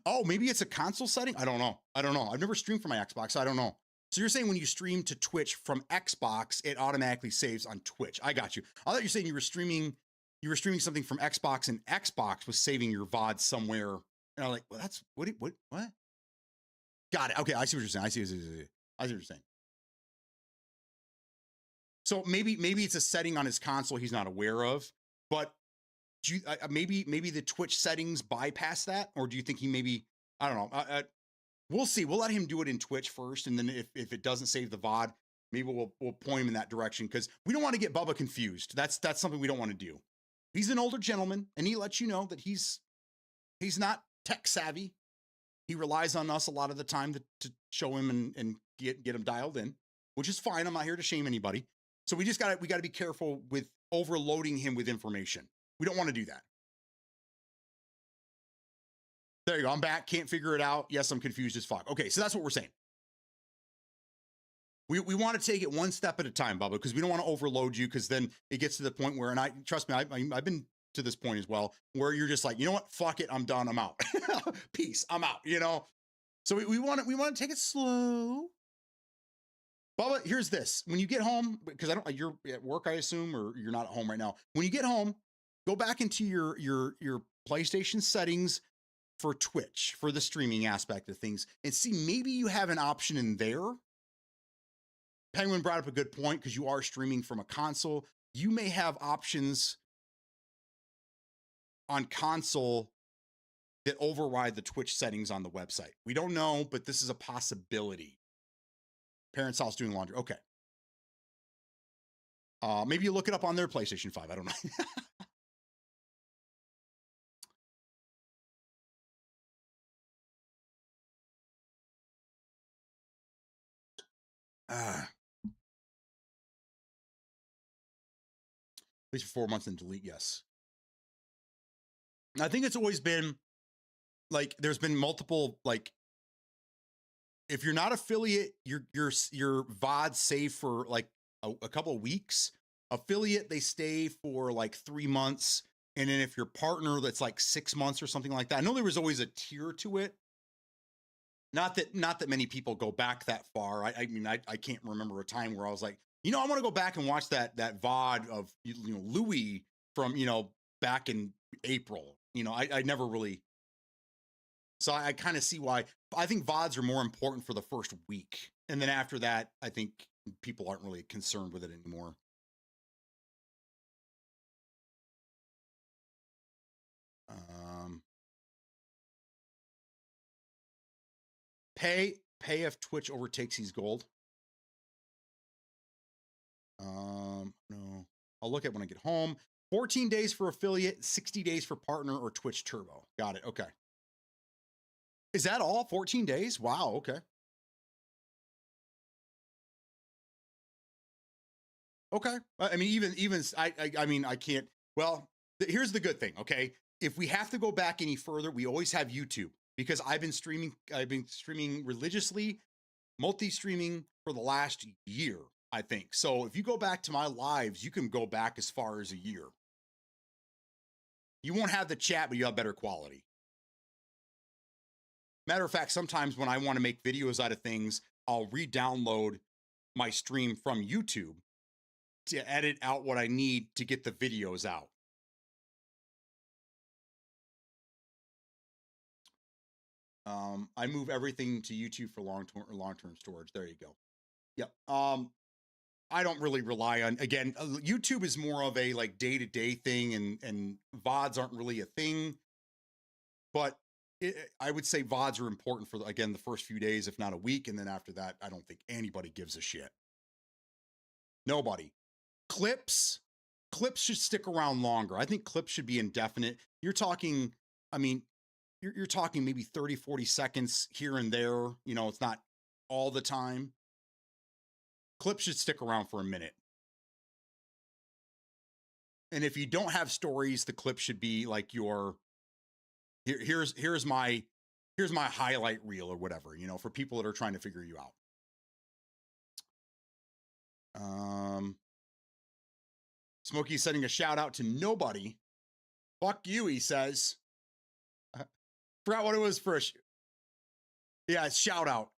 Oh, maybe it's a console setting? I don't know. I've never streamed from my Xbox. So I don't know. So you're saying when you stream to Twitch from Xbox, it automatically saves on Twitch. I got you. I thought you were saying you were streaming something from Xbox, and Xbox was saving your VOD somewhere. And I'm like, well, that's what? Got it. Okay, I see what you're saying. I see what you're saying. So maybe it's a setting on his console he's not aware of, but maybe the Twitch settings bypass that, or do you think he maybe, I don't know. We'll see. We'll let him do it in Twitch first, and then if it doesn't save the VOD, maybe we'll point him in that direction, because we don't want to get Bubba confused. That's something we don't want to do. He's an older gentleman, and he lets you know that he's not tech savvy. He relies on us a lot of the time to show him and get him dialed in, which is fine. I'm not here to shame anybody. So we got to be careful with overloading him with information. We don't want to do that. There you go. I'm back. Can't figure it out. Yes, I'm confused as fuck. Okay, so that's what we're saying. We want to take it one step at a time, Bubba, because we don't want to overload you, because then it gets to the point where, and trust me, I've been to this point as well, where you're just like, you know what? Fuck it. I'm done. I'm out. Peace. I'm out, So we want to take it slow. Bubba, here's this. When you get home, because you're at work, I assume, or you're not at home right now. When you get home, go back into your PlayStation settings for Twitch, for the streaming aspect of things, and see, maybe you have an option in there. Penguin brought up a good point, because you are streaming from a console. You may have options on console that override the Twitch settings on the website. We don't know, but this is a possibility. Parents' house doing laundry. Okay. Maybe you look it up on their PlayStation 5. I don't know. At least for 4 months and delete, yes. I think it's always been like, there's been multiple, like, if you're not affiliate, your VOD save for like a couple of weeks. Affiliate, they stay for like 3 months. And then if your partner, that's like 6 months or something like that. I know there was always a tier to it. Not that many people go back that far. I mean, I can't remember a time where I was like, I want to go back and watch that VOD of, Louis from, back in April. I never really. So I kind of see why. I think VODs are more important for the first week. And then after that, I think people aren't really concerned with it anymore. Pay if Twitch overtakes his gold. No. I'll look at when I get home. 14 days for affiliate, 60 days for partner or Twitch Turbo. Got it. Okay. Is that all? 14 days? Wow. Okay. Okay. I mean, even I mean, I can't. Well, here's the good thing. Okay. If we have to go back any further, we always have YouTube, because I've been streaming religiously, multi-streaming for the last year, I think. So if you go back to my lives, you can go back as far as a year. You won't have the chat, but you have better quality. Matter of fact, sometimes when I want to make videos out of things, I'll re-download my stream from YouTube to edit out what I need to get the videos out. I move everything to YouTube for long-term storage. There you go. Yep. I don't really rely on, again, YouTube is more of a like day-to-day thing, and VODs aren't really a thing. But I would say VODs are important for, again, the first few days, if not a week. And then after that, I don't think anybody gives a shit. Nobody. Clips should stick around longer. I think clips should be indefinite. You're talking, I mean, you're talking maybe 30, 40 seconds here and there. You know, it's not all the time. Clips should stick around for a minute. And if you don't have stories, the clip should be like your, here's my highlight reel or whatever, you know, for people that are trying to figure you out. Smokey's sending a shout out to nobody. Fuck you, he says. Forgot what it was for yeah, it's shout out.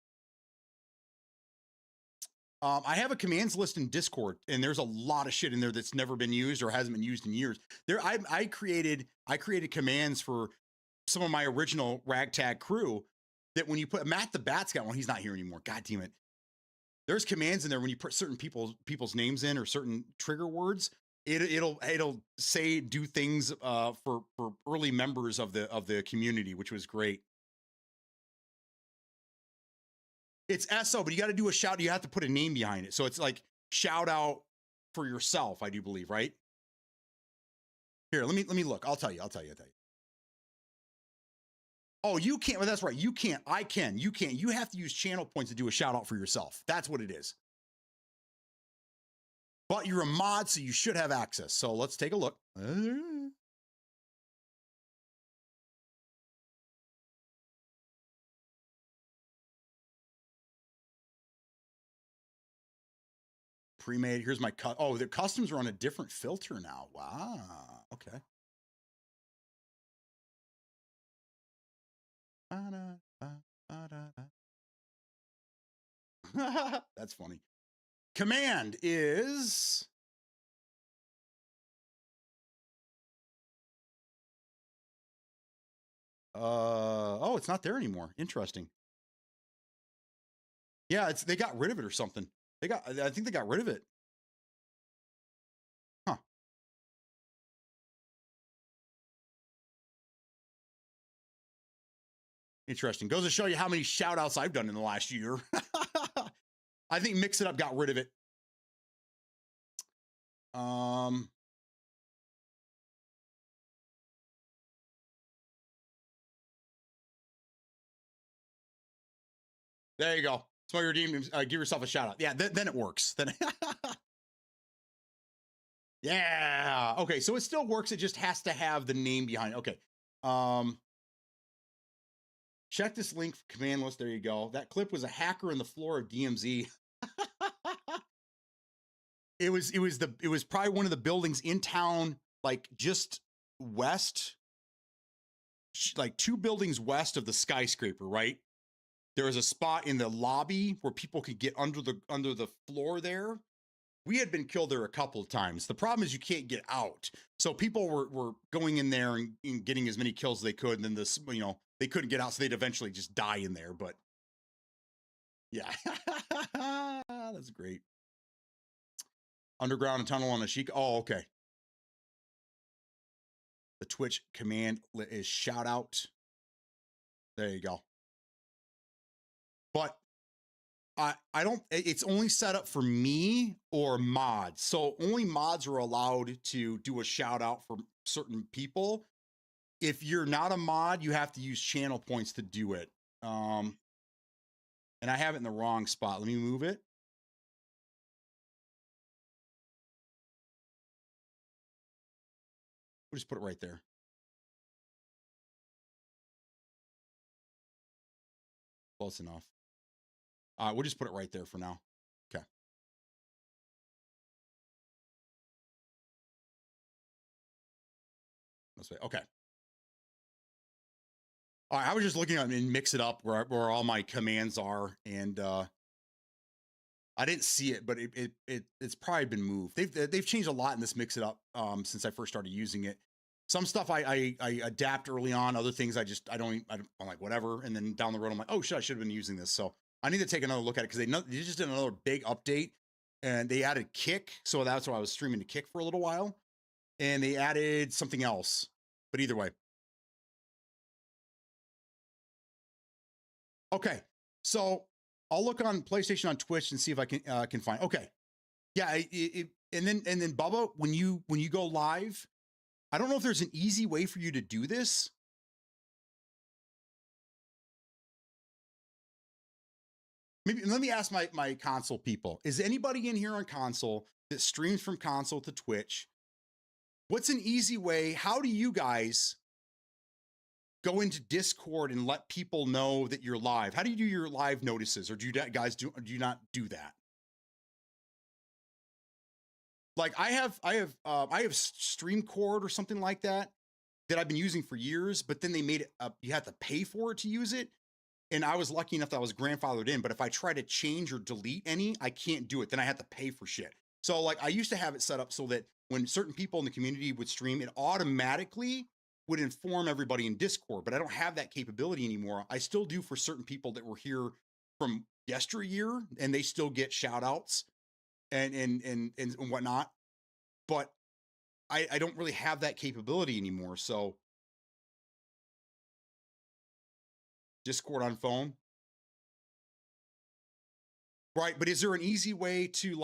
I have a commands list in Discord, and there's a lot of shit in there that's never been used or hasn't been used in years. I created commands for some of my original ragtag crew that when you put Matt the Bat's got one, he's not here anymore. God damn it. There's commands in there when you put certain people's names in or certain trigger words, it'll say do things for early members of the community, which was great. It's SO, but you got to do a shout. You have to put a name behind it. So it's like shout out for yourself, I do believe, right? Here, let me look. I'll tell you. Oh, you can't. Well, that's right. You can't. I can. You can't. You have to use channel points to do a shout out for yourself. That's what it is. But you're a mod, so you should have access. So let's take a look. Pre-made. Here's my cut. Oh, the customs are on a different filter now. Wow. Okay. That's funny. Command is oh, it's not there anymore. Interesting. Yeah, they got rid of it or something. I think they got rid of it. Huh. Interesting. Goes to show you how many shout outs I've done in the last year. I think Mix It Up got rid of it. There you go. So you redeem, give yourself a shout out. Yeah, then it works. Then yeah. Okay, so it still works. It just has to have the name behind it. Okay. Check this link for command list. There you go. That clip was a hacker in the floor of DMZ. It was probably one of the buildings in town, like just west, like 2 buildings west of the skyscraper, right? There was a spot in the lobby where people could get under the floor there. We had been killed there a couple of times. The problem is you can't get out. So people were going in there and getting as many kills as they could. And then they couldn't get out. So they'd eventually just die in there. But yeah, that's great. Underground and tunnel on a Sheik. Oh, okay. The Twitch command is shout out. There you go. But I don't, it's only set up for me or mods. So only mods are allowed to do a shout out for certain people. If you're not a mod, you have to use channel points to do it. And I have it in the wrong spot. Let me move it. We'll just put it right there. Close enough. We'll just put it right there for now. Okay. This way. Okay. All right, I was just looking at and mix it up where all my commands are, and I didn't see it, but it's probably been moved. They've changed a lot in this mix it up since I first started using it. Some stuff I adapt early on. Other things I'm like whatever. And then down the road I'm like, oh shit, I should have been using this. So I need to take another look at it because they just did another big update and they added Kick. So that's why I was streaming to Kick for a little while, and they added something else. But either way, okay. So I'll look on PlayStation on Twitch and see if I can find. Okay, yeah. And then Bubba, when you go live, I don't know if there's an easy way for you to do this. Maybe let me ask my console people. Is anybody in here on console that streams from console to Twitch? What's an easy way? How do you guys go into Discord and let people know that you're live? How do you do your live notices, or do you guys do you not do that? Like I have StreamCord or something like that I've been using for years, but then they made it you have to pay for it to use it. And I was lucky enough that I was grandfathered in, but if I try to change or delete any, I can't do it. Then I have to pay for shit. So like I used to have it set up so that when certain people in the community would stream, it automatically would inform everybody in Discord, but I don't have that capability anymore. I still do for certain people that were here from yesteryear, and they still get shout outs and whatnot. But I don't really have that capability anymore. So Discord on phone. Right. But is there an easy way to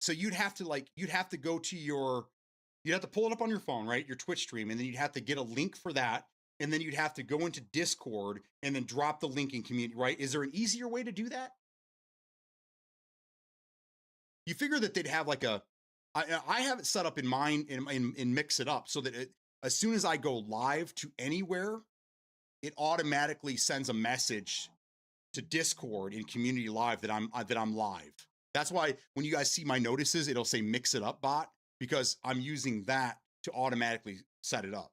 so you'd have to go to you'd have to pull it up on your phone, right? Your Twitch stream, and then you'd have to get a link for that. And then you'd have to go into Discord and then drop the link in community, right? Is there an easier way to do that? You figure that they'd have I have it set up in mine and mix it up so that as soon as I go live to anywhere, it automatically sends a message to Discord in community live that I'm live. That's why when you guys see my notices, it'll say mix it up bot, because I'm using that to automatically set it up.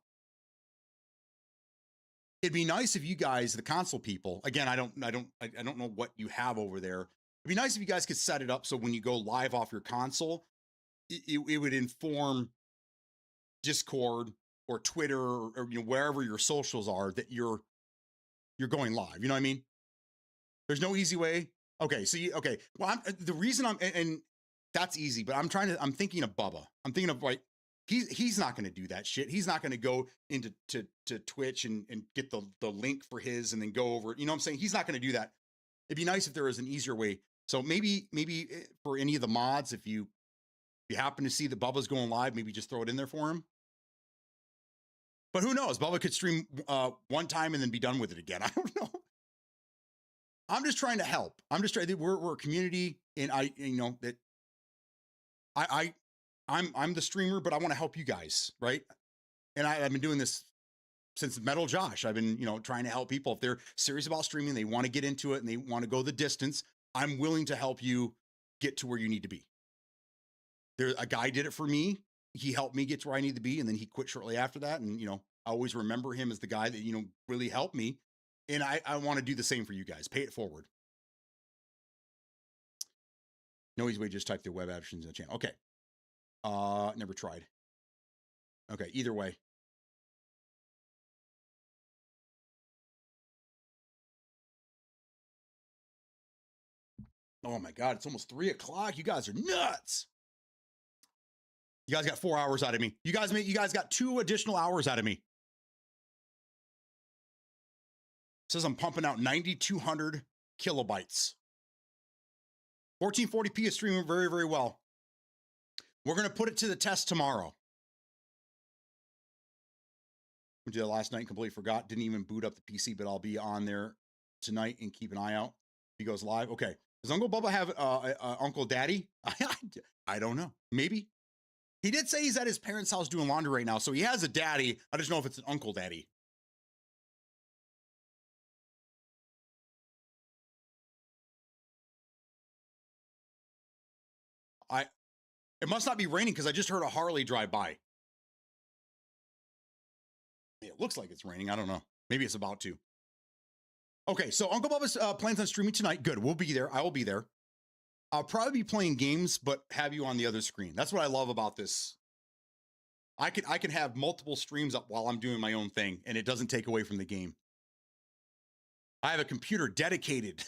It'd be nice if you guys, the console people, again, I don't know what you have over there. It'd be nice if you guys could set it up so when you go live off your console, it would inform Discord or Twitter or wherever your socials are that you're going live. You know what I mean? There's no easy way. Okay, so okay. Well, the reason and that's easy, but I'm thinking of Bubba. I'm thinking of he's not going to do that shit. He's not going to go into to Twitch and get the link for his and then go over it. You know what I'm saying? He's not going to do that. It'd be nice if there was an easier way. So maybe for any of the mods, if you happen to see that Bubba's going live, maybe just throw it in there for him. But who knows? Bubba could stream one time and then be done with it again. I don't know. I'm just trying to help. I'm just trying. We're a community, and I'm the streamer, but I want to help you guys, right? And I've been doing this since Metal Josh. I've been trying to help people if they're serious about streaming, they want to get into it, and they want to go the distance. I'm willing to help you get to where you need to be. A guy did it for me. He helped me get to where I need to be, and then he quit shortly after that. And I always remember him as the guy that really helped me. And I want to do the same for you guys. Pay it forward. No easy way, just type the web options in the channel. Okay. Never tried. Okay, either way. Oh my God, it's almost 3 o'clock. You guys are nuts. You guys got 4 hours out of me. You guys got 2 additional hours out of me. Says I'm pumping out 9,200 kilobytes. 1440p is streaming very, very well. We're going to put it to the test tomorrow. We did it last night, completely forgot. Didn't even boot up the PC, but I'll be on there tonight and keep an eye out. He goes live. Okay. Does Uncle Bubba have Uncle Daddy? I don't know. Maybe. He did say he's at his parents' house doing laundry right now, so he has a daddy. I just know if it's an Uncle Daddy. It must not be raining because I just heard a Harley drive by. It looks like it's raining. I don't know. Maybe it's about to. Okay, so Uncle Bubba's plans on streaming tonight. Good, we'll be there. I will be there. I'll probably be playing games, but have you on the other screen. That's what I love about this. I can have multiple streams up while I'm doing my own thing, and it doesn't take away from the game. I have a computer dedicated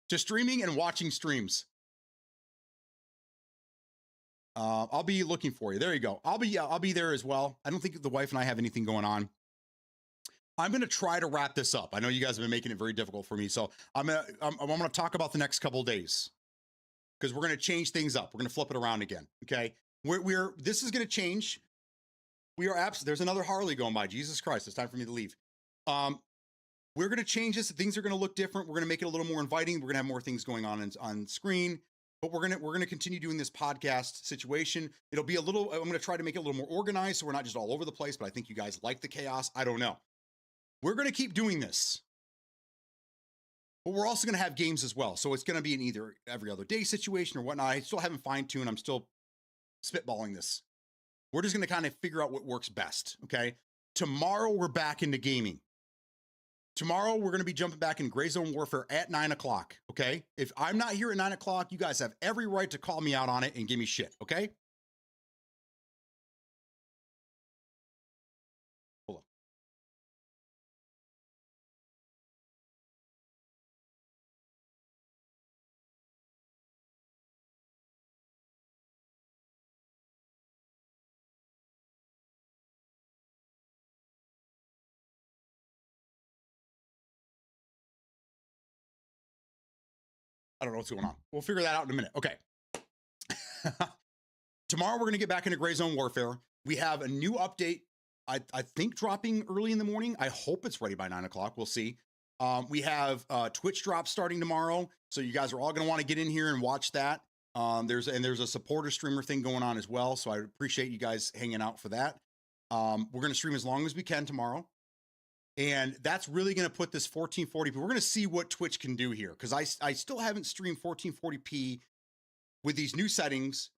to streaming and watching streams. I'll be looking for you. There you go. I'll be there as well. I don't think the wife and I have anything going on. I'm going to try to wrap this up. I know you guys have been making it very difficult for me. So I'm going to talk about the next couple of days because we're going to change things up. We're going to flip it around again. Okay. This is going to change. There's another Harley going by. Jesus Christ. It's time for me to leave. We're going to change this. Things are going to look different. We're going to make it a little more inviting. We're going to have more things going on screen, but we're going to continue doing this podcast situation. It'll be I'm going to try to make it a little more organized. So we're not just all over the place, but I think you guys like the chaos. I don't know. We're going to keep doing this, but we're also going to have games as well. So it's going to be an either every other day situation or whatnot. I still haven't fine-tuned. I'm still spitballing this. We're just going to kind of figure out what works best. Okay. Tomorrow we're back into gaming. Tomorrow we're going to be jumping back in Gray Zone Warfare at 9 o'clock. Okay. If I'm not here at 9 o'clock, you guys have every right to call me out on it and give me shit. Okay. Hold on. I don't know what's going on. We'll figure that out in a minute. Okay. Tomorrow we're going to get back into Gray Zone Warfare. We have a new update, I think dropping early in the morning. I hope it's ready by 9 o'clock. We'll see. We have Twitch drops starting tomorrow. So you guys are all going to want to get in here and watch that. There's a supporter streamer thing going on as well. So I appreciate you guys hanging out for that. We're going to stream as long as we can tomorrow. And that's really going to put this 1440p. We're going to see what Twitch can do here because I still haven't streamed 1440p with these new settings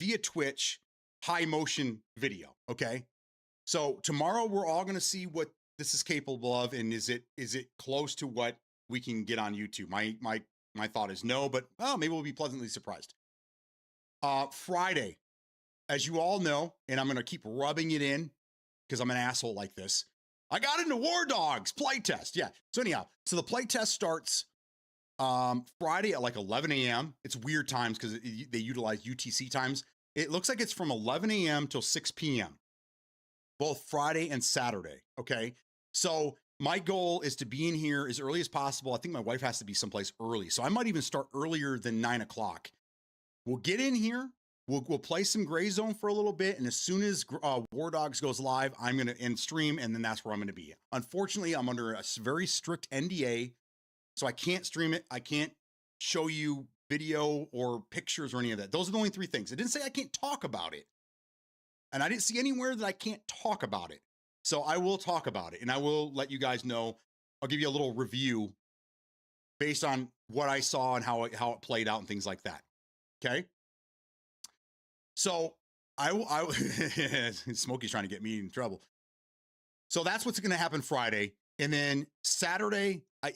via Twitch high motion video. Okay. So tomorrow we're all going to see what this is capable of. And is it close to what we can get on YouTube? My thought is no, but maybe we'll be pleasantly surprised. Friday, as you all know, and I'm going to keep rubbing it in because I'm an asshole like this. I got into War Dogs playtest. Yeah. So anyhow, so the playtest starts Friday at like 11 a.m. It's weird times because they utilize UTC times. It looks like it's from 11 a.m. till 6 p.m. both Friday and Saturday. Okay. So my goal is to be in here as early as possible. I think my wife has to be someplace early. So I might even start earlier than 9 o'clock. We'll get in here. We'll play some Gray Zone for a little bit. And as soon as War Dogs goes live, I'm going to end stream. And then that's where I'm going to be. Unfortunately, I'm under a very strict NDA. So I can't stream it. I can't show you video or pictures or any of that. Those are the only three things. It didn't say I can't talk about it. And I didn't see anywhere that I can't talk about it. So I will talk about it. And I will let you guys know. I'll give you a little review based on what I saw and how it played out and things like that. Okay. So Smokey's trying to get me in trouble. So that's what's going to happen Friday. And then Saturday, I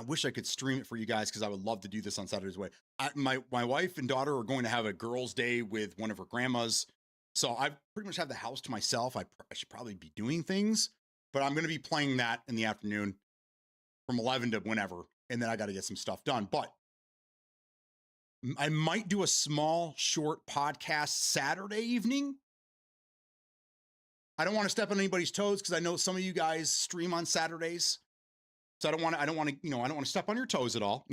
wish I could stream it for you guys because I would love to do this on Saturday's way. My wife and daughter are going to have a girls' day with one of her grandmas. So I pretty much have the house to myself. I should probably be doing things, but I'm going to be playing that in the afternoon from 11 to whenever. And then I got to get some stuff done. But I might do a small, short podcast Saturday evening. I don't want to step on anybody's toes because I know some of you guys stream on Saturdays. So I don't want to step on your toes at all,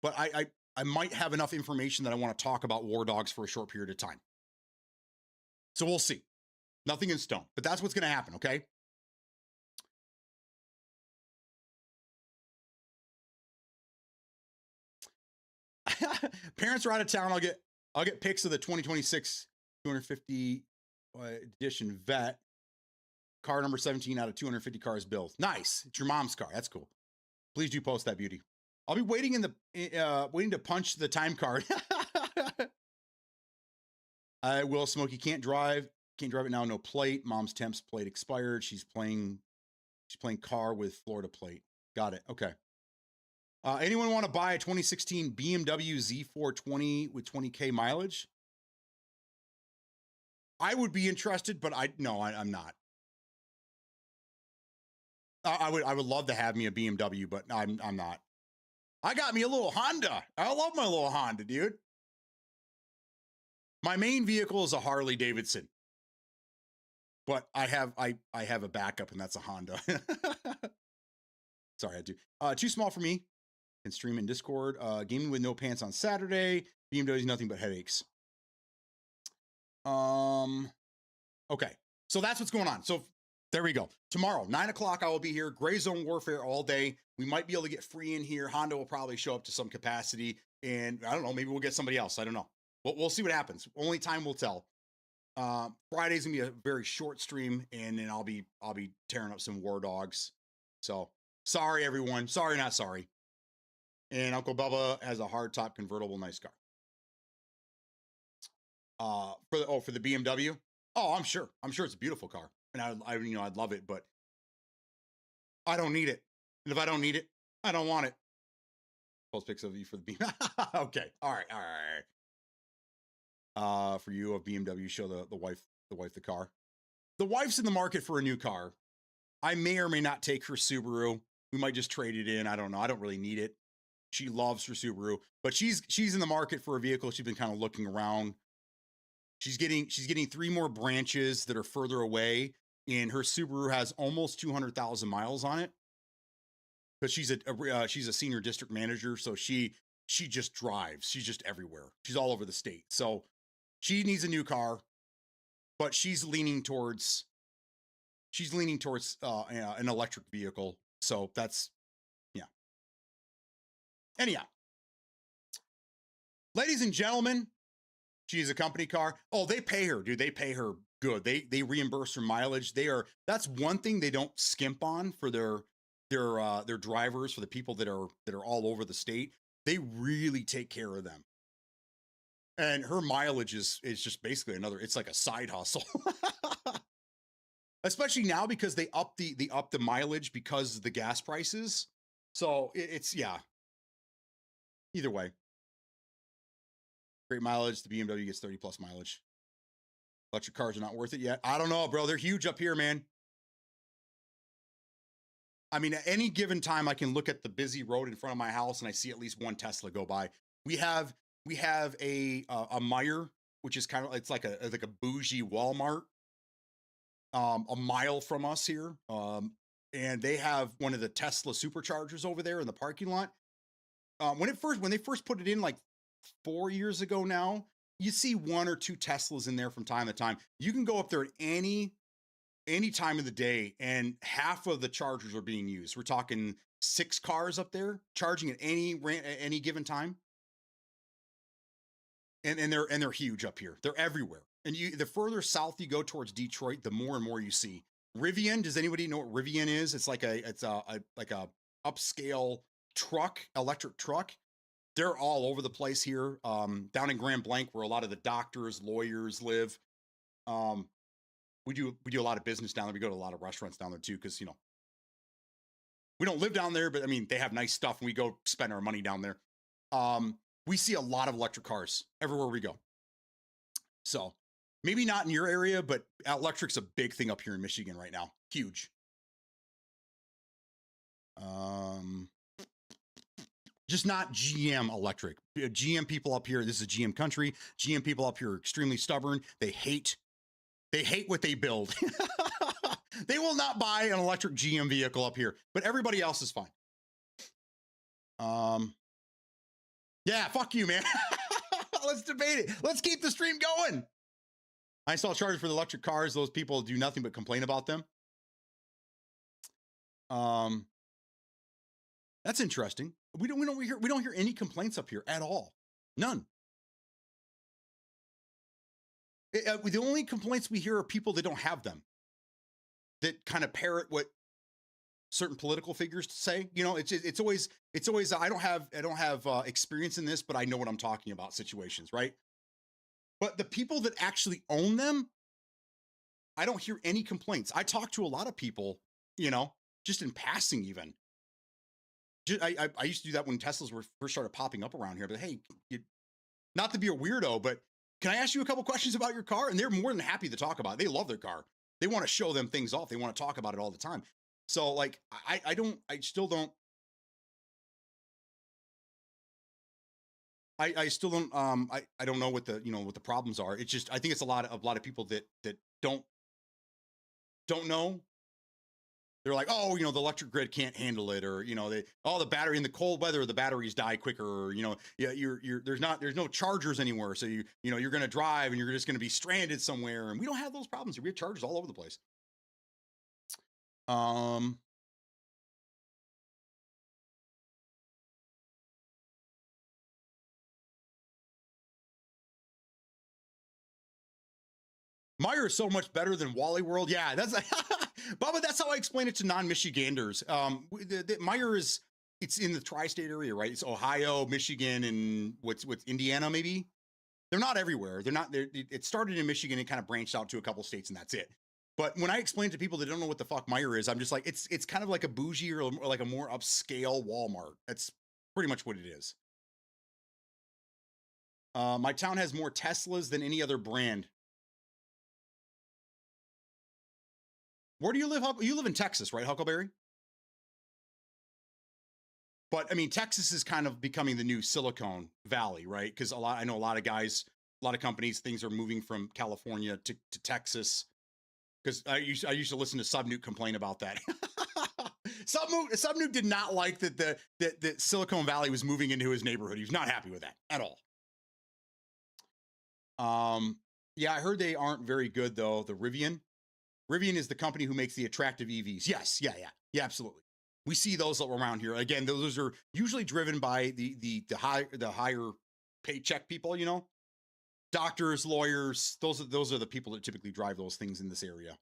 but I might have enough information that I want to talk about War Dogs for a short period of time. So we'll see. Nothing in stone, but that's what's going to happen. Okay. Parents are out of town. I'll get pics of the 2026 250 edition vet. Car number 17 out of 250 cars built. Nice. It's your mom's car. That's cool. Please do post that beauty. I'll be waiting waiting to punch the time card. I will. Smokey can't drive. Can't drive it now. No plate. Mom's Temps plate expired. She's playing car with Florida plate. Got it. Okay. Anyone want to buy a 2016 BMW Z420 with 20K mileage? I would be interested, but I'm not. I would love to have me a BMW, but I'm not. I got me a little Honda. I love my little Honda, dude. My main vehicle is a Harley Davidson, but I have a backup, and that's a Honda. Sorry, I do. Too small for me. Can stream in Discord. Gaming with no pants on Saturday. BMW is nothing but headaches. Okay, so that's what's going on. So there we go. Tomorrow, 9 o'clock, I will be here. Gray Zone Warfare all day. We might be able to get free in here. Honda will probably show up to some capacity, and I don't know. Maybe we'll get somebody else. I don't know. We'll see what happens. Only time will tell. Friday's gonna be a very short stream, and then I'll be tearing up some War Dogs. So sorry, everyone. Sorry, not sorry. And Uncle Bubba has a hardtop convertible, nice car. For the BMW. Oh, I'm sure it's a beautiful car, and I'd love it, but I don't need it. And if I don't need it, I don't want it. Post pics of you for the beam. Okay, all right. For you, a BMW, show the wife the car. The wife's in the market for a new car. I may or may not take her Subaru. We might just trade it in. I don't know. I don't really need it. She loves her Subaru, but she's in the market for a vehicle. She's been kind of looking around. She's getting 3 more branches that are further away, and her Subaru has almost 200,000 miles on it. But she's a senior district manager, so she just drives. She's just everywhere. She's all over the state. So she needs a new car, but she's leaning towards an electric vehicle. So that's, yeah. Anyhow, ladies and gentlemen, she's a company car. Oh, they pay her, dude. They pay her good. They reimburse her mileage. That's one thing they don't skimp on for their drivers, for the people that are all over the state. They really take care of them. And her mileage is just basically it's like a side hustle. Especially now because they up the mileage because of the gas prices. So it's yeah. Either way. Great mileage. The BMW gets 30 plus mileage. Electric cars are not worth it yet. I don't know, bro. They're huge up here, man. I mean, at any given time, I can look at the busy road in front of my house and I see at least one Tesla go by. We have a Meijer, which is kind of, it's like a bougie Walmart, a mile from us here. And they have one of the Tesla superchargers over there in the parking lot. When they first put it in, like 4 years ago now, you see 1 or 2 Teslas in there from time to time. You can go up there at any time of the day, and half of the chargers are being used. We're talking 6 cars up there charging at any given time. And they're huge up here. They're everywhere. And the further south you go towards Detroit, the more and more you see. Rivian, does anybody know what Rivian is? It's like a upscale electric truck. They're all over the place here. Down in Grand Blanc, where a lot of the doctors, lawyers live. We do a lot of business down there. We go to a lot of restaurants down there too, because we don't live down there, but I mean they have nice stuff, and we go spend our money down there. We see a lot of electric cars everywhere we go. So maybe not in your area, but electric's a big thing up here in Michigan right now. Huge. Just not GM electric. GM people up here, this is GM country. GM people up here are extremely stubborn. They hate what they build. They will not buy an electric GM vehicle up here, but everybody else is fine. Yeah, fuck you, man. Let's debate it. Let's keep the stream going. I install chargers for the electric cars. Those people do nothing but complain about them. That's interesting. We don't hear any complaints up here at all. None. The only complaints we hear are people that don't have them, that kind of parrot what certain political figures say. It's always I don't have experience in this, but I know what I'm talking about situations, right? But the people that actually own them, I don't hear any complaints. I talk to a lot of people, you know, just in passing even. I used to do that when Teslas were first started popping up around here. But hey, not to be a weirdo, but can I ask you a couple questions about your car? And they're more than happy to talk about it. They love their car. They want to show them things off. They want to talk about it all the time. So like, I still don't, I still don't, I don't know what the, what the problems are. It's just, I think it's a lot of people that don't know. They're like, oh, the electric grid can't handle it, or the battery in the cold weather, the batteries die quicker, or yeah, there's no chargers anywhere, so you're going to drive and you're just going to be stranded somewhere, and we don't have those problems here. We have chargers all over the place. Meyer is so much better than Wally World. Yeah, that's Bubba. That's how I explain it to non-Michiganders. Meyer it's in the tri-state area, right? It's Ohio, Michigan, and what's Indiana, maybe. They're not everywhere. They're not there. It started in Michigan and kind of branched out to a couple states, and that's it. But when I explain to people that don't know what the fuck Meyer is, I'm just like, it's kind of like a bougie or like a more upscale Walmart. That's pretty much what it is. My town has more Teslas than any other brand. Where do you live? You live in Texas, right, Huckleberry? But I mean, Texas is kind of becoming the new Silicon Valley, right? Because I know a lot of guys, a lot of companies, things are moving from California to Texas. Because I used to listen to Subnuke complain about that. Subnuke did not like that Silicon Valley was moving into his neighborhood. He was not happy with that at all. Yeah, I heard they aren't very good though. The Rivian is the company who makes the attractive EVs. Yes, yeah, absolutely. We see those around here. Again, those are usually driven by the higher paycheck people. Doctors, lawyers. Those are the people that typically drive those things in this area.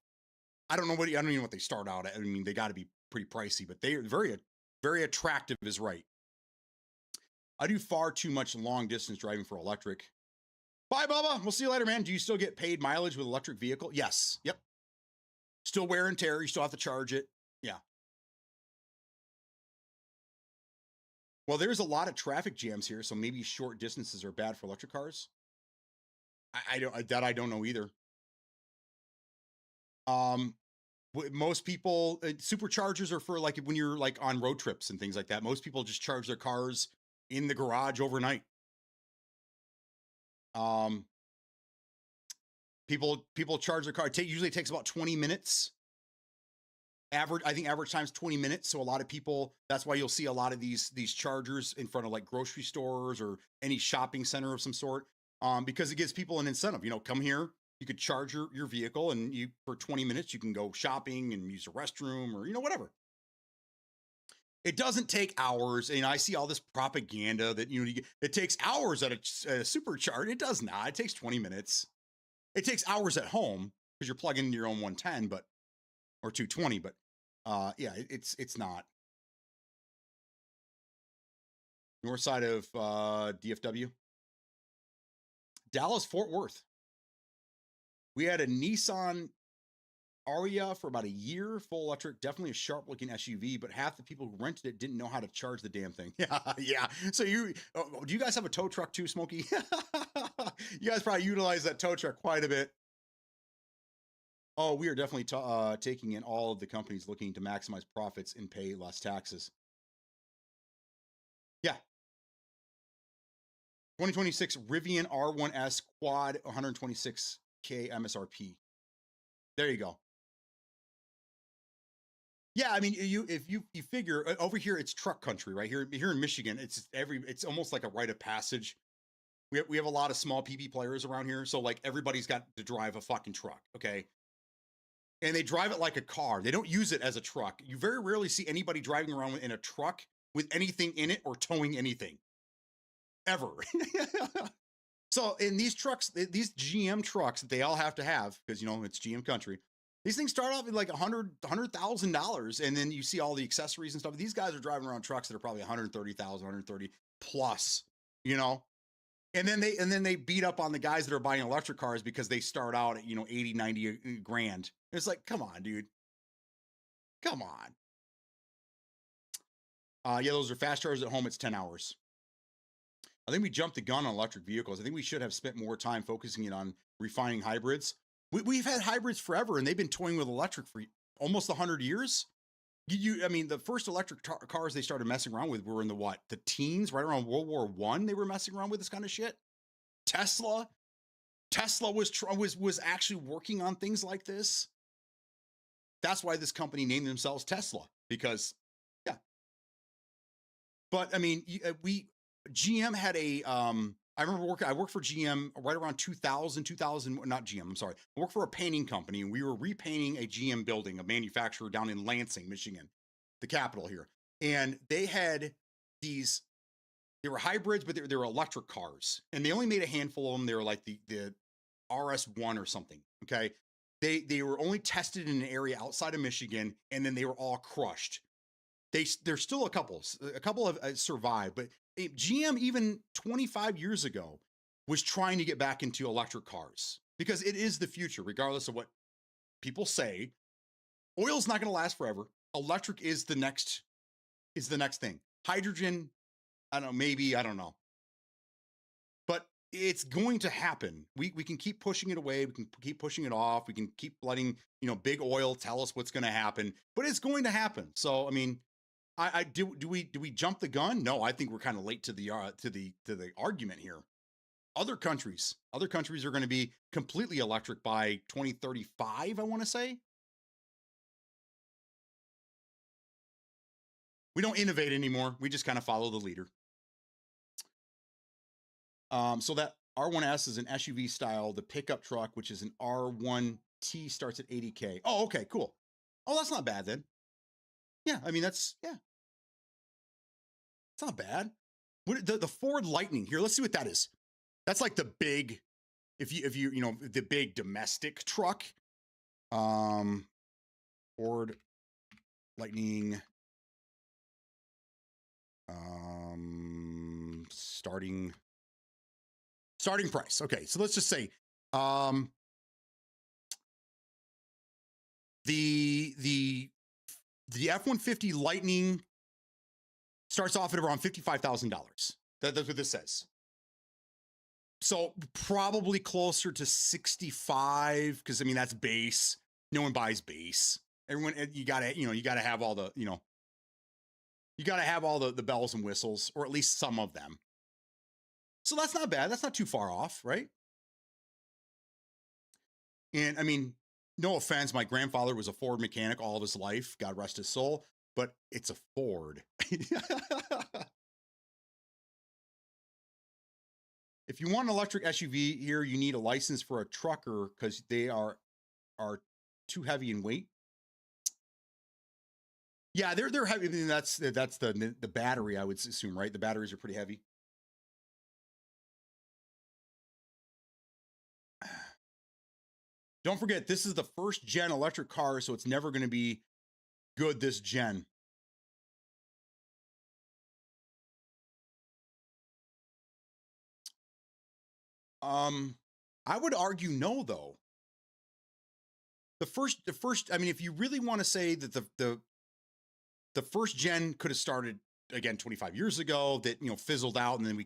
I don't even know what they start out at. I mean, they got to be pretty pricey, but they are very, very attractive. Is right. I do far too much long distance driving for electric. Bye, Bubba. We'll see you later, man. Do you still get paid mileage with electric vehicle? Yes. Yep. Still wear and tear. You still have to charge it. Yeah. Well, there's a lot of traffic jams here, so maybe short distances are bad for electric cars. I don't know either. Most people, superchargers are for like when you're like on road trips and things like that. Most people just charge their cars in the garage overnight. People charge their car. Usually takes about 20 minutes. I think average time's 20 minutes. So a lot of people, that's why you'll see a lot of these chargers in front of like grocery stores or any shopping center of some sort. Because it gives people an incentive. Come here, you could charge your vehicle, and for 20 minutes you can go shopping and use a restroom or whatever. It doesn't take hours. I see all this propaganda that it takes hours at a supercharge. It does not. It takes 20 minutes. It takes hours at home because you're plugging in your own 110, or 220. But yeah, it's not. North side of DFW, Dallas, Fort Worth. We had a Nissan Aria for about a year, full electric, definitely a sharp looking SUV, but half the people who rented it didn't know how to charge the damn thing. Yeah. So do you guys have a tow truck too, Smokey? You guys probably utilize that tow truck quite a bit. Oh, we are definitely taking in all of the companies looking to maximize profits and pay less taxes. Yeah. 2026 Rivian R1S Quad, 126K MSRP. There you go. Yeah, I mean, if you figure over here, it's truck country, right? Here in Michigan, it's almost like a rite of passage. We have a lot of small PB players around here, so like everybody's got to drive a fucking truck, okay? And they drive it like a car. They don't use it as a truck. You very rarely see anybody driving around in a truck with anything in it or towing anything, ever. So in these trucks, these GM trucks that they all have to have, because it's GM country, these things start off at like $100,000, and then you see all the accessories and stuff. These guys are driving around trucks that are probably 130,000, 130 plus. And then they beat up on the guys that are buying electric cars because they start out at, 80, 90 grand. It's like, come on, dude. Come on. Yeah, those are fast chargers at home. It's 10 hours. I think we jumped the gun on electric vehicles. I think we should have spent more time focusing it on refining hybrids. We've had hybrids forever, and they've been toying with electric for almost 100 years. I mean, the first electric cars they started messing around with were in the teens, right around World War I. They were messing around with this kind of shit. Tesla was actually working on things like this. That's why this company named themselves Tesla, because, yeah. But I mean, GM had I remember I worked for GM right around 2000, not GM, I'm sorry. I worked for a painting company, and we were repainting a GM building, a manufacturer down in Lansing, Michigan, the capital here. And they had they were hybrids, but they were electric cars. And they only made a handful of them. They were like the RS1 or something, okay? They were only tested in an area outside of Michigan, and then they were all crushed. There's still a couple have survived, but GM even 25 years ago was trying to get back into electric cars because it is the future, regardless of what people say. Oil's not going to last forever. Electric is the next thing. Hydrogen, I don't know, maybe, I don't know. But it's going to happen. We can keep pushing it away. We can keep pushing it off. We can keep letting, big oil tell us what's going to happen, but it's going to happen. So, I mean, do we jump the gun? No, I think we're kind of late to the argument here. Other countries are going to be completely electric by 2035, I want to say. We don't innovate anymore. We just kind of follow the leader. So that R1S is an SUV style. The pickup truck, which is an R1T, starts at 80K. Oh, okay, cool. Oh, that's not bad then. Yeah, I mean, it's not bad. What the Ford Lightning here? Let's see what that is. That's like the big, if you the big domestic truck. Ford Lightning. Starting price. Okay, so let's just say the F-150 Lightning starts off at around $55,000. That's what this says. So probably closer to 65, because I mean that's base. No one buys base. Everyone, you gotta have all the, you gotta have all the bells and whistles, or at least some of them. So that's not bad. That's not too far off, right? And I mean, no offense, my grandfather was a Ford mechanic all of his life, God rest his soul, but it's a Ford. If you want an electric SUV here, you need a license for a trucker because they are too heavy in weight. Yeah, they're heavy. I mean, that's the battery, I would assume, right? The batteries are pretty heavy. Don't forget, this is the first gen electric car, so it's never going to be good this gen. I would argue no, though. The first, I mean, if you really want to say that the first gen could have started again 25 years ago, that fizzled out, and then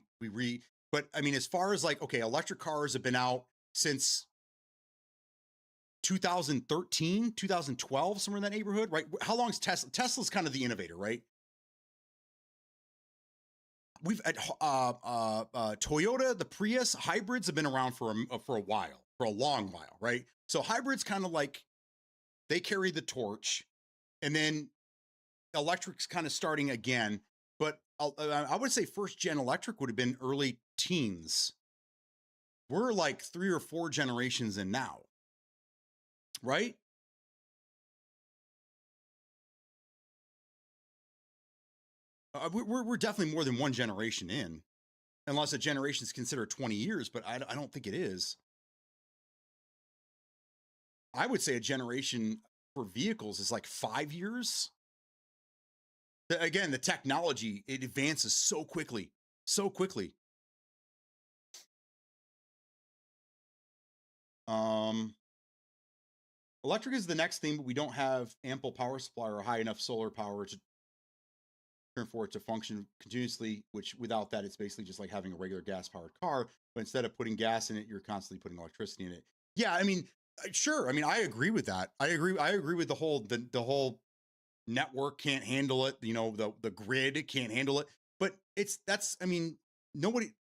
but I mean, as far as like, okay, electric cars have been out since 2013, 2012, somewhere in that neighborhood, right? How long is Tesla? Tesla's kind of the innovator, right? We've at Toyota, the Prius hybrids have been around for a while, for a long while, right? So hybrids kind of like they carry the torch, and then electric's kind of starting again. But I would say first gen electric would have been early teens. We're like 3 or 4 generations in now, right? We're definitely more than one generation in, unless a generation is considered 20 years, but I don't think it is. I would say a generation for vehicles is like 5 years. Again, the technology, it advances so quickly, so quickly. Um, Electric is the next thing, but we don't have ample power supply or high enough solar power to for it to function continuously, which without that, it's basically just like having a regular gas powered car. But instead of putting gas in it, you're constantly putting electricity in it. Yeah, I mean, sure. I mean, I agree with that. I agree with the whole network can't handle it. You know, the grid can't handle it. But I mean, nobody.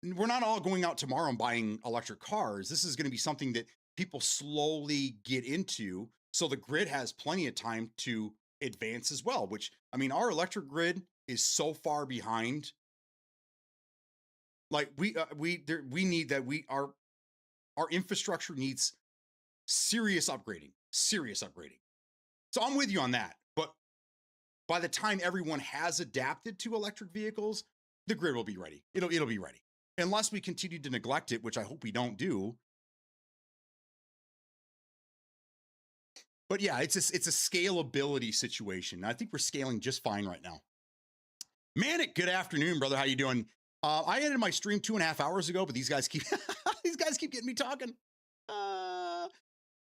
We're not all going out tomorrow and buying electric cars. This is going to be something that people slowly get into. So the grid has plenty of time to advance as well, which I mean, our electric grid is so far behind. Like we need that our infrastructure needs serious upgrading, serious upgrading. So I'm with you on that. But by the time everyone has adapted to electric vehicles, the grid will be ready. It'll be ready. Unless we continue to neglect it, which I hope we don't do. But yeah, it's a scalability situation. I think we're scaling just fine right now. Manic, good afternoon, brother. How you doing? I ended my stream 2.5 hours ago, but these guys keep these guys keep getting me talking.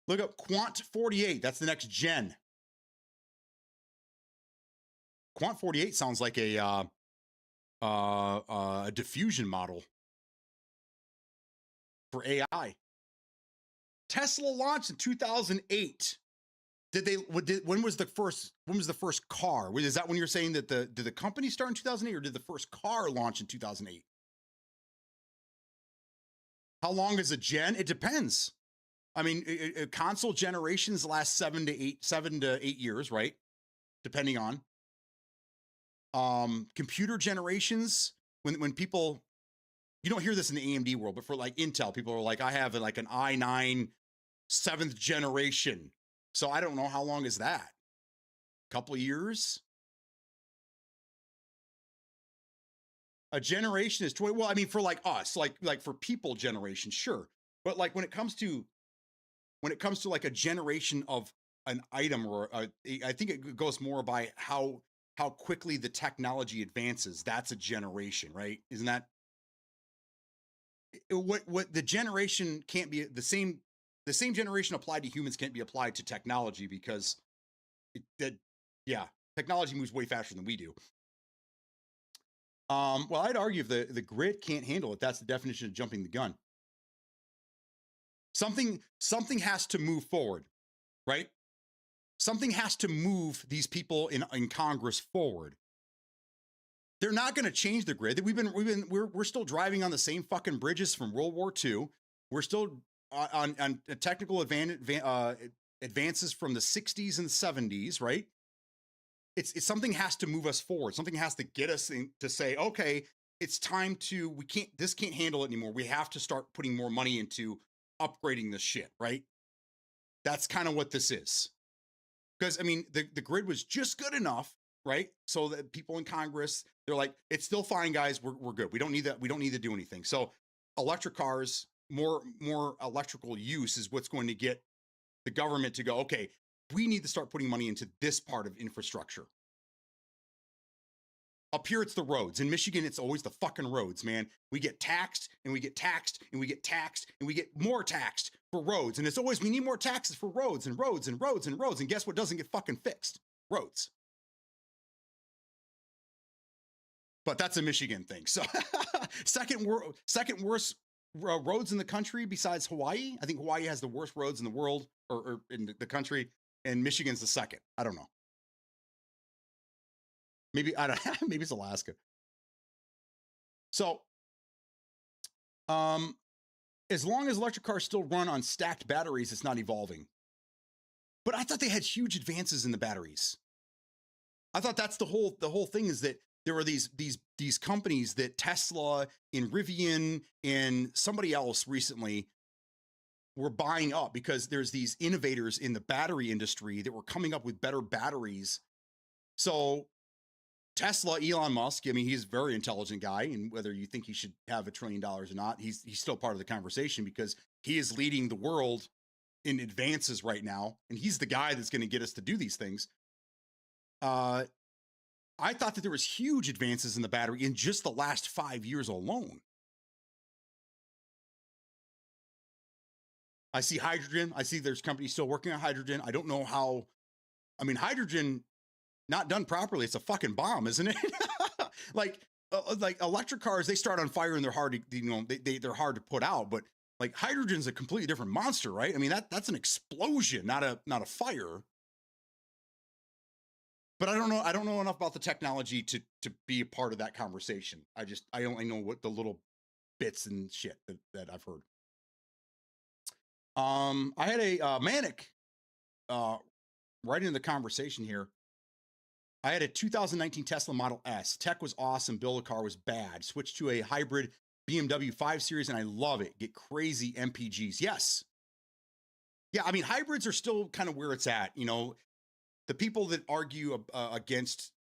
Look up Quant 48. That's the next gen. Quant 48 sounds like a diffusion model for AI. Tesla launched in 2008. When was the first car? Is that when you're saying that did the company start in 2008 or did the first car launch in 2008? How long is a gen? It depends. I mean, console generations last 7 to 8 years, right? Depending on. Computer generations, when people, you don't hear this in the AMD world, but for like Intel, people are like, I have like an i9 7th generation. So I don't know, how long is that? A couple of years? A generation is 20. Well, I mean, for like us, like for people generation, sure. But like when it comes to like a generation of an item I think it goes more by how quickly the technology advances. That's a generation, right? Isn't that what the generation can't be the same generation applied to humans can't be applied to technology because technology moves way faster than we do. Well, I'd argue if the grid can't handle it, that's the definition of jumping the gun. Something has to move forward, right? Something has to move these people in Congress forward. They're not going to change the grid. We're still driving on the same fucking bridges from World War II. We're still on technical advances from the 60s and 70s, right? It's something has to move us forward. Something has to get us to say, okay, it's time to, this can't handle it anymore. We have to start putting more money into upgrading this shit, right? That's kind of what this is. Because I mean, the grid was just good enough, right? So that people in Congress, they're like, it's still fine, guys. We're good. We don't need that. We don't need to do anything. So electric cars, more electrical use is what's going to get the government to go, okay, we need to start putting money into this part of infrastructure. Up here, it's the roads. In Michigan, it's always the fucking roads, man. We get taxed and we get taxed and we get taxed and we get more taxed for roads. And it's always, we need more taxes for roads and roads and roads and roads. And guess what doesn't get fucking fixed? Roads. But that's a Michigan thing. So second worst roads in the country besides Hawaii. I think Hawaii has the worst roads in the world or in the country. And Michigan's the second. I don't know. Maybe maybe it's Alaska. So, as long as electric cars still run on stacked batteries, it's not evolving. But I thought they had huge advances in the batteries. I thought that's the whole thing is that there were these companies that Tesla and Rivian and somebody else recently were buying up because there's these innovators in the battery industry that were coming up with better batteries. So Tesla, Elon Musk, I mean, he's a very intelligent guy, and whether you think he should have $1 trillion or not, he's still part of the conversation because he is leading the world in advances right now, and he's the guy that's going to get us to do these things. I thought that there was huge advances in the battery in just the last 5 years alone. I see hydrogen. I see there's companies still working on hydrogen. I don't know how. I mean, hydrogen not done properly, it's a fucking bomb, isn't it? like electric cars, they start on fire and they're hard to, they're hard to put out. But like hydrogen's a completely different monster, right? I mean, that's an explosion, not a fire. But I don't know enough about the technology to be a part of that conversation. I only know what the little bits and shit that I've heard. I had a Manic right into the conversation here. I had a 2019 Tesla Model S. Tech was awesome. Build a car was bad. Switched to a hybrid BMW 5 Series and I love it. Get crazy MPGs. Yes. Yeah, I mean, hybrids are still kind of where it's at. You know, the people that argue against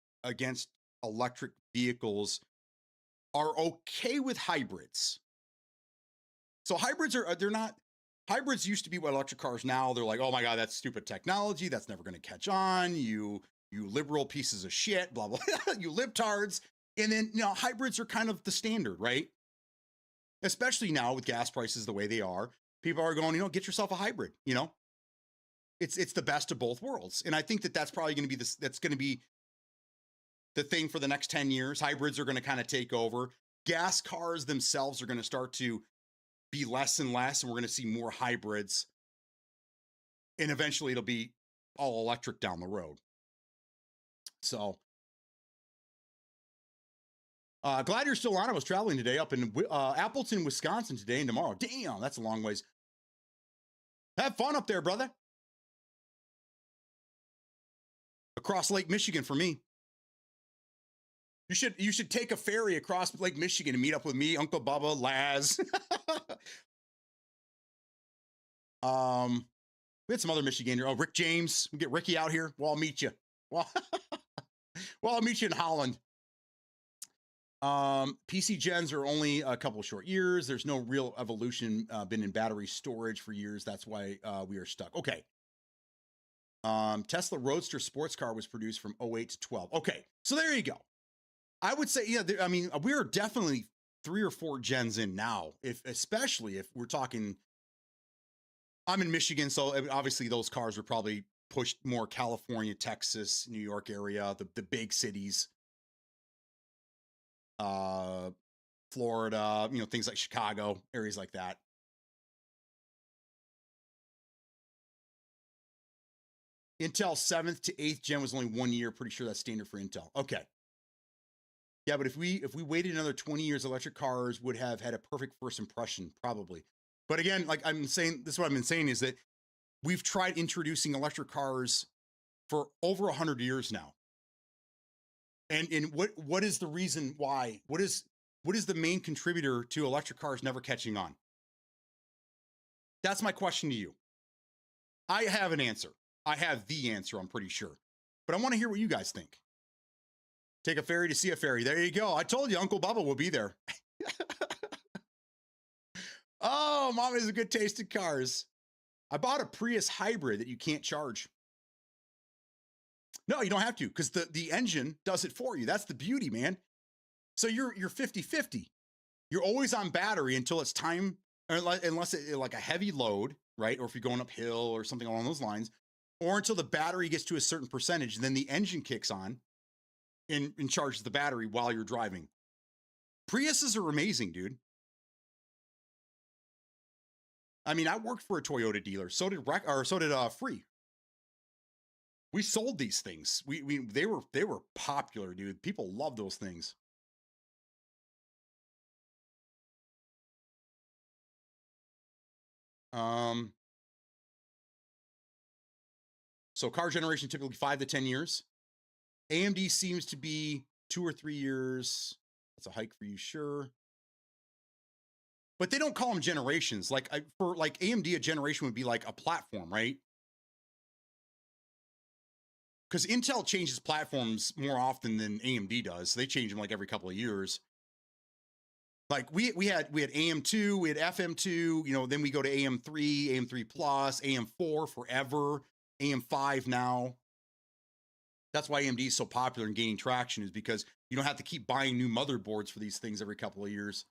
electric vehicles are okay with hybrids. So hybrids hybrids used to be what electric cars now. They're like, oh my God, that's stupid technology. That's never going to catch on. You liberal pieces of shit, blah, blah, you libtards. And then, hybrids are kind of the standard, right? Especially now with gas prices the way they are, people are going, get yourself a hybrid, It's the best of both worlds. And I think that's probably going to be that's going to be the thing for the next 10 years. Hybrids are going to kind of take over. Gas cars themselves are going to start to be less and less, and we're going to see more hybrids. And eventually it'll be all electric down the road. So, glad you're still on. I was traveling today up in Appleton, Wisconsin today and tomorrow. Damn, that's a long ways. Have fun up there, brother. Across Lake Michigan for me. You should take a ferry across Lake Michigan and meet up with me, Uncle Bubba, Laz. We had some other Michigander. Oh, Rick James. We get Ricky out here. Well, I'll meet you. Well, I'll meet you in Holland. PC gens are only a couple of short years. There's no real evolution been in battery storage for years. That's why we are stuck. Okay. Tesla Roadster sports car was produced from 08 to 12. Okay. So there you go. I would say, we are definitely 3 or 4 gens in now, especially if we're talking, I'm in Michigan. So obviously those cars are probably pushed more California, Texas, New York area, the big cities, Florida, things like Chicago, areas like that. Intel 7th to 8th gen was only 1 year. Pretty sure that's standard for Intel. Okay. Yeah, but if we waited another 20 years, electric cars would have had a perfect first impression, probably. But again, like I'm saying, this is what I've been saying is that we've tried introducing electric cars for over 100 years now. And what is the reason why? What is the main contributor to electric cars never catching on? That's my question to you. I have an answer. I have the answer, I'm pretty sure. But I want to hear what you guys think. Take a ferry to see a ferry. There you go. I told you Uncle Bubba will be there. Oh, Mom has a good taste in cars. I bought a Prius hybrid that you can't charge. No, you don't have to, because the engine does it for you. That's the beauty, man. So you're 50-50. You're always on battery until it's time, unless it's like a heavy load, right? Or if you're going uphill or something along those lines, or until the battery gets to a certain percentage, then the engine kicks on and charges the battery while you're driving. Priuses are amazing, dude. I mean, I worked for a Toyota dealer. So did Free. We sold these things. They were popular, dude. People love those things. So car generation typically 5 to 10 years. AMD seems to be 2 or 3 years. That's a hike for you, sure. But they don't call them generations. For AMD, a generation would be like a platform, right? Because Intel changes platforms more often than AMD does. They change them like every couple of years. Like we had AM2, we had FM2, then we go to AM3, AM3 Plus, AM4 forever, AM5 now. That's why AMD is so popular and gaining traction, is because you don't have to keep buying new motherboards for these things every couple of years.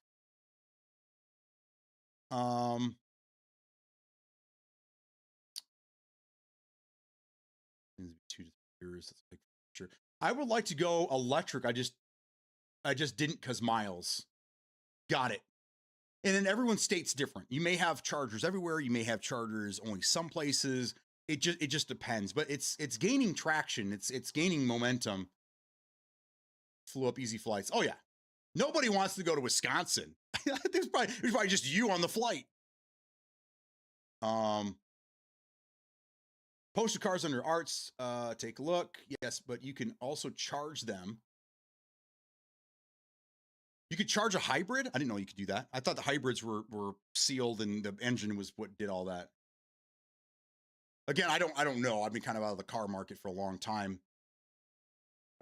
Here's like, sure. I would like to go electric. I just didn't because miles. Got it. And then everyone's state's different. You may have chargers everywhere. You may have chargers only some places. It just depends. But it's gaining traction. It's gaining momentum. Flew up easy flights. Oh yeah. Nobody wants to go to Wisconsin. There's probably just you on the flight. Posted cars under arts. Take a look. Yes, but you can also charge them. You could charge a hybrid. I didn't know you could do that. I thought the hybrids were sealed and the engine was what did all that. Again, I don't know. I've been kind of out of the car market for a long time.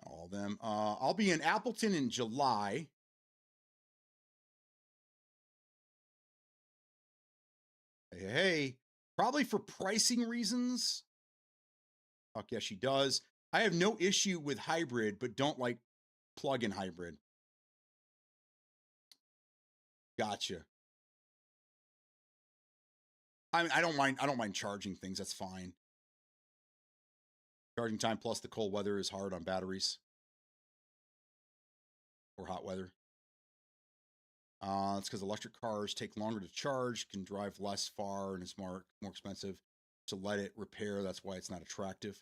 All of them. I'll be in Appleton in July. Hey, probably for pricing reasons. Fuck yeah, she does. I have no issue with hybrid, but don't like plug-in hybrid. Gotcha. I mean, I don't mind charging things. That's fine. Charging time plus the cold weather is hard on batteries or hot weather. It's because electric cars take longer to charge, can drive less far, and it's more expensive to let it repair. That's why it's not attractive.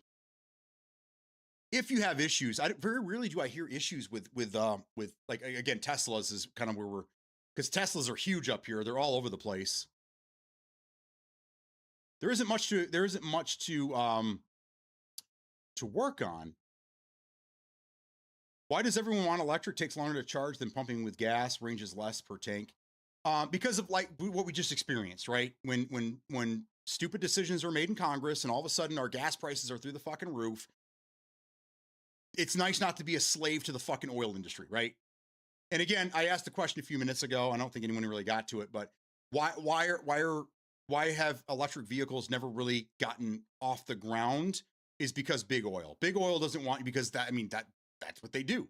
If you have issues, very rarely do I hear issues with like, again, Teslas is kind of where we're, because Teslas are huge up here. They're all over the place. There isn't much to work on. Why does everyone want electric? Takes longer to charge than pumping with gas. Range is less per tank. Because of like what we just experienced, right? When stupid decisions are made in Congress and all of a sudden our gas prices are through the fucking roof. It's nice not to be a slave to the fucking oil industry, right? And again, I asked the question a few minutes ago. I don't think anyone really got to it, but why have electric vehicles never really gotten off the ground is because big oil. Big oil doesn't want you because that's what they do.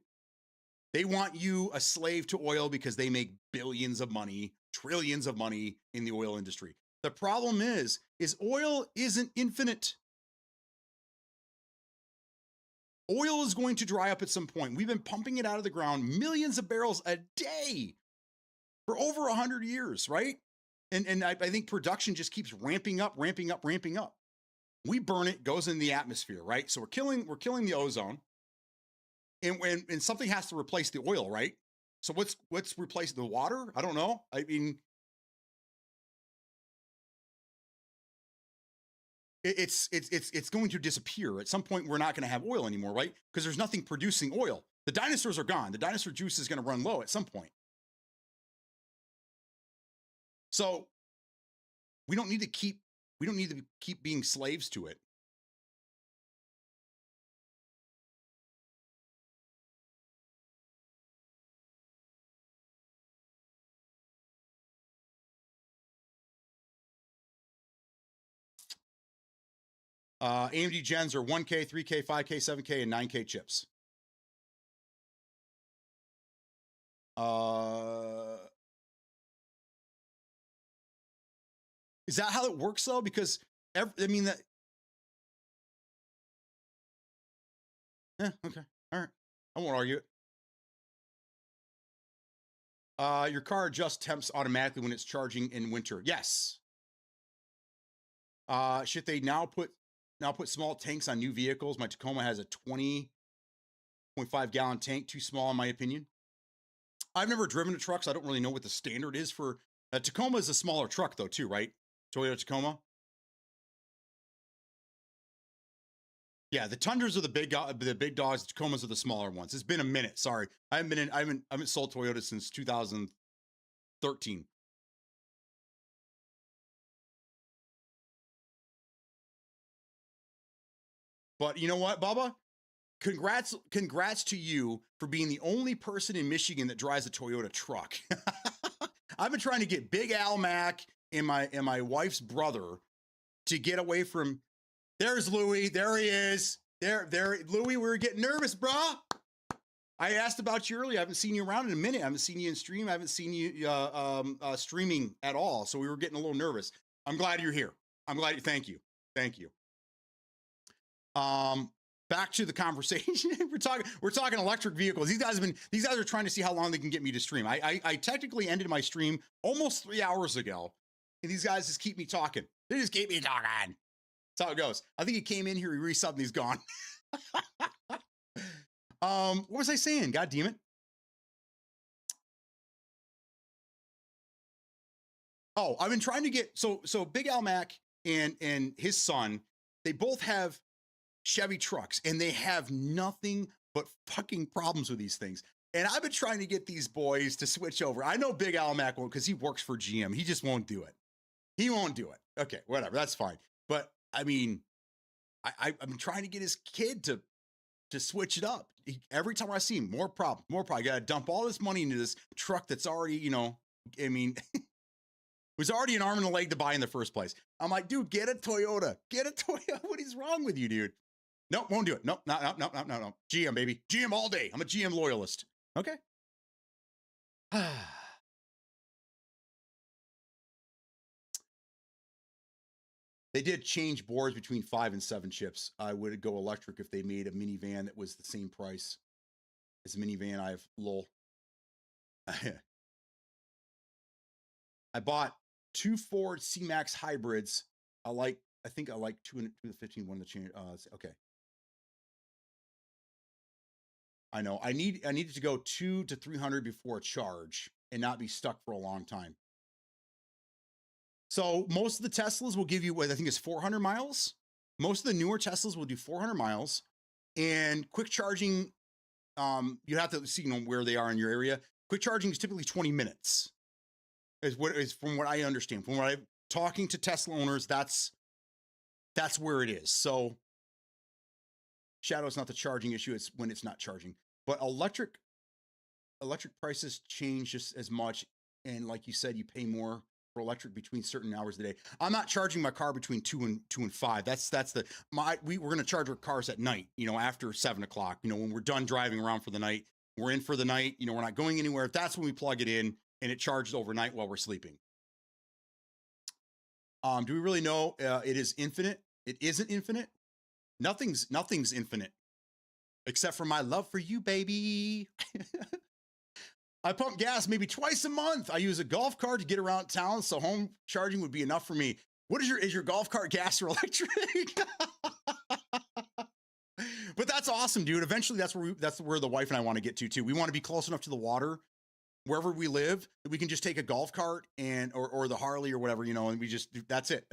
They want you a slave to oil because they make billions of money, trillions of money in the oil industry. The problem is oil isn't infinite. Oil is going to dry up at some point. We've been pumping it out of the ground, millions of barrels a day for over 100 years, right? And I think production just keeps ramping up. We burn it, goes in the atmosphere, right? So we're killing the ozone. And something has to replace the oil, right? So what's replacing the water? I don't know. I mean, it's going to disappear. At some point, we're not going to have oil anymore, right? Because there's nothing producing oil. The dinosaurs are gone. The dinosaur juice is going to run low at some point. So we don't need to keep being slaves to it. AMD gens are 1K, 3K, 5K, 7K, and 9K chips. Is that how it works though? Because okay. All right. I won't argue it. Your car adjusts temps automatically when it's charging in winter. Yes. Should they now put small tanks on new vehicles? My Tacoma has a 20.5 gallon tank, too small in my opinion. I've never driven a truck, so I don't really know what the standard is for. Tacoma is a smaller truck though, too, right? Toyota Tacoma. Yeah, the Tundras are the big dogs. The Tacomas are the smaller ones. It's been a minute. Sorry, I haven't sold Toyota since 2013. But you know what, Bubba? Congrats to you for being the only person in Michigan that drives a Toyota truck. I've been trying to get Big Al Mac and my wife's brother to get away from. There's Louie. There he is. There, Louie. We were getting nervous, brah. I asked about you earlier. I haven't seen you around in a minute. I haven't seen you in stream. I haven't seen you streaming at all. So we were getting a little nervous. I'm glad you're here. I'm glad. Thank you. back to the conversation. we're talking electric vehicles. These guys are trying to see how long they can get me to stream. I technically ended my stream almost 3 hours ago, and these guys just keep me talking. They just keep me talking. That's how it goes. I think he came in here, he resubbed, and he's gone. What was I saying? God damn it. Oh, I've been trying to get so Big Al Mac and his son, they both have Chevy trucks, and they have nothing but fucking problems with these things. And I've been trying to get these boys to switch over. I know Big Al Mac won't, because he works for GM. He just won't do it. He won't do it. Okay, whatever. That's fine. But I mean, I'm trying to get his kid to switch it up. Every time I see him, more problem. I got to dump all this money into this truck that's already, you know, I mean, was already an arm and a leg to buy in the first place. I'm like, dude, get a Toyota. Get a Toyota. What is wrong with you, dude? Nope, won't do it. Nope, no. GM, baby. GM all day. I'm a GM loyalist. Okay. They did change boards between 5 and 7 chips. I would go electric if they made a minivan that was the same price as a minivan. I have lol. I bought 2 Ford C-Max hybrids. I think I like 2 and 15 one to change. Okay. I know. I needed to go 200 to 300 before a charge and not be stuck for a long time. So most of the Teslas will give you what I think is 400 miles. Most of the newer Teslas will do 400 miles, and quick charging. You have to see, you know, where they are in your area. Quick charging is typically 20 minutes. Is from what I understand. From what I'm talking to Tesla owners, that's where it is. So Shadow is not the charging issue, it's when it's not charging. But electric prices change just as much. And like you said, you pay more for electric between certain hours of the day. I'm not charging my car between 2 and 5. We're going to charge our cars at night, you know, after 7 o'clock, you know, when we're done driving around for the night, we're in for the night, you know, we're not going anywhere. That's when we plug it in, and it charges overnight while we're sleeping. Do we really know it is infinite? It isn't infinite. Nothing's infinite, except for my love for you, baby. I pump gas maybe twice a month. I use a golf cart to get around town, so home charging would be enough for me. What is your golf cart gas or electric? But that's awesome, dude. Eventually, that's where the wife and I want to get to too. We want to be close enough to the water wherever we live that we can just take a golf cart or the Harley or whatever, you know, and we just that's it.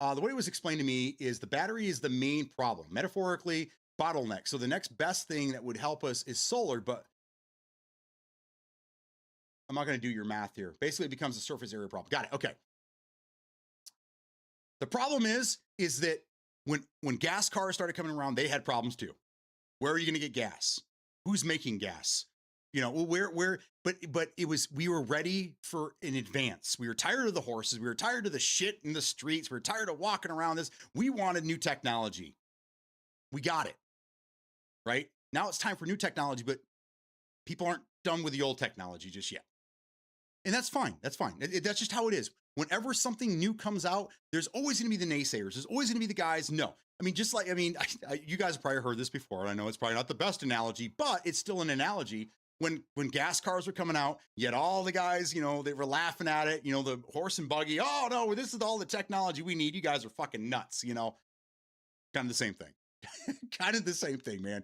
The way it was explained to me is the battery is the main problem, metaphorically bottleneck. So the next best thing that would help us is solar, but I'm not going to do your math here. Basically, it becomes a surface area problem. Got it. Okay. The problem is that when gas cars started coming around, they had problems too. Where are you going to get gas? Who's making gas? You know, but we were ready for in advance. We were tired of the horses. We were tired of the shit in the streets. We were tired of walking around this. We wanted new technology. We got it. Right? Now it's time for new technology, but people aren't done with the old technology just yet. And that's fine. That's fine. That's just how it is. Whenever something new comes out, there's always going to be the naysayers. There's always going to be the guys. No, I mean, just like, you guys have probably heard this before. And I know it's probably not the best analogy, but it's still an analogy. When gas cars were coming out, yet all the guys, you know, they were laughing at it, you know, the horse and buggy. Oh no, this is all the technology we need. You guys are fucking nuts, you know, kind of the same thing, kind of the same thing, man.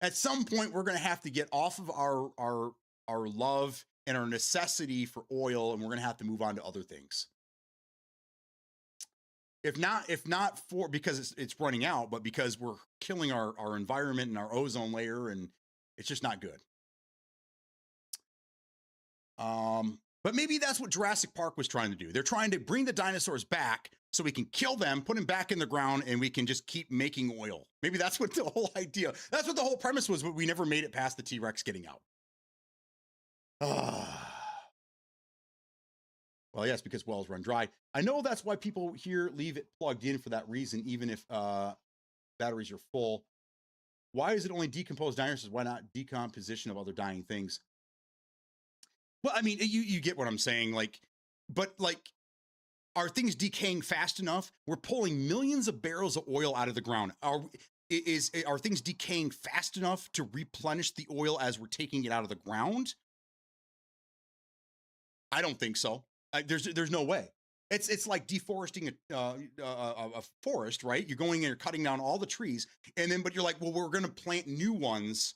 At some point, we're going to have to get off of our love and our necessity for oil, and we're going to have to move on to other things. If not for because it's running out, but because we're killing our environment and our ozone layer, and it's just not good. But maybe that's what Jurassic Park was trying to do. They're trying to bring the dinosaurs back so we can kill them, put them back in the ground, and we can just keep making oil. Maybe that's what the whole idea, that's what the whole premise was, but we never made it past the T-Rex getting out. Well, yes, because wells run dry. I know that's why people here leave it plugged in for that reason, even if batteries are full. Why is it only decomposed dinosaurs? Why not decomposition of other dying things? Well, I mean, you get what I'm saying, but are things decaying fast enough? We're pulling millions of barrels of oil out of the ground. are things decaying fast enough to replenish the oil as we're taking it out of the ground? I don't think so. There's no way. It's like deforesting a forest, right? You're going and you're cutting down all the trees, and then but you're like, well, we're going to plant new ones,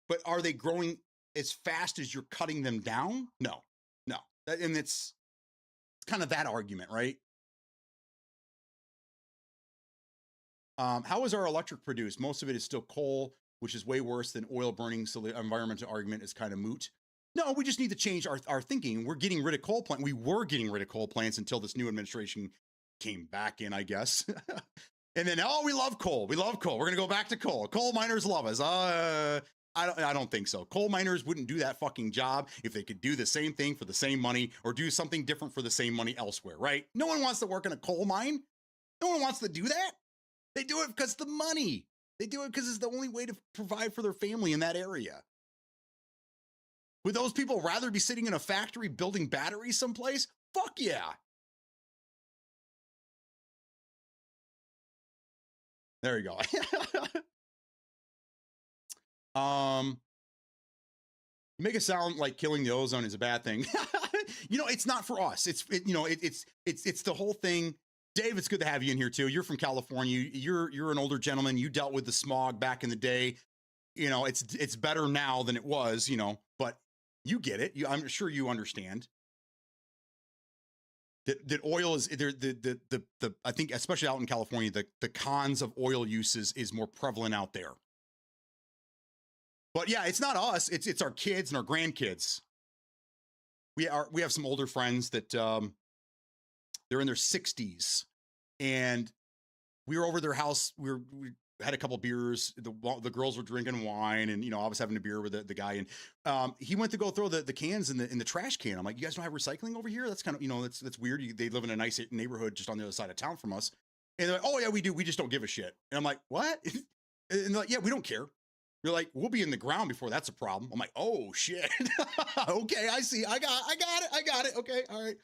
but are they growing as fast as you're cutting them down? No, no. And it's kind of that argument, right? How is our electric produced? Most of it is still coal, which is way worse than oil burning. So the environmental argument is kind of moot. No, we just need to change our thinking. We're getting rid of coal plants. We were getting rid of coal plants until this new administration came back in, I guess. And then, oh, we love coal. We love coal. We're going to go back to coal. Coal miners love us. I don't think so. Coal miners wouldn't do that fucking job if they could do the same thing for the same money or do something different for the same money elsewhere, right? No one wants to work in a coal mine. No one wants to do that. They do it because the money. They do it because it's the only way to provide for their family in that area. Would those people rather be sitting in a factory building batteries someplace? Fuck yeah. There you go. You make it sound like killing the ozone is a bad thing. It's not for us. It's the whole thing. Dave, it's good to have you in here too. You're from California. You're an older gentleman. You dealt with the smog back in the day. It's better now than it was, but you get it. I'm sure you understand that oil is the I think especially out in California, the cons of oil uses is more prevalent out there. But yeah, it's not us. It's our kids and our grandkids. We have some older friends that they're in their 60s, and we were over their house. We had a couple beers. The girls were drinking wine, and I was having a beer with the guy, and he went to go throw the cans in the trash can. I'm like, you guys don't have recycling over here? That's kind of that's weird. They live in a nice neighborhood just on the other side of town from us, and they're like, oh yeah, we do. We just don't give a shit. And I'm like, what? And they're like, yeah, we don't care. You're like, we'll be in the ground before that's a problem. I'm like, oh shit. Okay, I see. I got it. Okay, all right.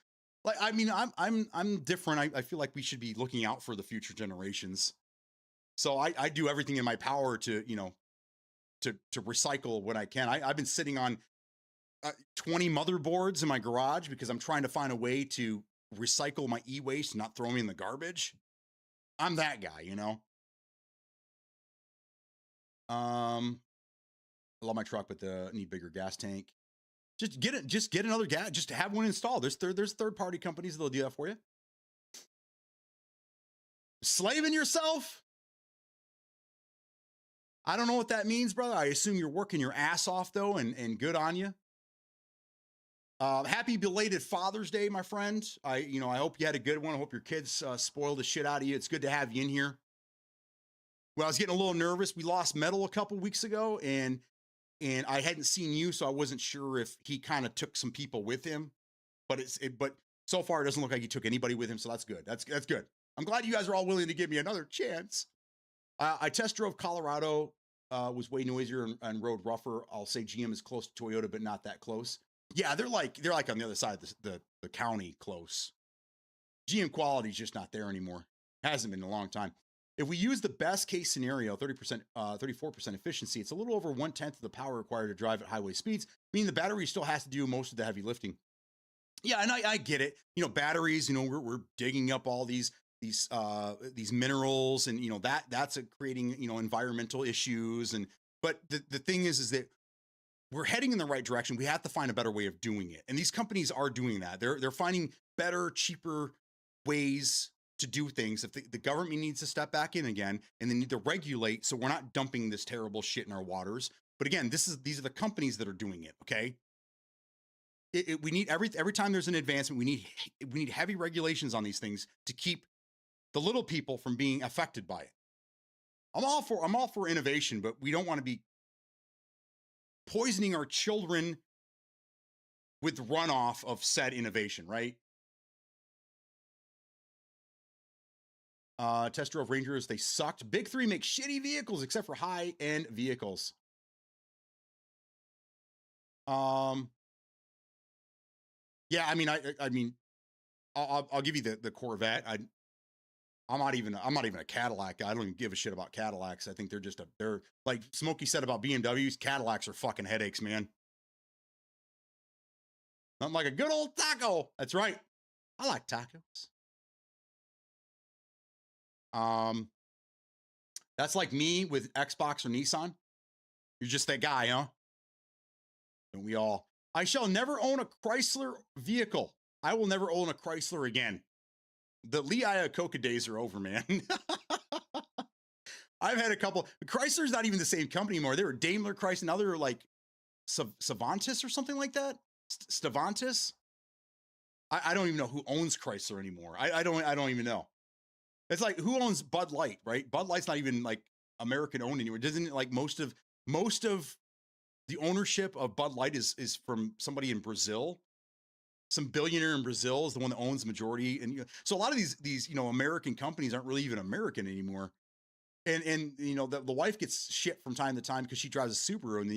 Like, I mean, I'm different. I feel like we should be looking out for the future generations. So I do everything in my power to to recycle what I can. I've been sitting on 20 motherboards in my garage because I'm trying to find a way to recycle my e-waste and not throw me in the garbage. I'm that guy, I love my truck, but need bigger gas tank. Just get another gas. Just have one installed. There's third party companies that'll do that for you. Slaving yourself? I don't know what that means, brother. I assume you're working your ass off though, and good on you. Happy belated Father's Day, my friend. I hope you had a good one. I hope your kids spoiled the shit out of you. It's good to have you in here. Well, I was getting a little nervous. We lost Metal a couple weeks ago, and I hadn't seen you, so I wasn't sure if he kind of took some people with him. But but so far it doesn't look like he took anybody with him, so that's good. That's good. I'm glad you guys are all willing to give me another chance. I test drove Colorado. Was way noisier and rode rougher. I'll say GM is close to Toyota, but not that close. Yeah, they're like on the other side of the county close. GM quality is just not there anymore. Hasn't been in a long time. If we use the best case scenario, 30%, 34% efficiency, it's a little over 1/10 of the power required to drive at highway speeds, meaning the battery still has to do most of the heavy lifting. Yeah, and I get it. Batteries, we're digging up all these minerals, and that's creating environmental issues. But the thing is that we're heading in the right direction. We have to find a better way of doing it, and these companies are doing that. They're finding better, cheaper ways to do things. If the government needs to step back in again, and they need to regulate, so we're not dumping this terrible shit in our waters. But again, these are the companies that are doing it. Okay. We need every time there's an advancement, we need heavy regulations on these things to keep the little people from being affected by it. I'm all for innovation, but we don't want to be poisoning our children with runoff of said innovation, right? Test drove Rangers, they sucked. Big Three makes shitty vehicles except for high-end vehicles. Yeah, I mean, I'll give you the Corvette. I'm not even a Cadillac guy. I don't even give a shit about Cadillacs. I think they're like Smokey said about BMWs. Cadillacs are fucking headaches, man. Nothing like a good old taco. That's right. I like tacos. That's like me with Xbox or Nissan. You're just that guy, huh? Don't we all? I shall never own a Chrysler vehicle. I will never own a Chrysler again. The Lee Iacocca days are over, man. I've had a couple. Chrysler's not even the same company anymore. They were Daimler Chrysler. Now they're like Savantis or something like that. Stavantis. I don't even know who owns Chrysler anymore. I don't even know. It's like who owns Bud Light, right? Bud Light's not even like American owned anymore. Doesn't it, like most of the ownership of Bud Light is from somebody in Brazil. Some billionaire in Brazil is the one that owns the majority. And so a lot of these American companies aren't really even American anymore. And the wife gets shit from time to time because she drives a Subaru, and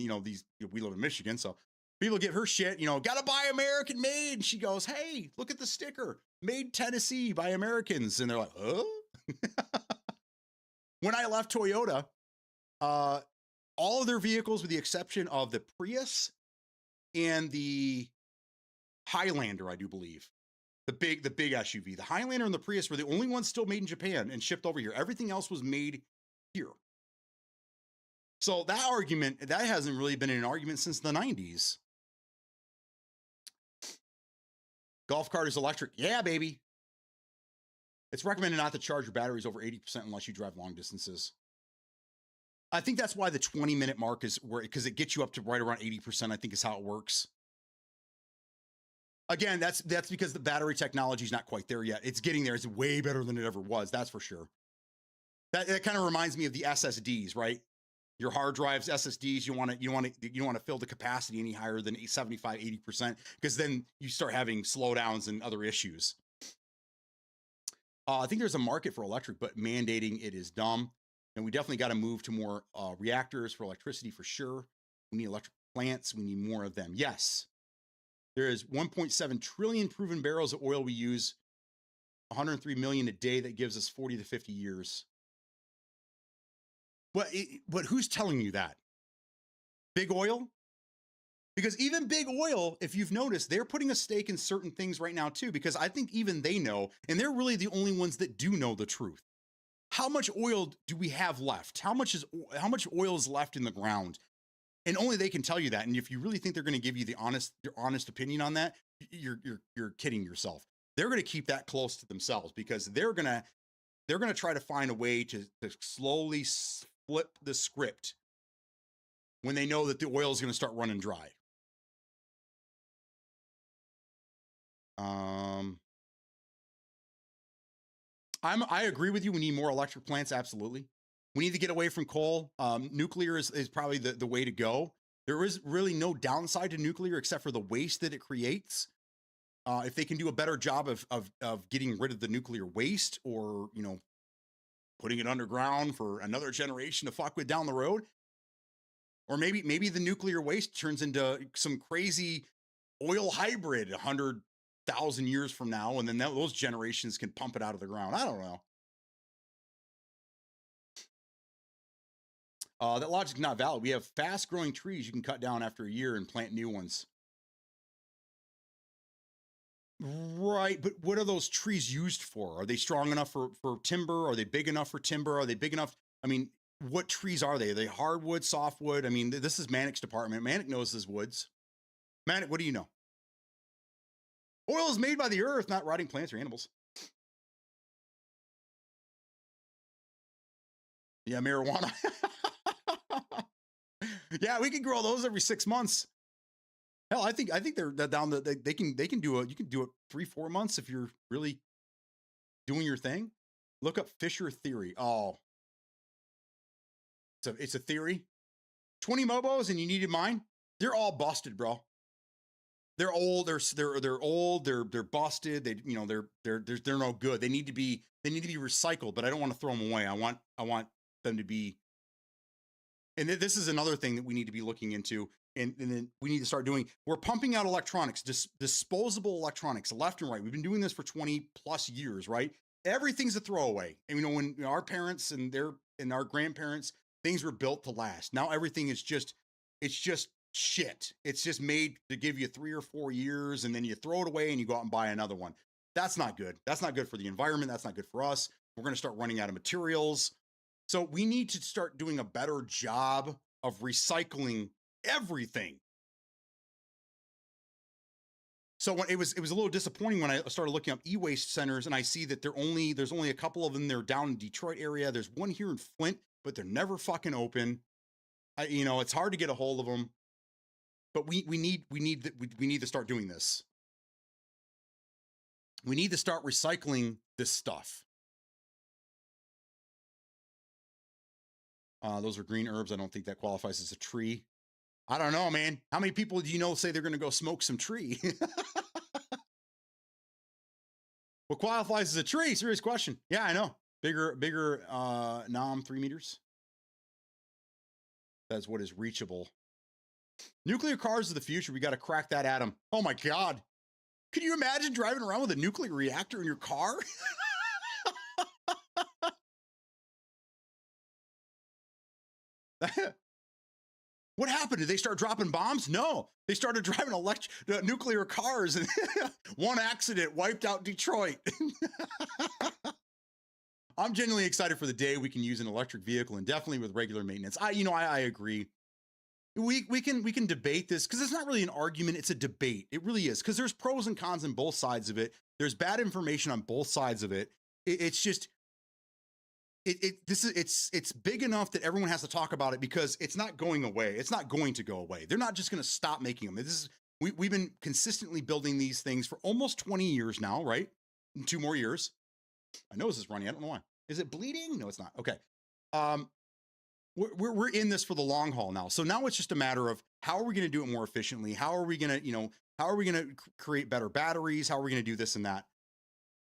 we live in Michigan, so people give her shit, gotta buy American made. And she goes, hey, look at the sticker, made Tennessee by Americans. And they're like, oh. When I left Toyota, all of their vehicles, with the exception of the Prius and the Highlander, I do believe, the big SUV, the Highlander and the Prius were the only ones still made in Japan and shipped over here. Everything else was made here. So that argument, that hasn't really been an argument since the 90s. Golf cart is electric. Yeah, baby. It's recommended not to charge your batteries over 80% unless you drive long distances. I think that's why the 20-minute mark is where, because it gets you up to right around 80%, I think is how it works. Again, that's because the battery technology is not quite there yet. It's getting there. It's way better than it ever was. That's for sure. That kind of reminds me of the SSDs, right? Your hard drives, SSDs, you want to fill the capacity any higher than 75, 80%, because then you start having slowdowns and other issues. I think there's a market for electric, but mandating it is dumb. And we definitely got to move to more reactors for electricity for sure. We need electric plants. We need more of them. Yes. There is 1.7 trillion proven barrels of oil we use, 103 million a day. That gives us 40 to 50 years. But who's telling you that? Big oil? Because even big oil, if you've noticed, they're putting a stake in certain things right now too, because I think even they know, and they're really the only ones that do know the truth. How much oil do we have left? How much oil is left in the ground? And only they can tell you that. And if you really think they're going to give you your honest opinion on that, you're kidding yourself. They're going to keep that close to themselves, because they're going to try to find a way to slowly flip the script when they know that the oil is going to start running dry. I agree with you. We need more electric plants. Absolutely. We need to get away from coal. Nuclear is probably the way to go. There is really no downside to nuclear except for the waste that it creates. If they can do a better job of getting rid of the nuclear waste, or, putting it underground for another generation to fuck with down the road, or maybe the nuclear waste turns into some crazy oil hybrid 100,000 years from now, and then those generations can pump it out of the ground. I don't know. That logic's not valid. We have fast-growing trees you can cut down after a year and plant new ones. Right, but what are those trees used for? Are they strong enough for timber? Are they big enough for timber? Are they big enough? I mean, what trees are they? Are they hardwood, softwood? I mean, this is Manic's department. Manic knows his woods. Manic, what do you know? Oil is made by the earth, not rotting plants or animals. Yeah, marijuana. Yeah, we can grow those every 6 months. Hell, I think they're down the they can do it. You can do it 3-4 months if you're really doing your thing. Look up Fisher theory. Oh, it's a theory. 20 mobos and you needed mine. They're all busted, bro. They're old. They're old. They're busted. They're no good. They need to be recycled. But I don't want to throw them away. I want them to be. And this is another thing that we need to be looking into. And then we need to start doing. We're pumping out electronics, disposable electronics, left and right. We've been doing this for 20 plus years, right? Everything's a throwaway. And when our parents and our grandparents, things were built to last. Now everything is just, it's just shit. It's just made to give you 3 or 4 years, and then you throw it away and you go out and buy another one. That's not good. That's not good for the environment. That's not good for us. We're going to start running out of materials. So we need to start doing a better job of recycling everything. So when it was a little disappointing when I started looking up e-waste centers, and I see that there's only a couple of them. They're down in Detroit area. There's one here in Flint, but they're never fucking open. It's hard to get a hold of them. But we need to start doing this. We need to start recycling this stuff. Those are green herbs. I don't think that qualifies as a tree. I don't know, man. How many people do you know say they're going to go smoke some tree? What qualifies as a tree? Serious question. Yeah, I know. Bigger, nom 3 meters. That's what is reachable. Nuclear cars of the future. We got to crack that atom. Oh my God. Can you imagine driving around with a nuclear reactor in your car? What happened? Did they start dropping bombs? No, they started driving nuclear cars, and one accident wiped out Detroit. I'm genuinely excited for the day we can use an electric vehicle, and definitely with regular maintenance. I agree. We can debate this because it's not really an argument. It's a debate. It really is, because there's pros and cons on both sides of it. There's bad information on both sides of it. It's just. It's big enough that everyone has to talk about it, because it's not going away. It's not going to go away. They're not just going to stop making them. We've been consistently building these things for almost 20 years now, right? In 2 more years. My nose is running. I don't know why. Is it bleeding? No, it's not. Okay. We're in this for the long haul now. So now it's just a matter of how are we going to do it more efficiently? How are we going to create better batteries? How are we going to do this and that?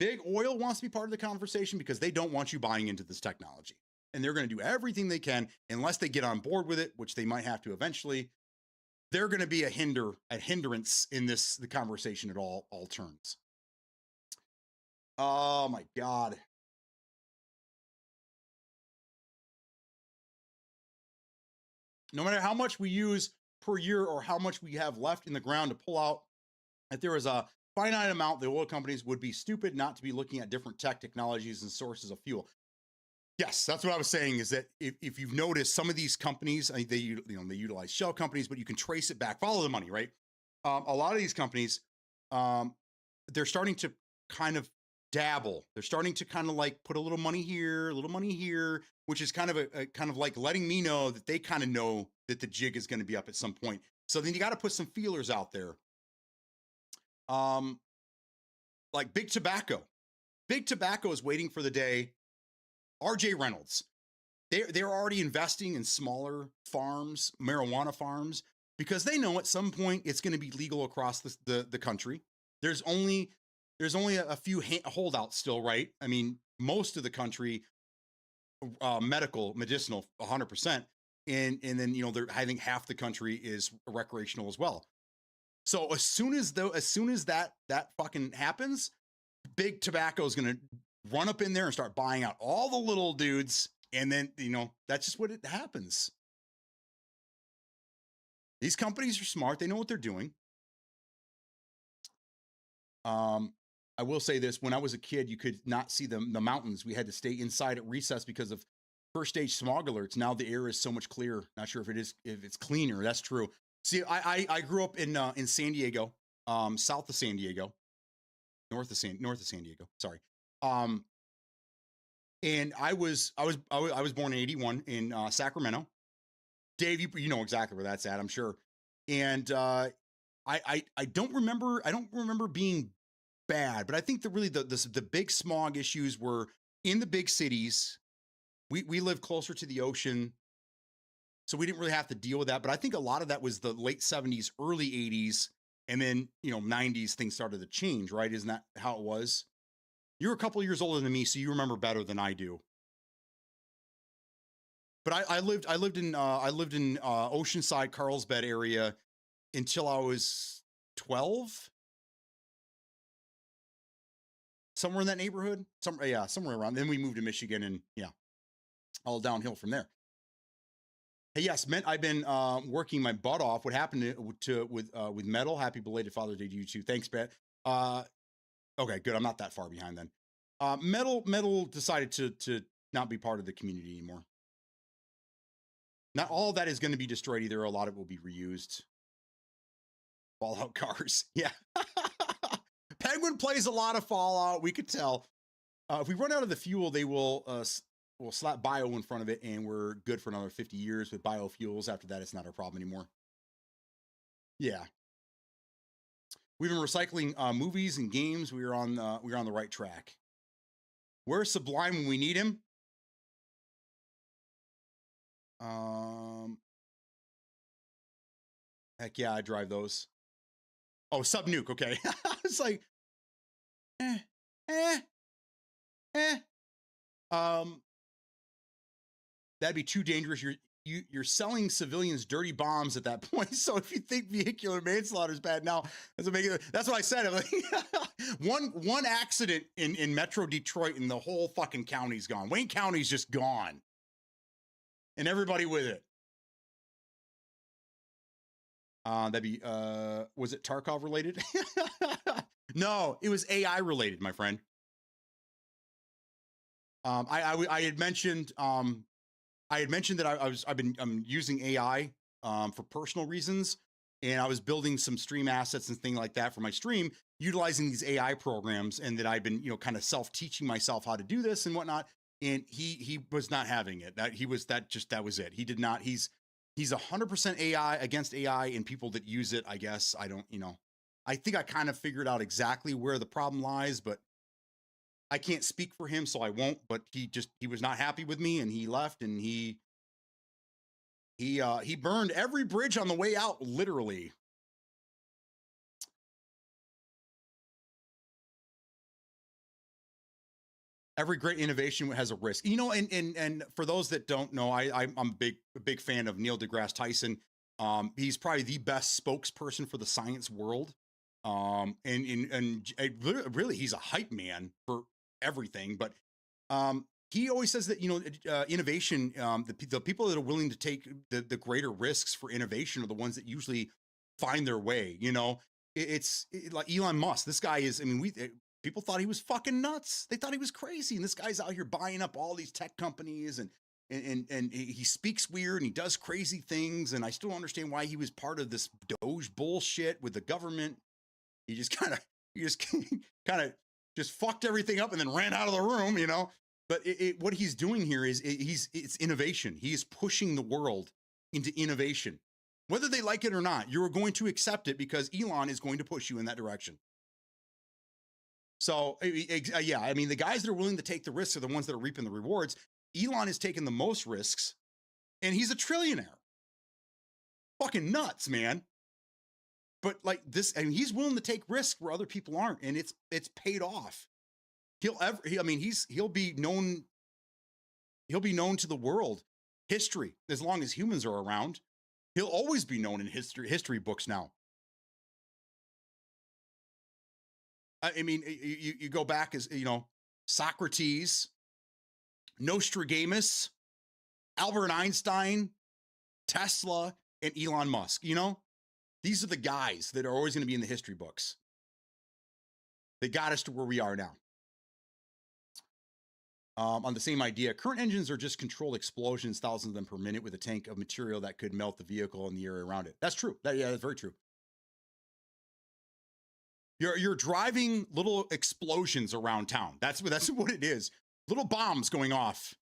Big oil wants to be part of the conversation because they don't want you buying into this technology, and they're going to do everything they can, unless they get on board with it, which they might have to eventually. They're going to be a hindrance in the conversation at all turns. Oh my God. No matter how much we use per year or how much we have left in the ground to pull out, if there was a finite amount, the oil companies would be stupid not to be looking at different technologies and sources of fuel. Yes, that's what I was saying, is that if you've noticed, some of these companies, they utilize shell companies, but you can trace it back, follow the money, right? A lot of these companies, they're starting to kind of dabble. They're starting to kind of like put a little money here, which is kind of like letting me know that they kind of know that the jig is going to be up at some point. So then you got to put some feelers out there. Like Big Tobacco. Big Tobacco is waiting for the day. RJ Reynolds. They're already investing in smaller farms, marijuana farms, because they know at some point it's going to be legal across the country. There's only a few holdouts still, right? I mean, most of the country, medicinal, 100%, and then I think half the country is recreational as well. So as soon as that fucking happens, Big Tobacco is going to run up in there and start buying out all the little dudes. And then, that's just what it happens. These companies are smart. They know what they're doing. I will say this. When I was a kid, you could not see the mountains. We had to stay inside at recess because of first stage smog alerts. Now the air is so much clearer. Not sure if it's cleaner. That's true. See, I grew up in San Diego, south of San Diego, north of San Diego. Sorry. And I was born in 81 in Sacramento. Dave, you know exactly where that's at, I'm sure. And I don't remember being bad, but I think the big smog issues were in the big cities. We live closer to the ocean, so we didn't really have to deal with that. But I think a lot of that was the late 70s, early 80s, and then 90s things started to change, right? Isn't that how it was? You're a couple of years older than me, so you remember better than I do. But I lived in Oceanside, Carlsbad area until I was 12. somewhere in that neighborhood. Somewhere around. Then we moved to Michigan, and yeah, all downhill from there. Hey, yes, man, I've been working my butt off. What happened with Metal? Happy belated Father's Day to you too. Thanks, Bet. Okay, good. I'm not that far behind then. Metal decided to not be part of the community anymore. Not all of that is going to be destroyed either. A lot of it will be reused. Fallout cars, yeah. Penguin plays a lot of Fallout. We could tell. If we run out of the fuel, they will slap bio in front of it, and we're good for another 50 years with biofuels. After that, it's not our problem anymore. Yeah. We've been recycling movies and games. We're on the right track. Where's Sublime when we need him? Heck yeah, I drive those. Oh, Subnuke, okay. It's like, that'd be too dangerous. You're selling civilians dirty bombs at that point. So if you think vehicular manslaughter is bad now, that's what I said. I'm like, one accident in Metro Detroit and the whole fucking county's gone. Wayne County's just gone. And everybody with it. That'd be, was it Tarkov related? No, it was AI related, my friend. I had mentioned that I'm using AI for personal reasons, and I was building some stream assets and things like that for my stream, utilizing these AI programs, and that I've been kind of self-teaching myself how to do this and whatnot. And he was not having it. That was it. He did not. He's 100% AI against AI and people that use it. I guess I don't. I think I kind of figured out exactly where the problem lies, but I can't speak for him, so I won't. But he was not happy with me, and he left, and he burned every bridge on the way out, literally. Every great innovation has a risk, and for those that don't know, I'm a big fan of Neil deGrasse Tyson. He's probably the best spokesperson for the science world. And really, he's a hype man for everything. But he always says that innovation, the people that are willing to take the greater risks for innovation are the ones that usually find their way. It's like Elon Musk. This guy is. I mean, people thought he was fucking nuts. They thought he was crazy, and this guy's out here buying up all these tech companies, and he speaks weird, and he does crazy things. And I still don't understand why he was part of this Doge bullshit with the government. He just kind of fucked everything up and then ran out of the room, But what he's doing here is it's innovation. He is pushing the world into innovation. Whether they like it or not, you're going to accept it because Elon is going to push you in that direction. So, yeah, I mean, the guys that are willing to take the risks are the ones that are reaping the rewards. Elon has taken the most risks, and he's a trillionaire. Fucking nuts, man. But like this, I mean, he's willing to take risks where other people aren't, and it's paid off. He'll be known to the world, history, as long as humans are around. He'll always be known in history books now. I mean, you go back as, Socrates, Nostradamus, Albert Einstein, Tesla, and Elon Musk, These are the guys that are always going to be in the history books. They got us to where we are now. On the same idea, current engines are just controlled explosions, thousands of them per minute, with a tank of material that could melt the vehicle and the area around it. That's true. That's very true. You're driving little explosions around town. That's what it is. Little bombs going off.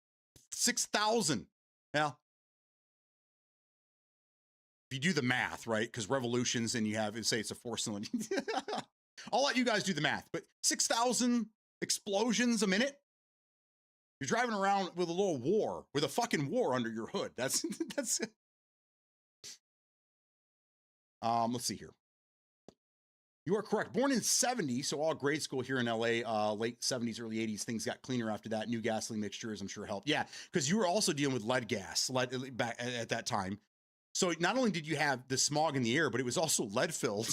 6,000. Well, if you do the math, right? Because revolutions, and you have, say it's a 4-cylinder. I'll let you guys do the math, but 6,000 explosions a minute. You're driving around with a fucking war under your hood. That's it. Let's see here. You are correct. Born in 70, so all grade school here in LA, late 70s, early 80s. Things got cleaner after that. New gasoline mixtures, I'm sure, helped. Yeah, because you were also dealing with lead back at that time. So not only did you have the smog in the air, but it was also lead filled.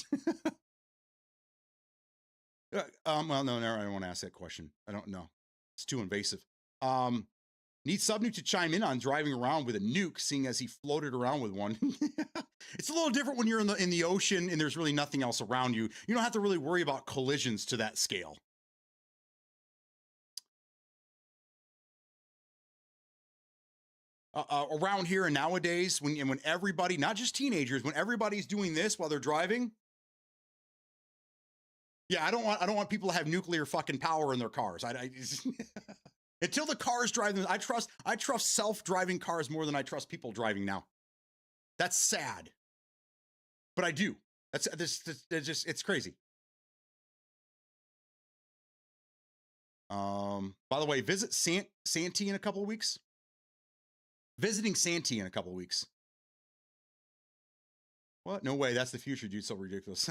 Well, no, I don't want to ask that question. I don't know. It's too invasive. Need Subnuke to chime in on driving around with a nuke, seeing as he floated around with one. It's a little different when you're in the ocean and there's really nothing else around you. You don't have to really worry about collisions to that scale. Around here and nowadays, when everybody, not just teenagers, when everybody's doing this while they're driving, yeah, I don't want people to have nuclear fucking power in their cars. Until the cars drive them, I trust self-driving cars more than I trust people driving now. That's sad, but I do. It's crazy. By the way, visit Santee in a couple of weeks. Visiting Santee in a couple of weeks. What? No way. That's the future, dude. So ridiculous.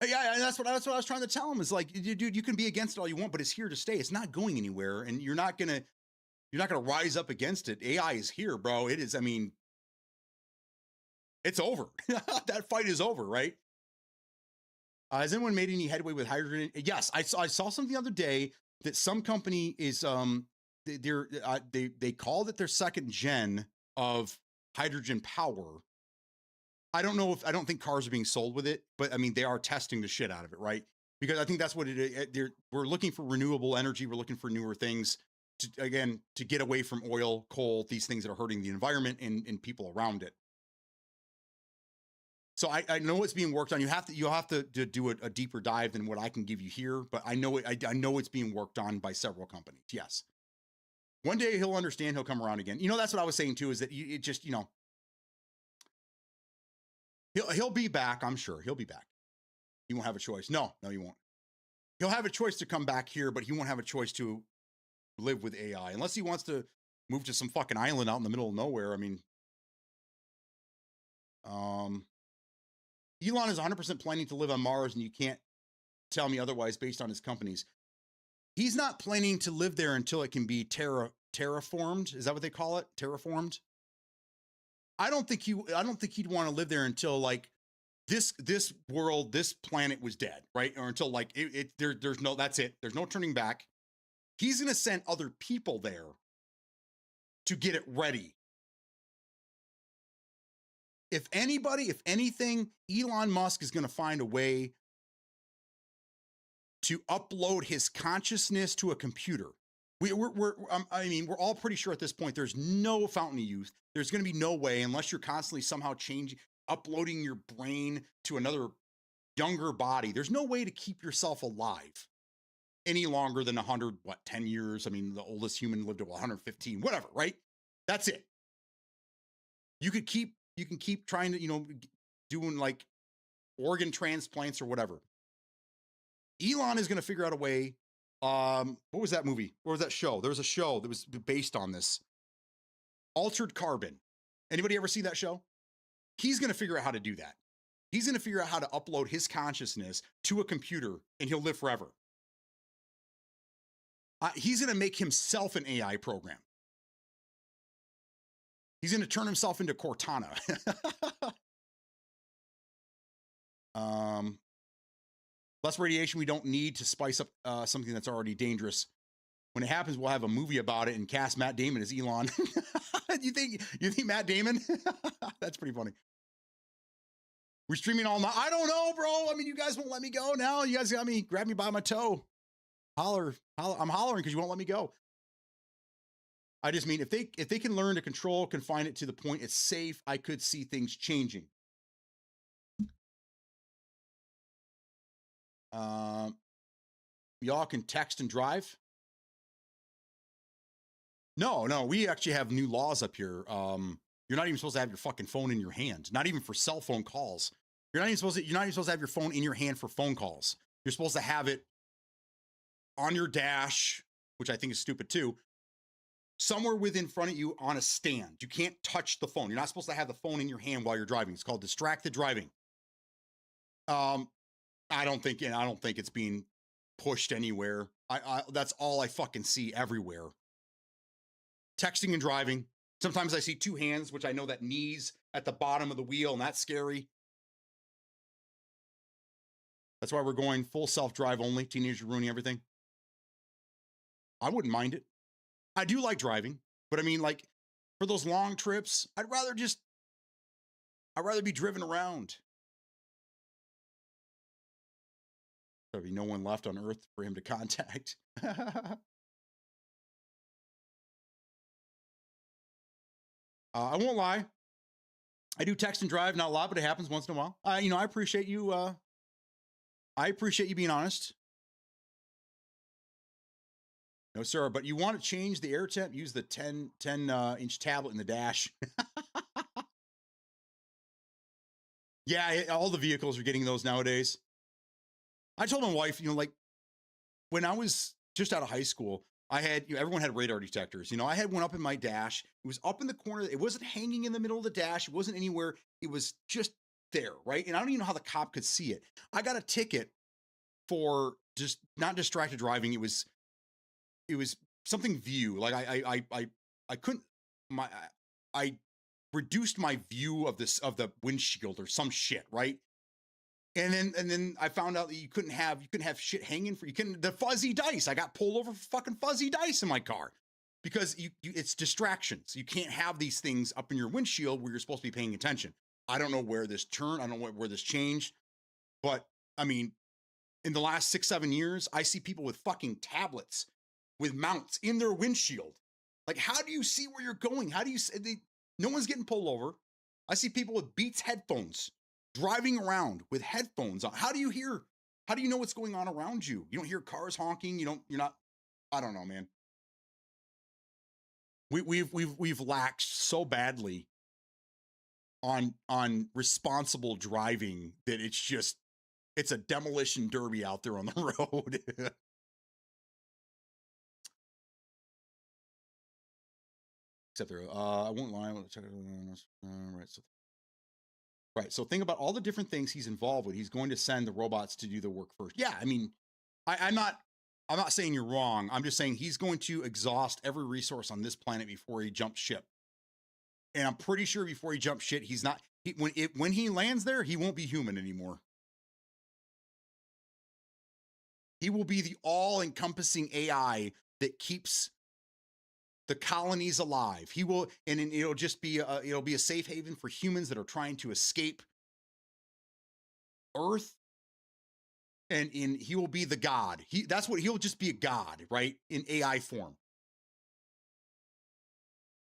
Yeah, that's what I was trying to tell him. Is like, dude, you can be against it all you want, but it's here to stay. It's not going anywhere, and you're not gonna rise up against it. AI is here, bro. It is. I mean, it's over. That fight is over, right? Has anyone made any headway with hydrogen? Yes, I saw something the other day that some company is they called it their second gen of hydrogen power. I don't think cars are being sold with it, but I mean, they are testing the shit out of it, right? Because I think that's what it is. We're looking for renewable energy. We're looking for newer things to get away from oil, coal, these things that are hurting the environment and people around it. So I know it's being worked on. You'll have to do a deeper dive than what I can give you here, but I know it's being worked on by several companies. Yes. One day he'll understand, he'll come around again. That's what I was saying too, is that he'll be back. I'm sure he'll be back. He won't have a choice. No, he won't. He'll have a choice to come back here, but he won't have a choice to live with AI unless he wants to move to some fucking island out in the middle of nowhere. I mean, Elon is 100% planning to live on Mars, and you can't tell me otherwise based on his companies. He's not planning to live there until it can be terraformed. Is that what they call it? Terraformed? I don't think he'd want to live there until like this world, this planet was dead, right? Or until like that's it. There's no turning back. He's going to send other people there to get it ready. If anything, Elon Musk is going to find a way to upload his consciousness to a computer. We're all pretty sure at this point there's no fountain of youth. There's going to be no way, unless you're constantly somehow uploading your brain to another younger body. There's no way to keep yourself alive any longer than 10 years. I mean, the oldest human lived to 115, whatever, right? That's it. You can keep trying to, doing like organ transplants or whatever. Elon is going to figure out a way. What was that movie? What was that show? There was a show that was based on this. Altered Carbon. Anybody ever see that show? He's going to figure out how to do that. He's going to figure out how to upload his consciousness to a computer, and he'll live forever. He's going to make himself an AI program. He's going to turn himself into Cortana. Less radiation we don't need to spice up something that's already dangerous. When it happens, we'll have a movie about it and cast Matt Damon as Elon. You think Matt Damon? That's pretty funny. We're streaming all night. I don't know, bro. I mean, you guys won't let me go now. You guys grab me by my toe. Holler. I'm hollering because you won't let me go. I just mean, if they can learn to control, confine it to the point it's safe, I could see things changing. Y'all can text and drive. No, we actually have new laws up here. You're not even supposed to have your fucking phone in your hand, not even for cell phone calls. You're not even supposed to have your phone in your hand for phone calls. You're supposed to have it on your dash, which I think is stupid too, somewhere within front of you on a stand. You can't touch the phone. You're not supposed to have the phone in your hand while you're driving. It's called distracted driving. I don't think it's being pushed anywhere. That's all I fucking see everywhere. Texting and driving. Sometimes I see two hands, which I know that knees at the bottom of the wheel, and that's scary. That's why we're going full self-drive only. Teenagers ruining everything. I wouldn't mind it. I do like driving, but I mean, like, for those long trips, I'd rather be driven around. There'll be no one left on Earth for him to contact. I won't lie. I do text and drive, not a lot, but it happens once in a while. I appreciate you. I appreciate you being honest. No, sir. But you want to change the air temp? Use the 10 inch tablet in the dash. Yeah, all the vehicles are getting those nowadays. I told my wife, like, when I was just out of high school, I had, everyone had radar detectors. I had one up in my dash. It was up in the corner. It wasn't hanging in the middle of the dash. It wasn't anywhere. It was just there, right? And I don't even know how the cop could see it. I got a ticket for just not distracted driving. It was something view. Like I couldn't, I reduced my view of the windshield or some shit, right? And then I found out that you couldn't have shit hanging the fuzzy dice. I got pulled over for fucking fuzzy dice in my car because it's distractions. You can't have these things up in your windshield where you're supposed to be paying attention. I don't know where this turned. I don't know where this changed, but I mean, in the last 6-7 years, I see people with fucking tablets with mounts in their windshield. Like, how do you see where you're going? How do you no one's getting pulled over. I see people with Beats headphones driving around with headphones on. How do you know what's going on around you? You don't hear cars honking. I don't know, man. We've lacked so badly on responsible driving that it's a demolition derby out there on the road. Except there, I won't lie. Right. So think about all the different things he's involved with. He's going to send the robots to do the work first. Yeah. I mean, I'm not saying you're wrong. I'm just saying he's going to exhaust every resource on this planet before he jumps ship. And I'm pretty sure before he jumps ship, when he lands there, he won't be human anymore. He will be the all-encompassing AI that keeps the colonies alive. He will, and it'll just be it'll be a safe haven for humans that are trying to escape Earth. And he will be the god. He'll just be a god, right? In AI form.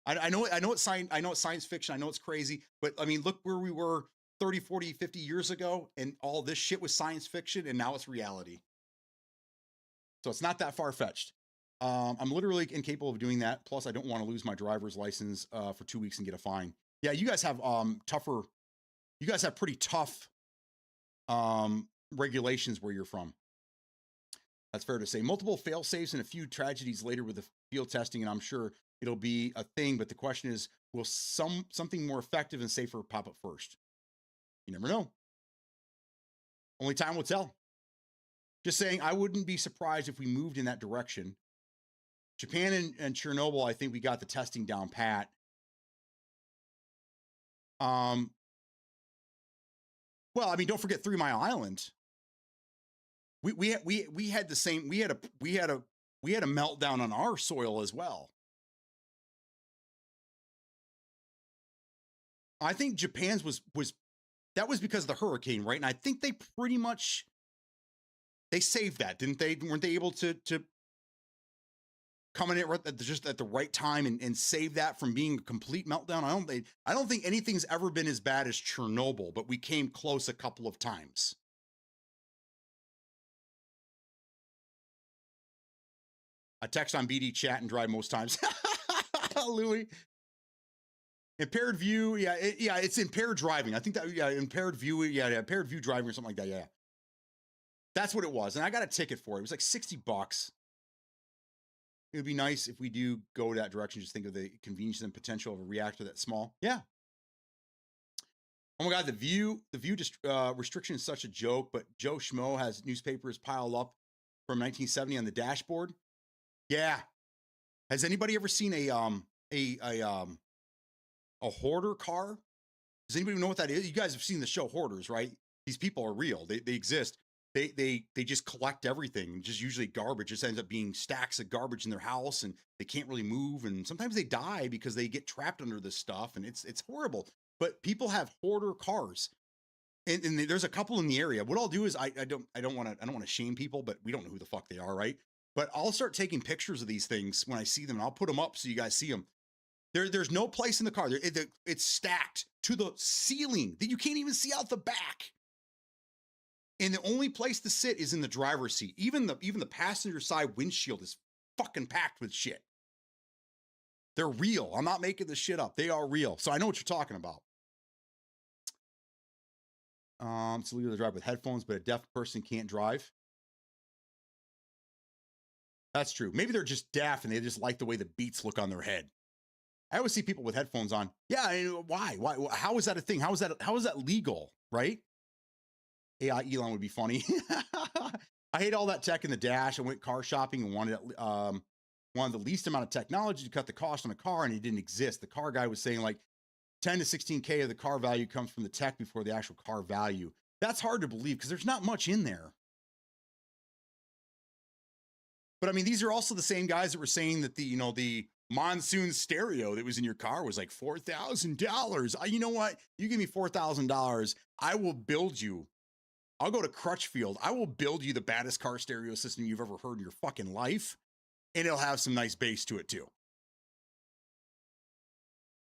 I know it's science fiction. I know it's crazy, but I mean, look where we were 30, 40, 50 years ago, and all this shit was science fiction, and now it's reality. So it's not that far-fetched. I'm literally incapable of doing that. Plus, I don't want to lose my driver's license for 2 weeks and get a fine. Yeah, you guys have tougher. You guys have pretty tough regulations where you're from. That's fair to say. Multiple fail safes and a few tragedies later with the field testing, and I'm sure it'll be a thing. But the question is, will something more effective and safer pop up first? You never know. Only time will tell. Just saying, I wouldn't be surprised if we moved in that direction. Japan and Chernobyl, I think we got the testing down pat. Well, I mean, don't forget 3 Mile Island. We had the same. We had a meltdown on our soil as well. I think Japan's was because of the hurricane, right? And I think they pretty much saved that, didn't they? Weren't they able to come in just at the right time and save that from being a complete meltdown? I don't think anything's ever been as bad as Chernobyl, but we came close a couple of times. I text on BD chat and drive most times. Louis. Impaired view, yeah, it's impaired driving. I think that, impaired view, impaired view driving or something like that, yeah. That's what it was, and I got a ticket for it. It was like $60. It would be nice if we do go that direction. Just think of the convenience and potential of a reactor that small. Yeah. Oh my God, the view restriction is such a joke, but Joe Schmo has newspapers piled up from 1970 on the dashboard. Yeah. Has anybody ever seen a hoarder car? Does anybody know what that is? You guys have seen the show Hoarders, right? These people are real. They exist. they just collect everything, just usually garbage. It just ends up being stacks of garbage in their house, and they can't really move. And sometimes they die because they get trapped under this stuff, and it's horrible. But people have hoarder cars. And there's a couple in the area. What I'll do is I don't want to shame people, but we don't know who the fuck they are, right? But I'll start taking pictures of these things when I see them, and I'll put them up so you guys see them. There's no place in the car. It's stacked to the ceiling that you can't even see out the back. And the only place to sit is in the driver's seat. Even the passenger side windshield is fucking packed with shit. They're real. I'm not making this shit up. They are real. So I know what you're talking about. It's illegal to drive with headphones, but a deaf person can't drive. That's true. Maybe they're just deaf and they just like the way the beats look on their head. I always see people with headphones on. Yeah, why? How is that a thing? How is that legal? Right? AI Elon would be funny. I hate all that tech in the dash. I went car shopping and wanted the least amount of technology to cut the cost on a car, and it didn't exist. The car guy was saying like 10 to 16K of the car value comes from the tech before the actual car value. That's hard to believe because there's not much in there. But I mean, these are also the same guys that were saying that the monsoon stereo that was in your car was like $4,000. You know what? You give me $4,000, I will build you. I'll go to Crutchfield. I will build you the baddest car stereo system you've ever heard in your fucking life. And it'll have some nice bass to it too.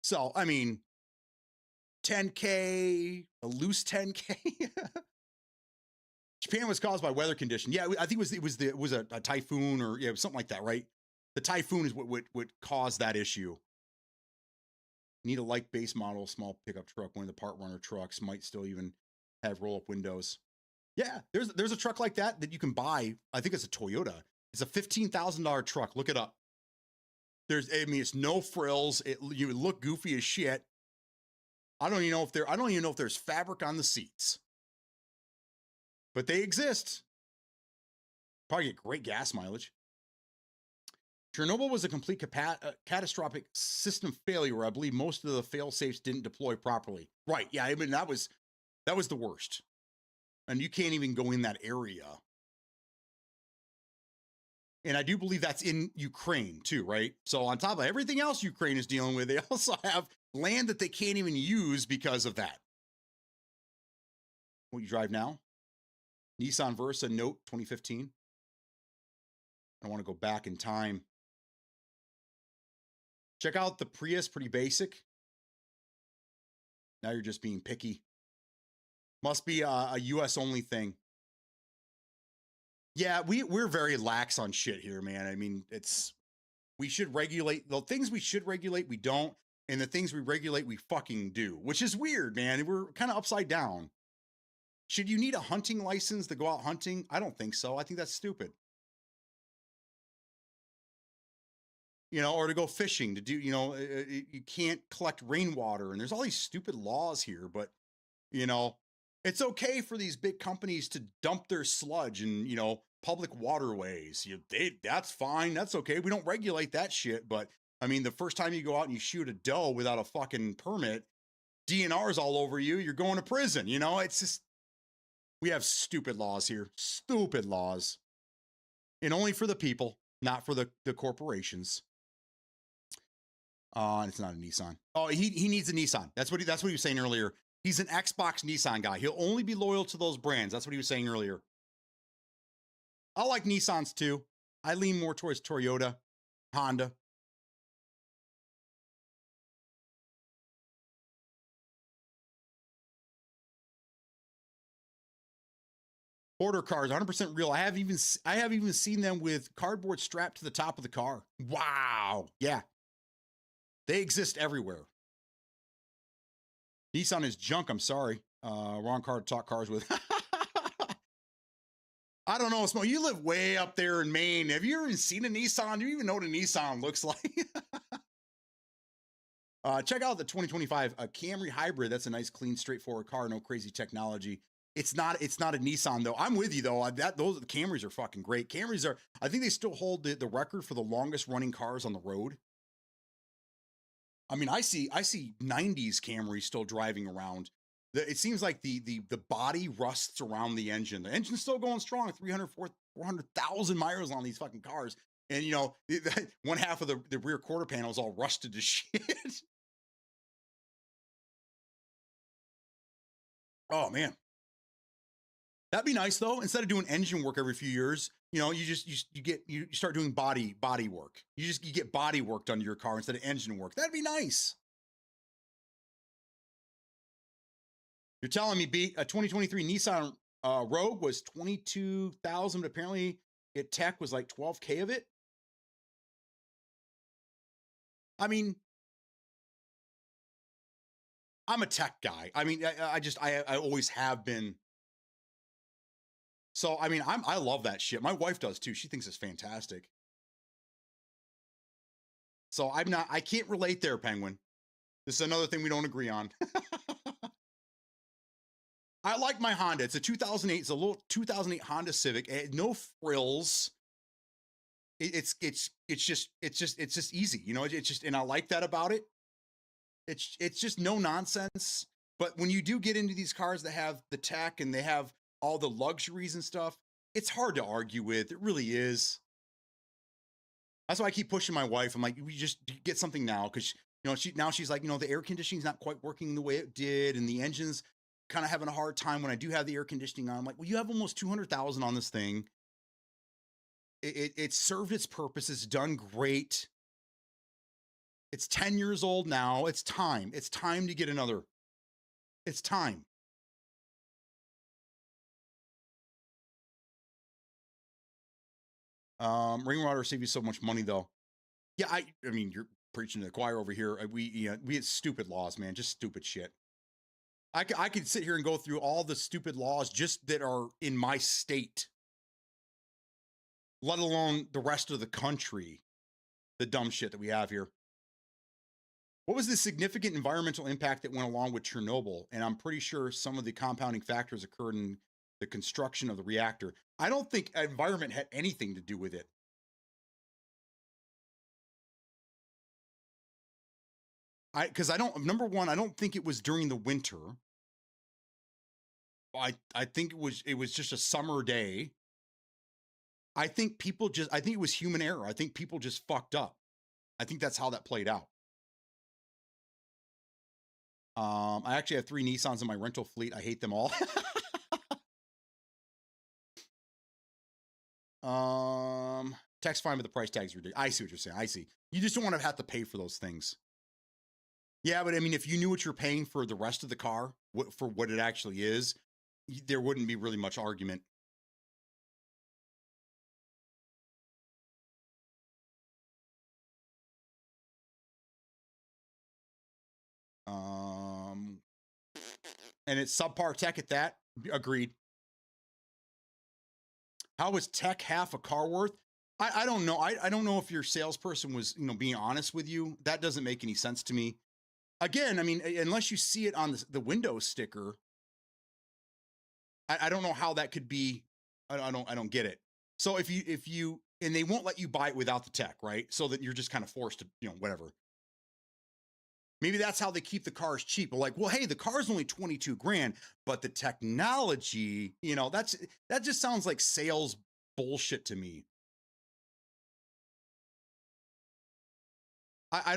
So, I mean, 10K, a loose 10K. Japan was caused by weather condition. Yeah, I think it was a typhoon or something like that, right? The typhoon is what caused that issue. Need a light base model, small pickup truck. One of the part runner trucks might still even have roll up windows. Yeah, there's a truck like that you can buy. I think it's a Toyota. It's a $15,000 truck. Look it up. It's no frills. You look goofy as shit. I don't even know if there's fabric on the seats. But they exist. Probably get great gas mileage. Chernobyl was a complete catastrophic system failure. I believe most of the fail safes didn't deploy properly. Right. Yeah. I mean, that was the worst. And you can't even go in that area. And I do believe that's in Ukraine too, right? So on top of everything else Ukraine is dealing with, they also have land that they can't even use because of that. What you drive now? Nissan Versa Note 2015. I want to go back in time. Check out the Prius, pretty basic. Now you're just being picky. Must be a US only thing. Yeah, we're very lax on shit here, man. I mean, we should regulate the things we should regulate, we don't, and the things we regulate, we fucking do, which is weird, man. We're kind of upside down. Should you need a hunting license to go out hunting? I don't think so. I think that's stupid. Or to go fishing, to do, you can't collect rainwater, and there's all these stupid laws here, but, it's okay for these big companies to dump their sludge in, public waterways. That's fine. That's okay. We don't regulate that shit. But I mean, the first time you go out and you shoot a doe without a fucking permit, DNR's all over you. You're going to prison. It's just, we have stupid laws here. Stupid laws. And only for the people, not for the corporations. And it's not a Nissan. Oh, he needs a Nissan. That's what he was saying earlier. He's an Xbox Nissan guy. He'll only be loyal to those brands. That's what he was saying earlier. I like Nissans too. I lean more towards Toyota, Honda. Border cars, 100% real. I have even seen them with cardboard strapped to the top of the car. Wow. Yeah. They exist everywhere. Nissan is junk. I'm sorry. Wrong car to talk cars with. I don't know, Smo. You live way up there in Maine. Have you ever seen a Nissan? Do you even know what a Nissan looks like? Check out the 2025 Camry Hybrid. That's a nice, clean, straightforward car. No crazy technology. It's not a Nissan though. I'm with you though. Those Camrys are fucking great. Camrys are. I think they still hold the record for the longest running cars on the road. I mean, I see 90s Camrys still driving around. it seems like the body rusts around the engine. The engine's still going strong, 400,000 miles on these fucking cars. And you know, one half of the rear quarter panel is all rusted to shit. Oh man. That'd be nice though. Instead of doing engine work every few years, you know, you start doing body work. You get body work done to your car instead of engine work. That'd be nice. You're telling me, a 2023 Nissan Rogue was 22,000, but apparently it tech was like 12K of it. I mean, I'm a tech guy. I mean, I always have been. So, I mean, I love that shit. My wife does too. She thinks it's fantastic. So I can't relate there, Penguin. This is another thing we don't agree on. I like my Honda. It's a 2008. It's a little 2008 Honda Civic. It had no frills. It's just easy. You know, it's just, and I like that about it. It's just no nonsense. But when you do get into these cars that have the tech and they have all the luxuries and stuff, it's hard to argue with. It really is. That's why I keep pushing my wife. I'm like, we just get something now, because you know she's like, you know, the air conditioning's not quite working the way it did, and the engine's kind of having a hard time when I do have the air conditioning on. I'm like, well, you have almost 200,000 on this thing. It served its purpose. It's done great. It's 10 years old now. It's time. It's time to get another. It's time. Rainwater save you so much money though. Yeah, I mean, you're preaching to the choir over here. We had stupid laws, man, just stupid shit. I could sit here and go through all the stupid laws just that are in my state, let alone the rest of the country. The dumb shit that we have here. What was the significant environmental impact that went along with Chernobyl? And I'm pretty sure some of the compounding factors occurred in the construction of the reactor. I don't think environment had anything to do with it. Because number one, I don't think it was during the winter. I think it was just a summer day. I think it was human error. I think people just fucked up. I think that's how that played out. I actually have 3 Nissans in my rental fleet. I hate them all. Text fine, but the price tag's ridiculous. I see what you're saying. I see. You just don't want to have to pay for those things. Yeah, but I mean, if you knew what you're paying for the rest of the car, for what it actually is, there wouldn't be really much argument. And it's subpar tech at that. Agreed. How is tech half a car worth? I don't know. I don't know if your salesperson was, you know, being honest with you. That doesn't make any sense to me. Again, I mean, unless you see it on the Windows sticker, I don't know how that could be. I don't get it. So if you and they won't let you buy it without the tech, right? So that you're just kind of forced to, you know, whatever. Maybe that's how they keep the cars cheap. Like, well, hey, the car's only 22 grand, but the technology, you know, that just sounds like sales bullshit to me. I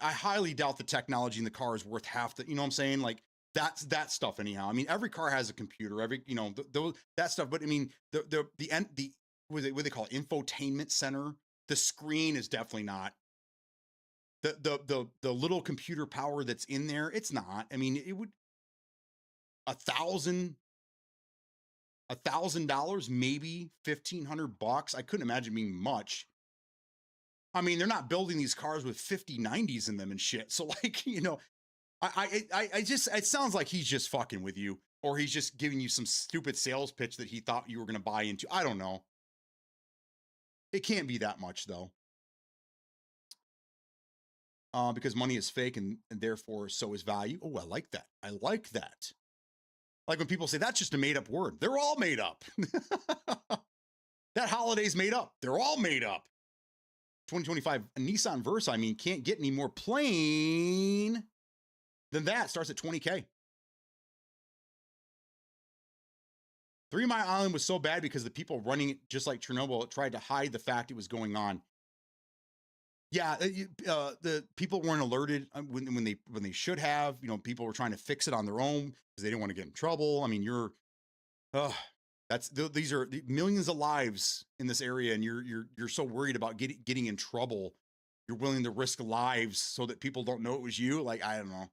highly doubt the technology in the car is worth half the, you know what I'm saying? Like that's that stuff anyhow. I mean, every car has a computer, you know, that stuff. But I mean, what they call it, infotainment center. The screen is definitely not the little computer power that's in there. It's not. I mean, it would $1,000, maybe $1,500. I couldn't imagine being much. I mean, they're not building these cars with 5090s in them and shit. So like, you know, I just, it sounds like he's just fucking with you, or he's just giving you some stupid sales pitch that he thought you were going to buy into. I don't know. It can't be that much though. Because money is fake and therefore so is value. Oh, I like that. I like that. Like when people say that's just a made up word. They're all made up. That holiday's made up. They're all made up. 2025 Nissan Versa, I mean, can't get any more plain than that. Starts at 20K. 3 Mile Island was so bad because the people running it, just like Chernobyl, tried to hide the fact it was going on. Yeah, the people weren't alerted when they should have. You know, people were trying to fix it on their own because they didn't want to get in trouble. I mean, these are millions of lives in this area, and you're so worried about getting in trouble. You're willing to risk lives so that people don't know it was you. Like, I don't know.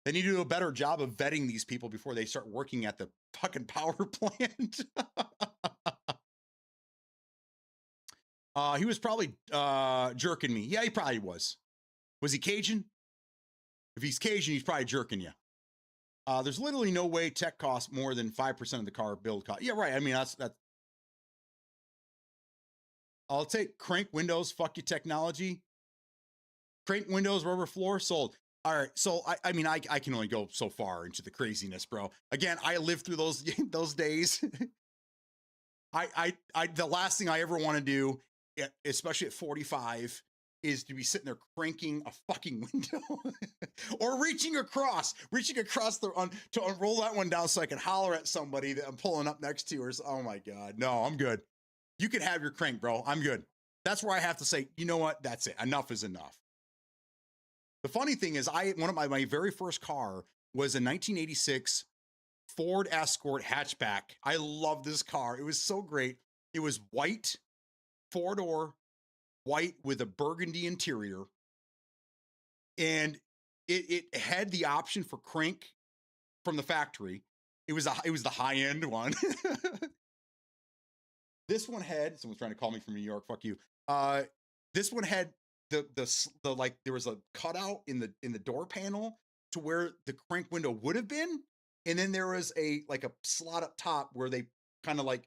They need to do a better job of vetting these people before they start working at the fucking power plant. He was probably jerking me. Yeah, he probably was. Was he Cajun? If he's Cajun, he's probably jerking you. There's literally no way tech costs more than 5% of the car build cost. Yeah, right. I mean, that's. I'll take crank windows. Fuck you, technology. Crank windows, rubber floor, sold. All right, so I mean, I can only go so far into the craziness, bro. Again, I lived through those days. The last thing I ever want to do, especially at 45, is to be sitting there cranking a fucking window or reaching across to unroll that one down so I can holler at somebody that I'm pulling up next to. Or oh my God, no, I'm good. You can have your crank, bro. I'm good. That's where I have to say, you know what? That's it. Enough is enough. The funny thing is, one of my very first car was a 1986 Ford Escort hatchback. I love this car. It was so great. It was white, 4-door, white with a burgundy interior. And it had the option for crank from the factory. It was the high-end one. This one had, someone's trying to call me from New York, fuck you. This one had the like, there was a cutout in the door panel to where the crank window would have been. And then there was a slot up top where they kind of like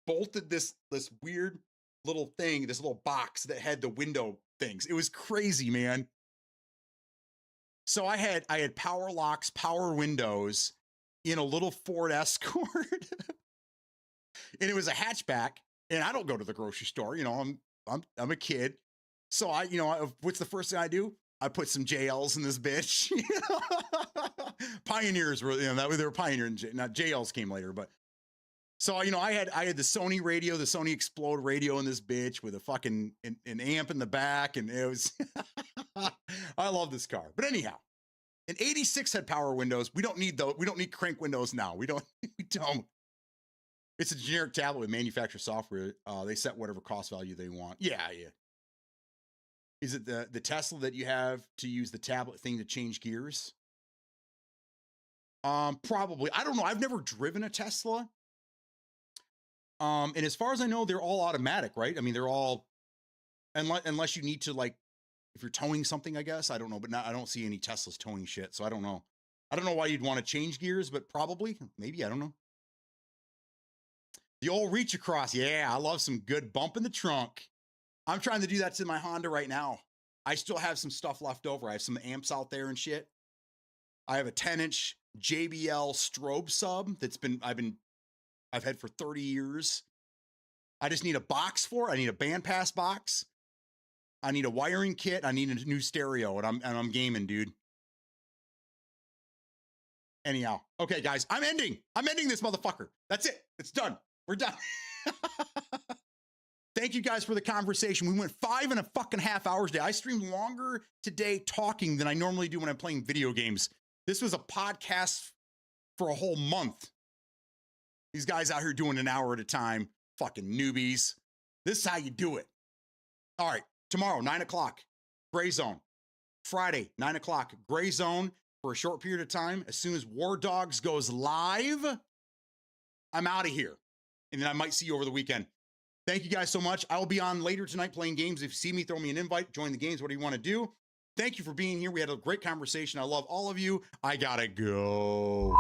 bolted this weird little thing, this little box that had the window things. It was crazy, man. So I had power locks, power windows in a little Ford Escort. And it was a hatchback. And I don't go to the grocery store, you know, I'm a kid. So what's the first thing I do? I put some JLs in this bitch. Pioneers were, they were pioneering. Not JLs came later, but so I had the Sony radio, the Sony Explode radio in this bitch with a fucking an amp in the back, and it was. I love this car, but anyhow, an '86 had power windows. We don't need those. We don't need crank windows now. We don't. We don't. It's a generic tablet with manufacturer software. They set whatever cost value they want. Yeah. Is it the Tesla that you have to use the tablet thing to change gears? Probably. I don't know. I've never driven a Tesla. And as far as I know, they're all automatic, right? I mean, they're all, unless you need to, like, if you're towing something, I guess. I don't know, but I don't see any Teslas towing shit, so I don't know. I don't know why you'd want to change gears, but probably, maybe, I don't know. The old reach across. Yeah, I love some good bump in the trunk. I'm trying to do that to my Honda right now. I still have some stuff left over. I have some amps out there and shit. I have a 10-inch JBL strobe sub I've had for 30 years. I just need a box for it. I need a bandpass box. I need a wiring kit. I need a new stereo, and I'm gaming, dude. Anyhow, okay, guys, I'm ending this motherfucker. That's it. It's done. We're done. Thank you guys for the conversation. We went 5.5 hours today. I streamed longer today talking than I normally do when I'm playing video games. This was a podcast for a whole month. These guys out here doing an hour at a time. Fucking newbies. This is how you do it. All right. Tomorrow, 9 o'clock, Gray Zone. Friday, 9 o'clock, Gray Zone for a short period of time. As soon as War Dogs goes live, I'm out of here. And then I might see you over the weekend. Thank you guys so much. I will be on later tonight playing games. If you see me, throw me an invite, join the games, whatever you want to do. Thank you for being here. We had a great conversation. I love all of you. I gotta go.